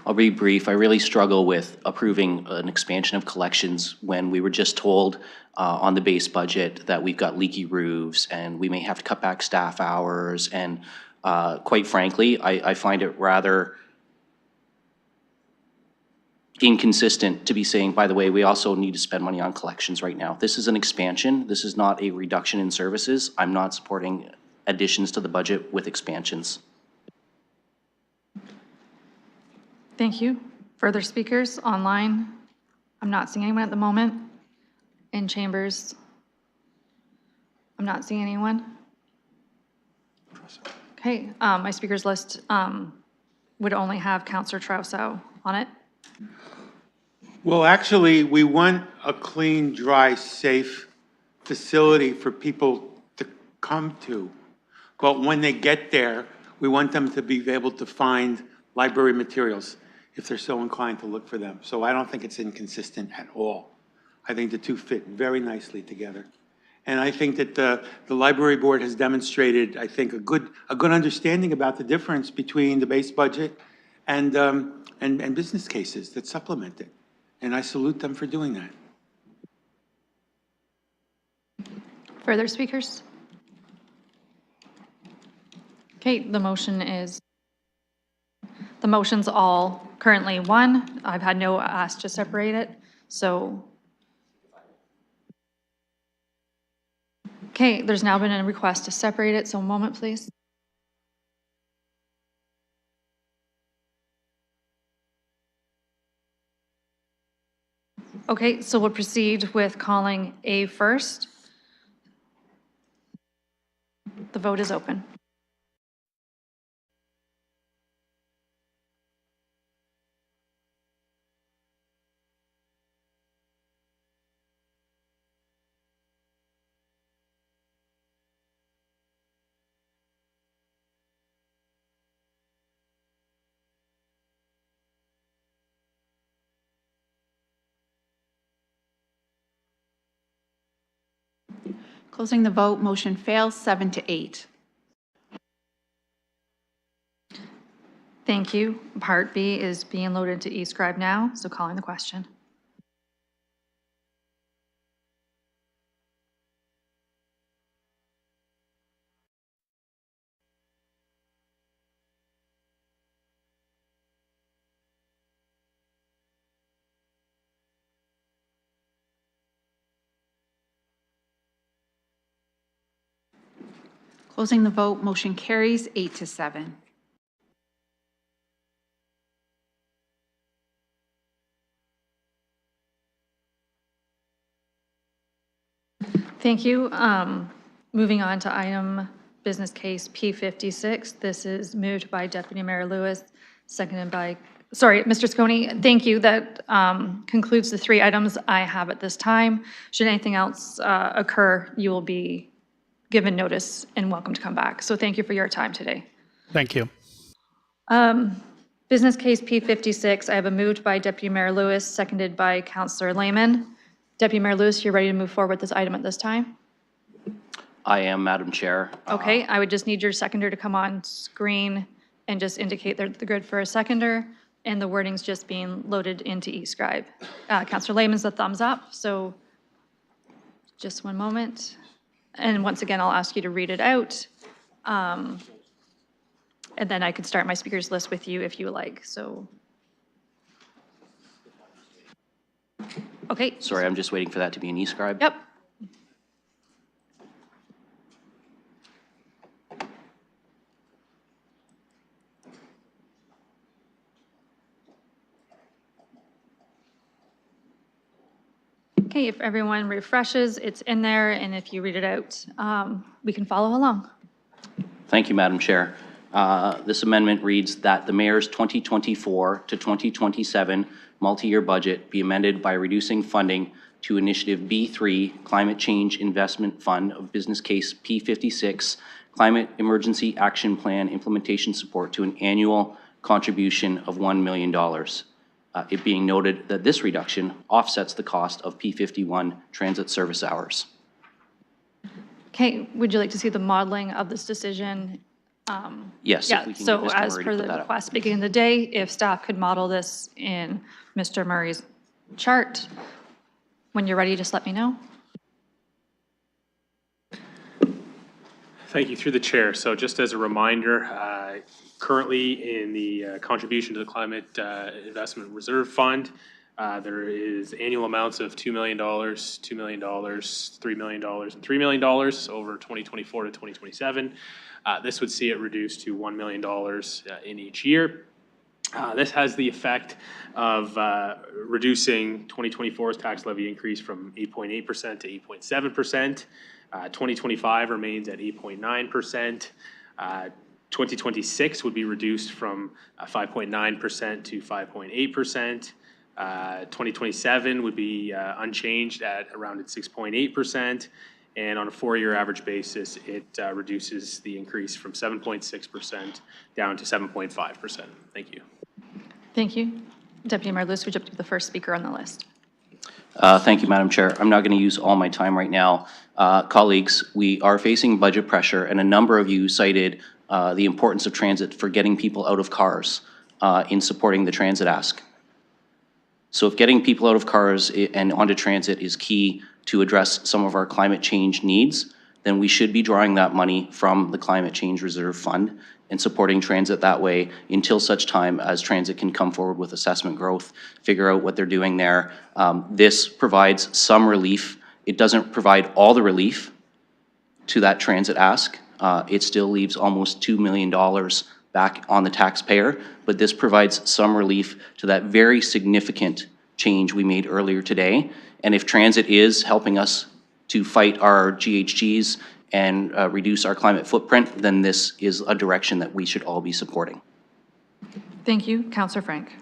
I'll be brief. I really struggle with approving an expansion of collections when we were just told on the base budget that we've got leaky roofs and we may have to cut back staff hours. And quite frankly, I find it rather inconsistent to be saying, by the way, we also need to spend money on collections right now. This is an expansion. This is not a reduction in services. I'm not supporting additions to the budget with expansions. Thank you. Further speakers online? I'm not seeing anyone at the moment. In chambers? I'm not seeing anyone. Okay, my speakers list would only have Councilor Trousseau on it. Well, actually, we want a clean, dry, safe facility for people to come to. But when they get there, we want them to be able to find library materials if they're so inclined to look for them. So I don't think it's inconsistent at all. I think the two fit very nicely together. And I think that the library board has demonstrated, I think, a good understanding about the difference between the base budget and business cases that supplement it. And I salute them for doing that. Further speakers? Okay, the motion's all currently one. I've had no ask to separate it, so. Okay, there's now been a request to separate it, so a moment, please. Okay, so we'll proceed with calling A first. The vote is open. Closing the vote, motion fails 7 to 8. Thank you. Part B is being loaded to eScribe now, so calling the question. Closing the vote, motion carries 8 to 7. Thank you. Moving on to item business case P56. This is moved by Deputy Mayor Lewis, seconded by, sorry, Mr. Scone. Thank you. That concludes the 3 items I have at this time. Should anything else occur, you will be given notice and welcome to come back. So thank you for your time today. Thank you. Business case P56, I have a moved by Deputy Mayor Lewis, seconded by Councillor Lehman. Deputy Mayor Lewis, you're ready to move forward with this item at this time? I am, Madam Chair. Okay, I would just need your seconder to come on screen and just indicate they're the good for a seconder, and the wording's just being loaded into eScribe. Councillor Lehman's a thumbs up, so just one moment. And once again, I'll ask you to read it out. And then I can start my speakers list with you if you like, so. Okay. Sorry, I'm just waiting for that to be an eScribe. Yep. Okay, if everyone refreshes, it's in there, and if you read it out, we can follow along. Thank you, Madam Chair. This amendment reads that the mayor's 2024 to 2027 multi-year budget be amended by reducing funding to Initiative B3 Climate Change Investment Fund of Business Case P56 Climate Emergency Action Plan Implementation Support to an annual contribution of $1 million. It being noted that this reduction offsets the cost of P51 transit service hours. Okay, would you like to see the modeling of this decision? Yes, Yeah, if we can so get Mr. as Murray per to the put that up. request beginning of the day, if staff could model this in Mr. Murray's chart, when you're ready, just let me know. Thank you. Through the chair. So just as a reminder, currently in the contribution to the Climate Investment Reserve Fund, there is annual amounts of $2 million, $2 million, $3 million, and $3 million over 2024 to 2027. This would see it reduced to $1 million in each year. This has the effect of reducing 2024's tax levy increase from 8.8% to 8.7%. 2025 remains at 8.9%. 2026 would be reduced from 5.9% to 5.8%. 2027 would be unchanged at around 6.8%. And on a 4-year average basis, it reduces the increase from 7.6% down to 7.5%. Thank you. Thank you. Deputy Mayor Lewis, would you like to be the first speaker on the list? Thank you, Madam Chair. I'm not going to use all my time right now. Colleagues, we are facing budget pressure, and a number of you cited the importance of transit for getting people out of cars in supporting the transit ask. So if getting people out of cars and onto transit is key to address some of our climate change needs, then we should be drawing that money from the Climate Change Reserve Fund and supporting transit that way until such time as transit can come forward with assessment growth, figure out what they're doing there. This provides some relief. It doesn't provide all the relief to that transit ask. It still leaves almost $2 million back on the taxpayer, but this provides some relief to that very significant change we made earlier today. And if transit is helping us to fight our GHGs and reduce our climate footprint, then this is a direction that we should all be supporting. Thank you. Councillor Frank.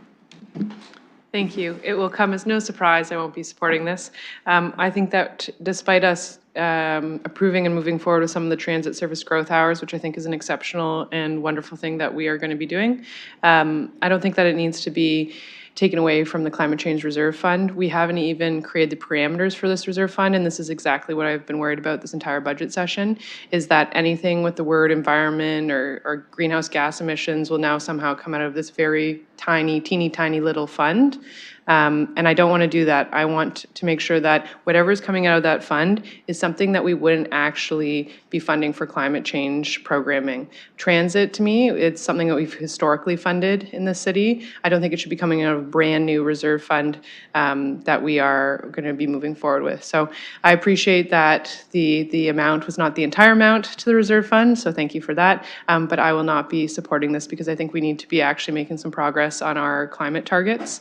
Thank you. It will come as no surprise I won't be supporting this. I think that despite us approving and moving forward with some of the transit service growth hours, which I think is an exceptional and wonderful thing that we are going to be doing, I don't think that it needs to be taken away from the Climate Change Reserve Fund. We haven't even created the parameters for this reserve fund, and this is exactly what I've been worried about this entire budget session, is that anything with the word environment or greenhouse gas emissions will now somehow come out of this very tiny, teeny tiny little fund. And I don't want to do that. I want to make sure that whatever is coming out of that fund is something that we wouldn't actually be funding for climate change programming. Transit, to me, it's something that we've historically funded in the city. I don't think it should be coming out of a brand new reserve fund that we are going to be moving forward with. So I appreciate that the amount was not the entire amount to the reserve fund, so thank you for that. But I will not be supporting this because I think we need to be actually making some progress on our climate targets.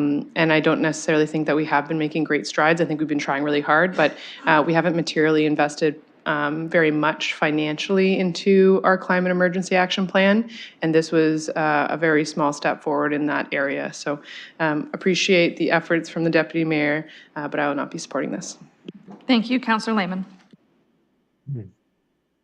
And I don't necessarily think that we have been making great strides. I think we've been trying really hard, but we haven't materially invested very much financially into our climate emergency action plan. And this was a very small step forward in that area. So appreciate the efforts from the deputy mayor, but I will not be supporting this. Thank you. Councillor Lehman.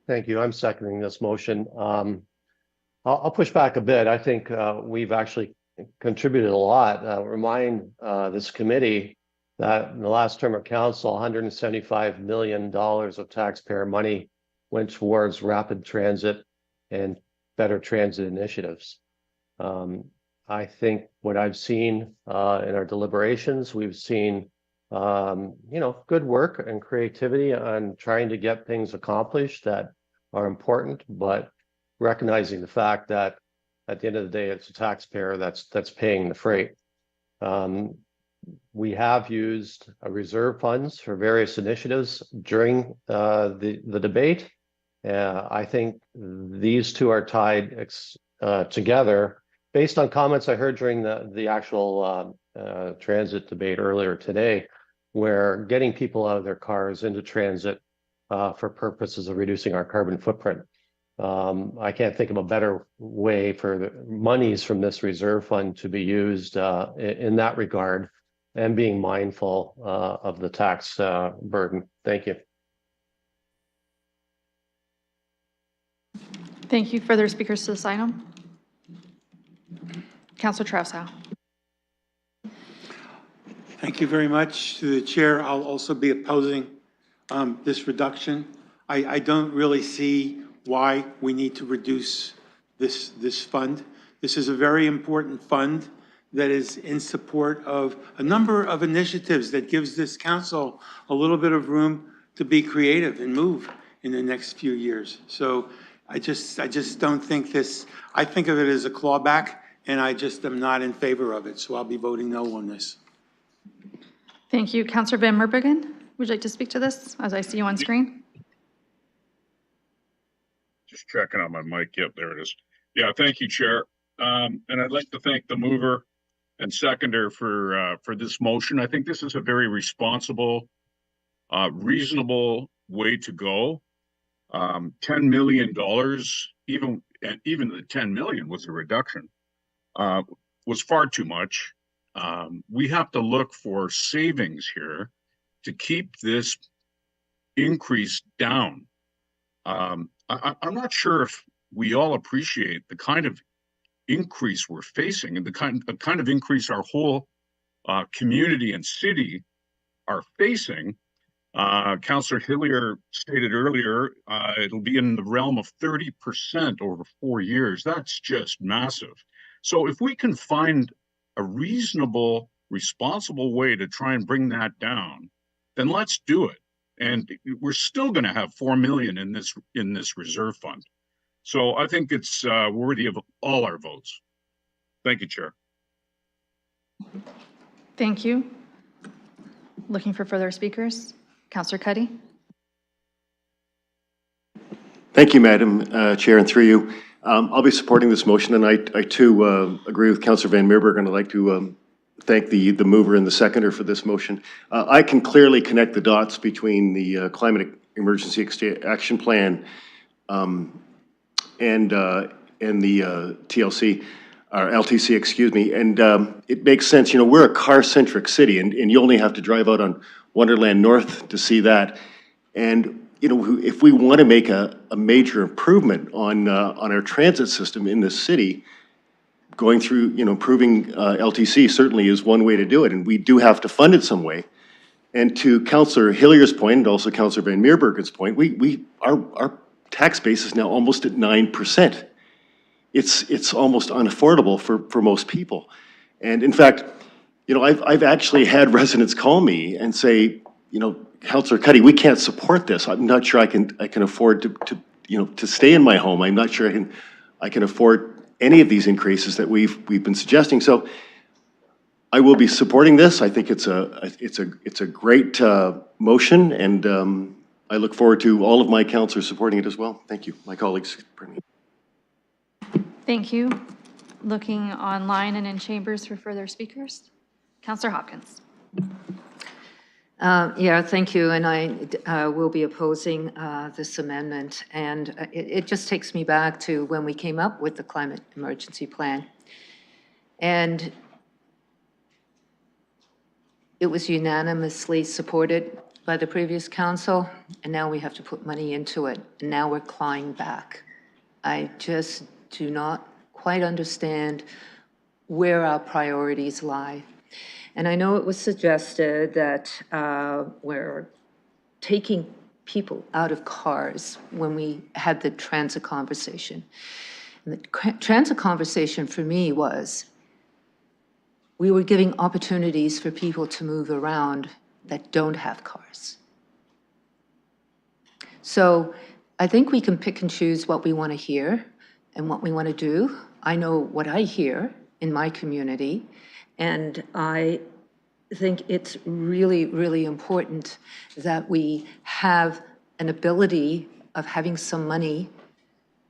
Thank you. I'm seconding this motion. I'll push back a bit. I think we've actually contributed a lot. Remind this committee that in the last term of council, $175 million of taxpayer money went towards rapid transit and better transit initiatives. I think what I've seen in our deliberations, we've seen good work and creativity on trying to get things accomplished that are important, but recognizing the fact that at the end of the day, it's a taxpayer that's paying the freight. We have used reserve funds for various initiatives during the debate. I think these two are tied together based on comments I heard during the actual transit debate earlier today, where getting people out of their cars into transit for purposes of reducing our carbon footprint. I can't think of a better way for the monies from this reserve fund to be used in that regard and being mindful of the tax burden. Thank you. Thank you. Further speakers to this item? Councillor Traustadt. Thank you very much to the chair. I'll also be opposing this reduction. I don't really see why we need to reduce this fund. This is a very important fund that is in support of a number of initiatives that gives this council a little bit of room to be creative and move in the next few years. So I just don't think this, I think of it as a clawback, and I just am not in favor of it. So I'll be voting no on this. Thank you. Councillor Van Meerbergen, would you like to speak to this as I see you on screen? Just checking on my mic. Yep, there it is. Yeah, thank you, Chair. And I'd like to thank the mover and seconder for this motion. I think this is a very responsible, reasonable way to go. $10 million, even the 10 million was a reduction, was far too much. We have to look for savings here to keep this increase down. I'm not sure if we all appreciate the kind of increase we're facing and the kind of increase our whole community and city are facing. Councillor Hillier stated earlier, it'll be in the realm of 30% over 4 years. That's just massive. So if we can find a reasonable, responsible way to try and bring that down, then let's do it. And we're still going to have 4 million in this reserve fund. So I think it's worthy of all our votes. Thank you, Chair. Thank you. Looking for further speakers? Councillor Cuddy? Thank you, Madam Chair, and through you. I'll be supporting this motion, and I too agree with Councillor Van Meerberg, and I'd like to thank the mover and the seconder for this motion. I can clearly connect the dots between the Climate Emergency Action Plan and the TLC, or LTC, excuse me, and it makes sense. You know, we're a car-centric city, and you only have to drive out on Wonderland North to see that. And you know, if we want to make a major improvement on our transit system in this city, going through, you know, improving LTC certainly is one way to do it, and we do have to fund it some way. And to Councillor Hillier's point, and also Councillor Van Meerberg's point, our tax base is now almost at 9%. It's almost unaffordable for most people. And in fact, you know, I've actually had residents call me and say, you know, Councillor Cuddy, we can't support this. I'm not sure I can afford to stay in my home. I'm not sure I can afford any of these increases that we've been suggesting. So I will be supporting this. I think it's a great motion, and I look forward to all of my councillors supporting it as well. Thank you, my colleagues. Thank you. Looking online and in chambers for further speakers? Councillor Hopkins. Yeah, thank you, and I will be opposing this amendment. And it just takes me back to when we came up with the climate emergency plan. And it was unanimously supported by the previous council, and now we have to put money into it, and now we're clawing back. I just do not quite understand where our priorities lie. And I know it was suggested that we're taking people out of cars when we had the transit conversation. And the transit conversation for me was we were giving opportunities for people to move around that don't have cars. So I think we can pick and choose what we want to hear and what we want to do. I know what I hear in my community, and I think it's really, really important that we have an ability of having some money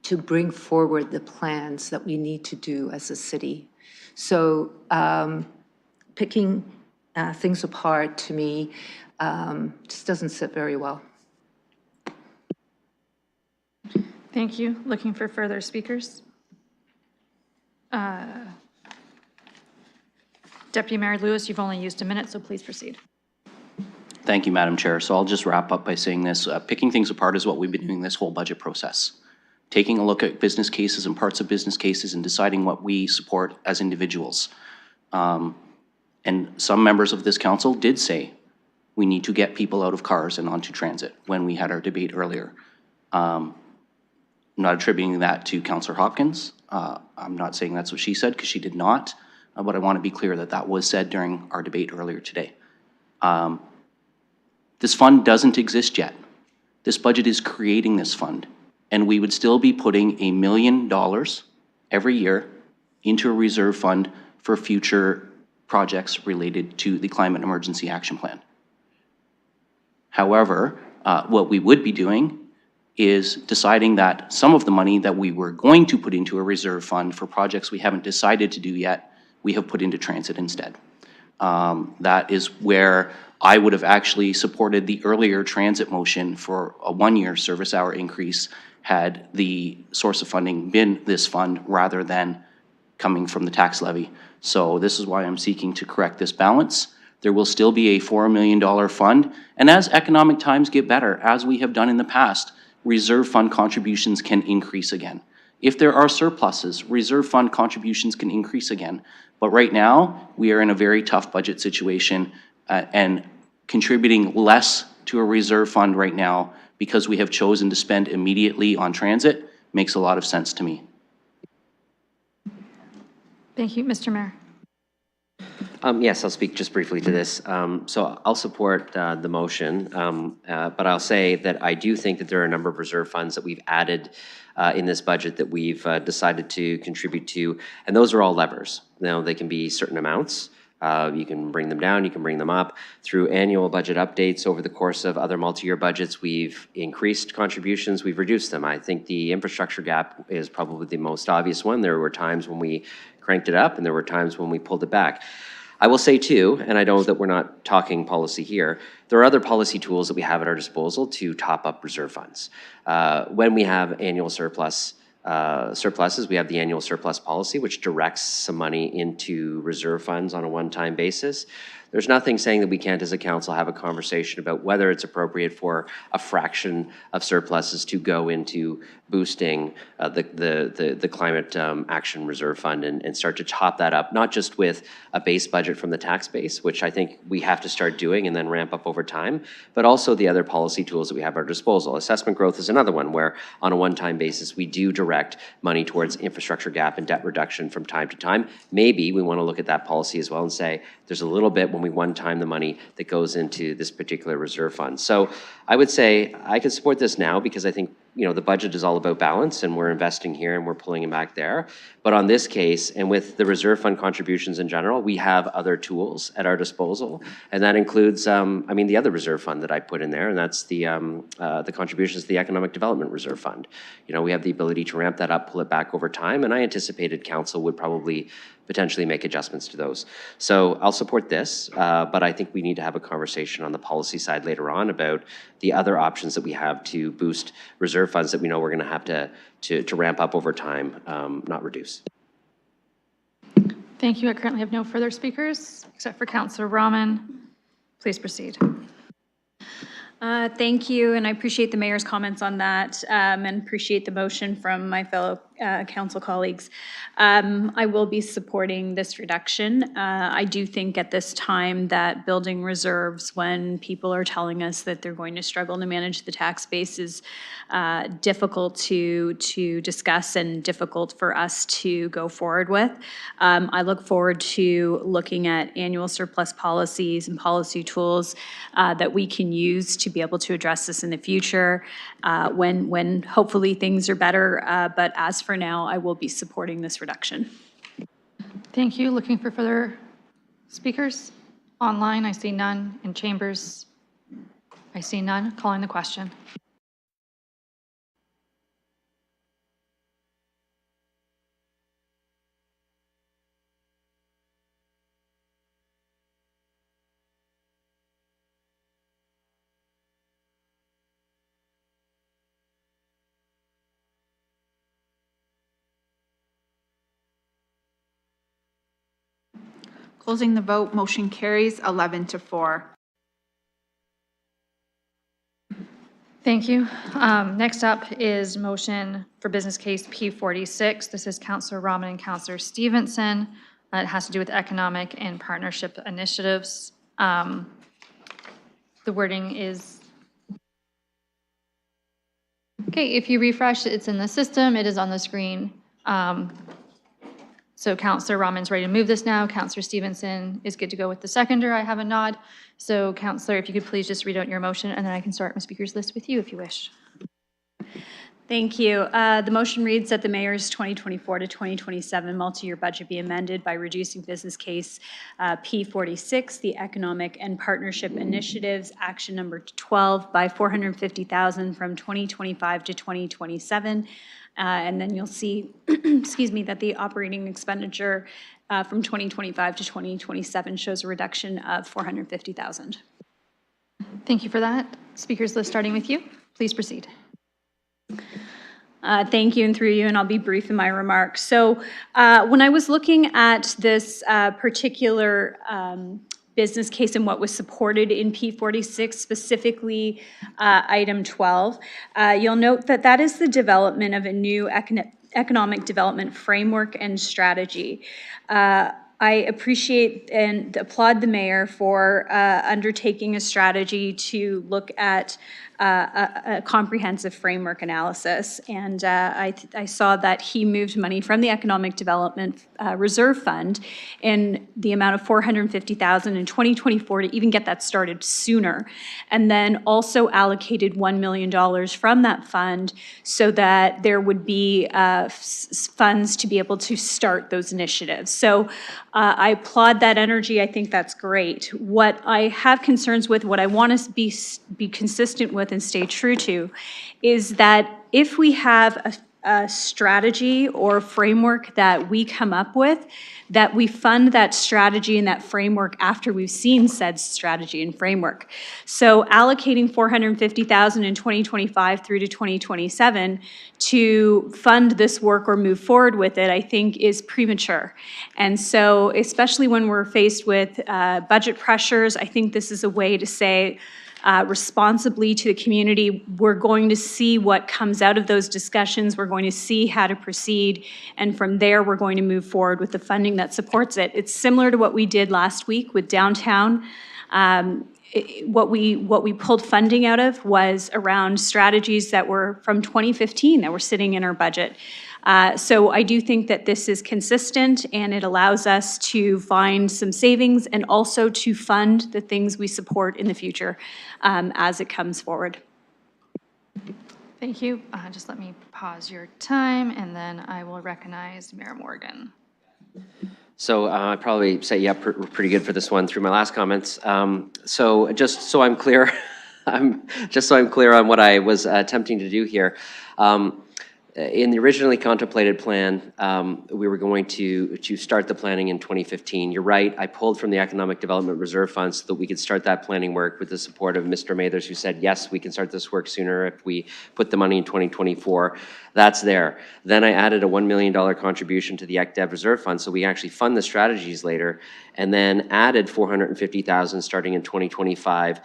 to bring forward the plans that we need to do as a city. So picking things apart, to me, just doesn't sit very well. Thank you. Looking for further speakers? Deputy Mayor Lewis, you've only used a minute, so please proceed. Thank you, Madam Chair. So I'll just wrap up by saying this. Picking things apart is what we've been doing this whole budget process. Taking a look at business cases and parts of business cases and deciding what we support as individuals. And some members of this council did say we need to get people out of cars and onto transit when we had our debate earlier. I'm not attributing that to Councillor Hopkins. I'm not saying that's what she said, because she did not. But I want to be clear that that was said during our debate earlier today. This fund doesn't exist yet. This budget is creating this fund, and we would still be putting $1 million every year into a reserve fund for future projects related to the Climate Emergency Action Plan. However, what we would be doing is deciding that some of the money that we were going to put into a reserve fund for projects we haven't decided to do yet, we have put into transit instead. That is where I would have actually supported the earlier transit motion for a 1-year service hour increase had the source of funding been this fund rather than coming from the tax levy. So this is why I'm seeking to correct this balance. There will still be a $4 million fund, and as economic times get better, as we have done in the past, reserve fund contributions can increase again. If there are surpluses, reserve fund contributions can increase again. But right now, we are in a very tough budget situation, and contributing less to a reserve fund right now because we have chosen to spend immediately on transit makes a lot of sense to me. Thank you, Mr. Mayor. Yes, I'll speak just briefly to this. So I'll support the motion, but I'll say that I do think that there are a number of reserve funds that we've added in this budget that we've decided to contribute to, and those are all levers. Now, they can be certain amounts. You can bring them down, you can bring them up. Through annual budget updates over the course of other multi-year budgets, we've increased contributions, we've reduced them. I think the infrastructure gap is probably the most obvious one. There were times when we cranked it up and there were times when we pulled it back. I will say too, and I know that we're not talking policy here, there are other policy tools that we have at our disposal to top up reserve funds. When we have annual surpluses, we have the annual surplus policy, which directs some money into reserve funds on a one-time basis. There's nothing saying that we can't, as a council, have a conversation about whether it's appropriate for a fraction of surpluses to go into boosting the climate action reserve fund and start to top that up, not just with a base budget from the tax base, which I think we have to start doing and then ramp up over time, but also the other policy tools that we have at our disposal. Assessment growth is another one where on a one-time basis, we do direct money towards infrastructure gap and debt reduction from time to time. Maybe we want to look at that policy as well and say, there's a little bit when we one-time the money that goes into this particular reserve fund. So I would say I can support this now because I think the budget is all about balance and we're investing here and we're pulling it back there. But on this case, and with the reserve fund contributions in general, we have other tools at our disposal. And that includes, the other reserve fund that I put in there, and that's the contributions to the Economic Development Reserve Fund. We have the ability to ramp that up, pull it back over time, and I anticipated council would probably potentially make adjustments to those. So I'll support this, but I think we need to have a conversation on the policy side later on about the other options that we have to boost reserve funds that we know we're going to have to ramp up over time, not reduce. Thank you. I currently have no further speakers except for Councillor Rahman. Please proceed. Thank you, and I appreciate the mayor's comments on that, and appreciate the motion from my fellow council colleagues. I will be supporting this reduction. I do think at this time that building reserves when people are telling us that they're going to struggle to manage the tax base is difficult to discuss and difficult for us to go forward with. I look forward to looking at annual surplus policies and policy tools that we can use to be able to address this in the future when hopefully things are better. But as for now, I will be supporting this reduction. Thank you. Looking for further speakers? Online, I see none. In chambers, I see none. Calling the question. Closing the vote, motion carries 11-4. Thank you. Next up is motion for business case P46. This is Councillor Rahman and Councillor Stevenson. It has to do with economic and partnership initiatives. The wording is, okay, if you refresh, it's in the system, it is on the screen. So Councillor Rahman's ready to move this now. Councillor Stevenson is good to go with the seconder. I have a nod. So Councillor, if you could please just read out your motion and then I can start my speakers list with you if you wish. Thank you. The motion reads that the mayor's 2024 to 2027 multi-year budget be amended by reducing business case P46, the economic and partnership initiatives, action number 12 by $450,000 from 2025 to 2027. And then you'll see, excuse me, that the operating expenditure from 2025 to 2027 shows a reduction of $450,000. Thank you for that. Speakers list starting with you. Please proceed. Thank you, and through you, and I'll be brief in my remarks. So when I was looking at this particular business case and what was supported in P46, specifically item 12. You'll note that that is the development of a new economic development framework and strategy. I appreciate and applaud the mayor for undertaking a strategy to look at a comprehensive framework analysis. And I saw that he moved money from the Economic Development Reserve Fund in the amount of $450,000 in 2024 to even get that started sooner. And then also allocated $1 million from that fund so that there would be funds to be able to start those initiatives. So I applaud that energy. I think that's great. What I have concerns with, what I want to be consistent with and stay true to, is that if we have a strategy or framework that we come up with, that we fund that strategy and that framework after we've seen said strategy and framework. So allocating $450,000 in 2025 through to 2027 to fund this work or move forward with it, I think is premature. And so, especially when we're faced with budget pressures, I think this is a way to say, responsibly to the community, we're going to see what comes out of those discussions, we're going to see how to proceed, and from there we're going to move forward with the funding that supports it. It's similar to what we did last week with downtown. What we pulled funding out of was around strategies that were from 2015 that were sitting in our budget. So I do think that this is consistent and it allows us to find some savings and also to fund the things we support in the future as it comes forward. Thank you. Just let me pause your time and then I will recognize Mayor Morgan. So I probably set you up pretty good for this one through my last comments. So just so I'm clear, just so I'm clear on what I was attempting to do here. In the originally contemplated plan, we were going to start the planning in 2015. You're right, I pulled from the Economic Development Reserve Fund so that we could start that planning work with the support of Mr. Mathers, who said, yes, we can start this work sooner if we put the money in 2024. That's there. Then I added a $1 million contribution to the ECDev Reserve Fund so we actually fund the strategies later, and then added $450,000 starting in 2025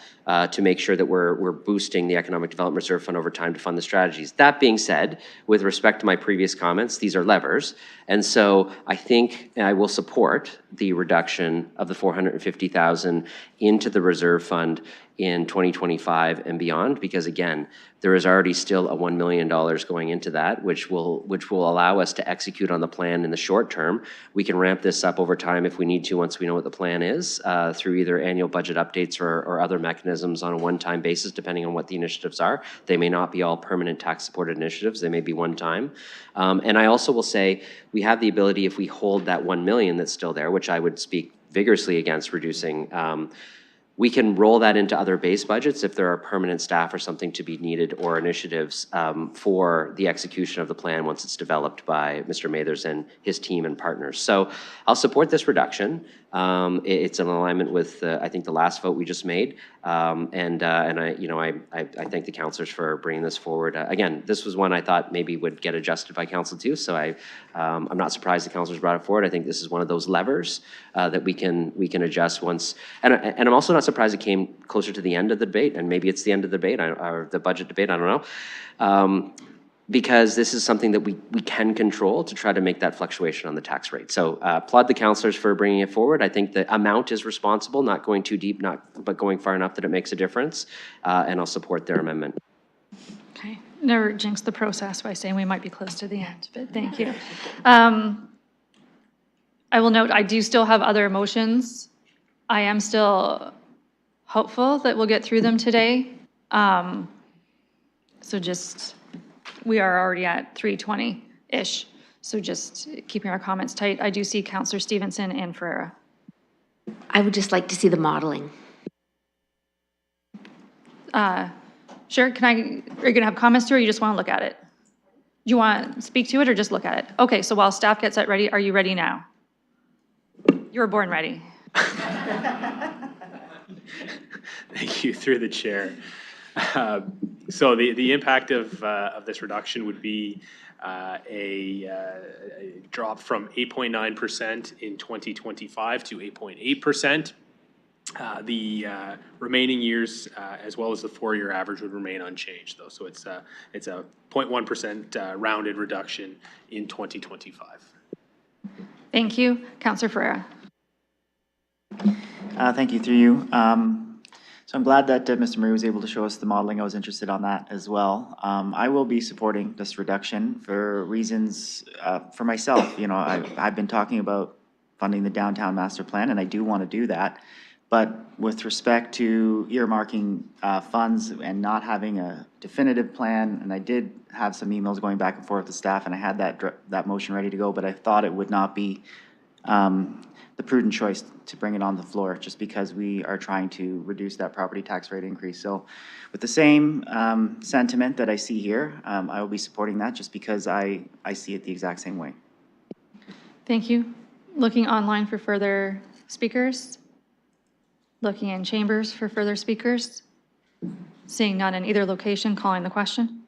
to make sure that we're boosting the Economic Development Reserve Fund over time to fund the strategies. That being said, with respect to my previous comments, these are levers. And so I think I will support the reduction of the $450,000 into the reserve fund in 2025 and beyond, because again, there is already still a $1 million going into that, which will allow us to execute on the plan in the short term. We can ramp this up over time if we need to once we know what the plan is through either annual budget updates or other mechanisms on a one-time basis, depending on what the initiatives are. They may not be all permanent tax-supported initiatives. They may be one-time. And I also will say we have the ability, if we hold that $1 million that's still there, which I would speak vigorously against reducing, we can roll that into other base budgets if there are permanent staff or something to be needed or initiatives for the execution of the plan once it's developed by Mr. Mathers and his team and partners. So I'll support this reduction. It's in alignment with, I think, the last vote we just made. And I thank the councillors for bringing this forward. Again, this was one I thought maybe would get adjusted by council too. So I'm not surprised the councillors brought it forward. I think this is one of those levers that we can adjust once. And I'm also not surprised it came closer to the end of the debate, and maybe it's the end of the debate or the budget debate. I don't know. Because this is something that we can control to try to make that fluctuation on the tax rate. So applaud the councillors for bringing it forward. I think the amount is responsible, not going too deep, but going far enough that it makes a difference, and I'll support their amendment. Okay, never jinx the process by saying we might be close to the end, but thank you. I will note, I do still have other motions. I am still hopeful that we'll get through them today. So just, we are already at 3:20-ish, so just keeping our comments tight. I do see Councillor Stevenson and Ferreira. I would just like to see the modeling. Sure, are you gonna have comments to it, or you just wanna look at it? Do you want to speak to it or just look at it? Okay, so while staff gets that ready, are you ready now? You were born ready. Thank you, through the chair. So the impact of this reduction would be a drop from 8.9% in 2025 to 8.8%. The remaining years, as well as the 4-year average, would remain unchanged, though. So it's a 0.1% rounded reduction in 2025. Thank you. Councillor Ferreira. Thank you, through you. So I'm glad that Mr. Murray was able to show us the modeling. I was interested on that as well. I will be supporting this reduction for reasons for myself. You know, I've been talking about funding the downtown master plan, and I do want to do that. But with respect to earmarking funds and not having a definitive plan, and I did have some emails going back and forth with staff, and I had that motion ready to go, but I thought it would not be the prudent choice to bring it on the floor, just because we are trying to reduce that property tax rate increase. So with the same sentiment that I see here, I will be supporting that just because I see it the exact same way. Thank you. Looking online for further speakers. Looking in chambers for further speakers. Seeing none in either location, calling the question.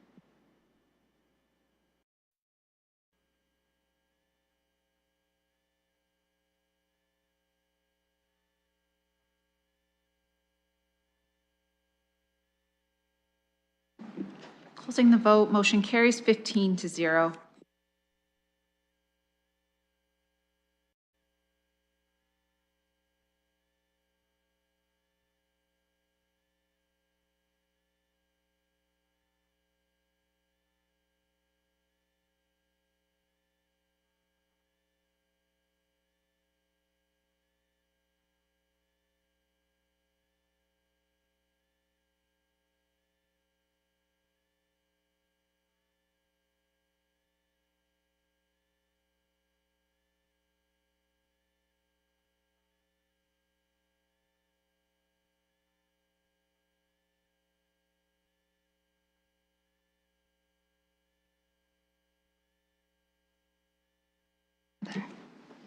Closing the vote, motion carries 15-0.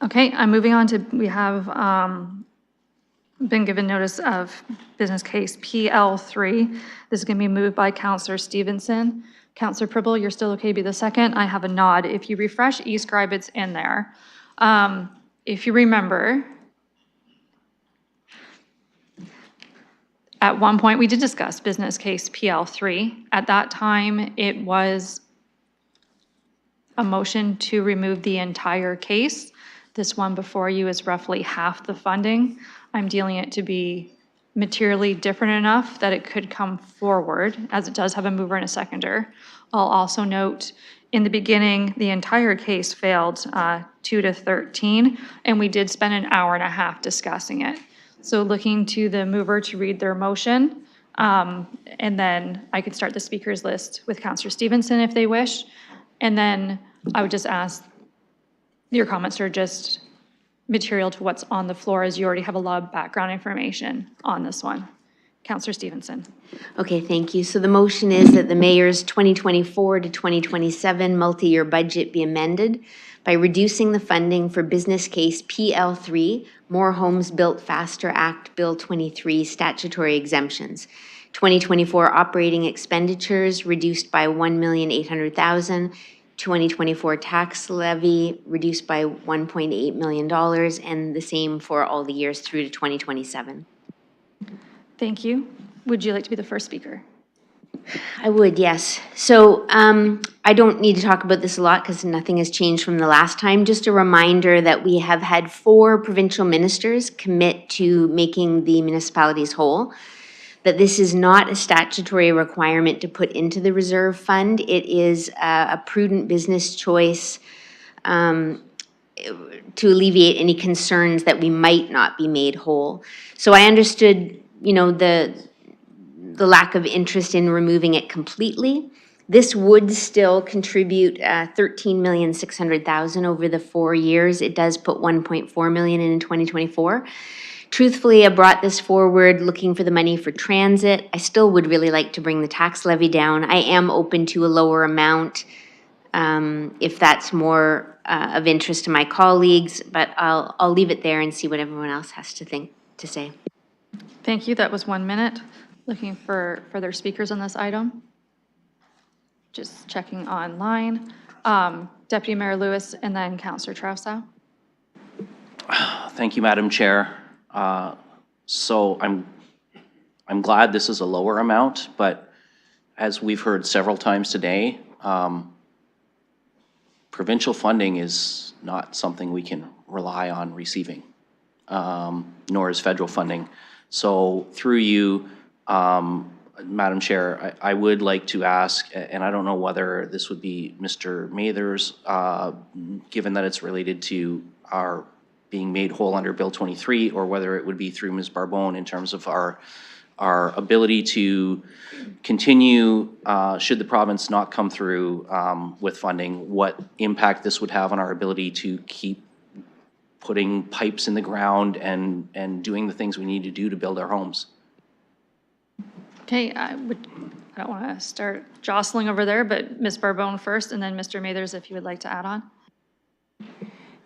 Okay, I'm moving on to, we have been given notice of business case PL3. This is going to be moved by Councillor Stevenson. Councillor Pribble, you're still okay to be the second? I have a nod. If you refresh eScribe, it's in there. If you remember, at one point we did discuss business case PL3. At that time, it was a motion to remove the entire case. This one before you is roughly half the funding. I'm dealing it to be materially different enough that it could come forward, as it does have a mover and a seconder. I'll also note, in the beginning, the entire case failed 2-13, and we did spend an hour and a half discussing it. So looking to the mover to read their motion, and then I could start the speakers list with Councillor Stevenson if they wish. And then I would just ask, your comments are just material to what's on the floor, as you already have a lot of background information on this one. Councillor Stevenson. Okay, thank you. So the motion is that the mayor's 2024 to 2027 multi-year budget be amended by reducing the funding for business case PL3, More Homes Built Faster Act Bill 23 statutory exemptions. 2024 operating expenditures reduced by $1,800,000. 2024 tax levy reduced by $1.8 million, and the same for all the years through to 2027. Thank you. Would you like to be the first speaker? I would, yes. So I don't need to talk about this a lot because nothing has changed from the last time. Just a reminder that we have had 4 provincial ministers commit to making the municipalities whole, that this is not a statutory requirement to put into the reserve fund. It is a prudent business choice to alleviate any concerns that we might not be made whole. So I understood, you know, the lack of interest in removing it completely. This would still contribute $13,600,000 over the 4 years. It does put $1.4 million in 2024. Truthfully, I brought this forward looking for the money for transit. I still would really like to bring the tax levy down. I am open to a lower amount if that's more of interest to my colleagues, but I'll leave it there and see what everyone else has to say. Thank you. That was 1 minute. Looking for further speakers on this item. Just checking online. Deputy Mayor Lewis and then Councillor Trausow. Thank you, Madam Chair. So I'm glad this is a lower amount, but as we've heard several times today, provincial funding is not something we can rely on receiving, nor is federal funding. So through you, Madam Chair, I would like to ask, and I don't know whether this would be Mr. Mathers, given that it's related to our being made whole under Bill 23, or whether it would be through Ms. Barbone in terms of our ability to continue, should the province not come through with funding, what impact this would have on our ability to keep putting pipes in the ground and doing the things we need to do to build our homes. Okay, I don't want to start jostling over there, but Ms. Barbone first, and then Mr. Mathers, if you would like to add on.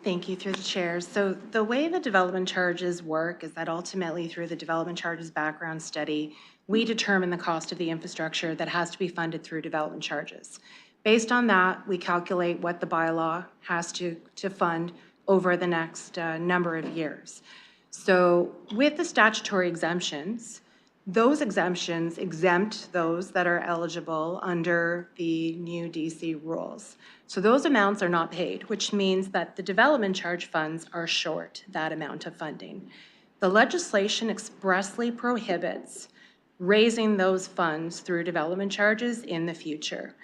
Thank you, through the chair. So the way the development charges work is that ultimately through the development charges background study, we determine the cost of the infrastructure that has to be funded through development charges. Based on that, we calculate what the bylaw has to fund over the next number of years. So with the statutory exemptions, those exemptions exempt those that are eligible under the new DC rules. So those amounts are not paid, which means that the development charge funds are short that amount of funding. The legislation expressly prohibits raising those funds through development charges in the future.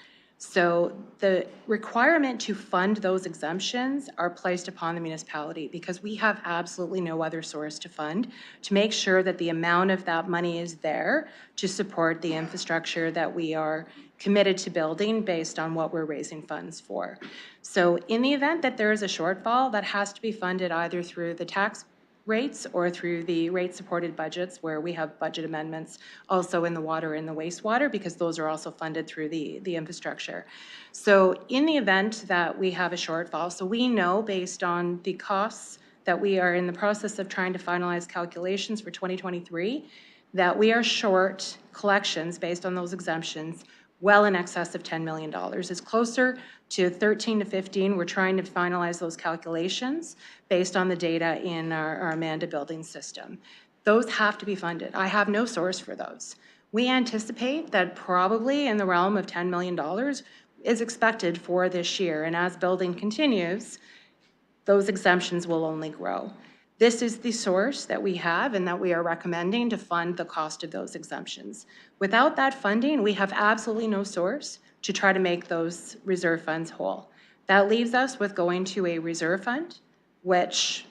So the requirement to fund those exemptions are placed upon the municipality because we have absolutely no other source to fund to make sure that the amount of that money is there to support the infrastructure that we are committed to building based on what we're raising funds for. So in the event that there is a shortfall, that has to be funded either through the tax rates or through the rate-supported budgets where we have budget amendments also in the water and the wastewater because those are also funded through the infrastructure. So in the event that we have a shortfall, so we know based on the costs that we are in the process of trying to finalize calculations for 2023, that we are short collections based on those exemptions well in excess of $10 million. It's closer to 13 to 15. We're trying to finalize those calculations based on the data in our Amanda building system. Those have to be funded. I have no source for those. We anticipate that probably in the realm of $10 million is expected for this year. And as building continues, those exemptions will only grow. This is the source that we have and that we are recommending to fund the cost of those exemptions. Without that funding, we have absolutely no source to try to make those reserve funds whole. That leaves us with going to a reserve fund, which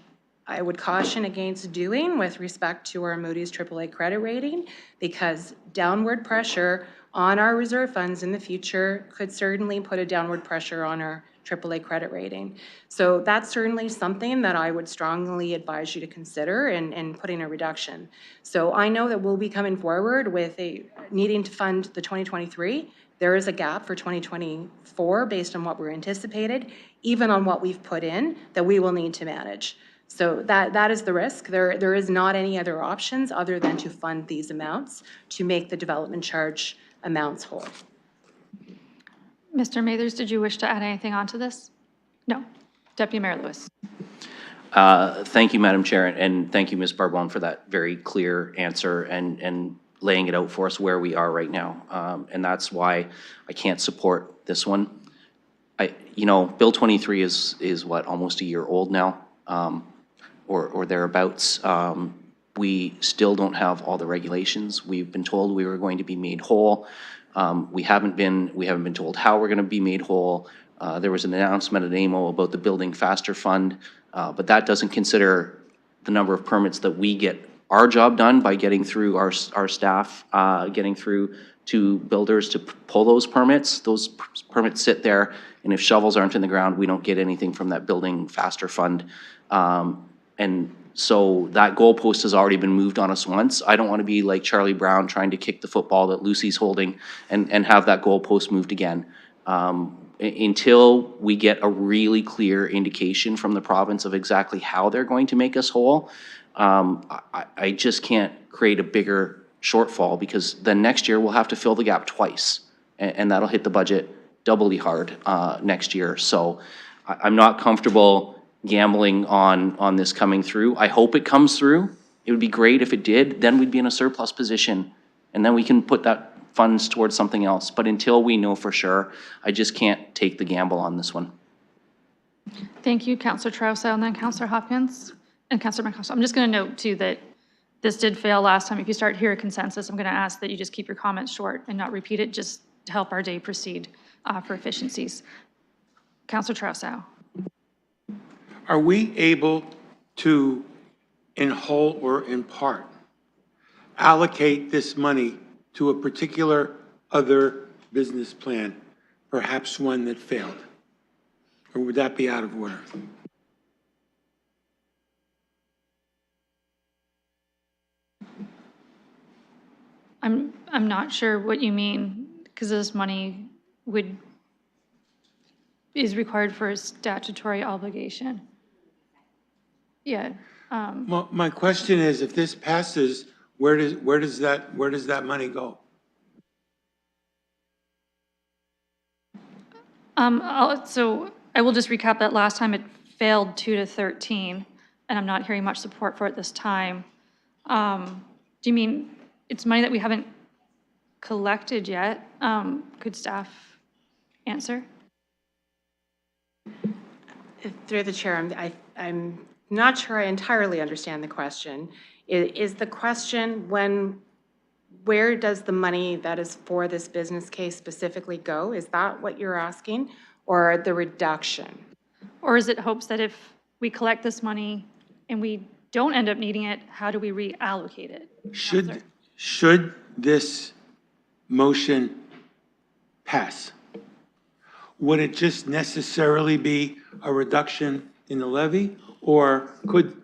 I would caution against doing with respect to our Moody's AAA credit rating, because downward pressure on our reserve funds in the future could certainly put a downward pressure on our AAA credit rating. So that's certainly something that I would strongly advise you to consider in putting a reduction. So I know that we'll be coming forward with needing to fund the 2023. There is a gap for 2024 based on what we're anticipated, even on what we've put in, that we will need to manage. So that is the risk. There is not any other options other than to fund these amounts to make the development charge amounts whole. Mr. Mathers, did you wish to add anything onto this? No. Deputy Mayor Lewis. Thank you, Madam Chair, and thank you, Ms. Barbone, for that very clear answer and laying it out for us where we are right now. And that's why I can't support this one. Bill 23 is what, almost a year old now, or thereabouts. We still don't have all the regulations. We've been told we were going to be made whole. We haven't been told how we're going to be made whole. There was an announcement at AMO about the Building Faster Fund, but that doesn't consider the number of permits that we get our job done by getting through our staff, getting through to builders to pull those permits. Those permits sit there, and if shovels aren't in the ground, we don't get anything from that Building Faster Fund. And so that goalpost has already been moved on us once. I don't want to be like Charlie Brown trying to kick the football that Lucy's holding and have that goalpost moved again. Until we get a really clear indication from the province of exactly how they're going to make us whole, I just can't create a bigger shortfall, because then next year we'll have to fill the gap twice, and that'll hit the budget doubly hard next year. So I'm not comfortable gambling on this coming through. I hope it comes through, It would be great if it did, then we'd be in a surplus position, and then we can put that funds towards something else. But until we know for sure, I just can't take the gamble on this one. Thank you, Councillor Trousseau, and then Councillor Hopkins and Councillor McCosker. I'm just going to note too that this did fail last time. If you start here a consensus, I'm going to ask that you just keep your comments short and not repeat it, just to help our day proceed for efficiencies. Councillor Trousseau. Are we able to, in whole or in part, allocate this money to a particular other business plan, perhaps one that failed? Or would that be out of order? I'm not sure what you mean, because this money is required for a statutory obligation. Yeah. Well, my question is, if this passes, where does that money go? So I will just recap that last time it failed 2-13, and I'm not hearing much support for it this time. Do you mean it's money that we haven't collected yet? Could staff answer? Through the chair, I'm not sure I entirely understand the question. Is the question where does the money that is for this business case specifically go? Is that what you're asking, or the reduction? Or is it hopes that if we collect this money and we don't end up needing it, how do we reallocate it? Should this motion pass, would it just necessarily be a reduction in the levy, or could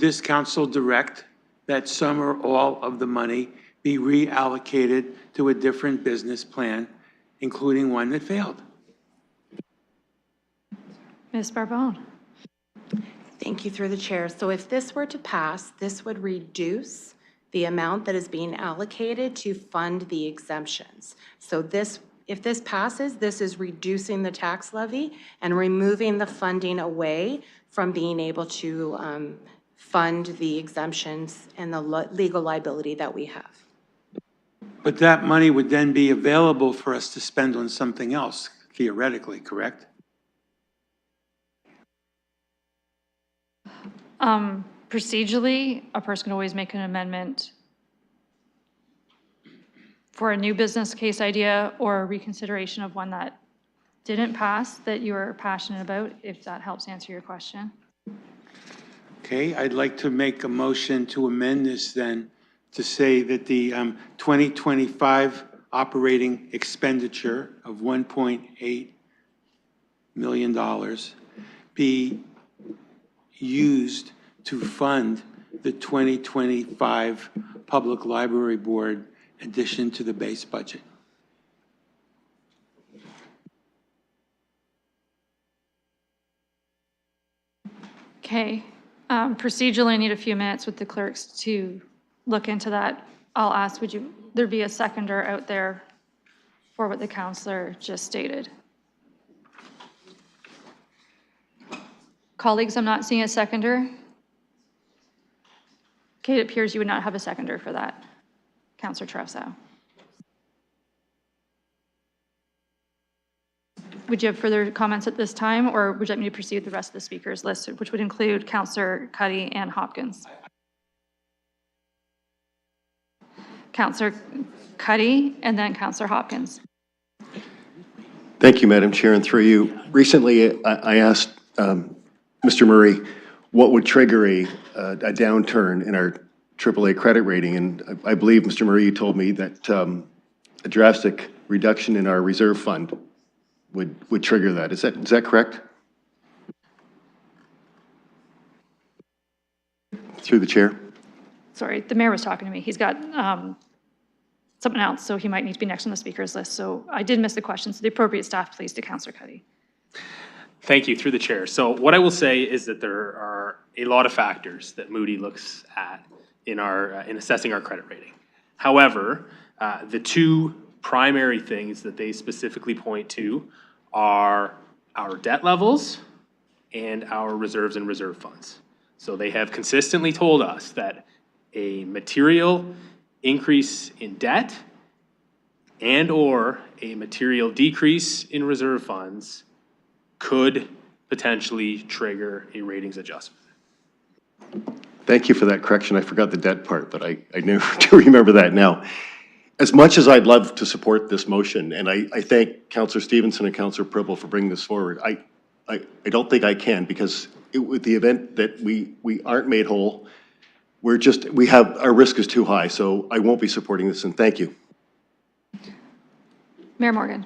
this council direct that some or all of the money be reallocated to a different business plan, including one that failed? Ms. Barbone. Thank you, through the chair. So if this were to pass, this would reduce the amount that is being allocated to fund the exemptions. So if this passes, this is reducing the tax levy and removing the funding away from being able to fund the exemptions and the legal liability that we have. But that money would then be available for us to spend on something else, theoretically, correct? Procedurally, a person can always make an amendment for a new business case idea or a reconsideration of one that didn't pass that you're passionate about, if that helps answer your question. Okay, I'd like to make a motion to amend this then to say that the 2025 operating expenditure of $1.8 million be used to fund the 2025 Public Library Board addition to the base budget. Okay, procedurally, I need a few minutes with the clerks to look into that. I'll ask, would there be a seconder out there for what the councillor just stated? Colleagues, I'm not seeing a seconder. Okay, it appears you would not have a seconder for that, Councillor Trousseau. Would you have further comments at this time, or would you like me to proceed with the rest of the speakers list, which would include Councillor Cuddy and Hopkins? Councillor Cuddy and then Councillor Hopkins. Thank you, Madam Chair, and through you. Recently, I asked Mr. Murray what would trigger a downturn in our AAA credit rating, and I believe, Mr. Murray, you told me that a drastic reduction in our reserve fund would trigger that. Is that correct? Through the chair. Sorry, the mayor was talking to me. He's got something else, so he might need to be next on the speakers list. So I did miss the question. So the appropriate staff, please, to Councillor Cuddy. Thank you, through the chair. So what I will say is that there are a lot of factors that Moody looks at in assessing our credit rating. However, the two primary things that they specifically point to are our debt levels and our reserves and reserve funds. So they have consistently told us that a material increase in debt and/or a material decrease in reserve funds could potentially trigger a ratings adjustment. Thank you for that correction. I forgot the debt part, but I do remember that now. As much as I'd love to support this motion, and I thank Councillor Stevenson and Councillor Pribble for bringing this forward, I don't think I can, because with the event that we aren't made whole, our risk is too high, so I won't be supporting this, and thank you. Mayor Morgan.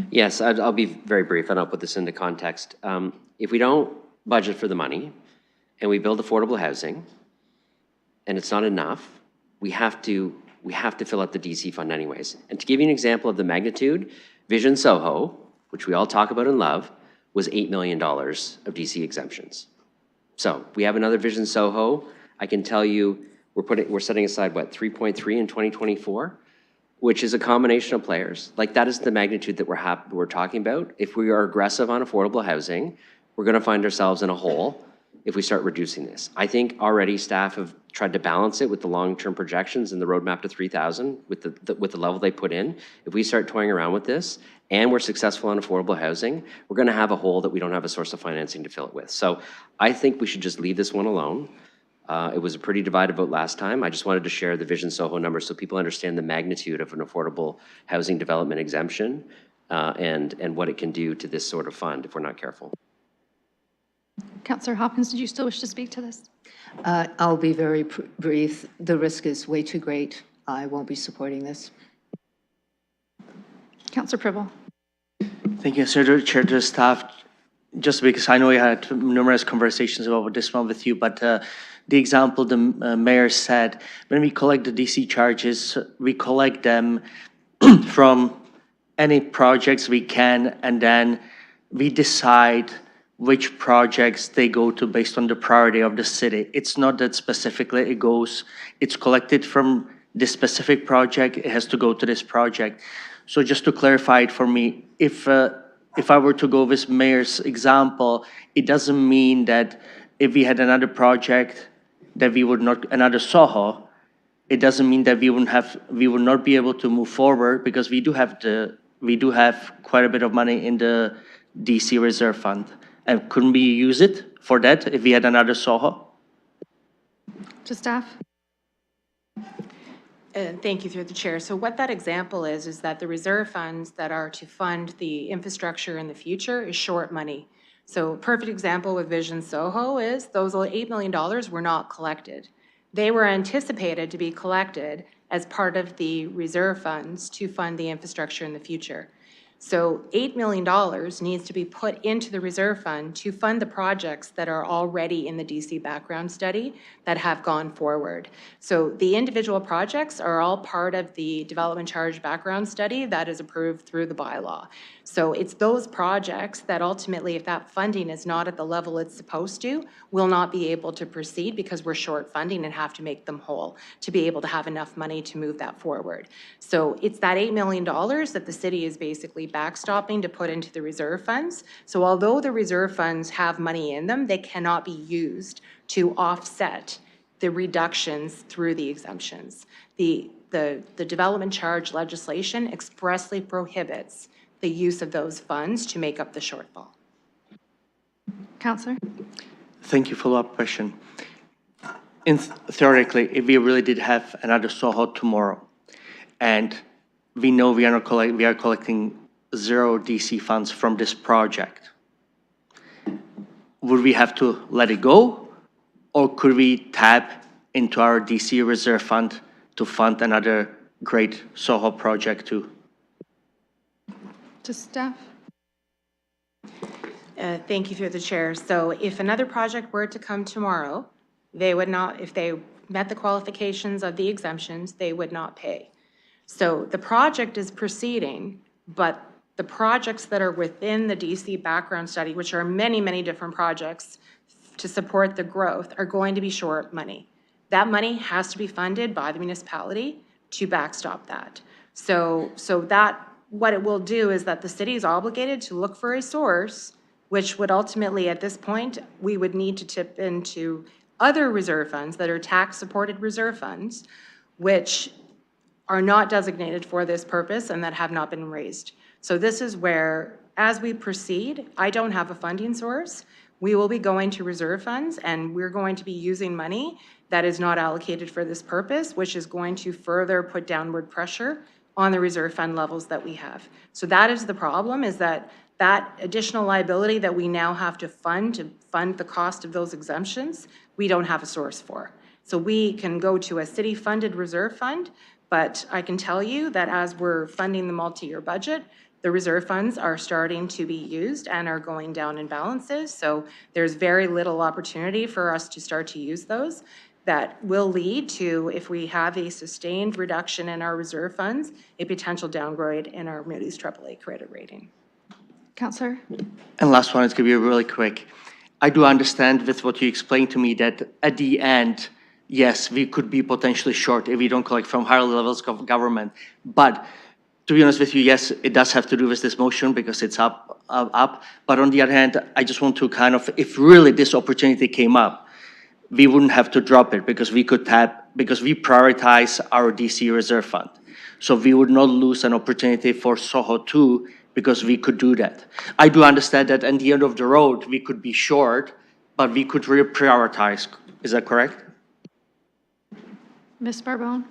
Yes, I'll be very brief, and I'll put this into context. If we don't budget for the money and we build affordable housing and it's not enough, we have to fill out the DC fund anyways. And to give you an example of the magnitude, Vision Soho, which we all talk about and love, was $8 million of DC exemptions. So we have another Vision Soho. I can tell you we're setting aside, what, 3.3 in 2024? Which is a combination of players. Like, that is the magnitude that we're talking about. If we are aggressive on affordable housing, we're gonna find ourselves in a hole if we start reducing this. I think already staff have tried to balance it with the long-term projections and the roadmap to 3,000 with the level they put in. If we start toying around with this and we're successful on affordable housing, we're gonna have a hole that we don't have a source of financing to fill it with. So I think we should just leave this one alone. It was a pretty divided vote last time. I just wanted to share the Vision Soho numbers so people understand the magnitude of an affordable housing development exemption and what it can do to this sort of fund if we're not careful. Councillor Hopkins, did you still wish to speak to this? I'll be very brief. The risk is way too great. I won't be supporting this. Councillor Pribble. Thank you, Sir Chair, to staff. Just because I know we had numerous conversations about this one with you, but the example the mayor said, when we collect the DC charges, we collect them from any projects we can, and then we decide which projects they go to based on the priority of the city. It's not that specifically it's collected from this specific project, it has to go to this project. So just to clarify it for me, if I were to go with mayor's example, it doesn't mean that if we had another project that we would not, another Soho, it doesn't mean that we would not be able to move forward, because we do have quite a bit of money in the DC reserve fund. And couldn't we use it for that if we had another Soho? To staff. Thank you, through the chair. So what that example is that the reserve funds that are to fund the infrastructure in the future is short money. So perfect example with Vision Soho is those $8 million were not collected. They were anticipated to be collected as part of the reserve funds to fund the infrastructure in the future. So $8 million needs to be put into the reserve fund to fund the projects that are already in the DC background study that have gone forward. So the individual projects are all part of the development charge background study that is approved through the bylaw. So it's those projects that ultimately, if that funding is not at the level it's supposed to, will not be able to proceed because we're short funding and have to make them whole to be able to have enough money to move that forward. So it's that $8 million that the city is basically backstopping to put into the reserve funds. So although the reserve funds have money in them, they cannot be used to offset the reductions through the exemptions. The development charge legislation expressly prohibits the use of those funds to make up the shortfall. Councillor. Thank you. Follow-up question. Theoretically, if we really did have another Soho tomorrow, and we know we are collecting zero DC funds from this project, would we have to let it go, or could we tap into our DC reserve fund to fund another great Soho project too? To staff. Thank you, through the chair. So if another project were to come tomorrow, they would not, if they met the qualifications of the exemptions, they would not pay. So the project is proceeding, but the projects that are within the DC background study, which are many, many different projects to support the growth, are going to be short money. That money has to be funded by the municipality to backstop that. So that, what it will do is that the city is obligated to look for a source which would ultimately, at this point, we would need to tip into other reserve funds that are tax-supported reserve funds, which are not designated for this purpose and that have not been raised. So this is where, as we proceed, I don't have a funding source. We will be going to reserve funds, and we're going to be using money that is not allocated for this purpose, which is going to further put downward pressure on the reserve fund levels that we have. So that is the problem, is that that additional liability that we now have to fund the cost of those exemptions, we don't have a source for. So we can go to a city-funded reserve fund, but I can tell you that as we're funding the multi-year budget, the reserve funds are starting to be used and are going down in balances. So there's very little opportunity for us to start to use those. That will lead to, if we have a sustained reduction in our reserve funds, a potential downgrade in our Moody's AAA credit rating. Councillor? And last one is going to be really quick. I do understand with what you explained to me that at the end, yes, we could be potentially short if we don't collect from higher levels of government. But to be honest with you, yes, it does have to do with this motion because it's up. But on the other hand, I just want to kind of, if really this opportunity came up, we wouldn't have to drop it because we could tap, because we prioritize our DC reserve fund. So we would not lose an opportunity for Soho 2 because we could do that. I do understand that at the end of the road, we could be short, but we could reprioritize. Is that correct? Ms. Barbone?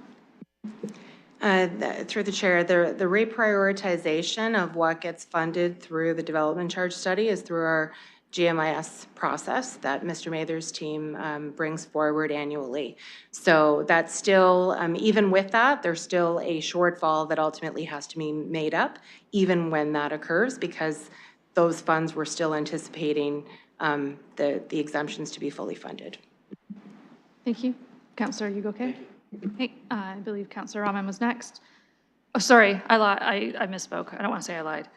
Through the chair, the reprioritization of what gets funded through the development charge study is through our GMIS process that Mr. Mather's team brings forward annually. So that's still, even with that, there's still a shortfall that ultimately has to be made up, even when that occurs, because those funds were still anticipating the exemptions to be fully funded. Thank you. Councillor, you okay? Hey, I believe Councillor Rahman was next. Oh, sorry, I misspoke. I don't want to say I lied.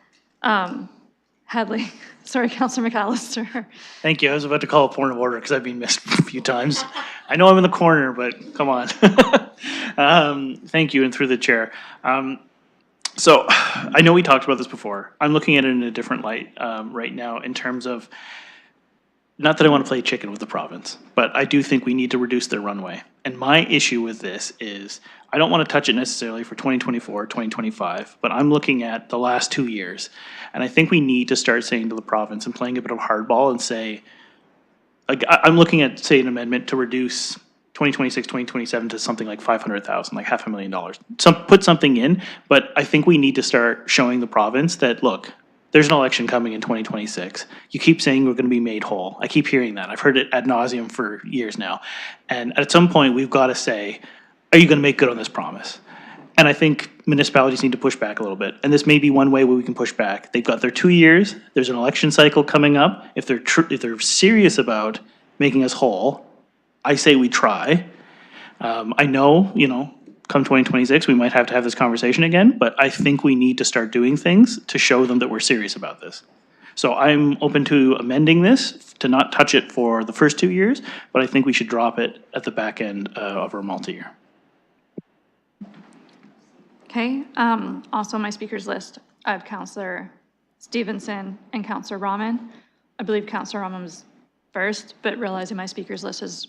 Hadley. Sorry, Councillor McAllister. Thank you. I was about to call a point of order because I've been missed a few times. I know I'm in the corner, but come on. Thank you, and through the chair. So I know we talked about this before. I'm looking at it in a different light right now in terms of, not that I want to play chicken with the province, but I do think we need to reduce their runway. And my issue with this is, I don't want to touch it necessarily for 2024, 2025, but I'm looking at the last 2 years. And I think we need to start saying to the province and playing a bit of hardball and say, like, I'm looking at, say, an amendment to reduce 2026, 2027 to something like 500,000, like $500,000. Put something in, but I think we need to start showing the province that, look, there's an election coming in 2026. You keep saying we're going to be made whole. I keep hearing that. I've heard it ad nauseum for years now. And at some point, we've got to say, are you going to make good on this promise? And I think municipalities need to push back a little bit. And this may be one way where we can push back. They've got their 2 years. There's an election cycle coming up. If they're serious about making us whole, I say we try. I know, come 2026, we might have to have this conversation again, but I think we need to start doing things to show them that we're serious about this. So I'm open to amending this to not touch it for the first 2 years, but I think we should drop it at the back end of our multi-year. Okay, also on my speakers list, I have Councillor Stevenson and Councillor Rahman. I believe Councillor Rahman was first, but realizing my speakers list has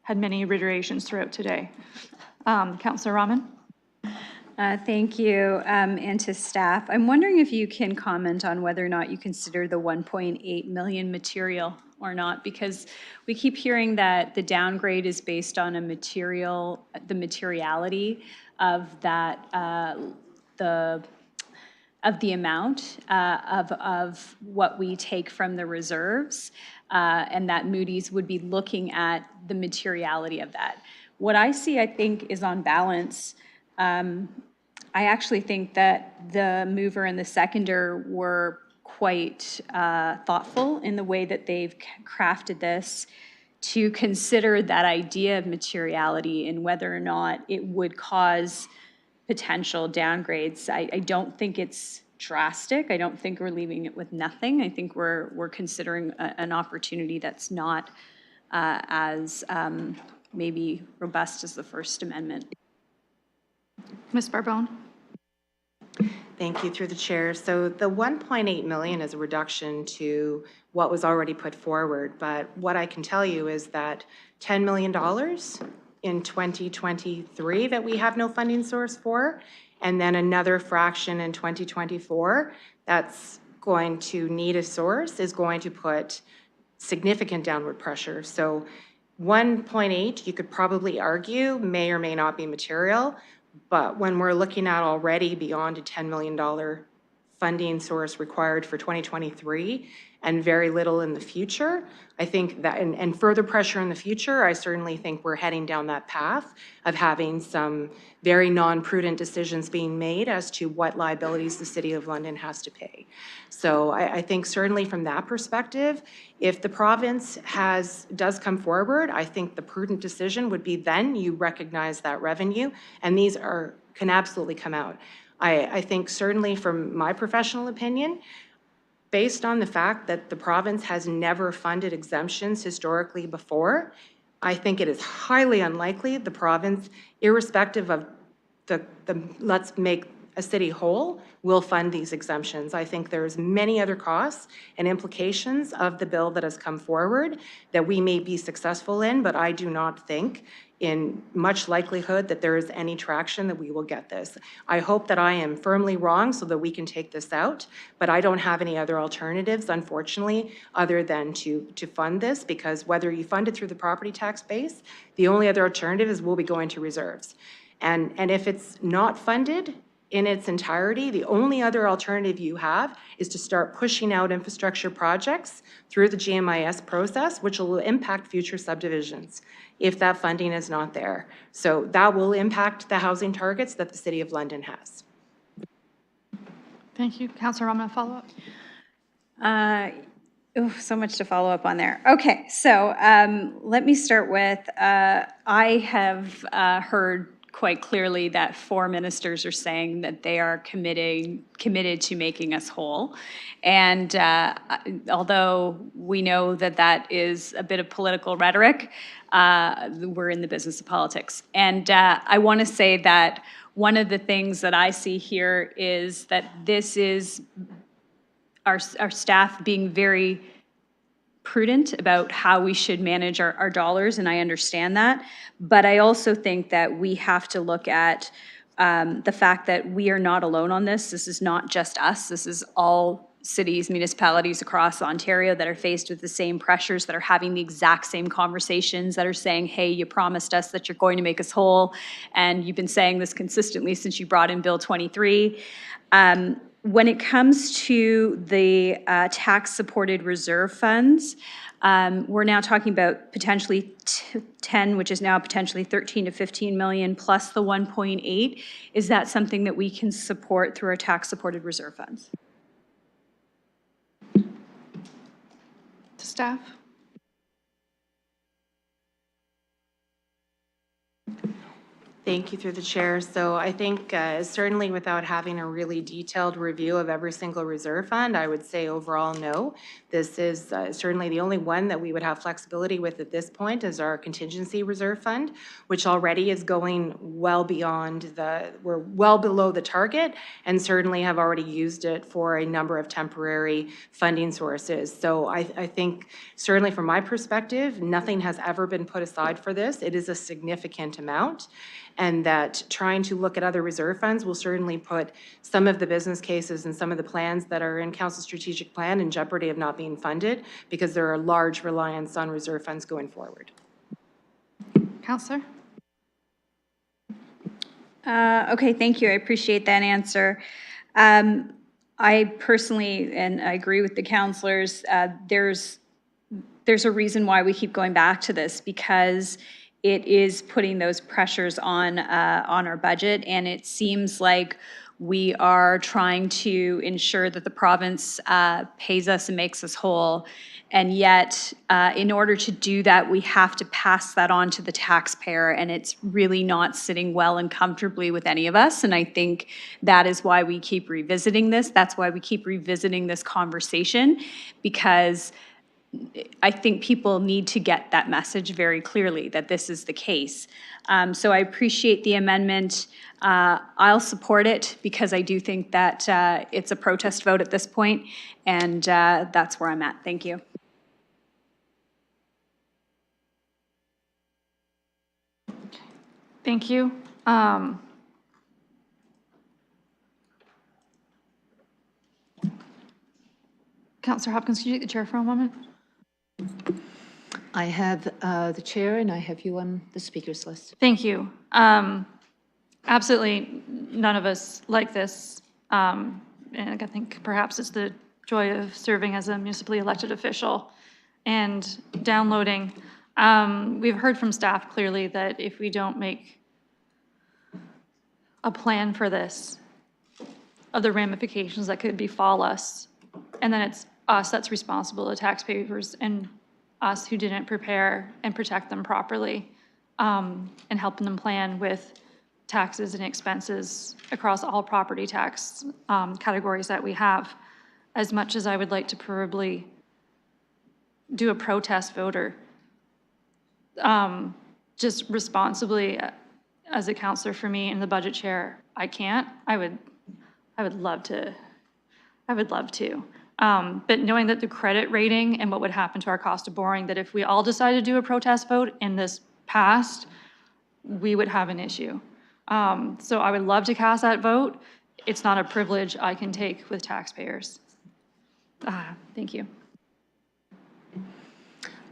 had many reiterations throughout today. Councillor Rahman? Thank you, and to staff. I'm wondering if you can comment on whether or not you consider the 1.8 million material or not, because we keep hearing that the downgrade is based on the materiality of that, of the amount of what we take from the reserves, and that Moody's would be looking at the materiality of that. What I see, I think, is on balance. I actually think that the mover and the seconder were quite thoughtful in the way that they've crafted this to consider that idea of materiality and whether or not it would cause potential downgrades. I don't think it's drastic. I don't think we're leaving it with nothing. I think we're considering an opportunity that's not as maybe robust as the First Amendment. Ms. Barbone? Thank you through the chair. So the 1.8 million is a reduction to what was already put forward. But what I can tell you is that $10 million in 2023 that we have no funding source for, and then another fraction in 2024 that's going to need a source is going to put significant downward pressure. So 1.8, you could probably argue, may or may not be material, but when we're looking at already beyond a $10 million funding source required for 2023 and very little in the future, I think that, and further pressure in the future, I certainly think we're heading down that path of having some very non-prudent decisions being made as to what liabilities the City of London has to pay. So I think certainly from that perspective, if the province does come forward, I think the prudent decision would be then you recognize that revenue, and these can absolutely come out. I think certainly from my professional opinion, based on the fact that the province has never funded exemptions historically before, I think it is highly unlikely the province, irrespective of the let's make a city whole, will fund these exemptions. I think there's many other costs and implications of the bill that has come forward that we may be successful in, but I do not think in much likelihood that there is any traction that we will get this. I hope that I am firmly wrong so that we can take this out, but I don't have any other alternatives, unfortunately, other than to fund this, because whether you fund it through the property tax base, the only other alternative is we'll be going to reserves. And if it's not funded in its entirety, the only other alternative you have is to start pushing out infrastructure projects through the GMIS process, which will impact future subdivisions if that funding is not there. So that will impact the housing targets that the City of London has. Thank you. Councilor Roman, follow up? So much to follow up on there. Okay, so let me start with, I have heard quite clearly that 4 ministers are saying that they are committed to making us whole. And although we know that that is a bit of political rhetoric, we're in the business of politics. And I want to say that one of the things that I see here is that this is our staff being very prudent about how we should manage our dollars, and I understand that. But I also think that we have to look at the fact that we are not alone on this. This is not just us. This is all cities, municipalities across Ontario that are faced with the same pressures, that are having the exact same conversations, that are saying, hey, you promised us that you're going to make us whole, and you've been saying this consistently since you brought in Bill 23. When it comes to the tax-supported reserve funds, we're now talking about potentially 10, which is now potentially 13 to 15 million, plus the 1.8. Is that something that we can support through our tax-supported reserve funds? Staff? Thank you through the chair. So I think certainly without having a really detailed review of every single reserve fund, I would say overall no. This is certainly the only one that we would have flexibility with at this point is our contingency reserve fund, which already is going well beyond we're well below the target, and certainly have already used it for a number of temporary funding sources. So I think certainly from my perspective, nothing has ever been put aside for this. It is a significant amount, and that trying to look at other reserve funds will certainly put some of the business cases and some of the plans that are in Council Strategic Plan in jeopardy of not being funded, because there are large reliance on reserve funds going forward. Councillor? Okay, thank you. I appreciate that answer. I personally, and I agree with the councillors, there's a reason why we keep going back to this, because it is putting those pressures on our budget, and it seems like we are trying to ensure that the province pays us and makes us whole. And yet, in order to do that, we have to pass that on to the taxpayer, and it's really not sitting well and comfortably with any of us. And I think that is why we keep revisiting this. That's why we keep revisiting this conversation, because I think people need to get that message very clearly, that this is the case. So I appreciate the amendment. I'll support it because I do think that it's a protest vote at this point, and that's where I'm at. Thank you. Thank you. Councillor Hopkins, could you take the chair for a moment? I have the chair and I have you on the speakers list. Thank you. Absolutely none of us like this. And I think perhaps it's the joy of serving as a municipally elected official and downloading. We've heard from staff clearly that if we don't make a plan for this, of the ramifications that could befall us, and then it's us that's responsible, the taxpayers, and us who didn't prepare and protect them properly, and helping them plan with taxes and expenses across all property tax categories that we have. As much as I would like to probably do a protest voter, just responsibly as a counselor for me and the budget chair, I can't. I would love to. I would love to. But knowing that the credit rating and what would happen to our cost of borrowing, that if we all decided to do a protest vote in this passed, we would have an issue. So I would love to cast that vote. It's not a privilege I can take with taxpayers. Thank you.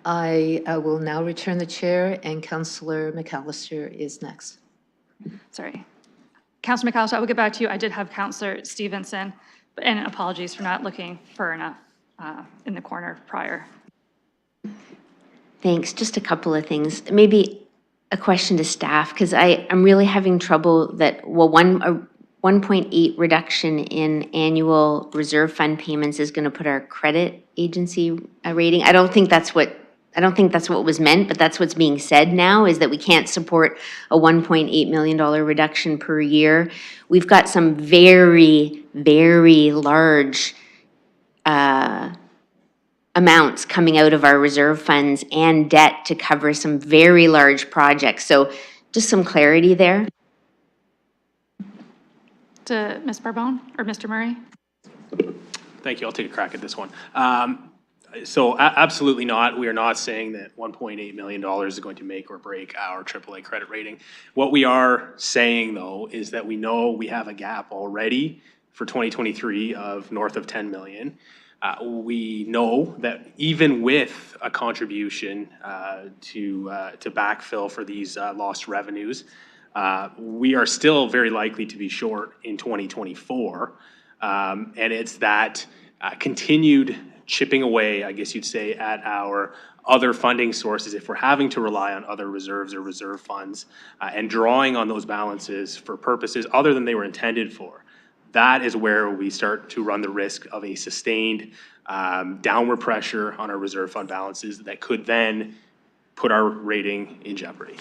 I will now return the chair, and Councillor McAllister is next. Sorry. Councillor McAllister, I will get back to you. I did have Councillor Stevenson, and apologies for not looking far enough in the corner prior. Thanks. Just a couple of things. Maybe a question to staff, because I'm really having trouble that, well, 1.8 reduction in annual reserve fund payments is going to put our credit agency rating. I don't think that's what was meant, but that's what's being said now, is that we can't support a $1.8 million reduction per year. We've got some very, very large amounts coming out of our reserve funds and debt to cover some very large projects. So just some clarity there. To Ms. Barbone or Mr. Murray? Thank you. I'll take a crack at this one. So absolutely not. We are not saying that $1.8 million is going to make or break our AAA credit rating. What we are saying, though, is that we know we have a gap already for 2023 of north of 10 million. We know that even with a contribution to backfill for these lost revenues, we are still very likely to be short in 2024. And it's that continued chipping away, I guess you'd say, at our other funding sources, if we're having to rely on other reserves or reserve funds and drawing on those balances for purposes other than they were intended for, that is where we start to run the risk of a sustained downward pressure on our reserve fund balances that could then put our rating in jeopardy.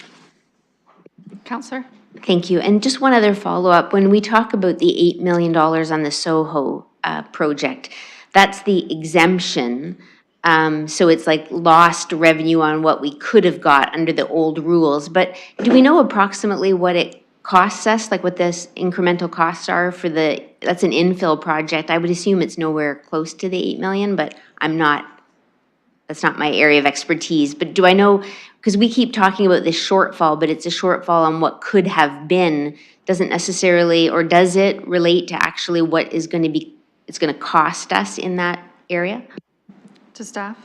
Councillor? Thank you. And just one other follow-up. When we talk about the $8 million on the SOHO project, that's the exemption. So it's like lost revenue on what we could have got under the old rules. But do we know approximately what it costs us, like what this incremental costs are for that's an infill project? I would assume it's nowhere close to the 8 million, but that's not my area of expertise. But do I know, because we keep talking about this shortfall, but it's a shortfall on what could have been, doesn't necessarily, or does it relate to actually what is going to be, it's going to cost us in that area? To staff?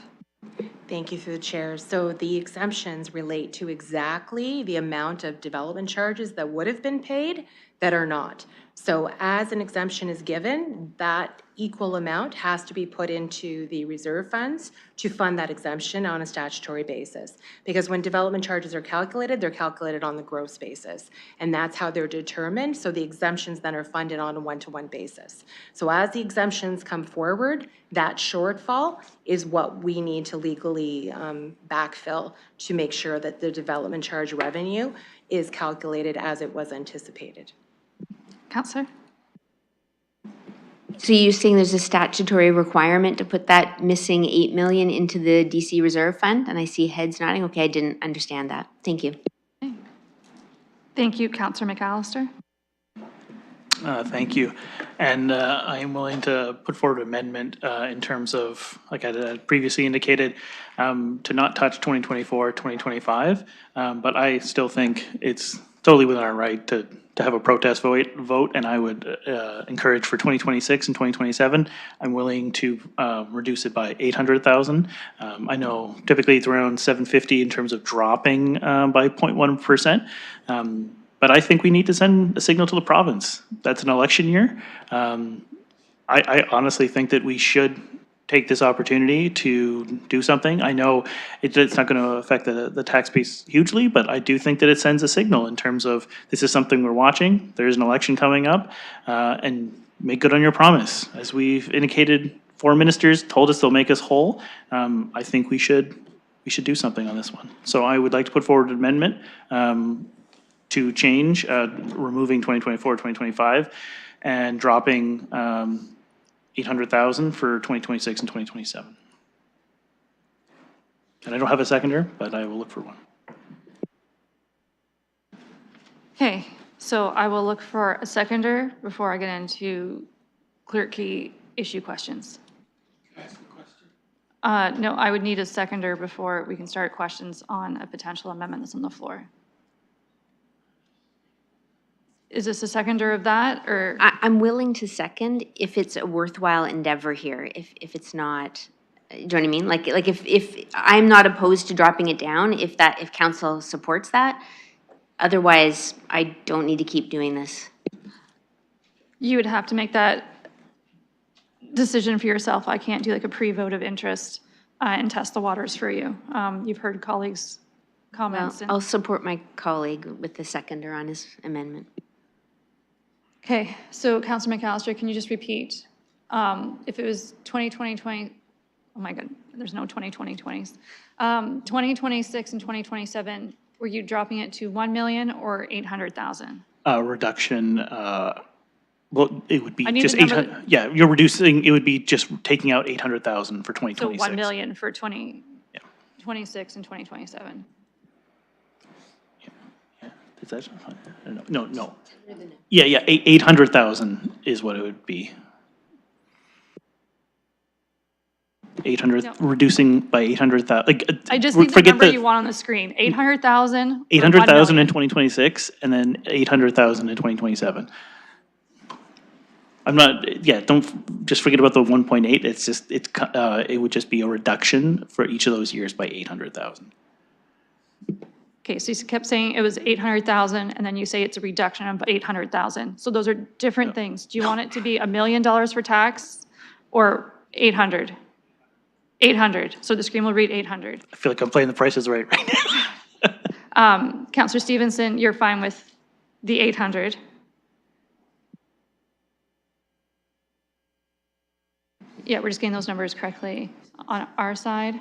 Thank you through the chair. So the exemptions relate to exactly the amount of development charges that would have been paid that are not. So as an exemption is given, that equal amount has to be put into the reserve funds to fund that exemption on a statutory basis. Because when development charges are calculated, they're calculated on the gross basis. And that's how they're determined. So the exemptions then are funded on a one-to-one basis. So as the exemptions come forward, that shortfall is what we need to legally backfill to make sure that the development charge revenue is calculated as it was anticipated. Councillor? So you're saying there's a statutory requirement to put that missing 8 million into the DC Reserve Fund? And I see heads nodding. Okay, I didn't understand that. Thank you. Thank you, Counselor McAllister. Thank you. And I am willing to put forward an amendment in terms of, like I had previously indicated, to not touch 2024, 2025. But I still think it's totally within our right to have a protest vote, and I would encourage for 2026 and 2027, I'm willing to reduce it by 800,000. I know typically it's around 750 in terms of dropping by 0.1%. But I think we need to send a signal to the province. That's an election year. I honestly think that we should take this opportunity to do something. I know it's not going to affect the tax base hugely, but I do think that it sends a signal in terms of this is something we're watching. There's an election coming up, and make good on your promise. As we've indicated, 4 ministers told us they'll make us whole. I think we should do something on this one. So I would like to put forward an amendment to change, removing 2024, 2025, and dropping 800,000 for 2026 and 2027. And I don't have a seconder, but I will look for one. Okay, so I will look for a seconder before I get into clerk key issue questions. Can I ask a question? No, I would need a seconder before we can start questions on a potential amendment that's on the floor. Is this a seconder of that, or? I'm willing to second if it's a worthwhile endeavor here. If it's not, do you know what I mean? Like if I'm not opposed to dropping it down, if council supports that. Otherwise, I don't need to keep doing this. You would have to make that decision for yourself. I can't do like a pre-vote of interest and test the waters for you. You've heard colleagues' comments. Well, I'll support my colleague with the seconder on his amendment. Okay, so Councilor McAllister, can you just repeat? If it was 2020, oh my God, there's no 2020s. 2026 and 2027, were you dropping it to 1 million or 800,000? Reduction, well, it would be I need just the number 800, yeah, you're reducing, it would be just taking out 800,000 for So 2026. 1 million for 2026 and 2027. Is that, no. Yeah, 800,000 is what it would be. 800, No. reducing by 800,000, like. I just need the forget number you want on the screen. 800,000. 800,000 in 2026 and then 800,000 in 2027. I'm not, yeah, don't, just forget about the 1.8. It's just, it would just be a reduction for each of those years by 800,000. Okay, so you kept saying it was 800,000, and then you say it's a reduction of 800,000. So those are different things. Do you want it to be $1 million for tax or 800? 800. So the screen will read 800. I feel like I'm playing the Price is Right now. Councillor Stevenson, you're fine with the 800. Yeah, we're just getting those numbers correctly on our side.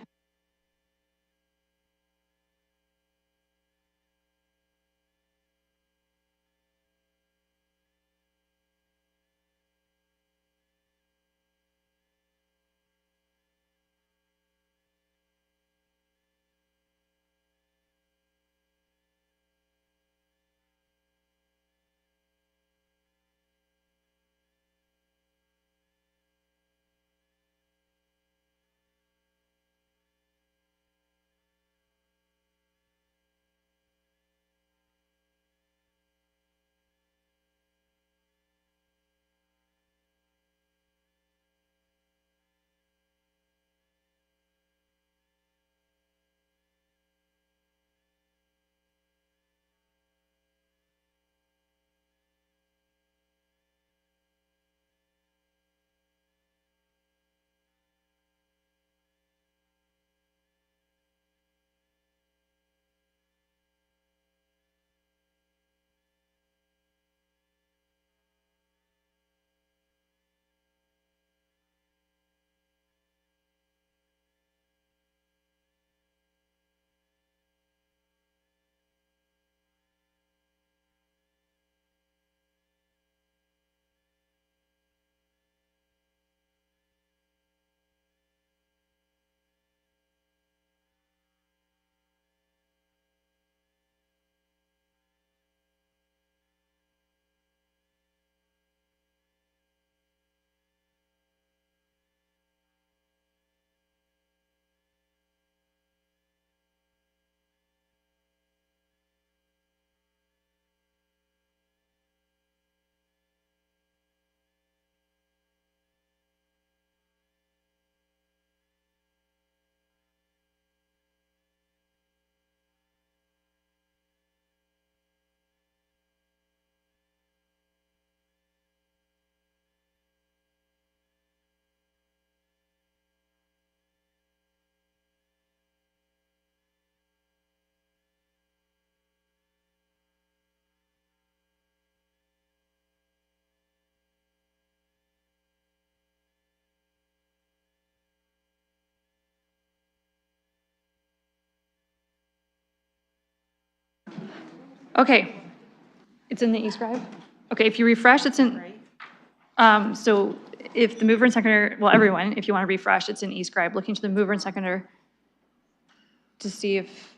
Okay, it's in the e-scribe? Okay, if you refresh, it's in, so if the mover and seconder, well, everyone, if you want to refresh, it's in e-scribe. Looking to the mover and seconder to see if,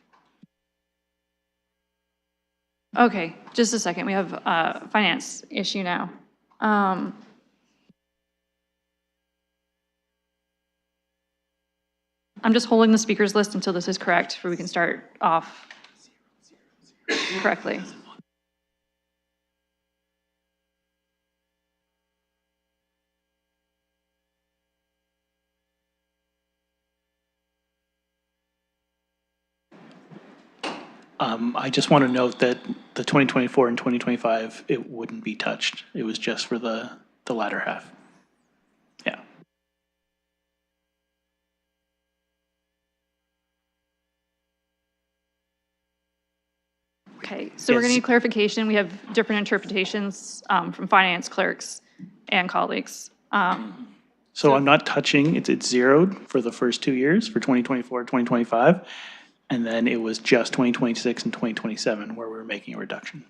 okay, just a second, we have a finance issue now. I'm just holding the speakers list until this is correct, so we can start off correctly. I just want to note that the 2024 and 2025, it wouldn't be touched. It was just for the latter half. Yeah. Okay, so we're going to Yes. need clarification. We have different interpretations from finance clerks and colleagues. So I'm not touching, it's zeroed for the first 2 years, for 2024, 2025. And then it was just 2026 and 2027 where we were making a reduction.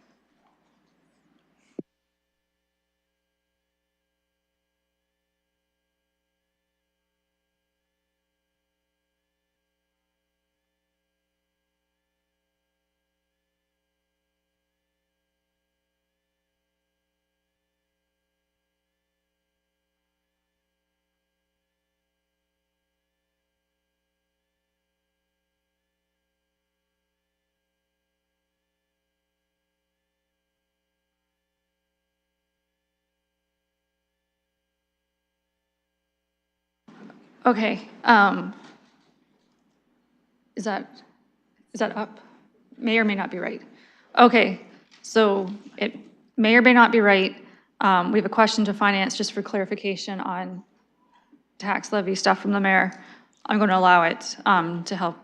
Okay, is that up? May or may not be right. Okay, so it may or may not be right. We have a question to finance just for clarification on tax levy stuff from the mayor. I'm going to allow it to help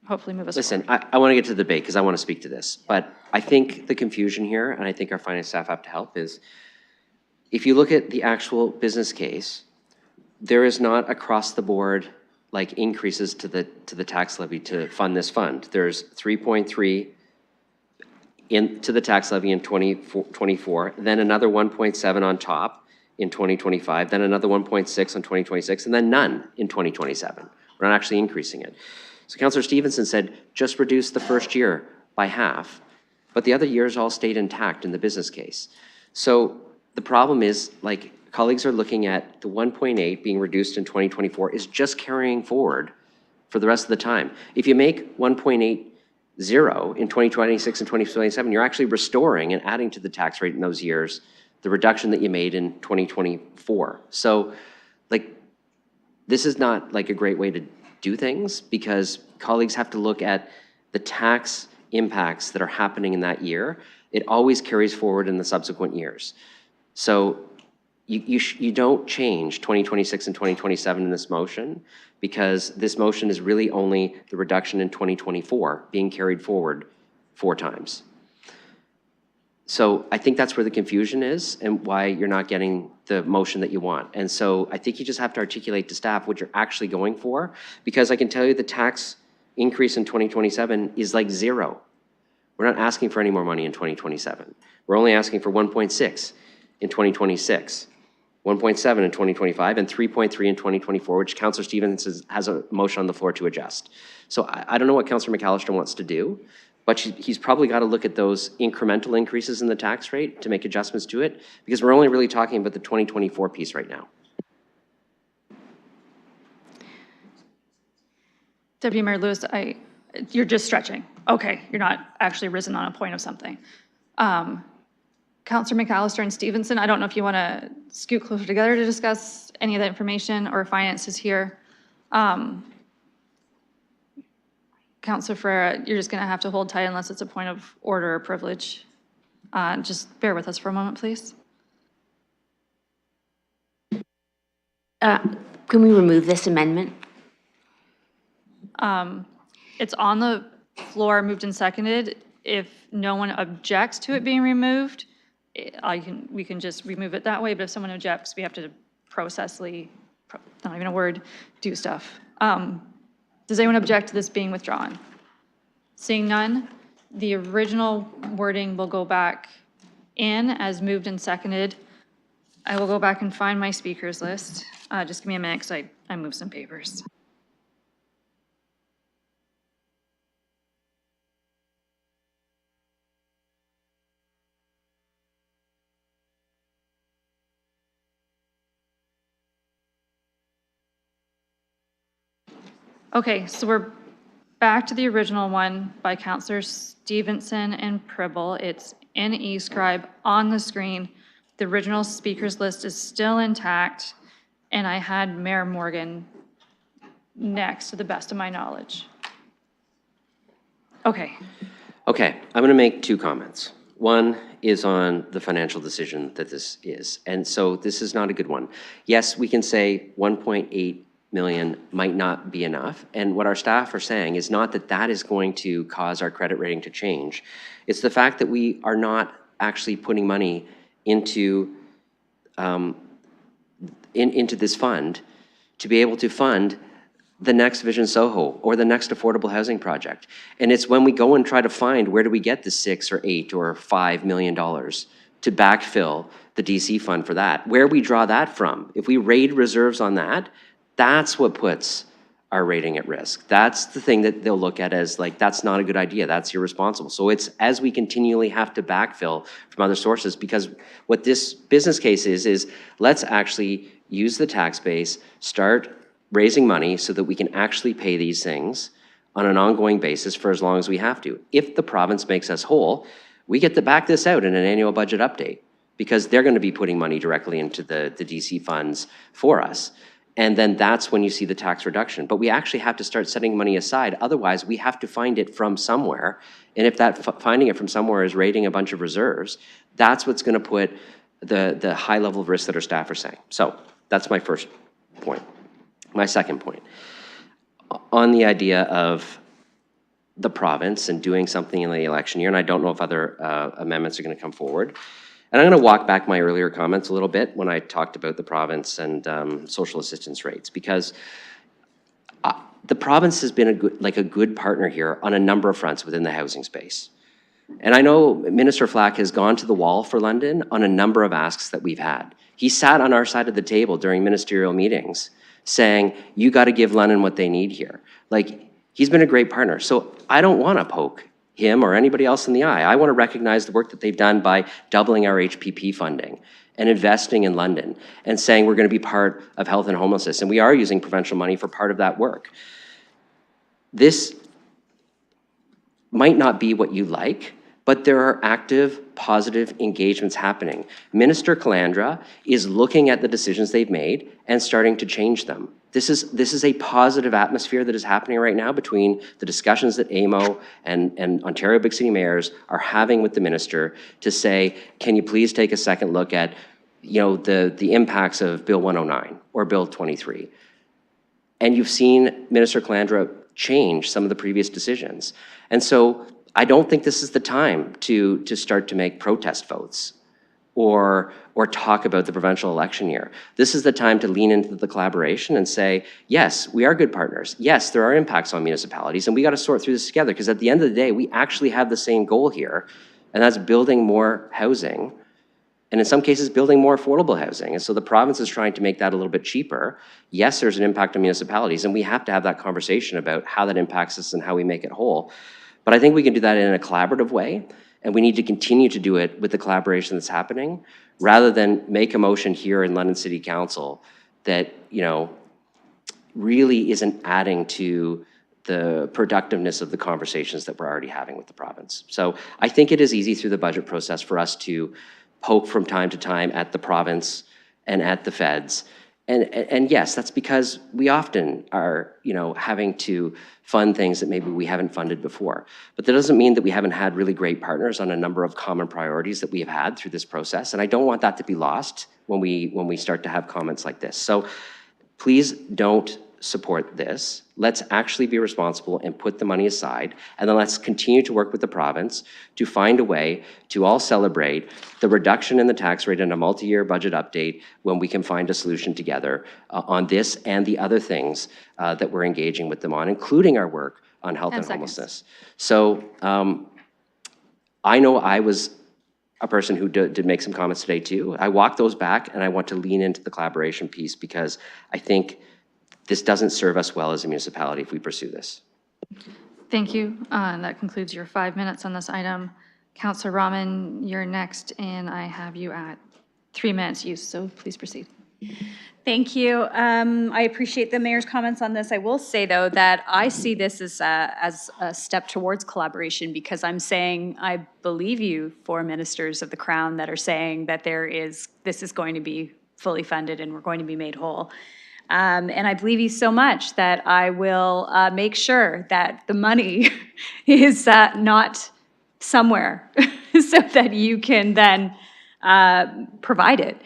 hopefully move us forward. Listen, I want to get to the debate because I want to speak to this, but I think the confusion here, and I think our finance staff have to help, is if you look at the actual business case, there is not across the board like increases to the tax levy to fund this fund. There's 3.3 into the tax levy in 2024, then another 1.7 on top in 2025, then another 1.6 on 2026, and then none in 2027. We're not actually increasing it. So Councillor Stevenson said, just reduce the first year by half, but the other years all stayed intact in the business case. So the problem is, like, colleagues are looking at the 1.8 being reduced in 2024 is just carrying forward for the rest of the time. If you make 1.80 in 2026 and 2027, you're actually restoring and adding to the tax rate in those years the reduction that you made in 2024. So, like, this is not like a great way to do things because colleagues have to look at the tax impacts that are happening in that year. It always carries forward in the subsequent years. So you don't change 2026 and 2027 in this motion because this motion is really only the reduction in 2024 being carried forward 4 times. So I think that's where the confusion is and why you're not getting the motion that you want. And so I think you just have to articulate to staff what you're actually going for, because I can tell you the tax increase in 2027 is like 0. We're not asking for any more money in 2027. We're only asking for 1.6 in 2026, 1.7 in 2025, and 3.3 in 2024, which Councillor Stevens has a motion on the floor to adjust. So I don't know what Councillor McAllister wants to do, but he's probably got to look at those incremental increases in the tax rate to make adjustments to it, because we're only really talking about the 2024 piece right now. Deputy Mayor Lewis, you're just stretching. Okay, you're not actually risen on a point of something. Councillor McAllister and Stevenson, I don't know if you want to scoot closer together to discuss any of that information, or finance is here. Councillor Ferreira, you're just going to have to hold tight unless it's a point of order or privilege. Just bear with us for a moment, please. Can we remove this amendment? It's on the floor, moved and seconded. If no one objects to it being removed, we can just remove it that way, but if someone objects, we have to processly, not even a word, do stuff. Does anyone object to this being withdrawn? Seeing none, the original wording will go back in as moved and seconded. I will go back and find my speakers list. Just give me a minute because I moved some papers. Okay, so we're back to the original one by Councillor Stevenson and Pribble. It's in eScribe on the screen. The original speakers list is still intact, and I had Mayor Morgan next, to the best of my knowledge. Okay. Okay, I'm going to make two comments. One is on the financial decision that this is. And so this is not a good one. Yes, we can say 1.8 million might not be enough. And what our staff are saying is not that that is going to cause our credit rating to change. It's the fact that we are not actually putting money into, into this fund to be able to fund the next Vision Soho or the next affordable housing project. And it's when we go and try to find where do we get the $6 or $8 or $5 million to backfill the DC fund for that, where we draw that from. If we raid reserves on that, that's what puts our rating at risk. That's the thing that they'll look at as like, that's not a good idea, that's irresponsible. So it's as we continually have to backfill from other sources, because what this business case is let's actually use the tax base, start raising money so that we can actually pay these things on an ongoing basis for as long as we have to. If the province makes us whole, we get to back this out in an annual budget update because they're going to be putting money directly into the DC funds for us. And then that's when you see the tax reduction. But we actually have to start setting money aside. Otherwise, we have to find it from somewhere. And if that finding it from somewhere is raiding a bunch of reserves, that's what's going to put the high level of risk that our staff are saying. So that's my first point. My second point, on the idea of the province and doing something in the election year, and I don't know if other amendments are going to come forward. And I'm going to walk back my earlier comments a little bit when I talked about the province and social assistance rates, because the province has been a good partner here on a number of fronts within the housing space. And I know Minister Flack has gone to the wall for London on a number of asks that we've had. He sat on our side of the table during ministerial meetings saying, you got to give London what they need here. Like, he's been a great partner. So I don't want to poke him or anybody else in the eye. I want to recognize the work that they've done by doubling our HPP funding and investing in London and saying we're going to be part of health and homelessness. And we are using provincial money for part of that work. This might not be what you like, but there are active, positive engagements happening. Minister Calandra is looking at the decisions they've made and starting to change them. This is a positive atmosphere that is happening right now between the discussions that AMO and Ontario Big City Mayors are having with the minister to say, can you please take a second look at, the impacts of Bill 109 or Bill 23. And you've seen Minister Calandra change some of the previous decisions. And so I don't think this is the time to start to make protest votes or talk about the provincial election year. This is the time to lean into the collaboration and say, yes, we are good partners. Yes, there are impacts on municipalities, and we got to sort through this together, because at the end of the day, we actually have the same goal here, and that's building more housing, and in some cases, building more affordable housing. And so the province is trying to make that a little bit cheaper. Yes, there's an impact on municipalities, and we have to have that conversation about how that impacts us and how we make it whole. But I think we can do that in a collaborative way, and we need to continue to do it with the collaboration that's happening, rather than make a motion here in London City Council that, really isn't adding to the productiveness of the conversations that we're already having with the province. So I think it is easy through the budget process for us to poke from time to time at the province and at the feds. And yes, that's because we often are, having to fund things that maybe we haven't funded before. But that doesn't mean that we haven't had really great partners on a number of common priorities that we have had through this process. And I don't want that to be lost when we start to have comments like this. So please don't support this. Let's actually be responsible and put the money aside. And then let's continue to work with the province to find a way to all celebrate the reduction in the tax rate in a multi-year budget update when we can find a solution together on this and the other things that we're engaging with them on, including our work on health and homelessness. So I know I was a person who did make some comments today too. I walk those back, and I want to lean into the collaboration piece because I think this doesn't serve us well as a municipality if we pursue this. Thank you. And that concludes your 5 minutes on this item. Councillor Rahman, you're next, and I have you at 3 minutes use, so please proceed. Thank you. I appreciate the mayor's comments on this. I will say, though, that I see this as a step towards collaboration because I'm saying I believe you for ministers of the Crown that are saying that this is going to be fully funded and we're going to be made whole. And I believe you so much that I will make sure that the money is not somewhere so that you can then provide it.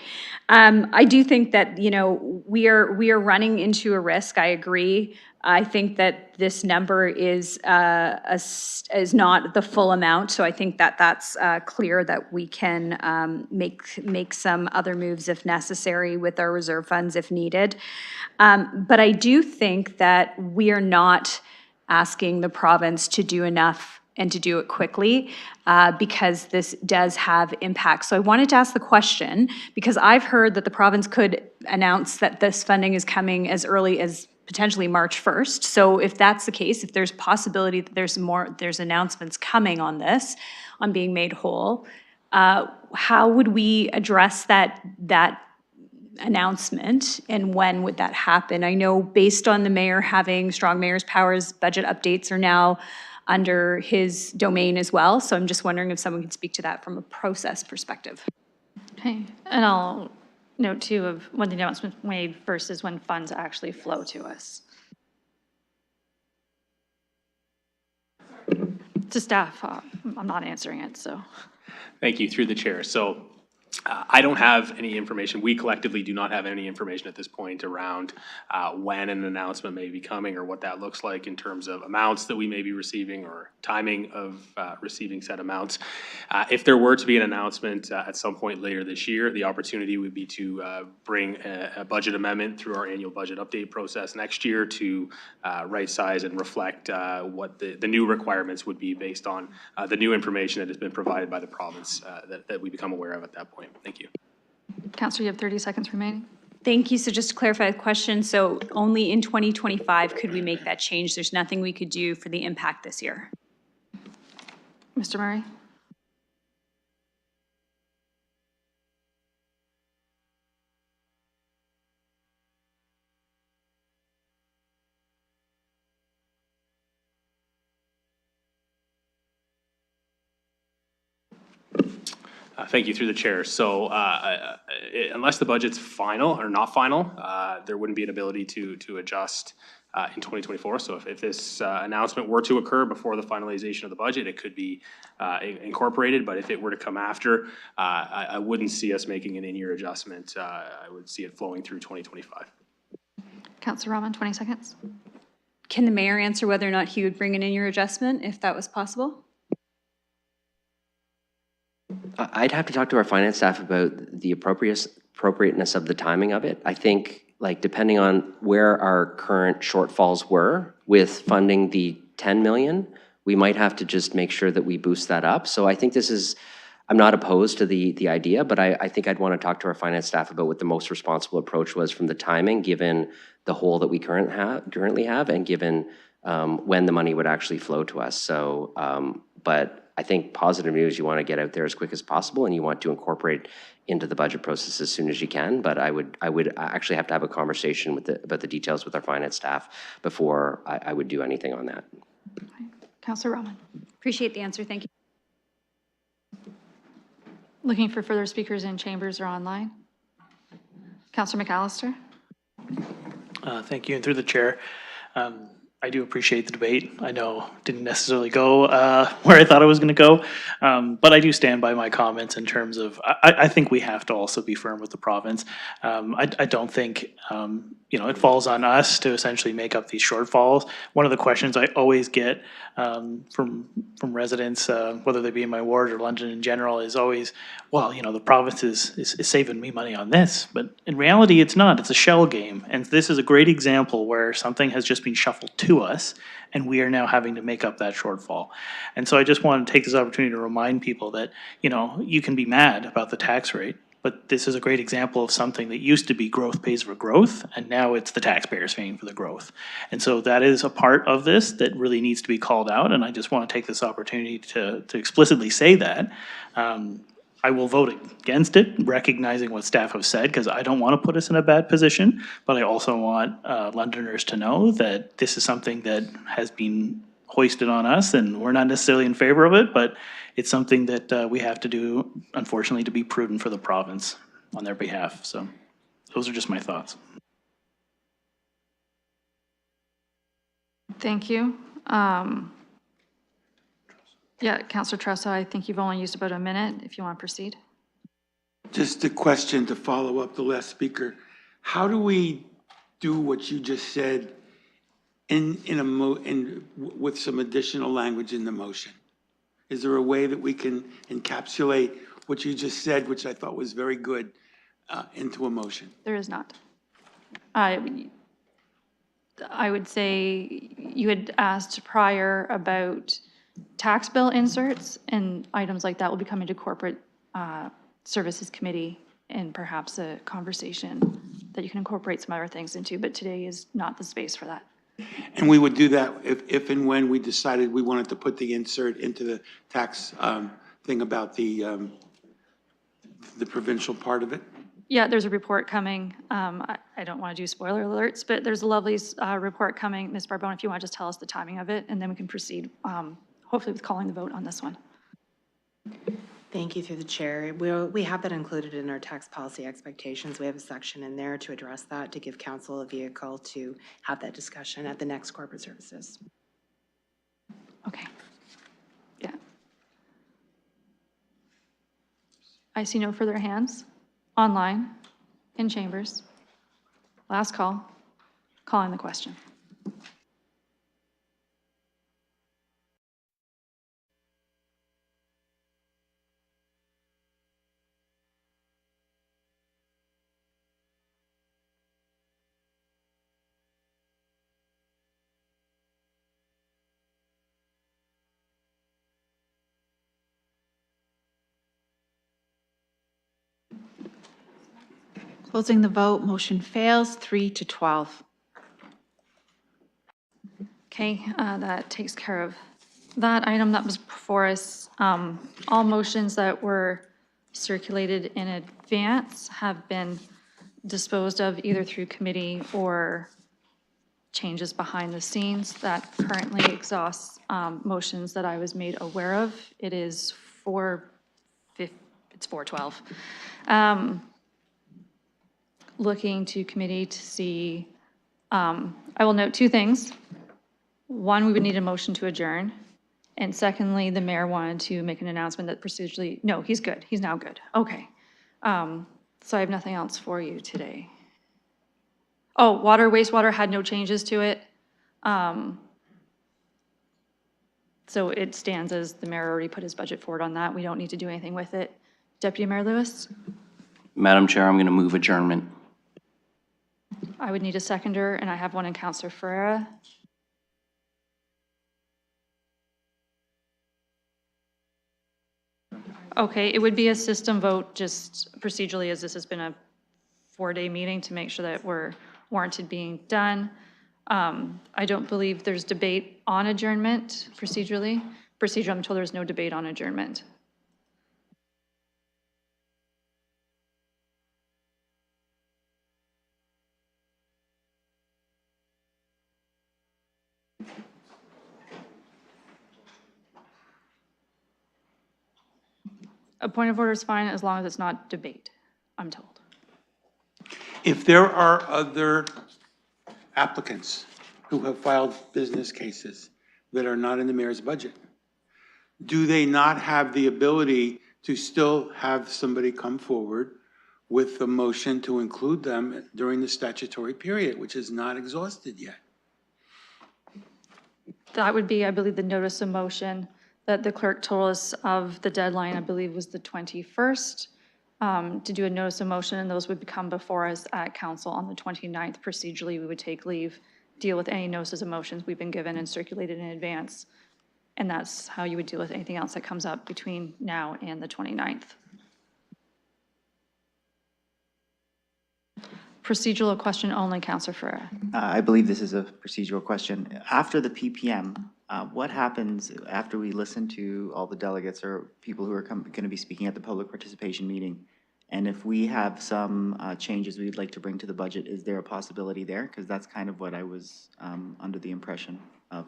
I do think that, we are running into a risk. I agree. I think that this number is not the full amount. So I think that that's clear that we can make some other moves if necessary with our reserve funds if needed. But I do think that we are not asking the province to do enough and to do it quickly because this does have impact. So I wanted to ask the question because I've heard that the province could announce that this funding is coming as early as potentially March 1st. So if that's the case, if there's possibility that there's announcements coming on this, on being made whole, how would we address that announcement and when would that happen? I know based on the mayor having strong mayor's powers, budget updates are now under his domain as well. So I'm just wondering if someone could speak to that from a process perspective. Okay, and I'll note too of when the announcement's made versus when funds actually flow to us. To staff, I'm not answering it, so. Thank you, through the chair. So I don't have any information. We collectively do not have any information at this point around when an announcement may be coming or what that looks like in terms of amounts that we may be receiving or timing of receiving said amounts. If there were to be an announcement at some point later this year, the opportunity would be to bring a budget amendment through our annual budget update process next year to right size and reflect what the new requirements would be based on the new information that has been provided by the province that we become aware of at that point. Thank you. Councillor, you have 30 seconds remaining. Thank you. So just to clarify the question, so only in 2025 could we make that change? There's nothing we could do for the impact this year. Mr. Murray? Thank you, through the chair. So unless the budget's final or not final, there wouldn't be an ability to adjust in 2024. So if this announcement were to occur before the finalization of the budget, it could be incorporated. But if it were to come after, I wouldn't see us making an in-year adjustment. I would see it flowing through 2025. Councillor Rahman, 20 seconds. Can the mayor answer whether or not he would bring an in-year adjustment if that was possible? I'd have to talk to our finance staff about the appropriateness of the timing of it. I think, like, depending on where our current shortfalls were with funding the 10 million, we might have to just make sure that we boost that up. So I think I'm not opposed to the idea, but I think I'd want to talk to our finance staff about what the most responsible approach was from the timing, given the hole that we currently have and given when the money would actually flow to us. So, but I think positive news, you want to get out there as quick as possible and you want to incorporate into the budget process as soon as you can. But I would actually have to have a conversation about the details with our finance staff before I would do anything on that. Councillor Rahman. Appreciate the answer. Thank you. Looking for further speakers in chambers or online? Councillor McAllister. Thank you, and through the chair. I do appreciate the debate. I know it didn't necessarily go where I thought it was going to go, but I do stand by my comments in terms of I think we have to also be firm with the province. I don't think it falls on us to essentially make up these shortfalls. One of the questions I always get from residents, whether they be in my ward or London in general, is always, well, the province is saving me money on this, but in reality, it's not. It's a shell game, and this is a great example where something has just been shuffled to to us, and we are now having to make up that shortfall. And so I just want to take this opportunity to remind people that, you know, you can be mad about the tax rate, but this is a great example of something that used to be growth pays for growth, and now it's the taxpayers paying for the growth. And so that is a part of this that really needs to be called out, and I just want to take this opportunity to explicitly say that. I will vote against it, recognizing what staff have said, because I don't want to put us in a bad position, but I also want Londoners to know that this is something that has been hoisted on us, and we're not necessarily in favor of it, but it's something that we have to do, unfortunately, to be prudent for the province on their behalf. So those are just my thoughts. Thank you. Yeah, Councillor Tressa, I think you've only used about a minute, if you want to proceed. Just a question to follow up the last speaker. How do we do what you just said with some additional language in the motion? Is there a way that we can encapsulate what you just said, which I thought was very good, into a motion? There is not. I would say you had asked prior about tax bill inserts, and items like that will be coming to Corporate Services Committee, and perhaps a conversation that you can incorporate some other things into, but today is not the space for that. And we would do that if and when we decided we wanted to put the insert into the tax thing about the provincial part of it? Yeah, there's a report coming. I don't want to do spoiler alerts, but there's a lovely report coming. Ms. Barbone, if you want to just tell us the timing of it, and then we can proceed, hopefully with calling the vote on this one. Thank you through the chair. We have that included in our tax policy expectations. We have a section in there to address that, to give council a vehicle to have that discussion at the next corporate services. Okay. Yeah. I see no further hands online, in chambers. Last call, calling the question. Closing the vote, motion fails 3-12. Okay, that takes care of that item that was before us. All motions that were circulated in advance have been disposed of either through committee or changes behind the scenes. That currently exhausts motions that I was made aware of. It is 4:12. Looking to committee to see, I will note two things. One, we would need a motion to adjourn. And secondly, the mayor wanted to make an announcement that procedurally, no, he's good. He's now good. Okay. So I have nothing else for you today. Oh, water, wastewater had no changes to it. So it stands as the mayor already put his budget forward on that. We don't need to do anything with it. Deputy Mayor Lewis? Madam Chair, I'm going to move adjournment. I would need a seconder, and I have one in Councillor Ferreira. Okay, it would be a system vote, just procedurally, as this has been a 4-day meeting, to make sure that we're warranted being done. I don't believe there's debate on adjournment procedurally. Procedure, I'm told there's no debate on adjournment. A point of order is fine as long as it's not debate, I'm told. If there are other applicants who have filed business cases that are not in the mayor's budget, do they not have the ability to still have somebody come forward with a motion to include them during the statutory period, which is not exhausted yet? That would be, I believe, the notice of motion that the clerk told us of. The deadline, I believe, was the 21st to do a notice of motion, and those would come before us at council on the 29th. Procedurally, we would take leave deal with any notices of motions we've been given and circulated in advance. And that's how you would deal with anything else that comes up between now and the 29th. Procedural question only, Councillor Ferreira. I believe this is a procedural question. After the PPM, what happens after we listen to all the delegates or people who are going to be speaking at the public participation meeting? And if we have some changes we'd like to bring to the budget, is there a possibility there? Because that's kind of what I was under the impression of.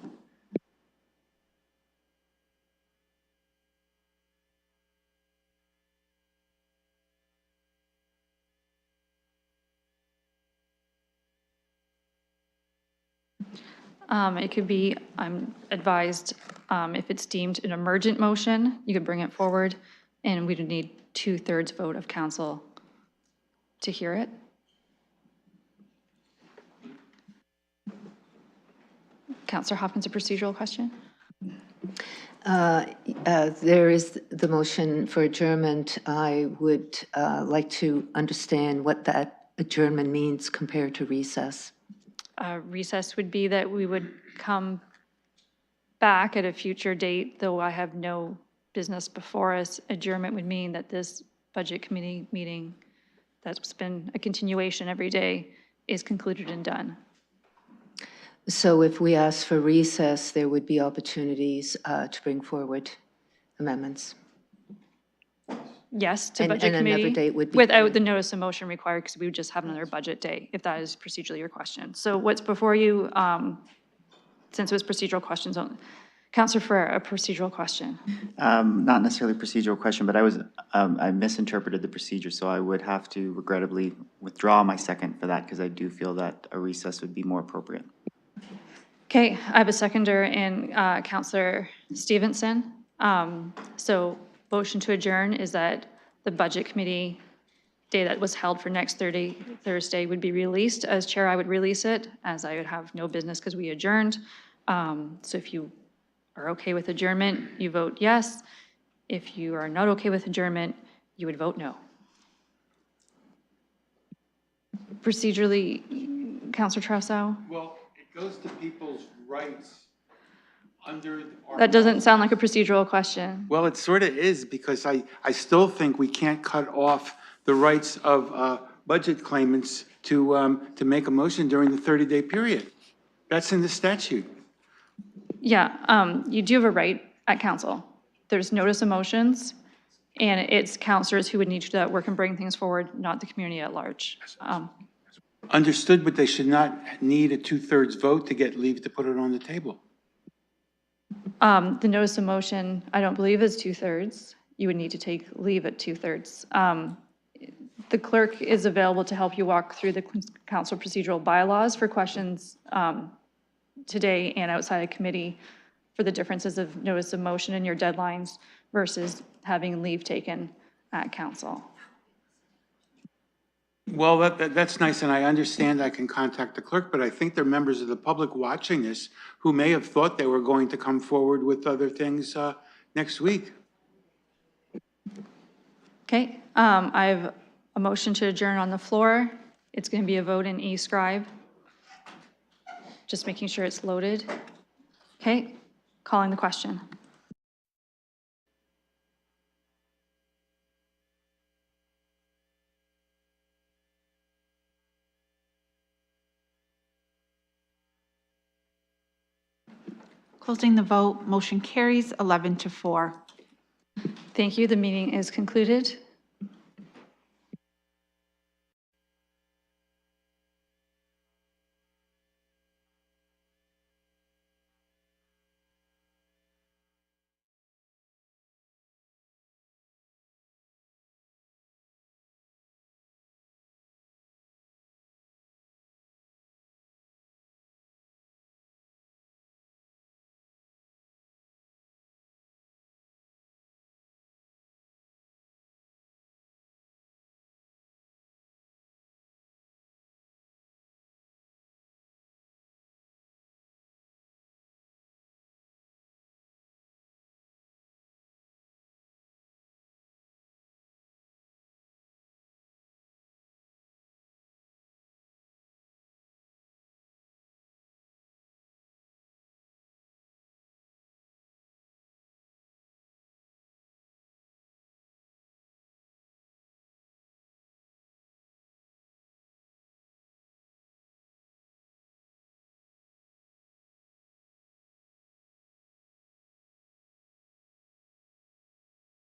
It could be, I'm advised, if it's deemed an emergent motion, you could bring it forward, and we would need 2/3 vote of council to hear it. Councillor Hopkins, a procedural question? There is the motion for adjournment. I would like to understand what that adjournment means compared to recess. Recess would be that we would come back at a future date, though I have no business before us. Adjournment would mean that this budget committee meeting that's been a continuation every day is concluded and done. So if we ask for recess, there would be opportunities to bring forward amendments. Yes, to And- budget and another committee. date would be Without the notice of motion required, because we would just have another budget day, if that is procedurally your question. So what's before you, since it was procedural questions only. Councillor Ferreira, a procedural question. Not necessarily a procedural question, but I misinterpreted the procedure, so I would have to regrettably withdraw my second for that, because I do feel that a recess would be more appropriate. Okay, I have a seconder in Councillor Stevenson. So motion to adjourn is that the budget committee day that was held for next Thursday would be released. As chair, I would release it, as I would have no business because we adjourned. So if you are okay with adjournment, you vote yes. If you are not okay with adjournment, you would vote no. Procedurally, Councillor Trousseau? Well, it goes to people's rights under our. That doesn't sound like a procedural question. Well, it sort of is, because I still think we can't cut off the rights of budget claimants to make a motion during the 30-day period. That's in the statute. Yeah, you do have a right at council. There's notice of motions, and it's councillors who would need to do that work and bring things forward, not the community at large. Understood, but they should not need a 2/3 vote to get leave to put it on the table. The notice of motion, I don't believe is 2/3. You would need to take leave at 2/3. The clerk is available to help you walk through the council procedural bylaws for questions today and outside of committee for the differences of notice of motion and your deadlines versus having leave taken at council. Well, that's nice, and I understand I can contact the clerk, but I think there are members of the public watching this who may have thought they were going to come forward with other things next week. Okay, I have a motion to adjourn on the floor. It's going to be a vote in e-scribe. Just making sure it's loaded. Okay, calling the question. Closing the vote, motion carries 11-4. Thank you. The meeting is concluded.